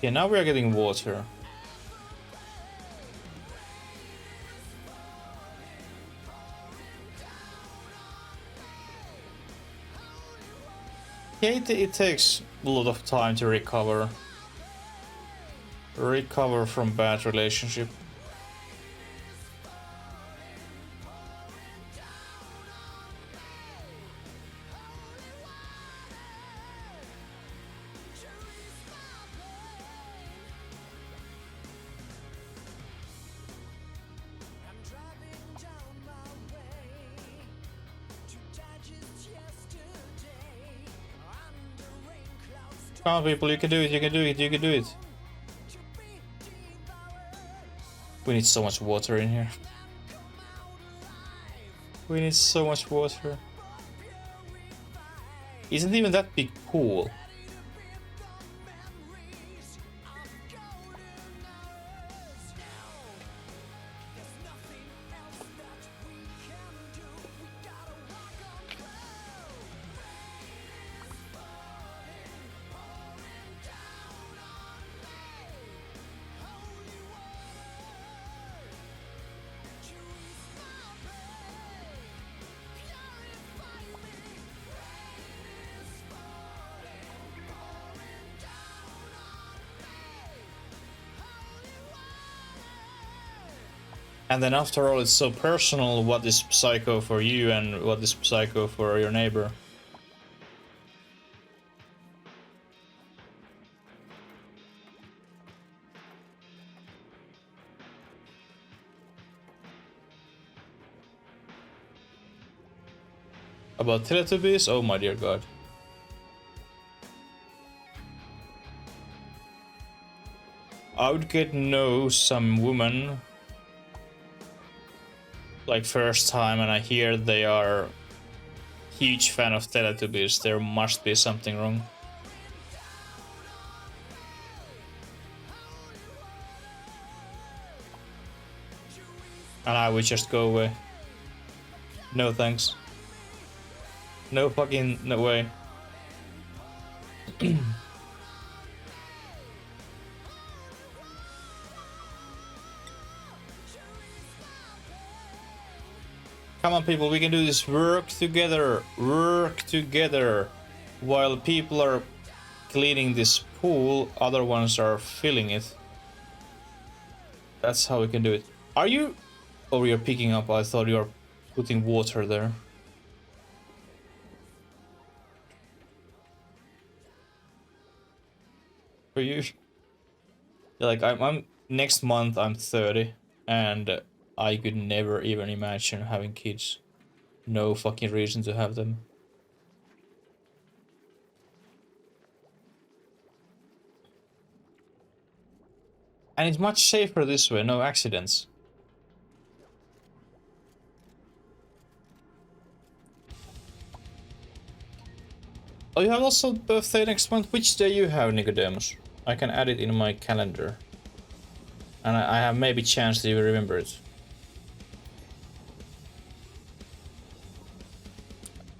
Speaker 1: Yeah, now we are getting water. Yeah, it takes a lot of time to recover. Recover from bad relationship. Come on, people, you can do it, you can do it, you can do it. We need so much water in here. We need so much water. Isn't even that big pool. And then after all, it's so personal what is psycho for you and what is psycho for your neighbor. About Teletubbies? Oh my dear god. I would get know some woman like first time and I hear they are huge fan of Teletubbies, there must be something wrong. And I would just go away. No thanks. No fucking no way. Come on, people, we can do this. Work together. Work together. While people are cleaning this pool, other ones are filling it. That's how we can do it. Are you... Oh, you're picking up. I thought you were putting water there. For you... Like, I'm... Next month, I'm 30. And... I could never even imagine having kids. No fucking reason to have them. And it's much safer this way, no accidents. Oh, you have also birthday next month? Which day you have, Nicodemus? I can add it in my calendar. And I have maybe chance to even remember it.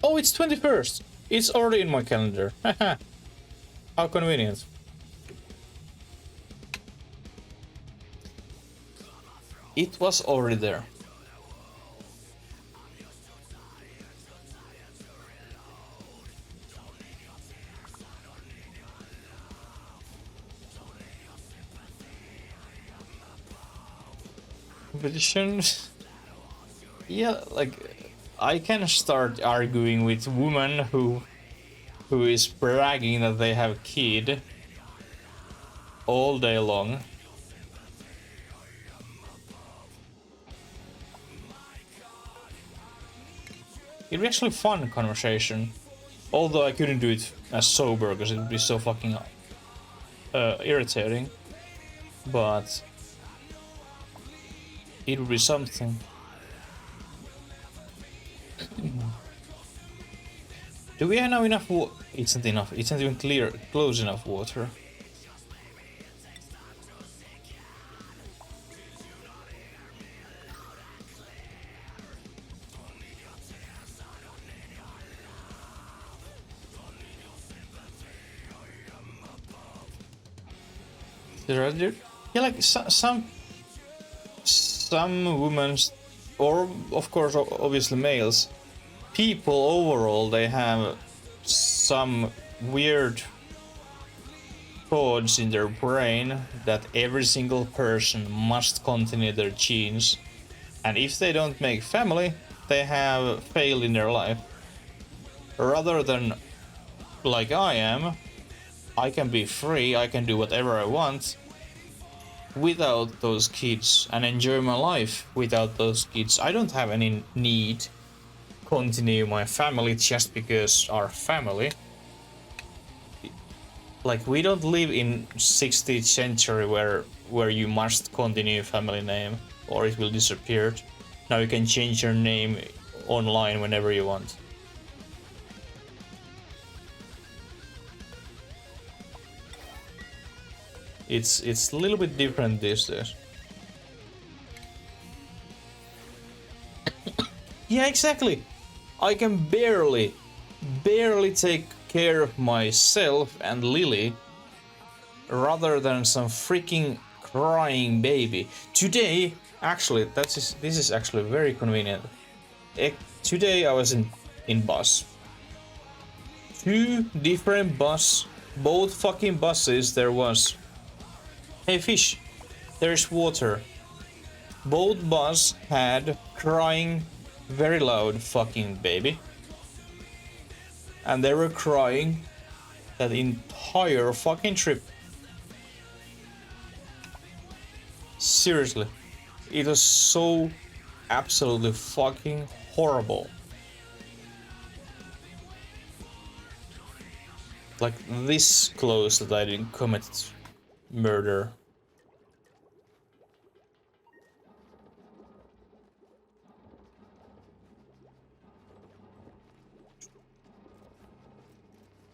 Speaker 1: Oh, it's 21st! It's already in my calendar. Haha. How convenient. It was already there. Competition? Yeah, like I can start arguing with women who is bragging that they have a kid all day long. It'd be actually fun conversation, although I couldn't do it as sober because it would be so fucking irritating. But it would be something. Do we have now enough water? It's not enough. It's not even close enough water. Yeah, like some women, or of course obviously males, people overall, they have some weird codes in their brain that every single person must continue their genes, and if they don't make family, they have failed in their life. Rather than like I am, I can be free, I can do whatever I want without those kids and enjoy my life without those kids. I don't have any need continue my family just because our family. Like, we don't live in 16th century where you must continue family name or it will disappear. Now you can change your name online whenever you want. It's a little bit different these days. Yeah, exactly. I can barely take care of myself and Lily rather than some freaking crying baby. Today, actually, this is actually very convenient. Today I was in bus. Two different both fucking buses there was. Hey fish, there's water. Both bus had crying very loud fucking baby. And they were crying that entire fucking trip. Seriously. It was so absolutely fucking horrible. Like this close that I didn't commit murder.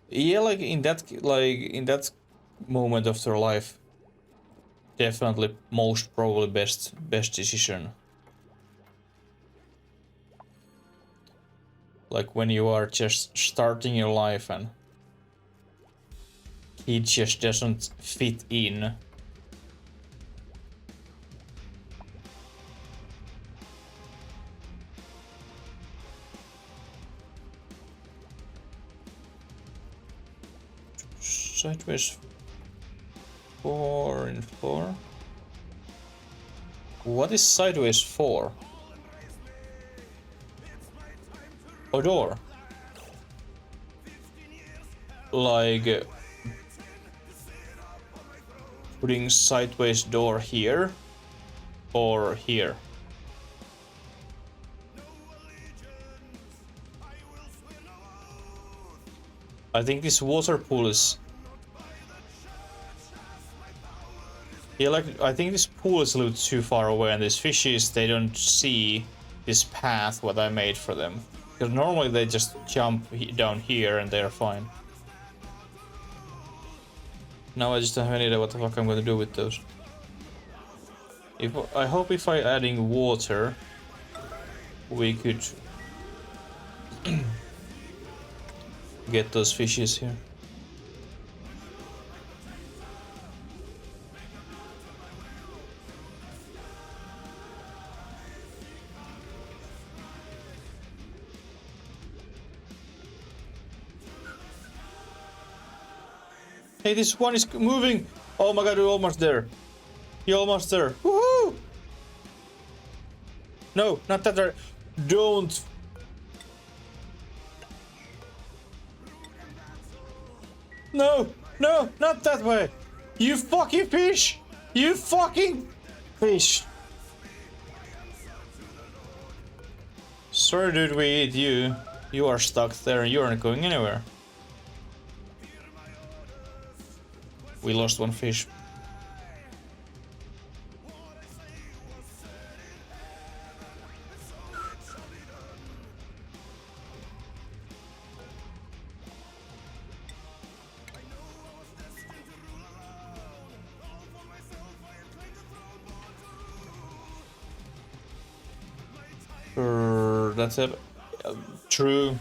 Speaker 1: Yeah, like in that moment of their life, definitely most probably best decision. Like when you are just starting your life and he just doesn't fit in. Sideways 4 and 4. What is sideways 4? A door. Like putting sideways door here or here. I think this water pool is. Yeah, like I think this pool is a little too far away, and these fishes, they don't see this path what I made for them. Because normally they just jump down here and they're fine. Now I just don't have any idea what the fuck I'm gonna do with those. I hope if I adding water, we could get those fishes here. Hey, this one is moving! Oh my god, we're almost there. You're almost there. Woohoo! No, not that there. Don't. No, no, not that way. You fucking fish! You fucking fish! Sorry, dude, we eat you. You are stuck there and you aren't going anywhere. We lost one fish. That's it. True,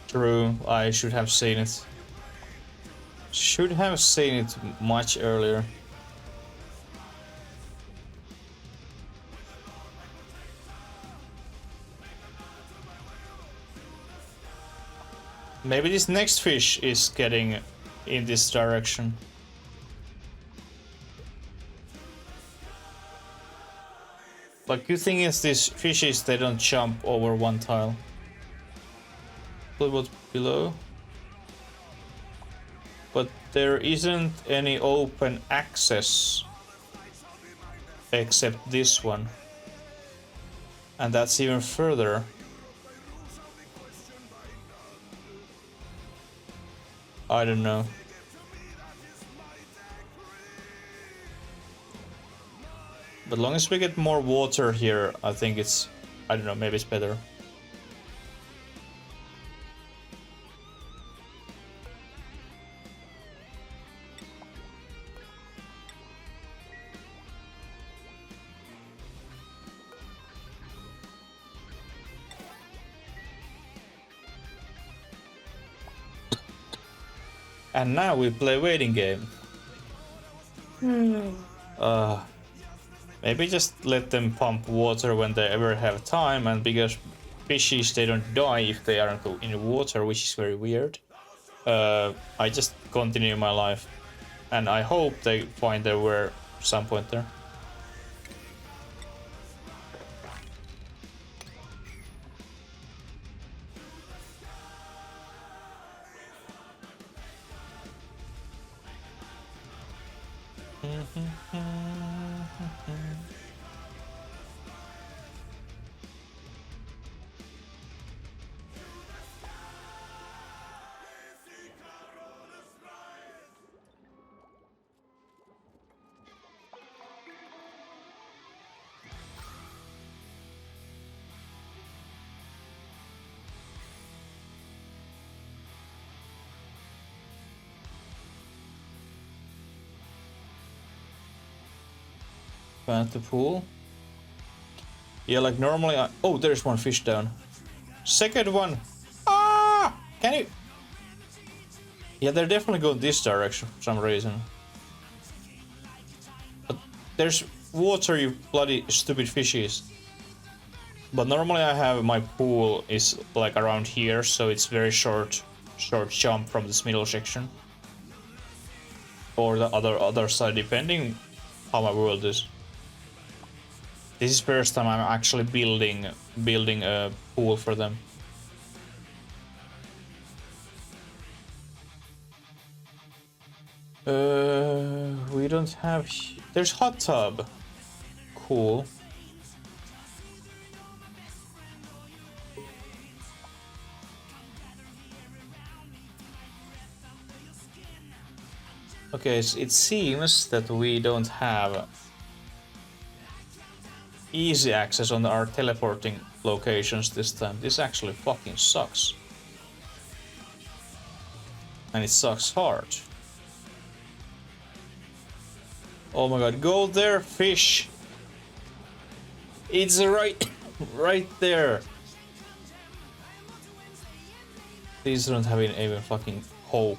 Speaker 1: true. I should have seen it. Should have seen it much earlier. Maybe this next fish is getting in this direction. But good thing is these fishes, they don't jump over one tile. Look what's below. But there isn't any open access except this one. And that's even further. I don't know. But as long as we get more water here, I think it's, I don't know, maybe it's better. And now we play waiting game. Maybe just let them pump water when they ever have time, and because fishes, they don't die if they aren't in water, which is very weird. I just continue my life, and I hope they find their way some point there. At the pool. Yeah, like normally I... Oh, there's one fish down. Second one. Ah! Can you... Yeah, they're definitely going this direction for some reason. But there's water, you bloody stupid fishies. But normally I have my pool is like around here, so it's very short jump from this middle section. Or the other side, depending how my world is. This is first time I'm actually building a pool for them. We don't have... There's hot tub. Cool. Okay, so it seems that we don't have easy access on our teleporting locations this time. This actually fucking sucks. And it sucks hard. Oh my god, go there, fish! It's right there! These don't have even fucking hope.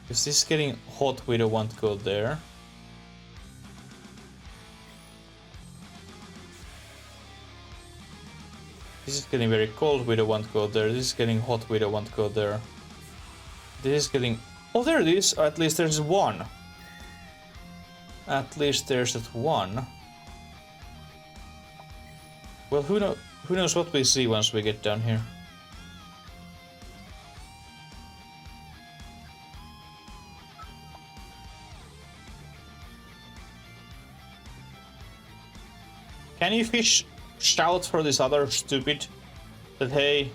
Speaker 1: If this is getting hot, we don't want to go there. This is getting very cold, we don't want to go there. This is getting hot, we don't want to go there. This is getting... Oh, there it is! At least there's one. At least there's that one. Well, who knows what we see once we get down here. Can you fish shout for this other stupid that hey,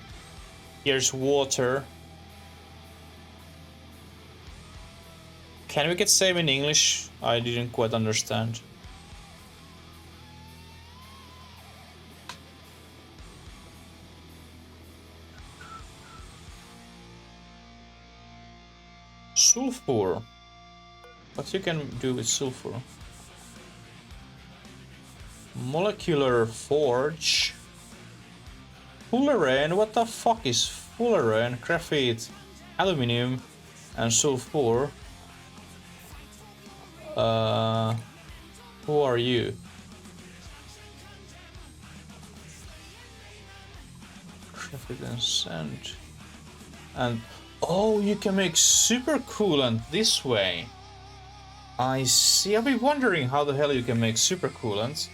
Speaker 1: here's water? Can we get same in English? I didn't quite understand. Sulfur. What you can do with sulfur? Molecular forge. Fullerene? What the fuck is fullerene? Graphite, aluminium, and sulfur. Who are you? Graphite and sand. And oh, you can make super coolant this way. I see. I've been wondering how the hell you can make super coolant.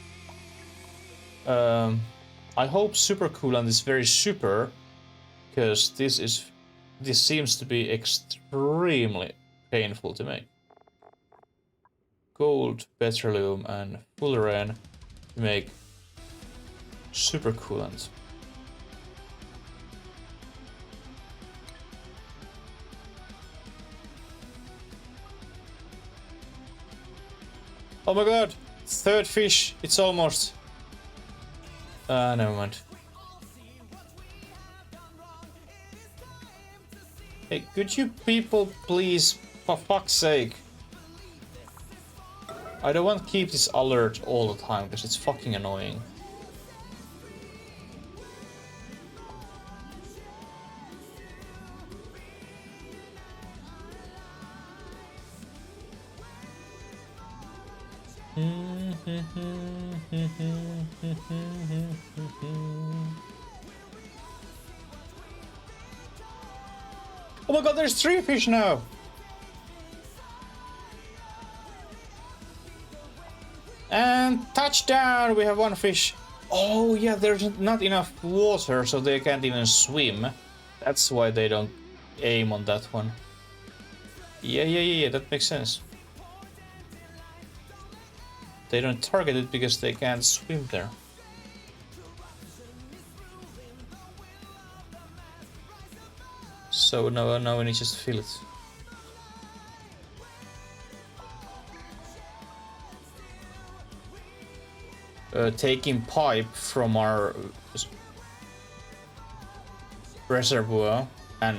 Speaker 1: I hope super coolant is very super, because this seems to be extremely painful to make. Gold, petroleum, and fullerene to make super coolant. Oh my god! Third fish! It's almost... never mind. Hey, could you people please, for fuck's sake? I don't want to keep this alert all the time, because it's fucking annoying. Oh my god, there's 3 fish now! And touchdown! We have 1 fish. Oh yeah, there's not enough water, so they can't even swim. That's why they don't aim on that one. Yeah, that makes sense. They don't target it because they can't swim there. So now we need just to fill it. Taking pipe from our reservoir and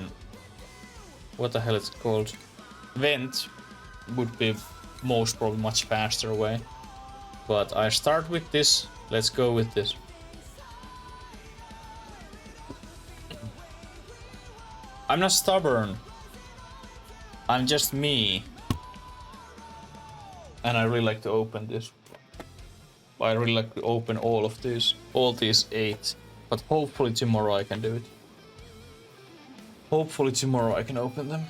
Speaker 1: what the hell it's called, vent, would be most probably much faster way. But I start with this. Let's go with this. I'm not stubborn. I'm just me. And I really like to open this. I really like to open all of these. All these 8. But hopefully tomorrow I can do it. Hopefully tomorrow I can open them.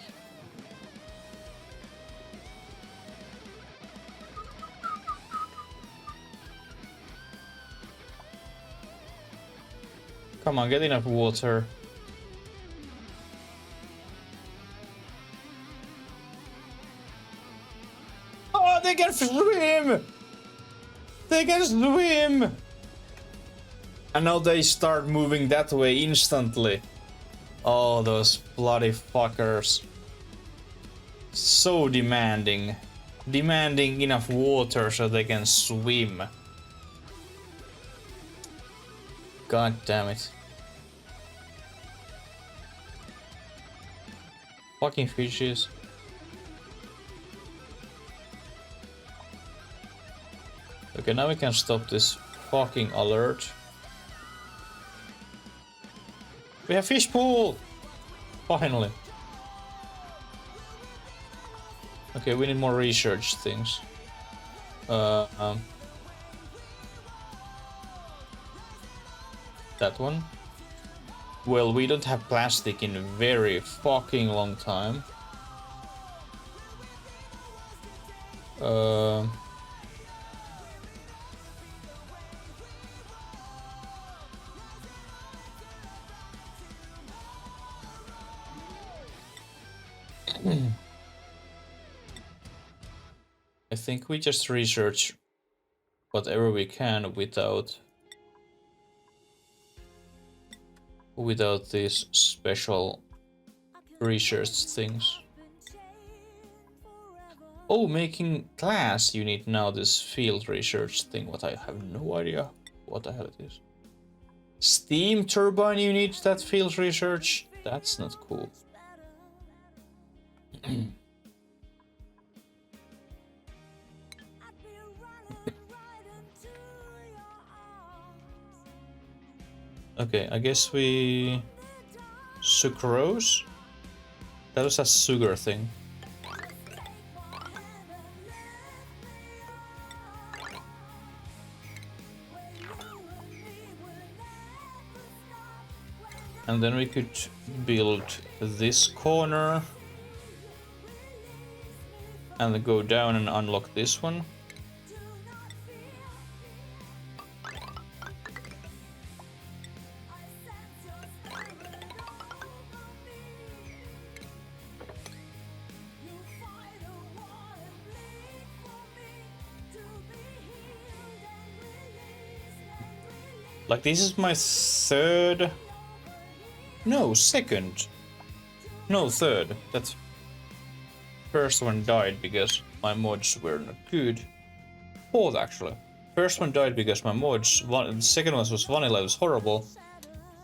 Speaker 1: Come on, get enough water. Oh, they can swim! They can swim! And now they start moving that way instantly. Oh, those bloody fuckers. So demanding. Demanding enough water so they can swim. God damn it. Fucking fishes. Okay, now we can stop this fucking alert. We have fish pool! Finally. Okay, we need more research things. That one. Well, we don't have plastic in a very fucking long time. I think we just research whatever we can without these special research things. Oh, making glass, you need now this field research thing, what I have no idea what the hell it is. Steam turbine, you need that field research? That's not cool. Okay, I guess we... Sucrose? That was a sugar thing. And then we could build this corner. And then go down and unlock this one. Like, this is my third... No, second. No, third. That's... First one died because my mods were not good. Fourth, actually. First one died because my mods... The second one was vanilla, it was horrible.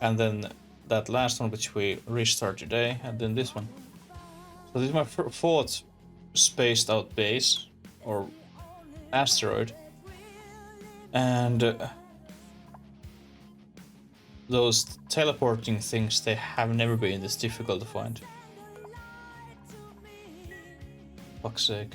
Speaker 1: And then that last one, which we restart today, and then this one. So this is my fourth spaced out base, or asteroid. And... those teleporting things, they have never been this difficult to find. Fuck's sake.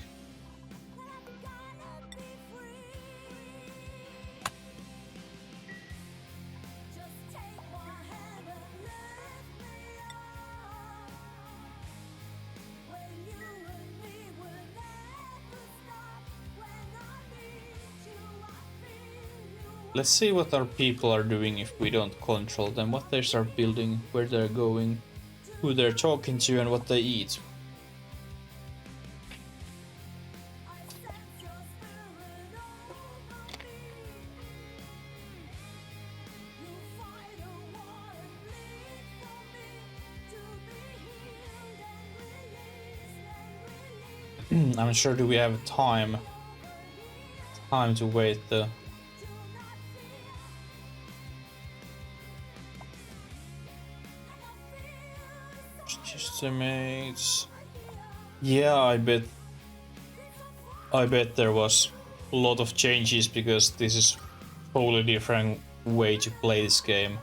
Speaker 1: Let's see what our people are doing if we don't control them, what they start building, where they're going, who they're talking to, and what they eat. I'm sure do we have time to wait the... Estimates. Yeah, I bet there was a lot of changes because this is a totally different way to play this game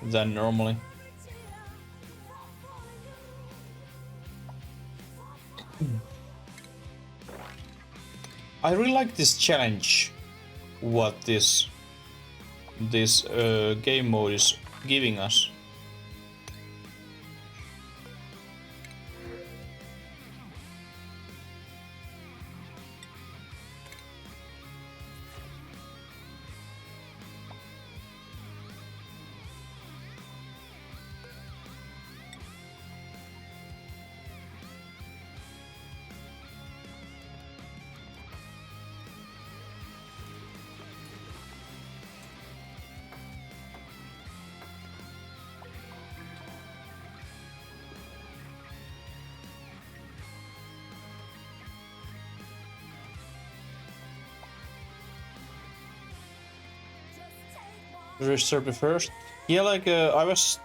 Speaker 1: than normally. I really like this challenge, what this game mode is giving us. Restart the first. Yeah, like I was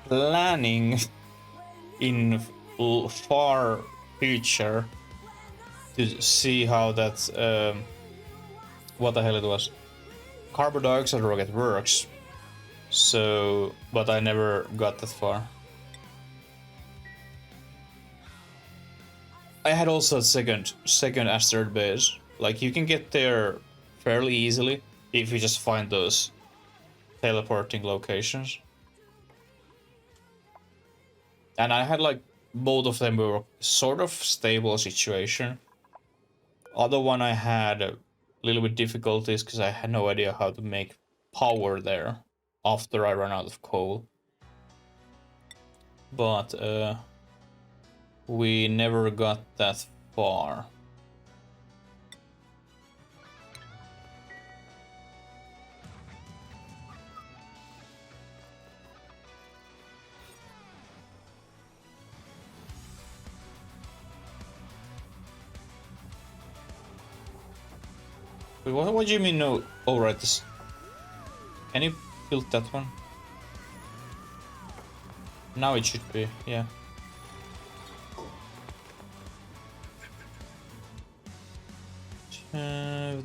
Speaker 1: planning in far future to see how that what the hell it was, carbon dioxide rocket works. So, but I never got that far. I had also a second asteroid base. Like, you can get there fairly easily if you just find those teleporting locations. And I had like both of them were sort of stable situation. Other one I had a little bit difficulties because I had no idea how to make power there after I ran out of coal. But we never got that far. Wait, what do you mean no? Oh right, this. Can you build that one? Now it should be, yeah.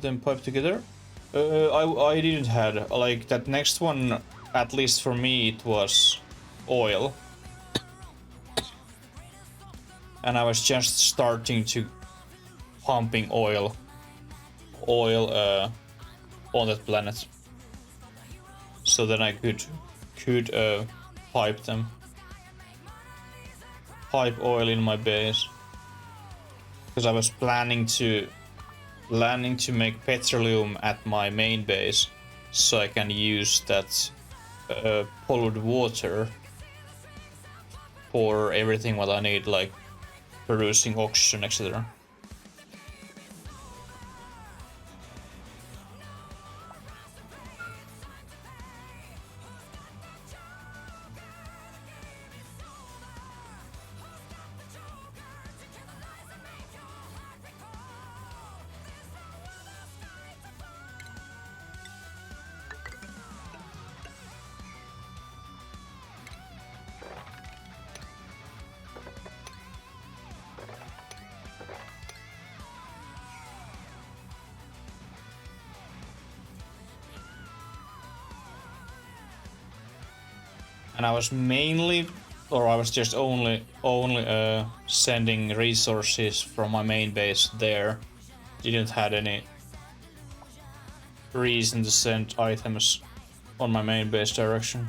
Speaker 1: Then pipe together. I didn't had like that next one. At least for me, it was oil, and I was just starting to pumping oil on that planet, so then I could pipe them. Pipe oil in my base because I was planning to make petroleum at my main base so I can use that polluted water for everything what I need, like producing oxygen, etc. And I was mainly, or I was just only sending resources from my main base there. Didn't had any reason to send items on my main base direction.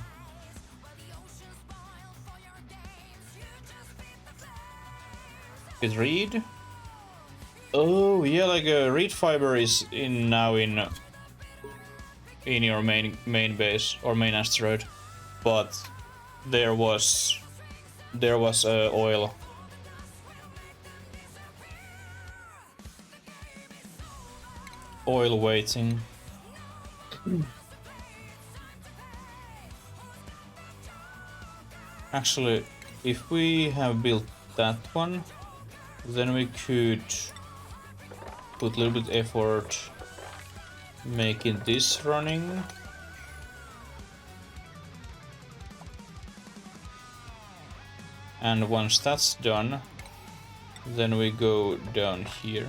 Speaker 1: With reed? Oh yeah, like reed fiber is now in your main base or main asteroid, but there was oil. Oil waiting. Actually, if we have built that one, then we could put a little bit effort making this running. And once that's done, then we go down here.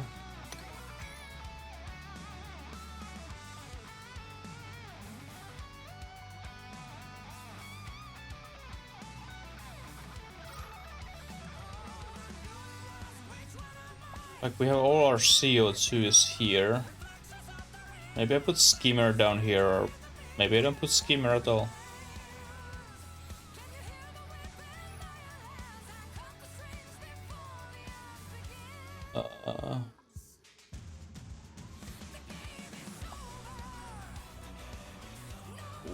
Speaker 1: Like, we have all our CO2s here. Maybe I put skimmer down here, or maybe I don't put skimmer at all.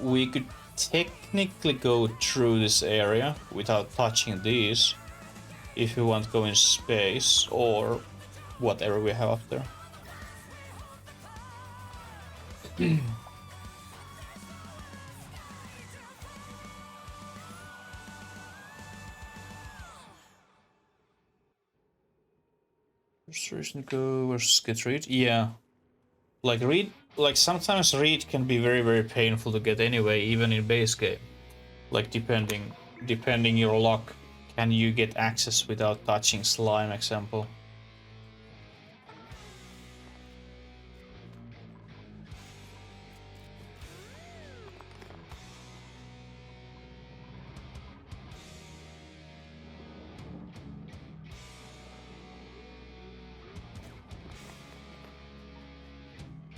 Speaker 1: We could technically go through this area without touching these if we want to go in space or whatever we have up there. Restoration go versus get read. Yeah. Like read, like sometimes read can be very, very painful to get anyway, even in base game. Like depending your luck Can you get access without touching slime example?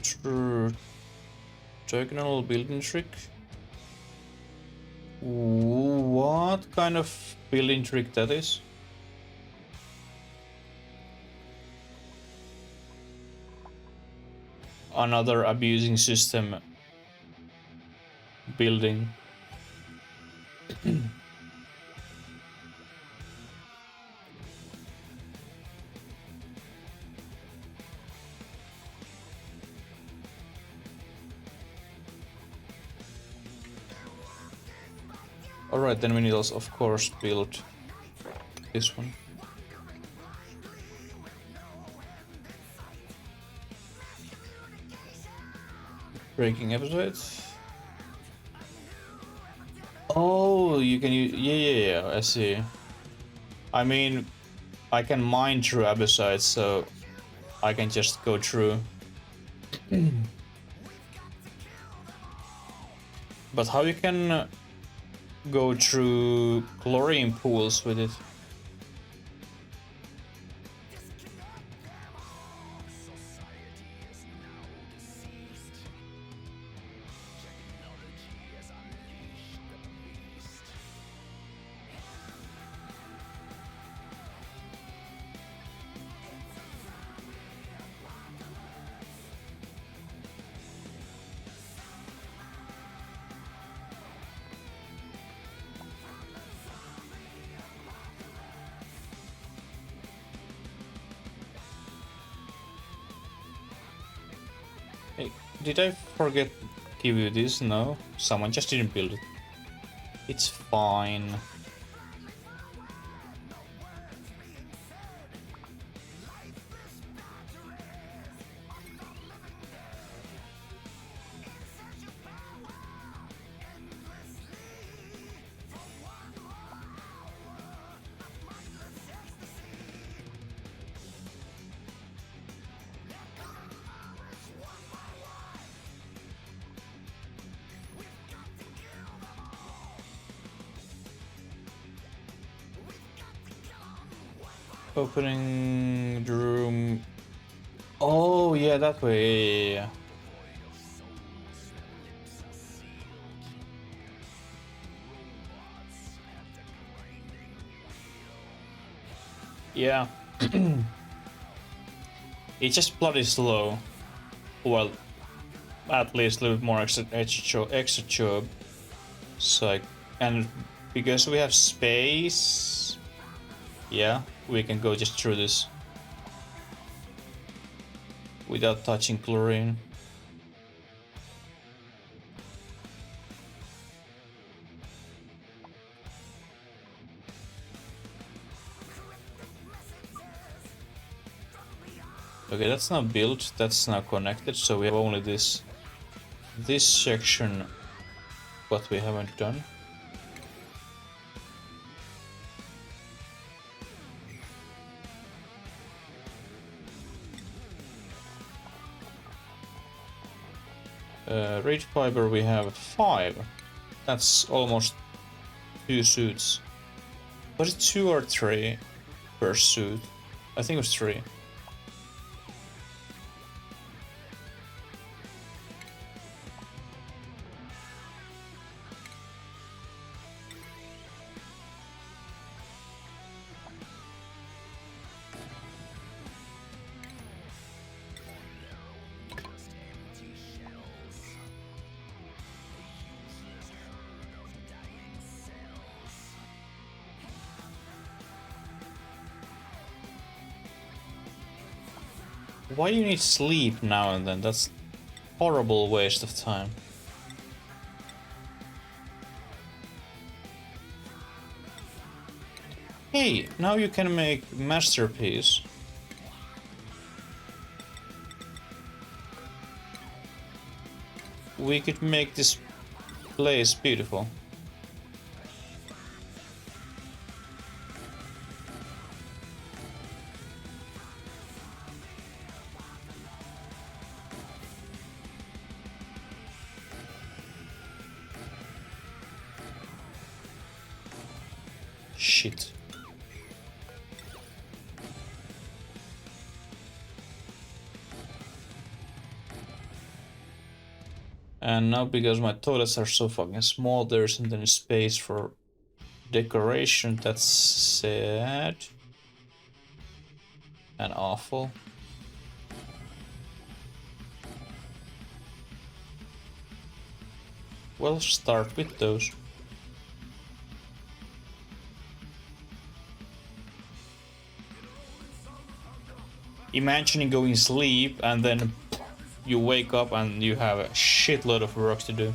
Speaker 1: True. Diagonal building trick? What kind of building trick that is? Another abusing system building. Alright, then we need also, of course, build this one. Breaking episodes. Oh, you can use... Yeah, I see. I mean, I can mine through episodes, so I can just go through. But how you can go through chlorine pools with it? Hey, did I forget to give you this? No, someone just didn't build it. It's fine. Opening the room. Oh, yeah, that way. Yeah. Yeah. It's just bloody slow. Well, at least a little bit more extra job. So, and because we have space, yeah, we can go just through this without touching chlorine. Okay, that's now built, that's now connected, so we have only this section what we haven't done. Reed fiber we have 5. That's almost 2 suits. Was it 2 or 3 per suit? I think it was 3. Why you need sleep now and then? That's horrible waste of time. Hey, now you can make masterpiece. We could make this place beautiful. shit. And now because my toilets are so fucking small, there isn't any space for decoration. That's sad. And awful. Well, start with those. Imagining going to sleep and then you wake up and you have a shitload of work to do.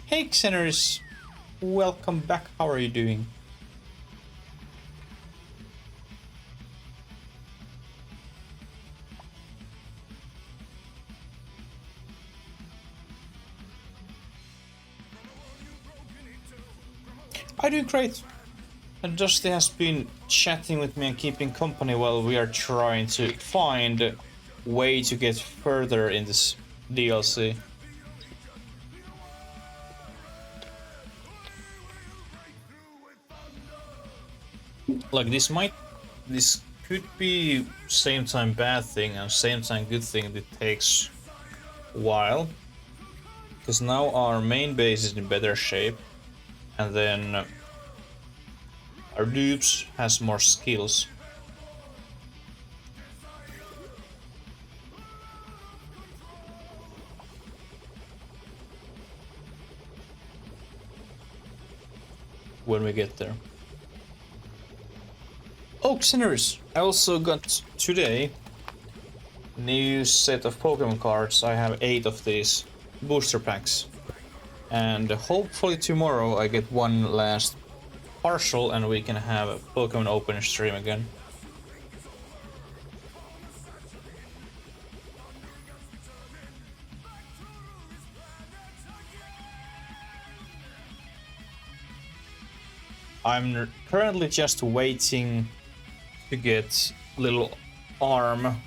Speaker 1: Hey Xeners, welcome back, how are you doing? I'm doing great. And Dusty has been chatting with me and keeping company while we are trying to find a way to get further in this DLC. Like this could be same time bad thing and same time good thing. It takes a while because now our main base is in better shape, and then our dupes has more skills. When we get there. Oh, Sinners! I also got today new set of Pokemon cards. I have 8 of these booster packs. And hopefully tomorrow I get one last partial and we can have a Pokemon Open stream again. I'm currently just waiting to get little arm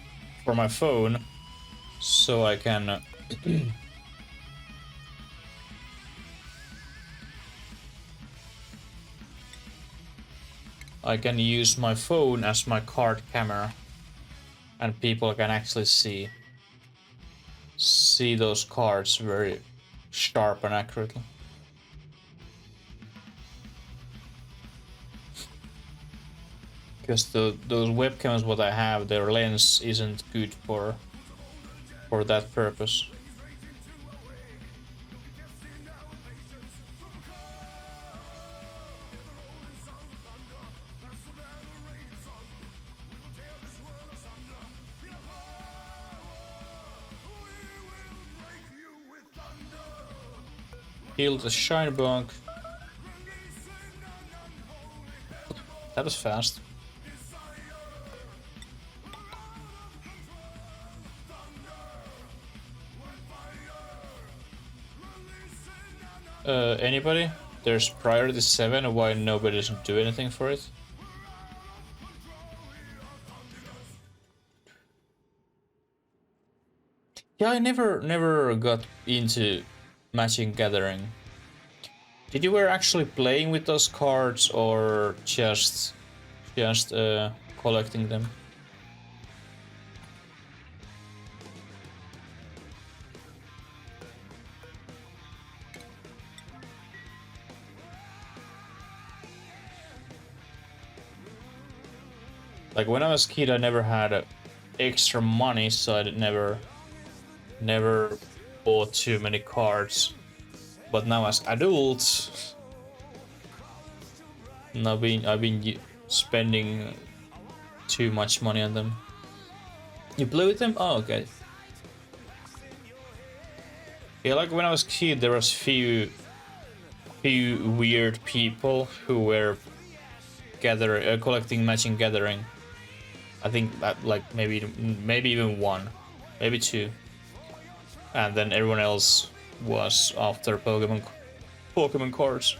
Speaker 1: for my phone so I can I can use my phone as my card camera and people can actually see those cards very sharp and accurately. Because those webcams what I have, their lens isn't good for that purpose. Heal the shine bunk. That was fast. Anybody? There's priority 7, why nobody doesn't do anything for it? Yeah, I never got into Magic Gathering. Did you were actually playing with those cards or just collecting them? Like when I was a kid, I never had extra money, so I never bought too many cards. But now as adults, I've been spending too much money on them. You play with them? Oh, okay. Yeah, like when I was a kid, there was few weird people who were collecting Magic Gathering. I think that like maybe even one, maybe two. and then everyone else was after Pokemon cards.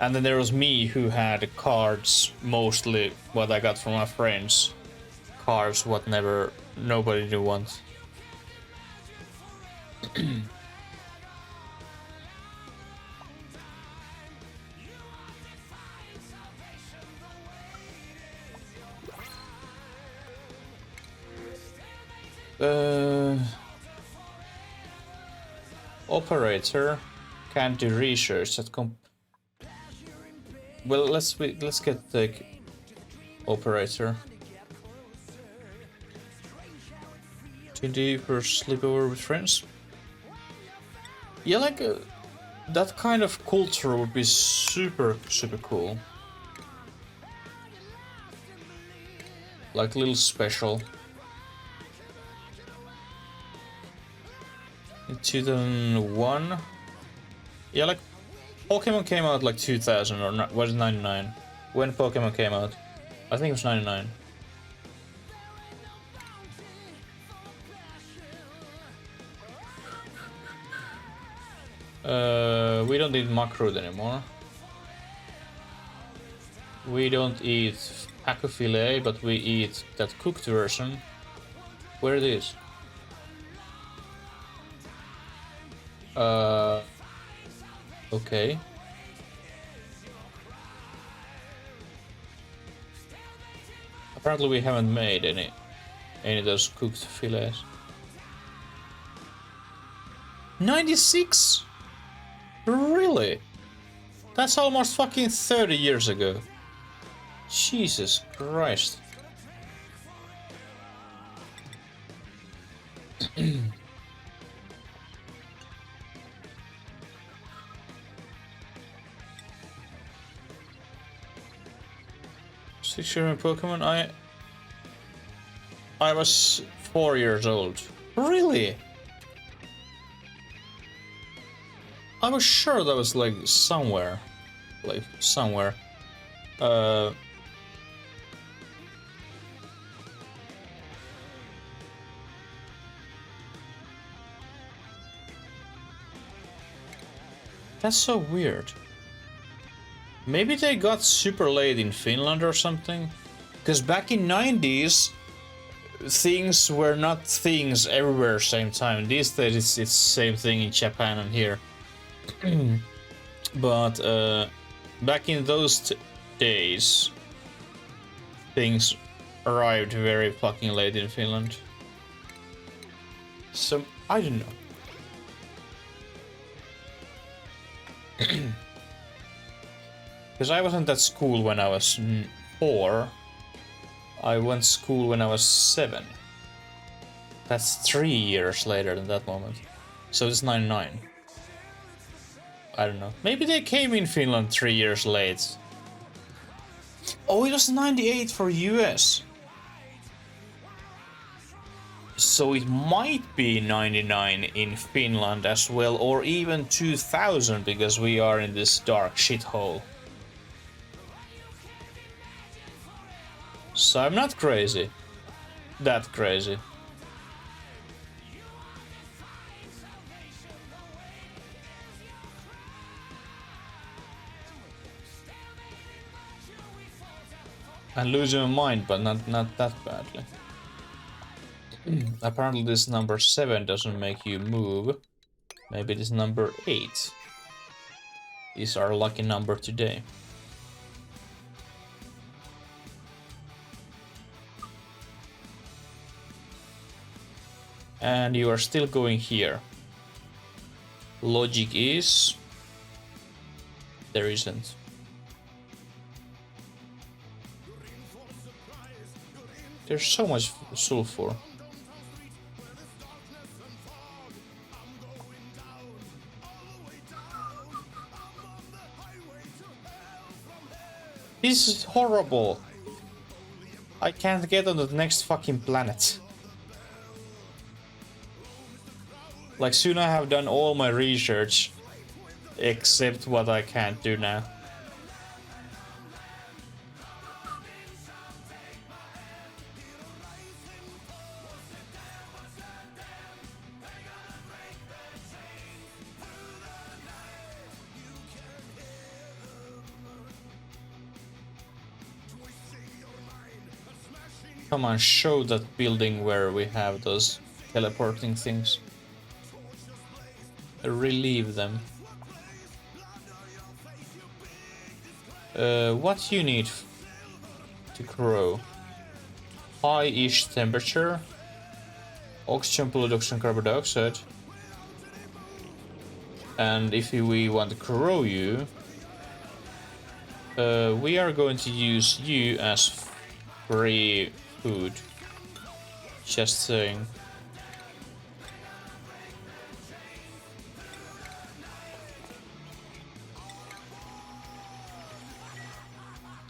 Speaker 1: And then there was me who had cards, mostly what I got from my friends. Cards what nobody did want. Operator can't do research at well, let's get the operator. To do for sleepover with friends. Yeah, like that kind of culture would be super cool. Like a little special. In 2001. Yeah, like Pokemon came out like 2000 or not, was it 99? When Pokemon came out? I think it was 99. We don't eat mackerel anymore. We don't eat pacu filet, but we eat that cooked version. Where it is? Okay. Apparently we haven't made any of those cooked fillets. 96? Really? That's almost fucking 30 years ago. Jesus Christ. Six-year Pokemon, I was 4 years old. Really? I was sure that was like somewhere. Like somewhere. That's so weird. Maybe they got super late in Finland or something? Because back in 90s, things were not things everywhere same time. These days it's same thing in Japan and here. But back in those days, things arrived very fucking late in Finland. So, I don't know. Because I wasn't at school when I was 4. I went to school when I was 7. That's 3 years later than that moment. So it's 99. I don't know. Maybe they came in Finland 3 years late. Oh, it was 98 for US. So it might be 99 in Finland as well, or even 2000, because we are in this dark shithole. So I'm not crazy. That crazy. I'm losing my mind, but not that badly. Apparently this number 7 doesn't make you move. Maybe this number 8 is our lucky number today. And you are still going here. Logic is... there isn't. There's so much sulfur. This is horrible. I can't get on the next fucking planet. Like, soon I have done all my research, except what I can't do now. Come on, show that building where we have those teleporting things. Relieve them. What you need to grow? High-ish temperature. Oxygen, pollution, carbon dioxide. And if we want to grow you, we are going to use you as free food. Just saying.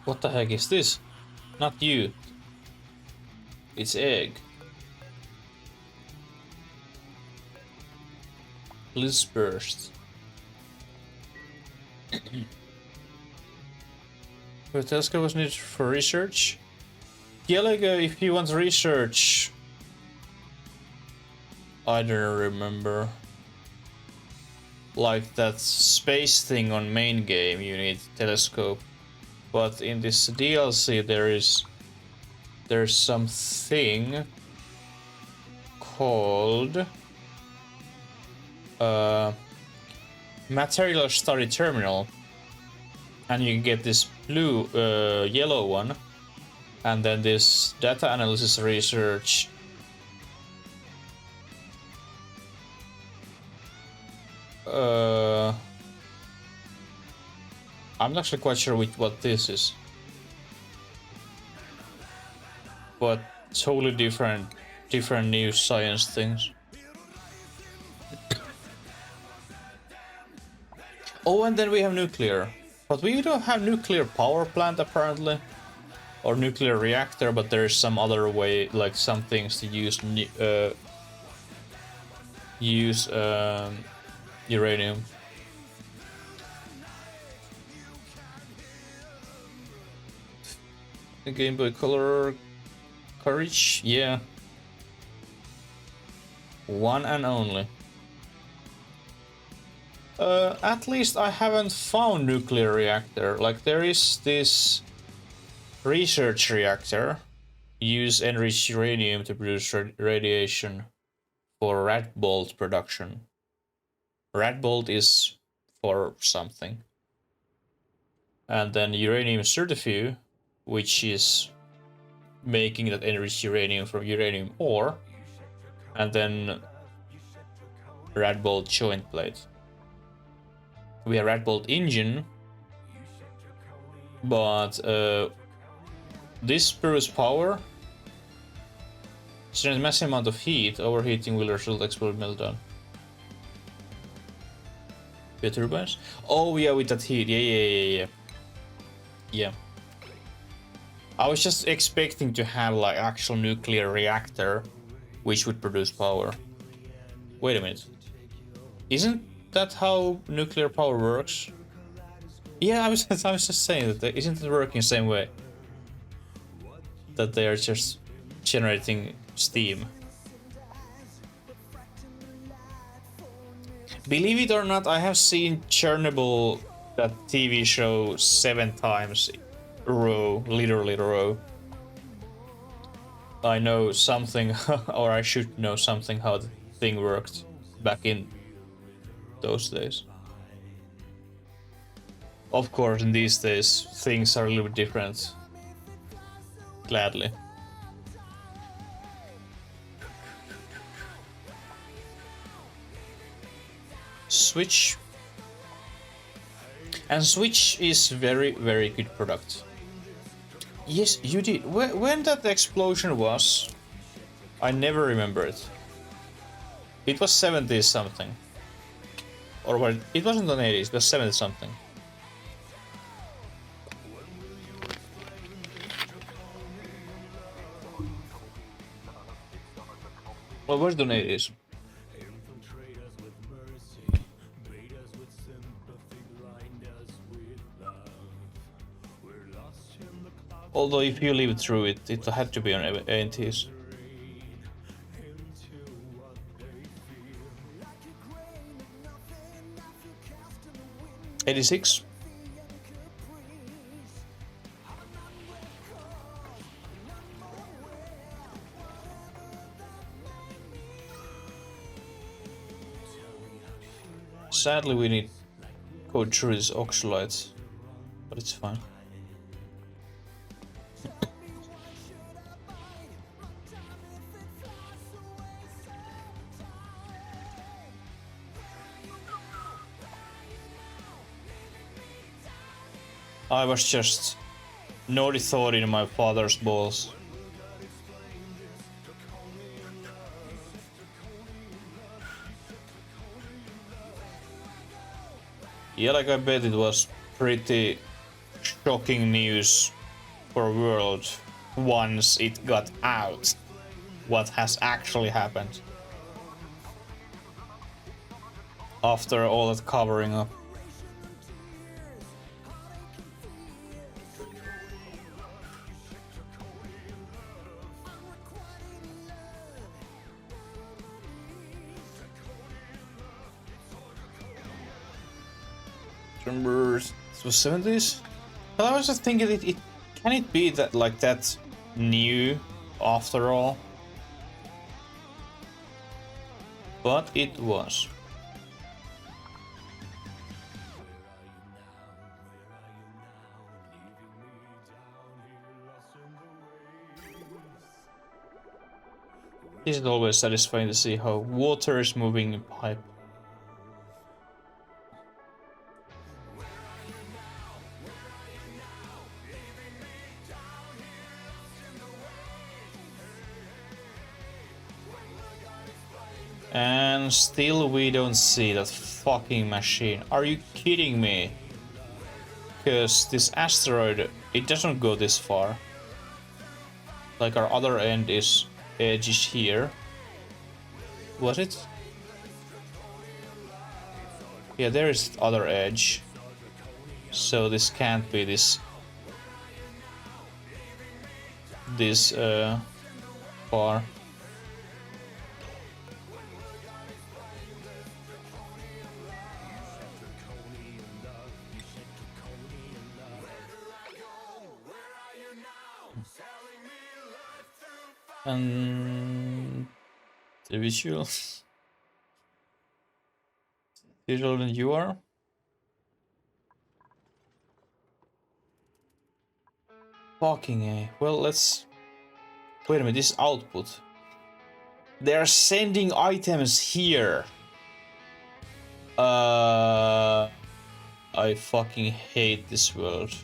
Speaker 1: What the heck is this? Not you. It's egg. Bliss burst. The telescope was needed for research. Yeah, like if you want research, I don't remember. Like that space thing on main game, you need telescope. But in this DLC, there's something called Material Study Terminal, and you can get this blue, yellow one, and then this data analysis research. I'm not actually quite sure what this is, but totally different new science things. Oh, and then we have nuclear, but we don't have nuclear power plant apparently, or nuclear reactor. But there is some other way, like some things to use uranium. The Game Boy Color Courage, yeah. One and only. At least I haven't found nuclear reactor. Like there is this research reactor. Use enriched uranium to produce radiation for rat bolt production. Rat bolt is for something. And then uranium certificate, which is making that enriched uranium from uranium ore, and then rat bolt joint plate. We have rat bolt engine, but this produces power. It's a massive amount of heat. Overheating will result in explode meltdown. The turbines? Oh yeah, with that heat. Yeah. I was just expecting to have like actual nuclear reactor, which would produce power. Wait a minute. Isn't that how nuclear power works? Yeah, I was just saying that isn't it working the same way? That they are just generating steam. Believe it or not, I have seen Chernobyl, that TV show, 7 times row, literally row. I know something, or I should know something how the thing worked back in those days. Of course, in these days, things are a little bit different. Gladly. Switch. And Switch is very good product. Yes, you did. When that explosion was, I never remember it. It was 70s something. Or what? It wasn't on 80s, it was 70 something. Well, where's the 80s? Although if you live through it, it had to be on 80s. '86. Sadly, we need go through these oxalites, but it's fine. I was just naughty thought in my father's balls. Yeah, like I bet it was pretty shocking news for world once it got out what has actually happened after all that covering up. Remember it was 70s? But I was just thinking it can it be that like that new after all? But it was. It is always satisfying to see how water is moving in pipe. And still we don't see that fucking machine. Are you kidding me? Because this asteroid, it doesn't go this far. Like our other end is edge is here. Was it? Yeah, there is the other edge. So this can't be this far. And the visual than you are. Fucking A. Well, let's wait a minute. This output. They are sending items here. I fucking hate this world.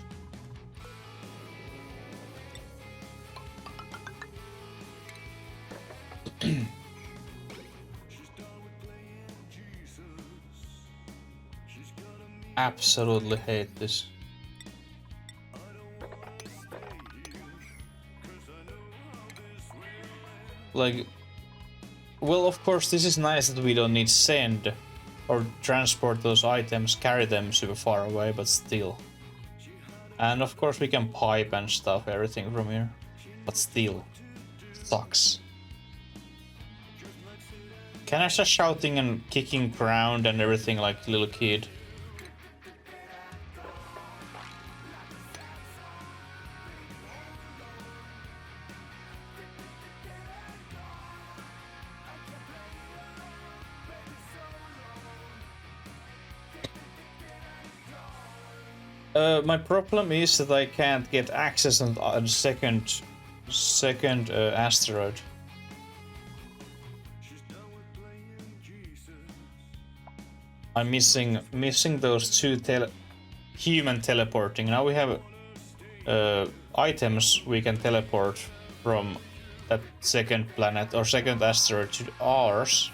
Speaker 1: Absolutely hate this. Like, well, of course, this is nice that we don't need send or transport those items, carry them super far away, but still. And of course, we can pipe and stuff, everything from here, but still, sucks. Can I start shouting and kicking ground and everything like a little kid? My problem is that I can't get access on the second asteroid. I'm missing those two human teleporting. Now we have items we can teleport from that second planet or second asteroid to ours.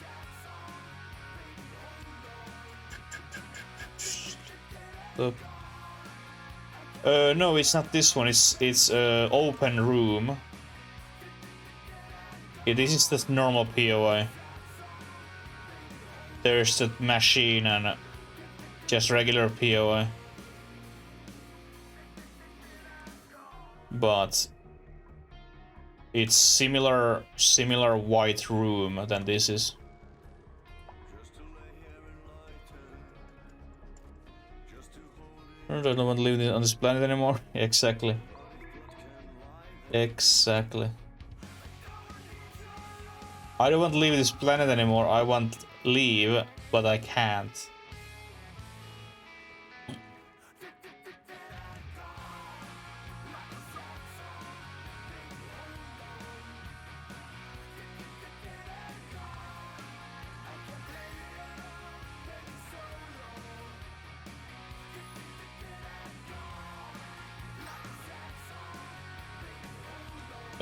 Speaker 1: No, it's not this one. It's open room. Yeah, this is the normal POI. There's the machine and just regular POI. But it's similar white room than this is. I don't want to live on this planet anymore. Exactly. Exactly. I don't want to leave this planet anymore. I want to leave, but I can't.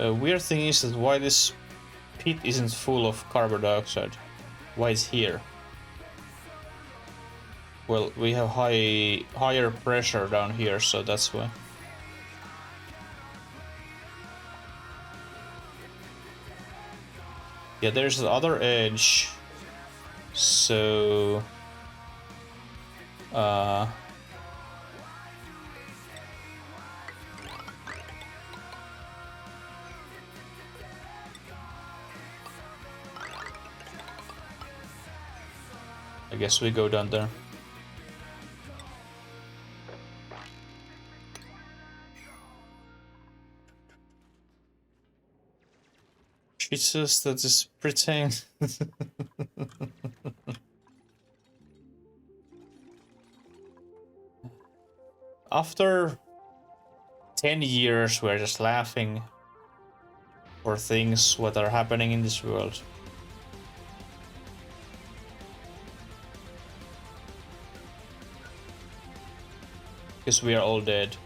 Speaker 1: A weird thing is that why this pit isn't full of carbon dioxide. Why it's here? Well, we have higher pressure down here, so that's why. Yeah, there's the other edge. So I guess we go down there. Jesus, that is pretend. After 10 years, we're just laughing for things what are happening in this world. Because we are all dead.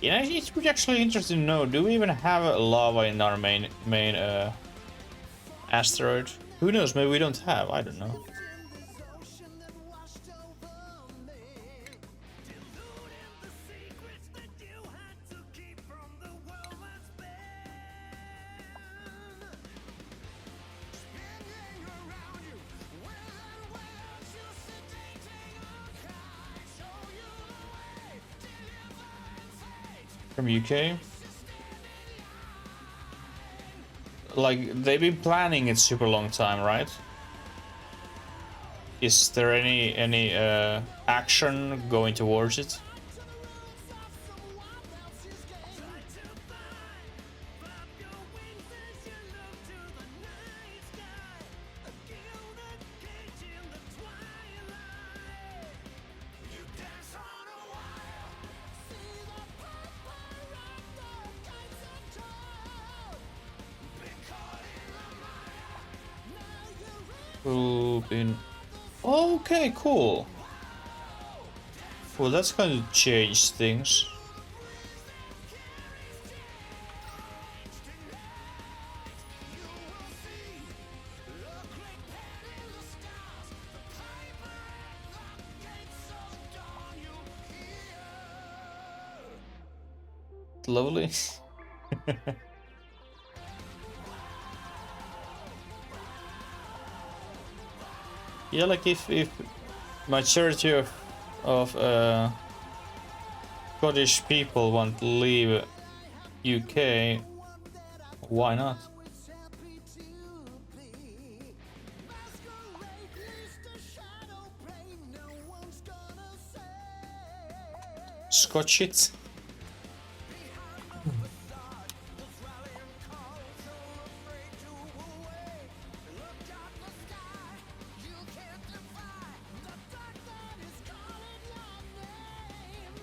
Speaker 1: Yeah, it's actually interesting to know, do we even have lava in our main asteroid? Who knows, maybe we don't have, I don't know. From UK? Like, they've been planning it super long time, right? Is there any action going towards it? Been... Okay, cool. Well, that's going to change things. Lovely. Yeah, like if majority of Scottish people want to leave UK, why not? Scotch it.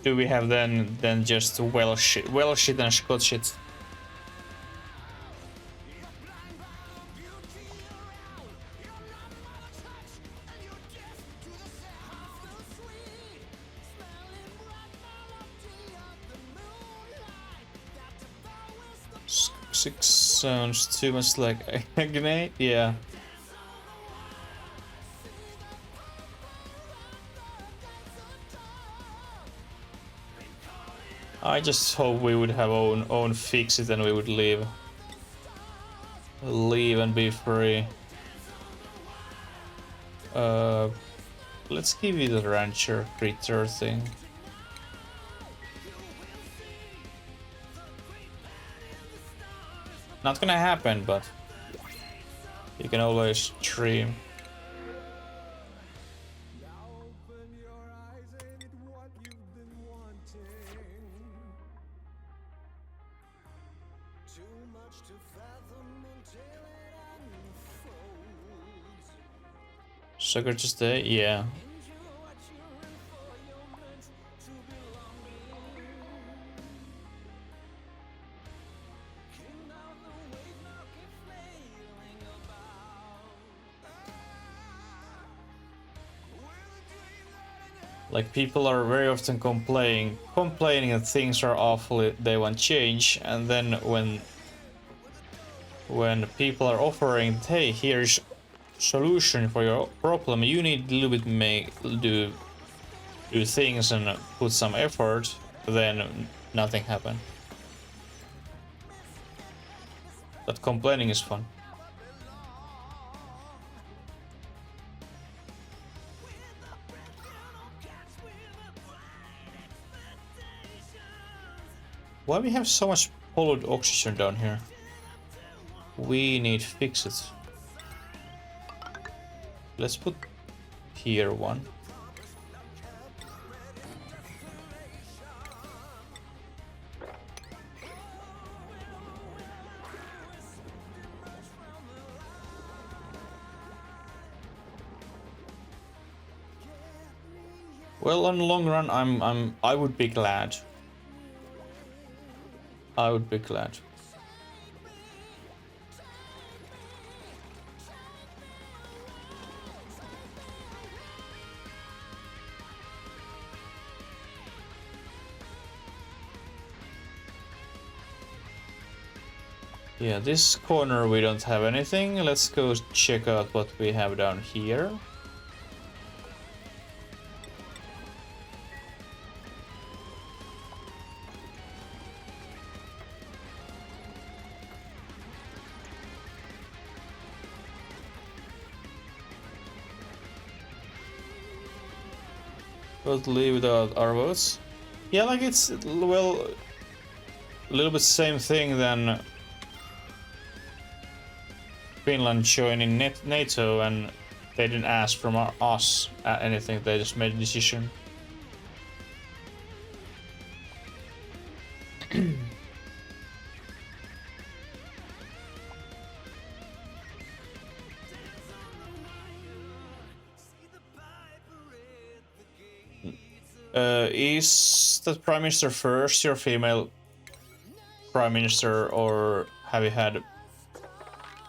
Speaker 1: Do we have then just Welsh and Scotch it? Six sounds too much like Agni, yeah. I just hope we would have own fix it and we would leave and be free. Let's give you the rancher creature thing. Not gonna happen, but you can always dream. Sugar to stay? Yeah. Like, people are very often complaining that things are awful, they want change, and then when people are offering, hey, here's solution for your problem, you need a little bit do things and put some effort, then nothing happen. But complaining is fun. Why we have so much polluted oxygen down here? We need to fix it. Let's put here one. Well, on the long run, I would be glad. I would be glad. Yeah, this corner we don't have anything. Let's go check out what we have down here. Totally without our votes. Yeah, like it's, well, a little bit same thing than Finland joining NATO, and they didn't ask from us anything, they just made a decision. Is the Prime Minister first your female Prime Minister, or have you had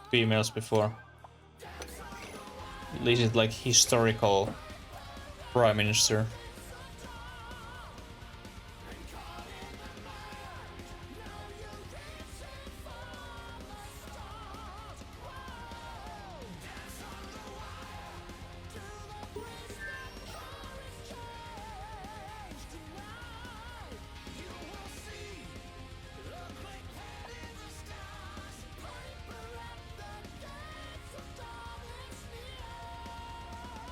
Speaker 1: females before? At least it's like historical Prime Minister.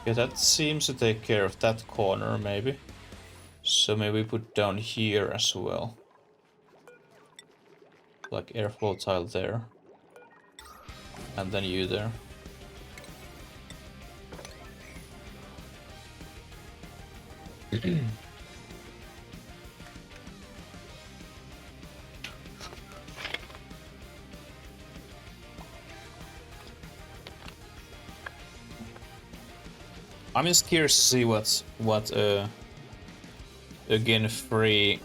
Speaker 1: Yeah, that seems to take care of that corner, maybe. So maybe we put down here as well. Like airflow tile there. And then you there. I'm just curious to see what again free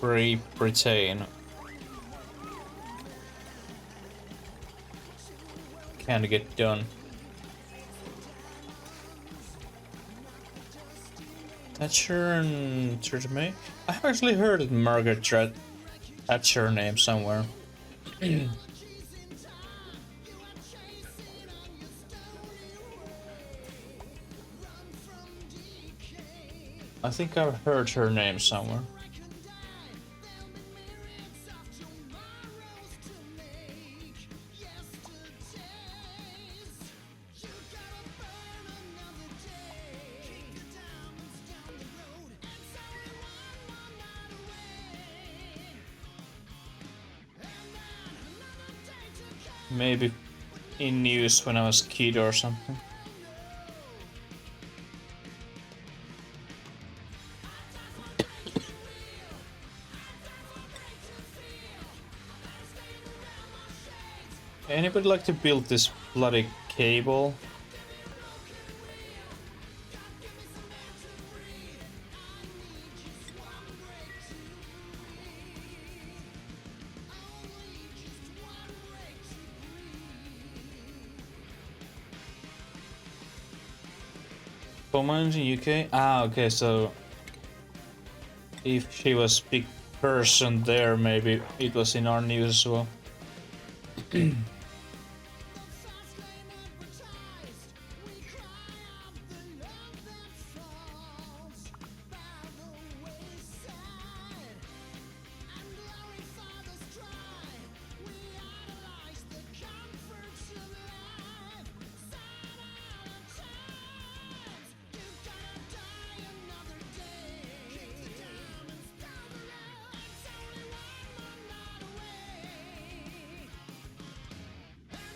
Speaker 1: Britain can get done. Thatcher and Theresa May. I've actually heard of Margaret Thatcher name somewhere. I think I've heard her name somewhere. Maybe in news when I was a kid or something. Anybody like to build this bloody cable? Commons in UK? Ah, okay, so if she was big person there, maybe it was in our news as well.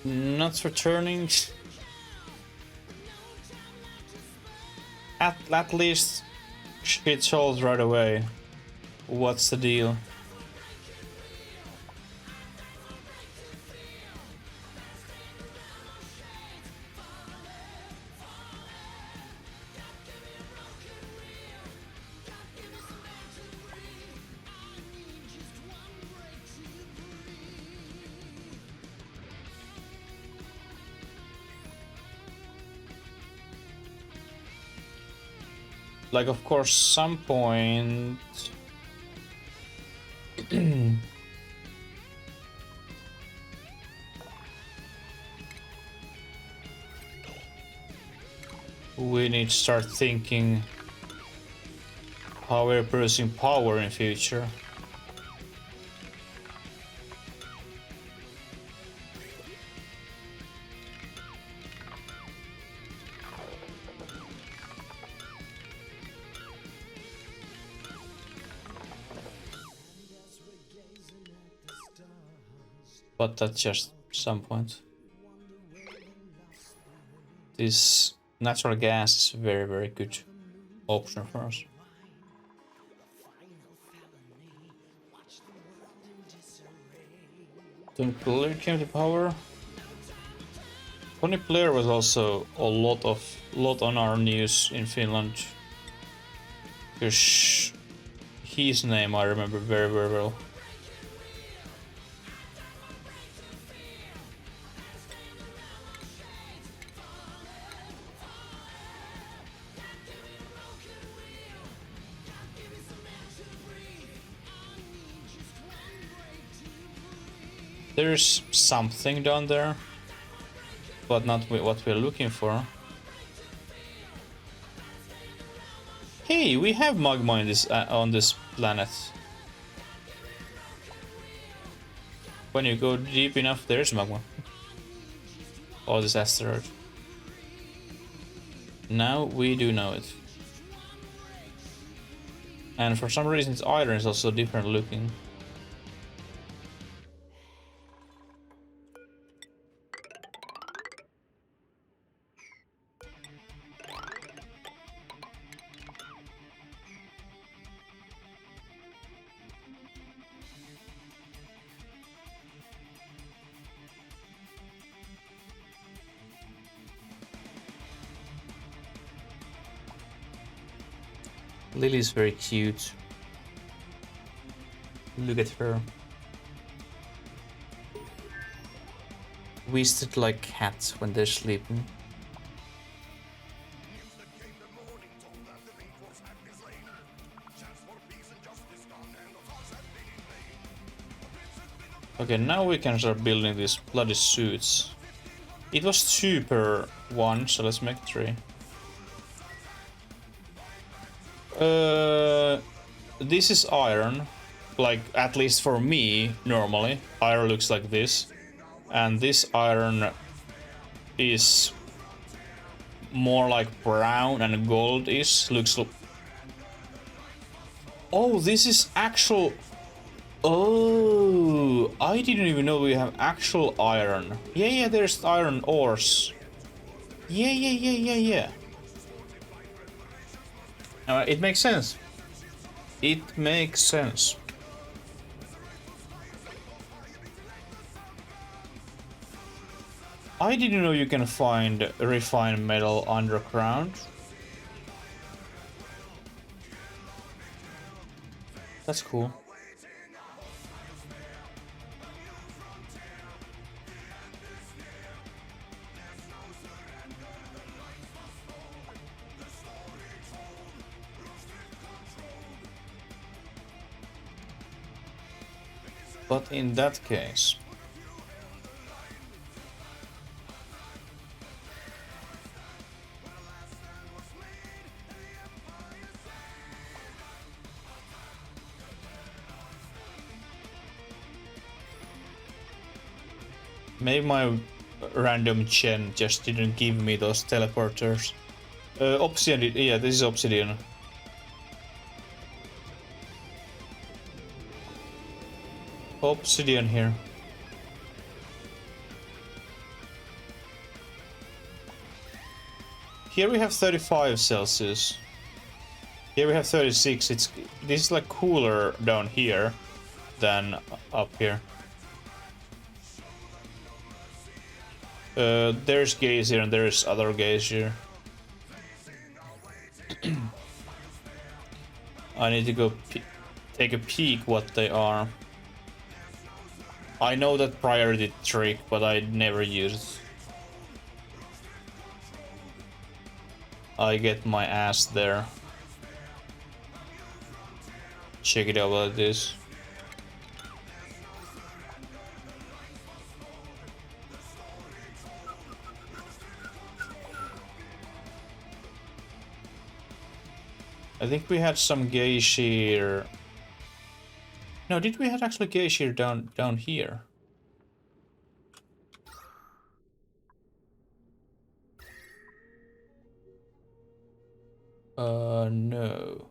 Speaker 1: Not returning. At least shit sold right away. What's the deal? Like, of course, some point. We need to start thinking how we're producing power in future. But that's just some point. This natural gas is a very, very good option for us. Tony Blair came to power. Tony Blair was also a lot on our news in Finland. Because his name I remember very, very well. There's something down there, but not what we're looking for. Hey, we have magma in this on this planet. When you go deep enough, there's magma. Oh, this asteroid. Now we do know it. And for some reason, its iron is also different looking. Lily's very cute. Look at her. We sit like cats when they're sleeping. Okay, now we can start building these bloody suits. It was 2 per 1, so let's make 3. This is iron, like, at least for me, normally. Iron looks like this. And this iron is more like brown and gold-ish. Oh, this is actual... Oh, I didn't even know we have actual iron. Yeah, there's iron ores. Yeah. It makes sense. It makes sense. I didn't know you can find refined metal underground. That's cool. But in that case... maybe my random gen just didn't give me those teleporters. Obsidian, yeah, this is Obsidian. Obsidian here. Here we have 35 Celsius. Here we have 36. This is like cooler down here than up here. There's geyser and there's other geyser. I need to go take a peek what they are. I know that priority trick, but I never use it. I get my ass there. Check it out like this. I think we had some geyser. No, did we have actually geyser down here? No.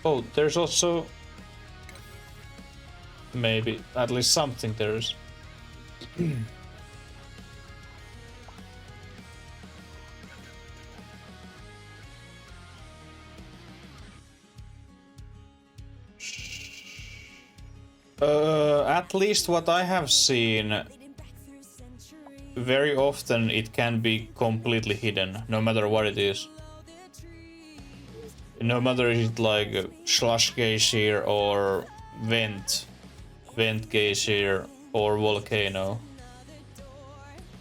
Speaker 1: Oh, there's also... maybe, at least something there is. At least what I have seen, very often it can be completely hidden, no matter what it is. No matter if it's like slush geyser or vent geyser or volcano.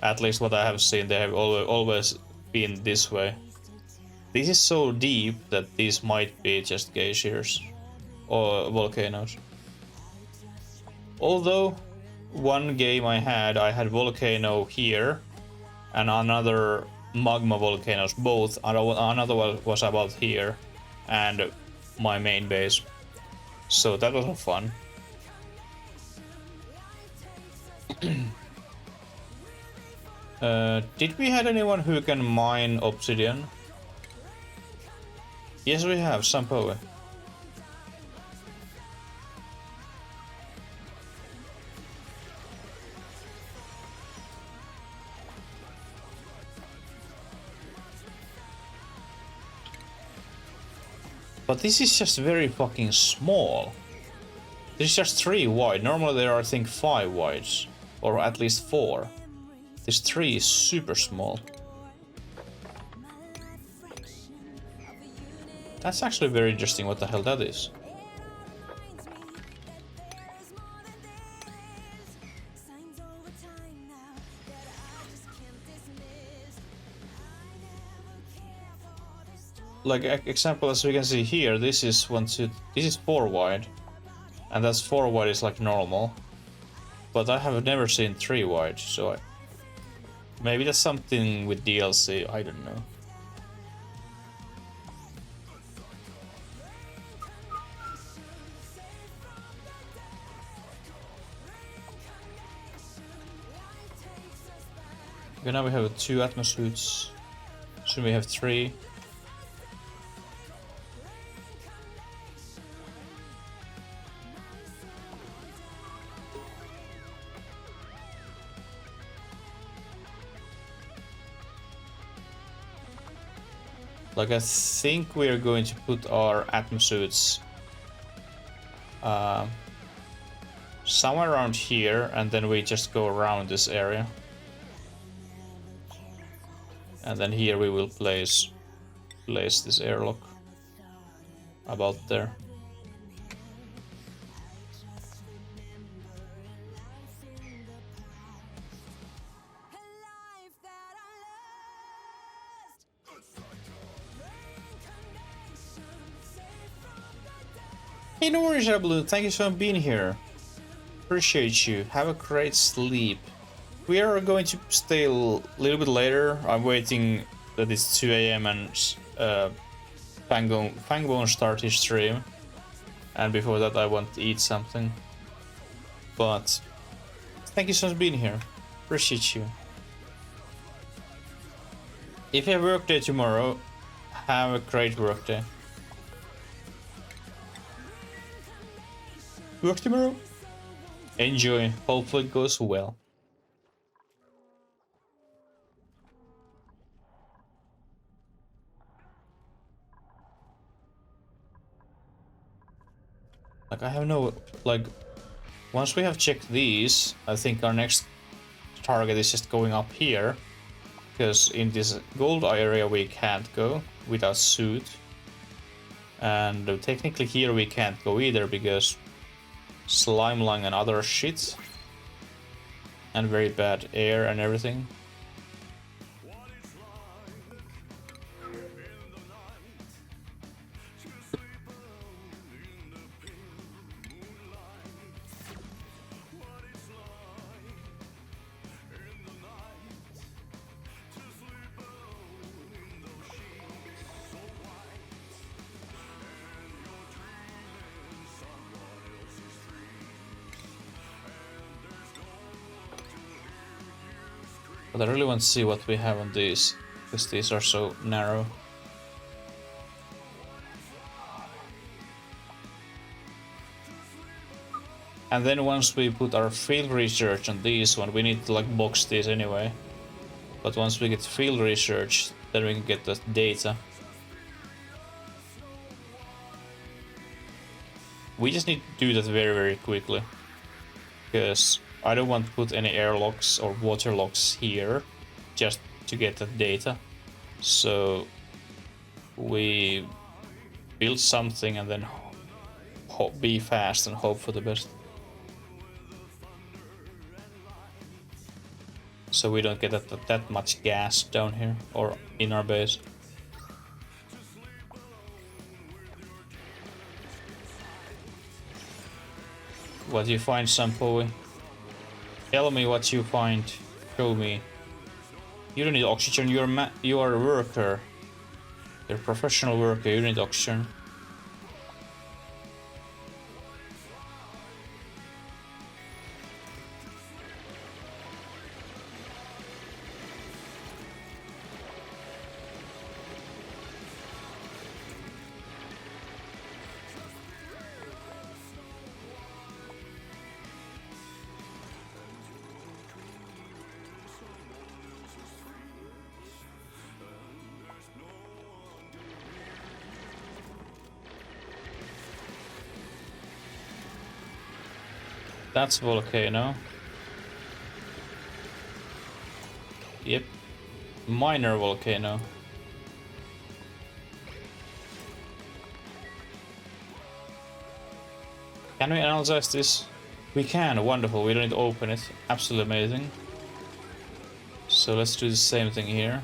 Speaker 1: At least what I have seen, they have always been this way. This is so deep that these might be just geysers or volcanoes. Although one game I had volcano here and another magma volcanoes, both. Another one was about here and my main base. So that was fun. Did we have anyone who can mine obsidian? Yes, we have, Sampoe. But this is just very fucking small. This is just 3 wide. Normally there are, I think, 5 wides. Or at least 4. This 3 is super small. That's actually very interesting what the hell that is. Like example, as we can see here, this is 4 wide. And that's 4 wide is like normal. But I have never seen 3 wide, so maybe that's something with DLC, I don't know. Okay, now we have 2 atmosuits. Soon we have 3. Like, I think we're going to put our atmosuits somewhere around here, and then we just go around this area. And then here we will place this airlock about there. Hey, no worries, Blue. Thank you so much for being here. Appreciate you. Have a great sleep. We are going to stay a little bit later. I'm waiting that it's 2 a.m. and Fangbone start his stream. And before that I want to eat something. But thank you so much for being here. Appreciate you. If you have work day tomorrow, have a great work day. Work tomorrow? Enjoy. Hopefully it goes well. Like, I have no... Like, once we have checked these, I think our next target is just going up here. Because in this gold area we can't go without suit. And technically here we can't go either because slime lung and other shit. And very bad air and everything. But I really want to see what we have on these, because these are so narrow. And then once we put our field research on these one, we need to like box these anyway. But once we get field research, then we can get the data. We just need to do that very quickly. Because I don't want to put any airlocks or water locks here just to get the data. So we build something and then be fast and hope for the best. So we don't get that much gas down here or in our base. What do you find, Sampoe? Tell me what you find. Show me. You don't need oxygen. You are a worker. You're a professional worker. You don't need oxygen. That's volcano. Yep. Minor volcano. Can we analyze this? We can, wonderful. We don't need to open it. Absolutely amazing. So let's do the same thing here.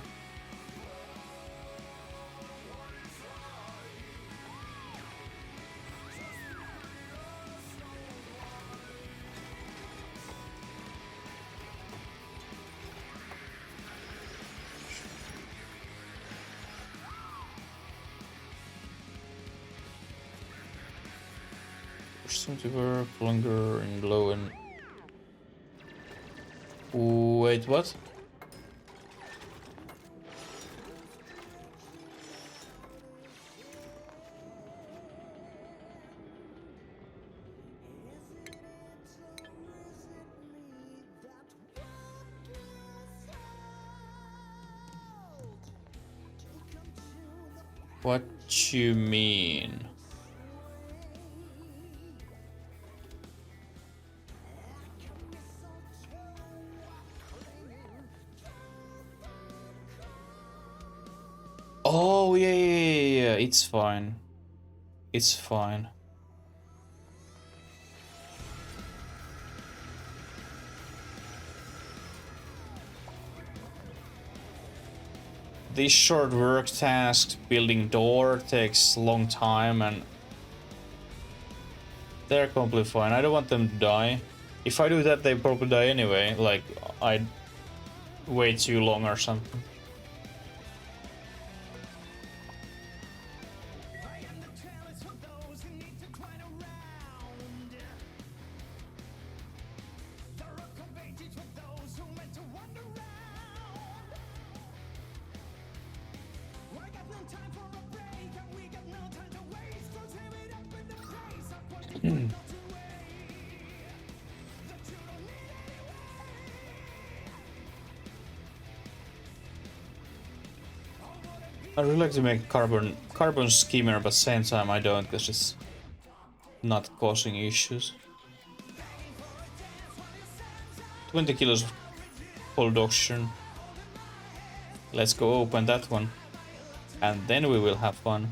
Speaker 1: To work longer and low and wait, what? What you mean? Oh, yeah, it's fine. It's fine. This short work task, building door, takes a long time and They're completely fine. I don't want them to die. If I do that, they probably die anyway. Like, I'd wait too long or something. I really like to make carbon skimmer, but at the same time I don't, because it's not causing issues. 20 kilos of cold oxygen. Let's go open that one, and then we will have fun.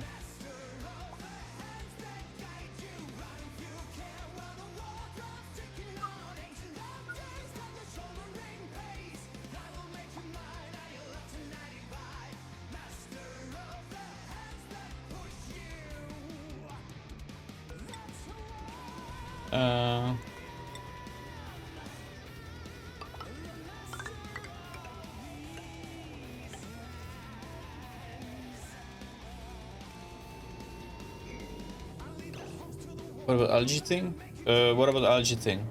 Speaker 1: What about algae thing? What about algae thing?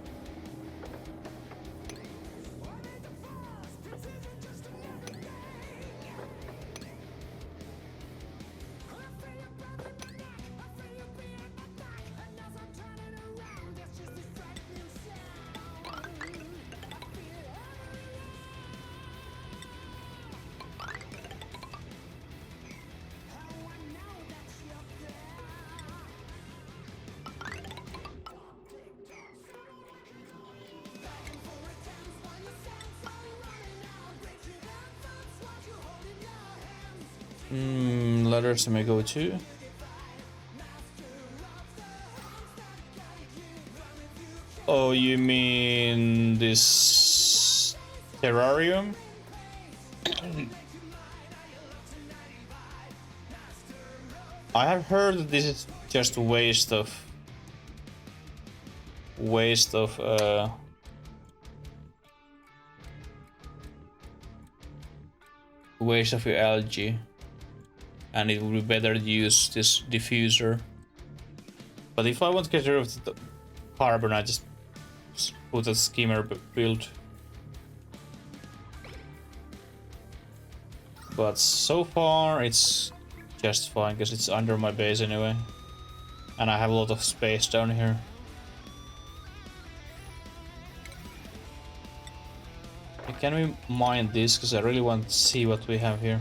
Speaker 1: Letters may go to. Oh, you mean this terrarium? I have heard that this is just a waste of waste of your algae, and it would be better to use this diffuser. But if I want to get rid of the carbon, I just put a skimmer build. But so far it's just fine, because it's under my base anyway, and I have a lot of space down here. Can we mine this? Because I really want to see what we have here.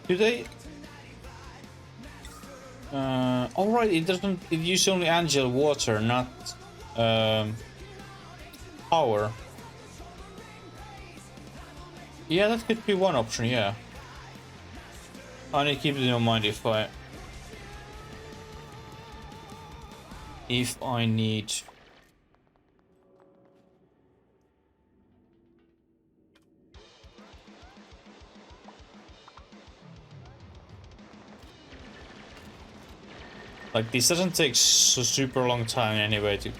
Speaker 1: Do they? Alright, it doesn't. It uses only angel water, not power. Yeah, that could be one option. Yeah, I need to keep it in mind if I need. Like, this doesn't take super long time anyway to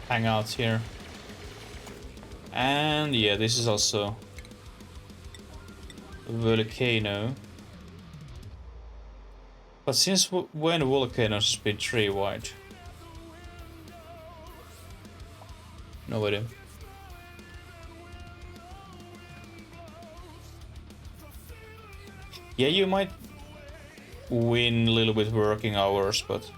Speaker 1: hang out here. And yeah, this is also a volcano. But since when volcanoes has been tree wide? No idea. Yeah, you might win a little bit working hours, but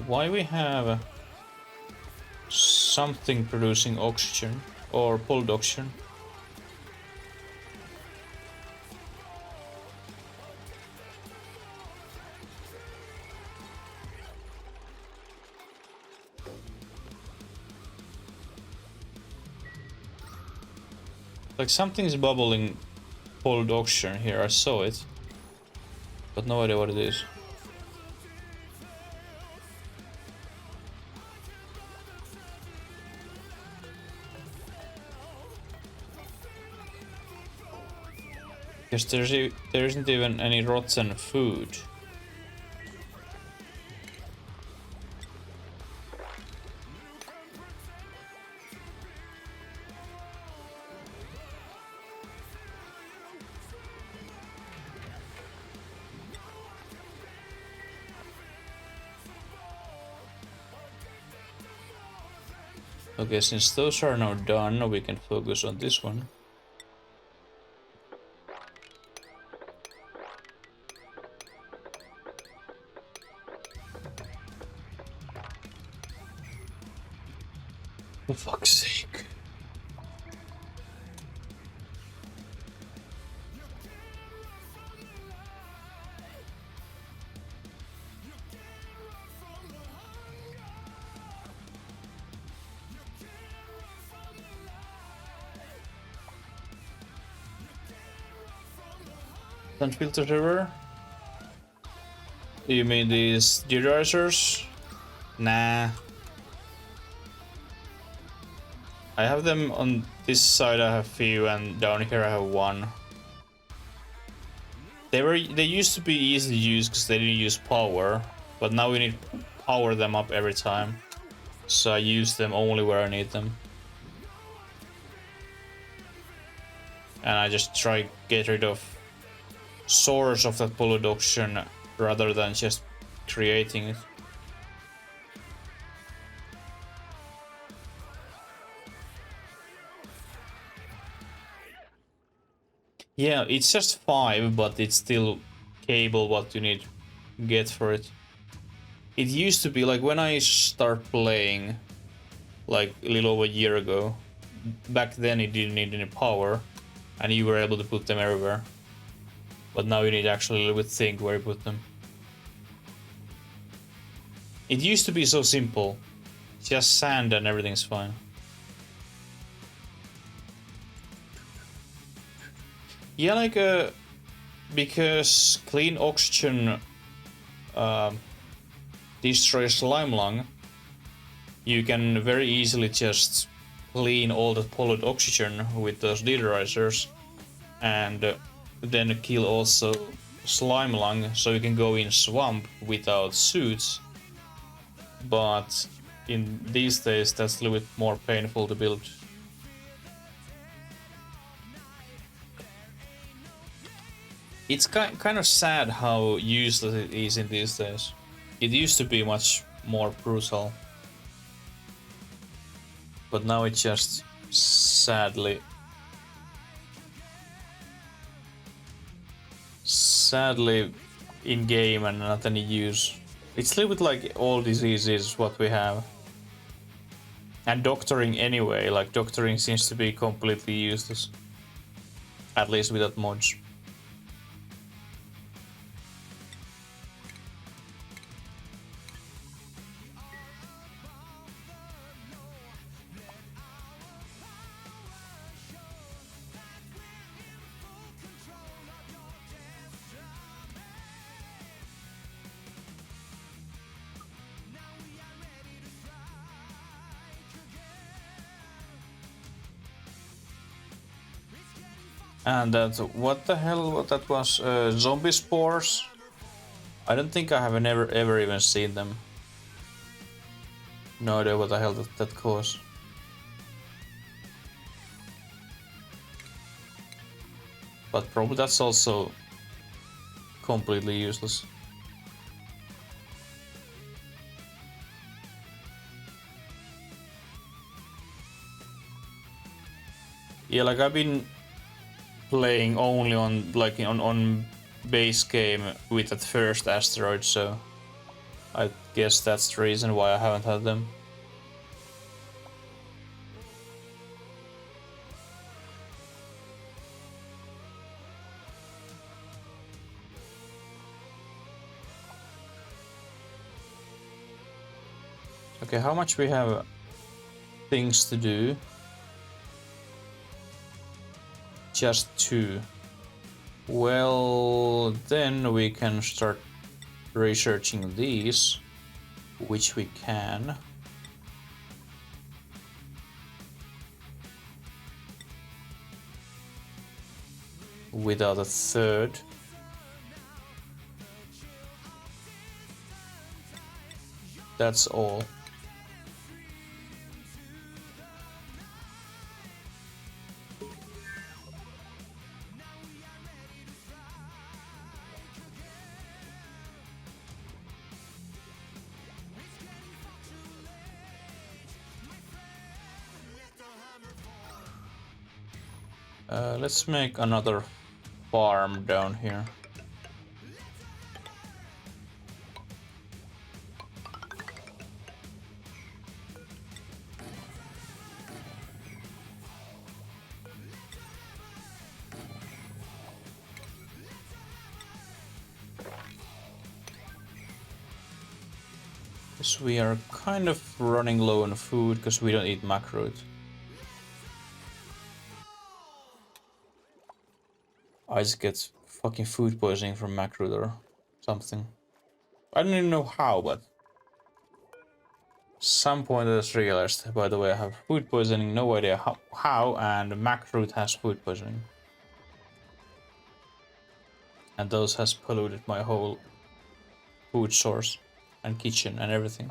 Speaker 1: why we have something producing oxygen? or production. Like something's bubbling production here, I saw it. But no idea what it is. Because there isn't even any rotten food. Okay, since those are now done, we can focus on this one. For fuck's sake. Don't filter river? You mean these derisers? Nah. I have them on this side, I have few, and down here I have one. They used to be easy to use because they didn't use power, but now we need to power them up every time. So I use them only where I need them. And I just try get rid of source of that production rather than just creating it. Yeah, it's just 5, but it's still cable what you need to get for it. It used to be like when I start playing, like a little over a year ago, back then it didn't need any power and you were able to put them everywhere. But now you need to actually a little bit think where you put them. It used to be so simple. Just sand and everything's fine. Yeah, like because clean oxygen destroys slime lung, you can very easily just clean all the polluted oxygen with those deodorizers and then kill also slime lung, so you can go in swamp without suits. But in these days that's a little bit more painful to build. It's kind of sad how useless it is in these days. It used to be much more brutal. But now it's just sadly in game and not any use. It's a little bit like all diseases what we have. And doctoring anyway, like doctoring seems to be completely useless. At least without mods. And that, what the hell, what that was? Zombie spores? I don't think I have ever even seen them. No idea what the hell that caused. But probably that's also completely useless. Yeah, like I've been playing only on like on base game with that first asteroid, so I guess that's the reason why I haven't had them. Okay, how much we have things to do? Just 2. Well, then we can start researching these, which we can. Without a third. That's all. Let's make another farm down here. Because we are kind of running low on food because we don't eat macroot. I just get fucking food poisoning from macroot or something. I don't even know how, but some point I just realized, by the way, I have food poisoning, no idea how and macroot has food poisoning. And those has polluted my whole food source and kitchen and everything.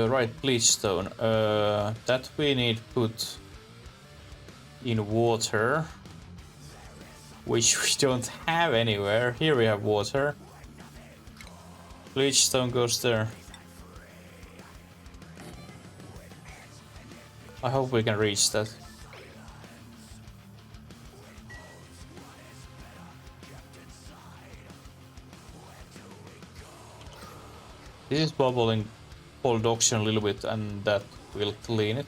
Speaker 1: Right, bleach stone. That we need put in water, which we don't have anywhere. Here we have water. Bleach stone goes there. I hope we can reach that. This is bubbling cold oxygen a little bit, and that will clean it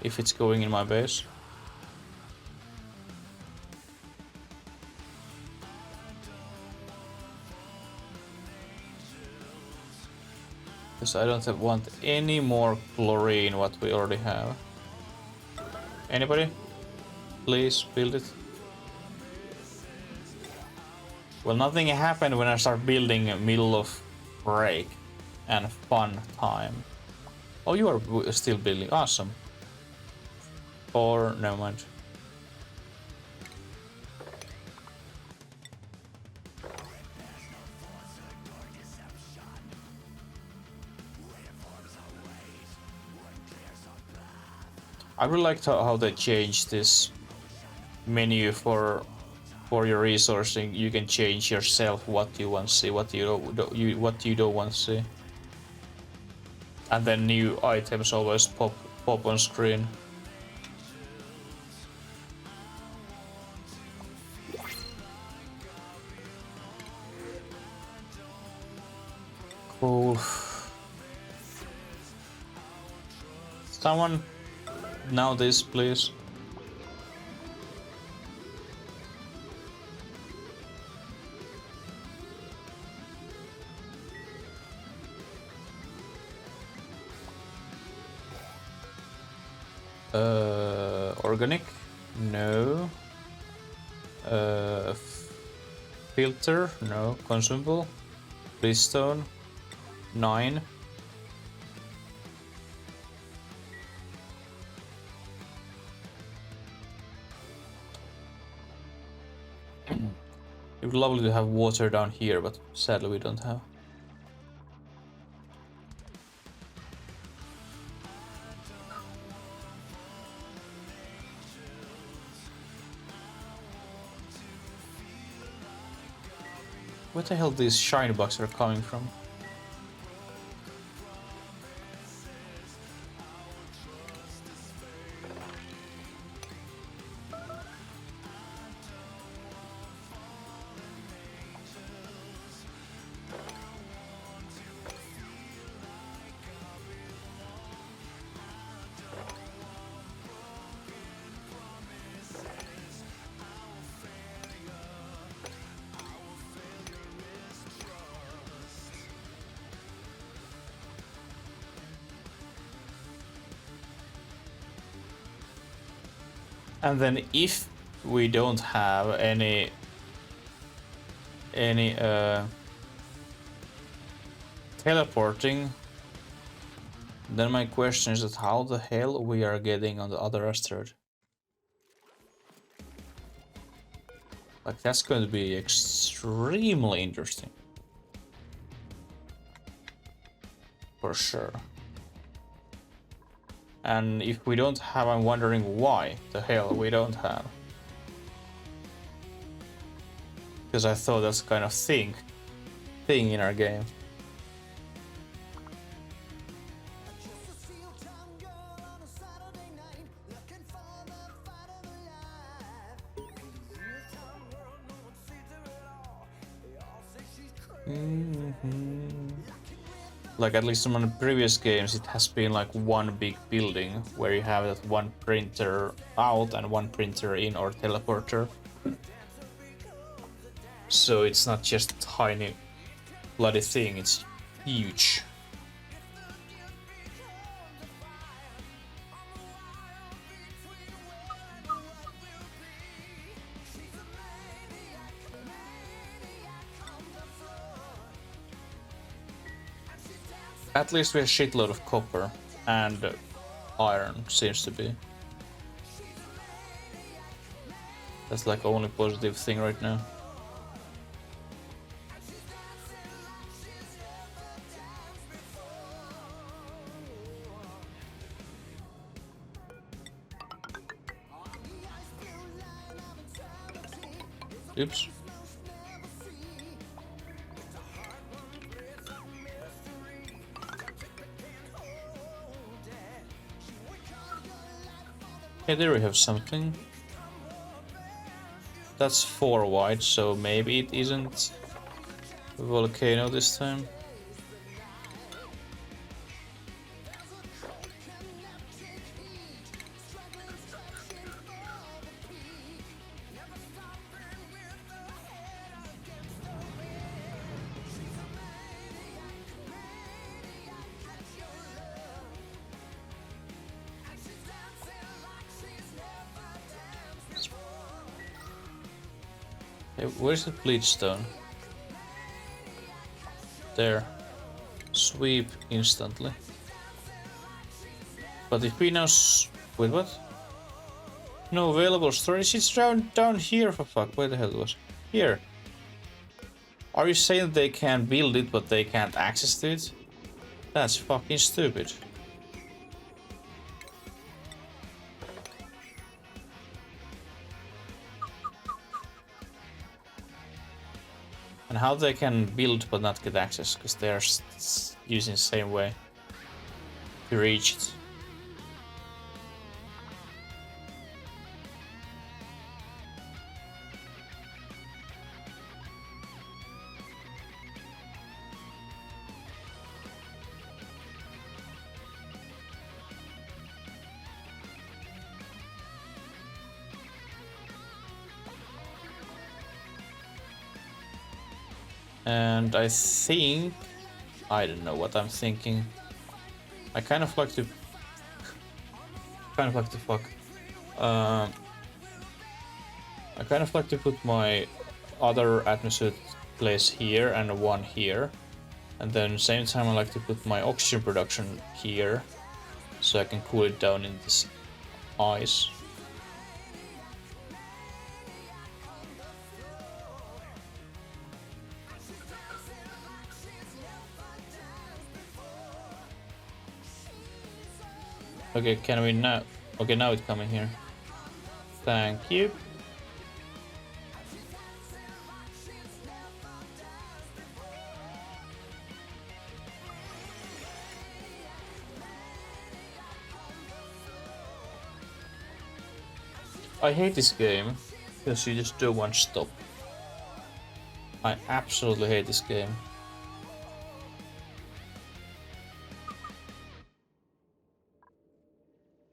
Speaker 1: if it's going in my base. Because I don't want any more chlorine what we already have. Anybody? Please build it. Well, nothing happened when I start building middle of break and fun time. Oh, you are still building. Awesome. Or never mind. I really liked how they changed this menu for your resourcing. You can change yourself what you want to see, what you don't want to see, and then new items always pop on screen. Cool. Someone now this, please. Organic? No. Filter? No. Consumable? Brimstone? 9. It would be lovely to have water down here, but sadly we don't have. Where the hell these shiny bugs are coming from? And then if we don't have any teleporting, then my question is that how the hell we are getting on the other asteroid? Like, that's going to be extremely interesting. For sure. And if we don't have, I'm wondering why the hell we don't have. Because I thought that's kind of thing in our game. Like, at least in the previous games, it has been like one big building where you have that one printer out and one printer in, or teleporter. So it's not just a tiny bloody thing, it's huge. At least we have a shitload of copper and iron, seems to be. That's like only positive thing right now. Oops. Okay, there we have something. That's 4 wide, so maybe it isn't a volcano this time. Hey, where's the bleach stone? There. Sweep instantly. But if we now wait, what? No available storage. It's down here, for fuck. Where the hell it was? Here. Are you saying that they can build it, but they can't access to it? That's fucking stupid. And how they can build but not get access, because they are using the same way to reach it. And I think... I don't know what I'm thinking. I kind of like to... fuck. I kind of like to put my other atmosphere place here and one here. And then same time I like to put my oxygen production here. So I can cool it down in this ice. Okay, can we now? Okay, now it's coming here. Thank you. I hate this game because you just do one stop. I absolutely hate this game.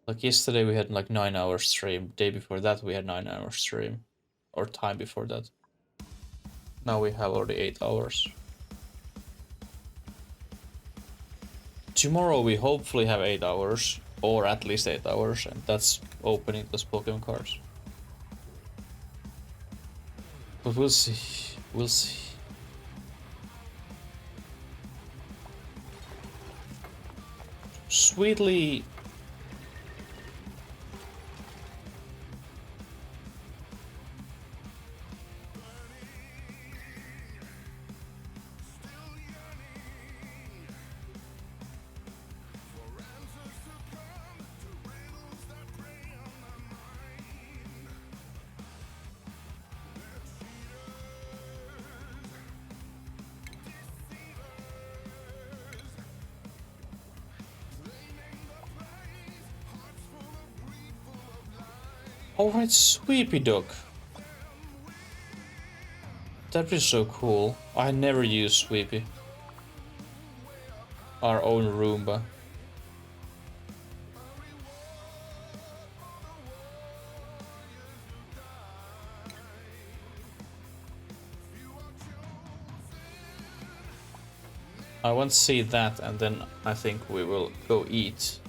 Speaker 1: Like yesterday we had like 9-hour stream, day before that we had 9-hour stream, or time before that. Now we have already 8 hours. Tomorrow we hopefully have 8 hours, Or at least 8 hours, and that's opening those Pokemon cards. But we'll see. We'll see. Sweetly. Alright, Sweepy Dog. That is so cool. I never use Sweepy. Our own Roomba. I want to see that, and then I think we will go eat.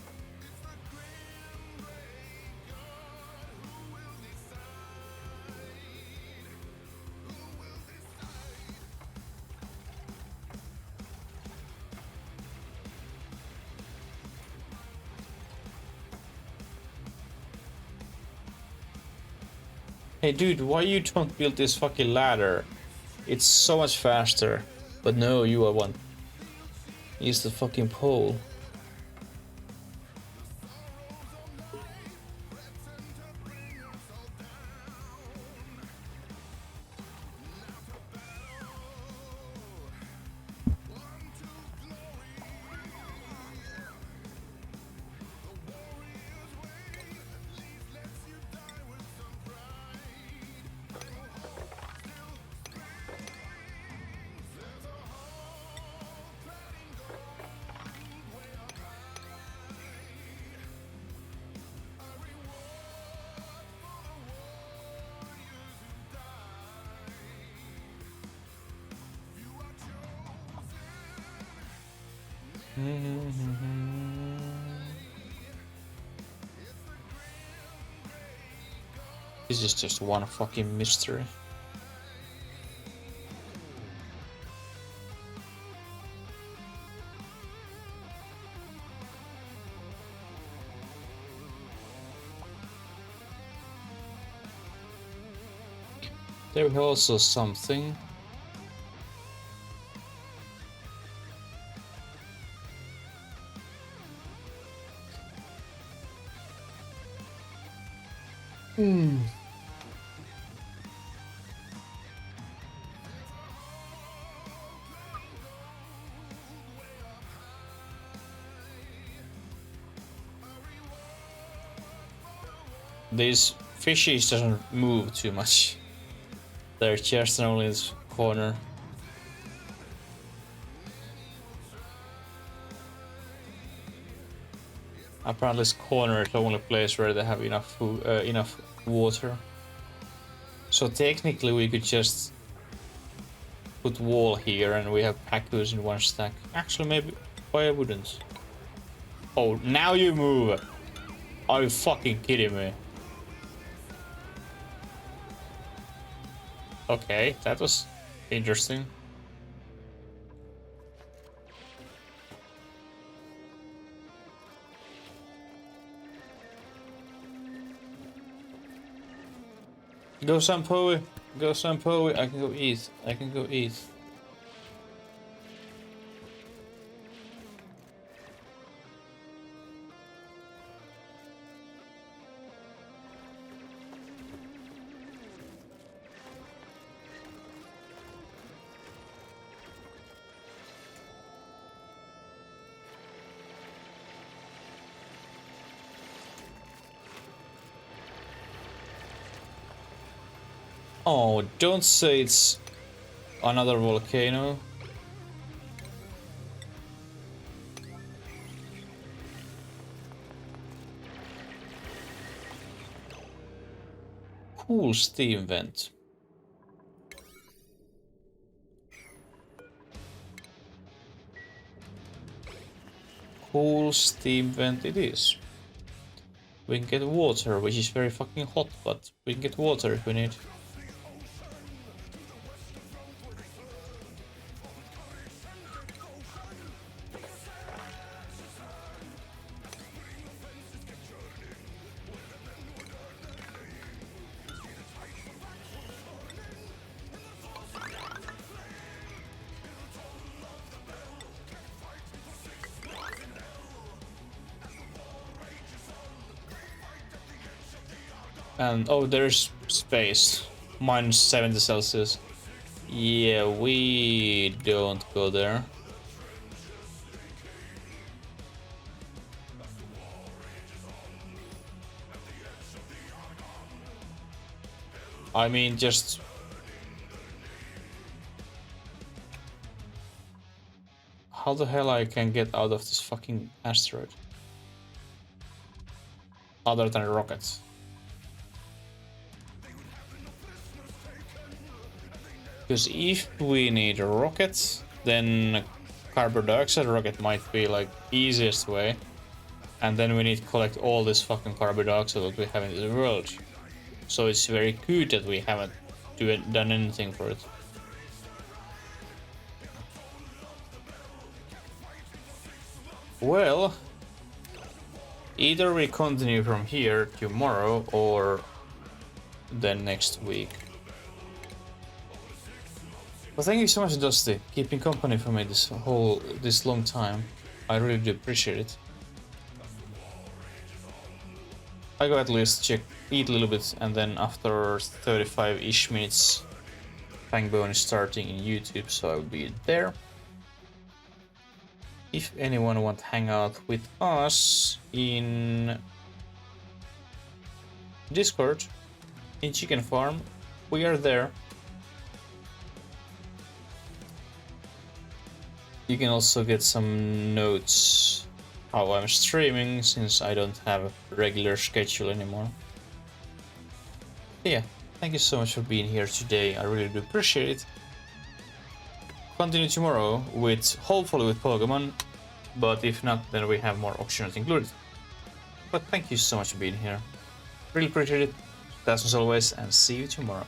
Speaker 1: Hey dude, why you don't build this fucking ladder? It's so much faster. But no, you are one. Use the fucking pole. This is just one fucking mystery. There's also something. These fishies doesn't move too much. They're just only in this corner. Apparently this corner is the only place where they have enough food, enough water. So technically we could just put wall here and we have Pacus in one stack. Actually maybe, why I wouldn't? Oh, now you move! Are you fucking kidding me? Okay, that was interesting. Go Sampoe, go Sampoe, I can go eat, I can go eat. Oh, don't say it's another volcano. Cool steam vent. Cool steam vent it is. We can get water, which is very fucking hot, but we can get water if we need. And oh, there's space. Minus 70 Celsius. Yeah, we don't go there. I mean, just... How the hell I can get out of this fucking asteroid? Other than rockets. Because if we need rockets, then carbon dioxide rocket might be like easiest way. And then we need to collect all this fucking carbon dioxide that we have in the world. So it's very good that we haven't done anything for it. Well, either we continue from here tomorrow or then next week. Well, thank you so much, Dusty, keeping company for me this long time. I really do appreciate it. I go at least eat a little bit, and then after 35-ish minutes, Fangbone is starting in YouTube, so I will be there. If anyone want to hang out with us in Discord, in Chicken Farm, we are there. You can also get some notes how I'm streaming, since I don't have a regular schedule anymore. Yeah, thank you so much for being here today, I really do appreciate it. Continue tomorrow with, hopefully with Pokemon, but if not, then we have more options included. But thank you so much for being here, really appreciate it, that's as always, and see you tomorrow.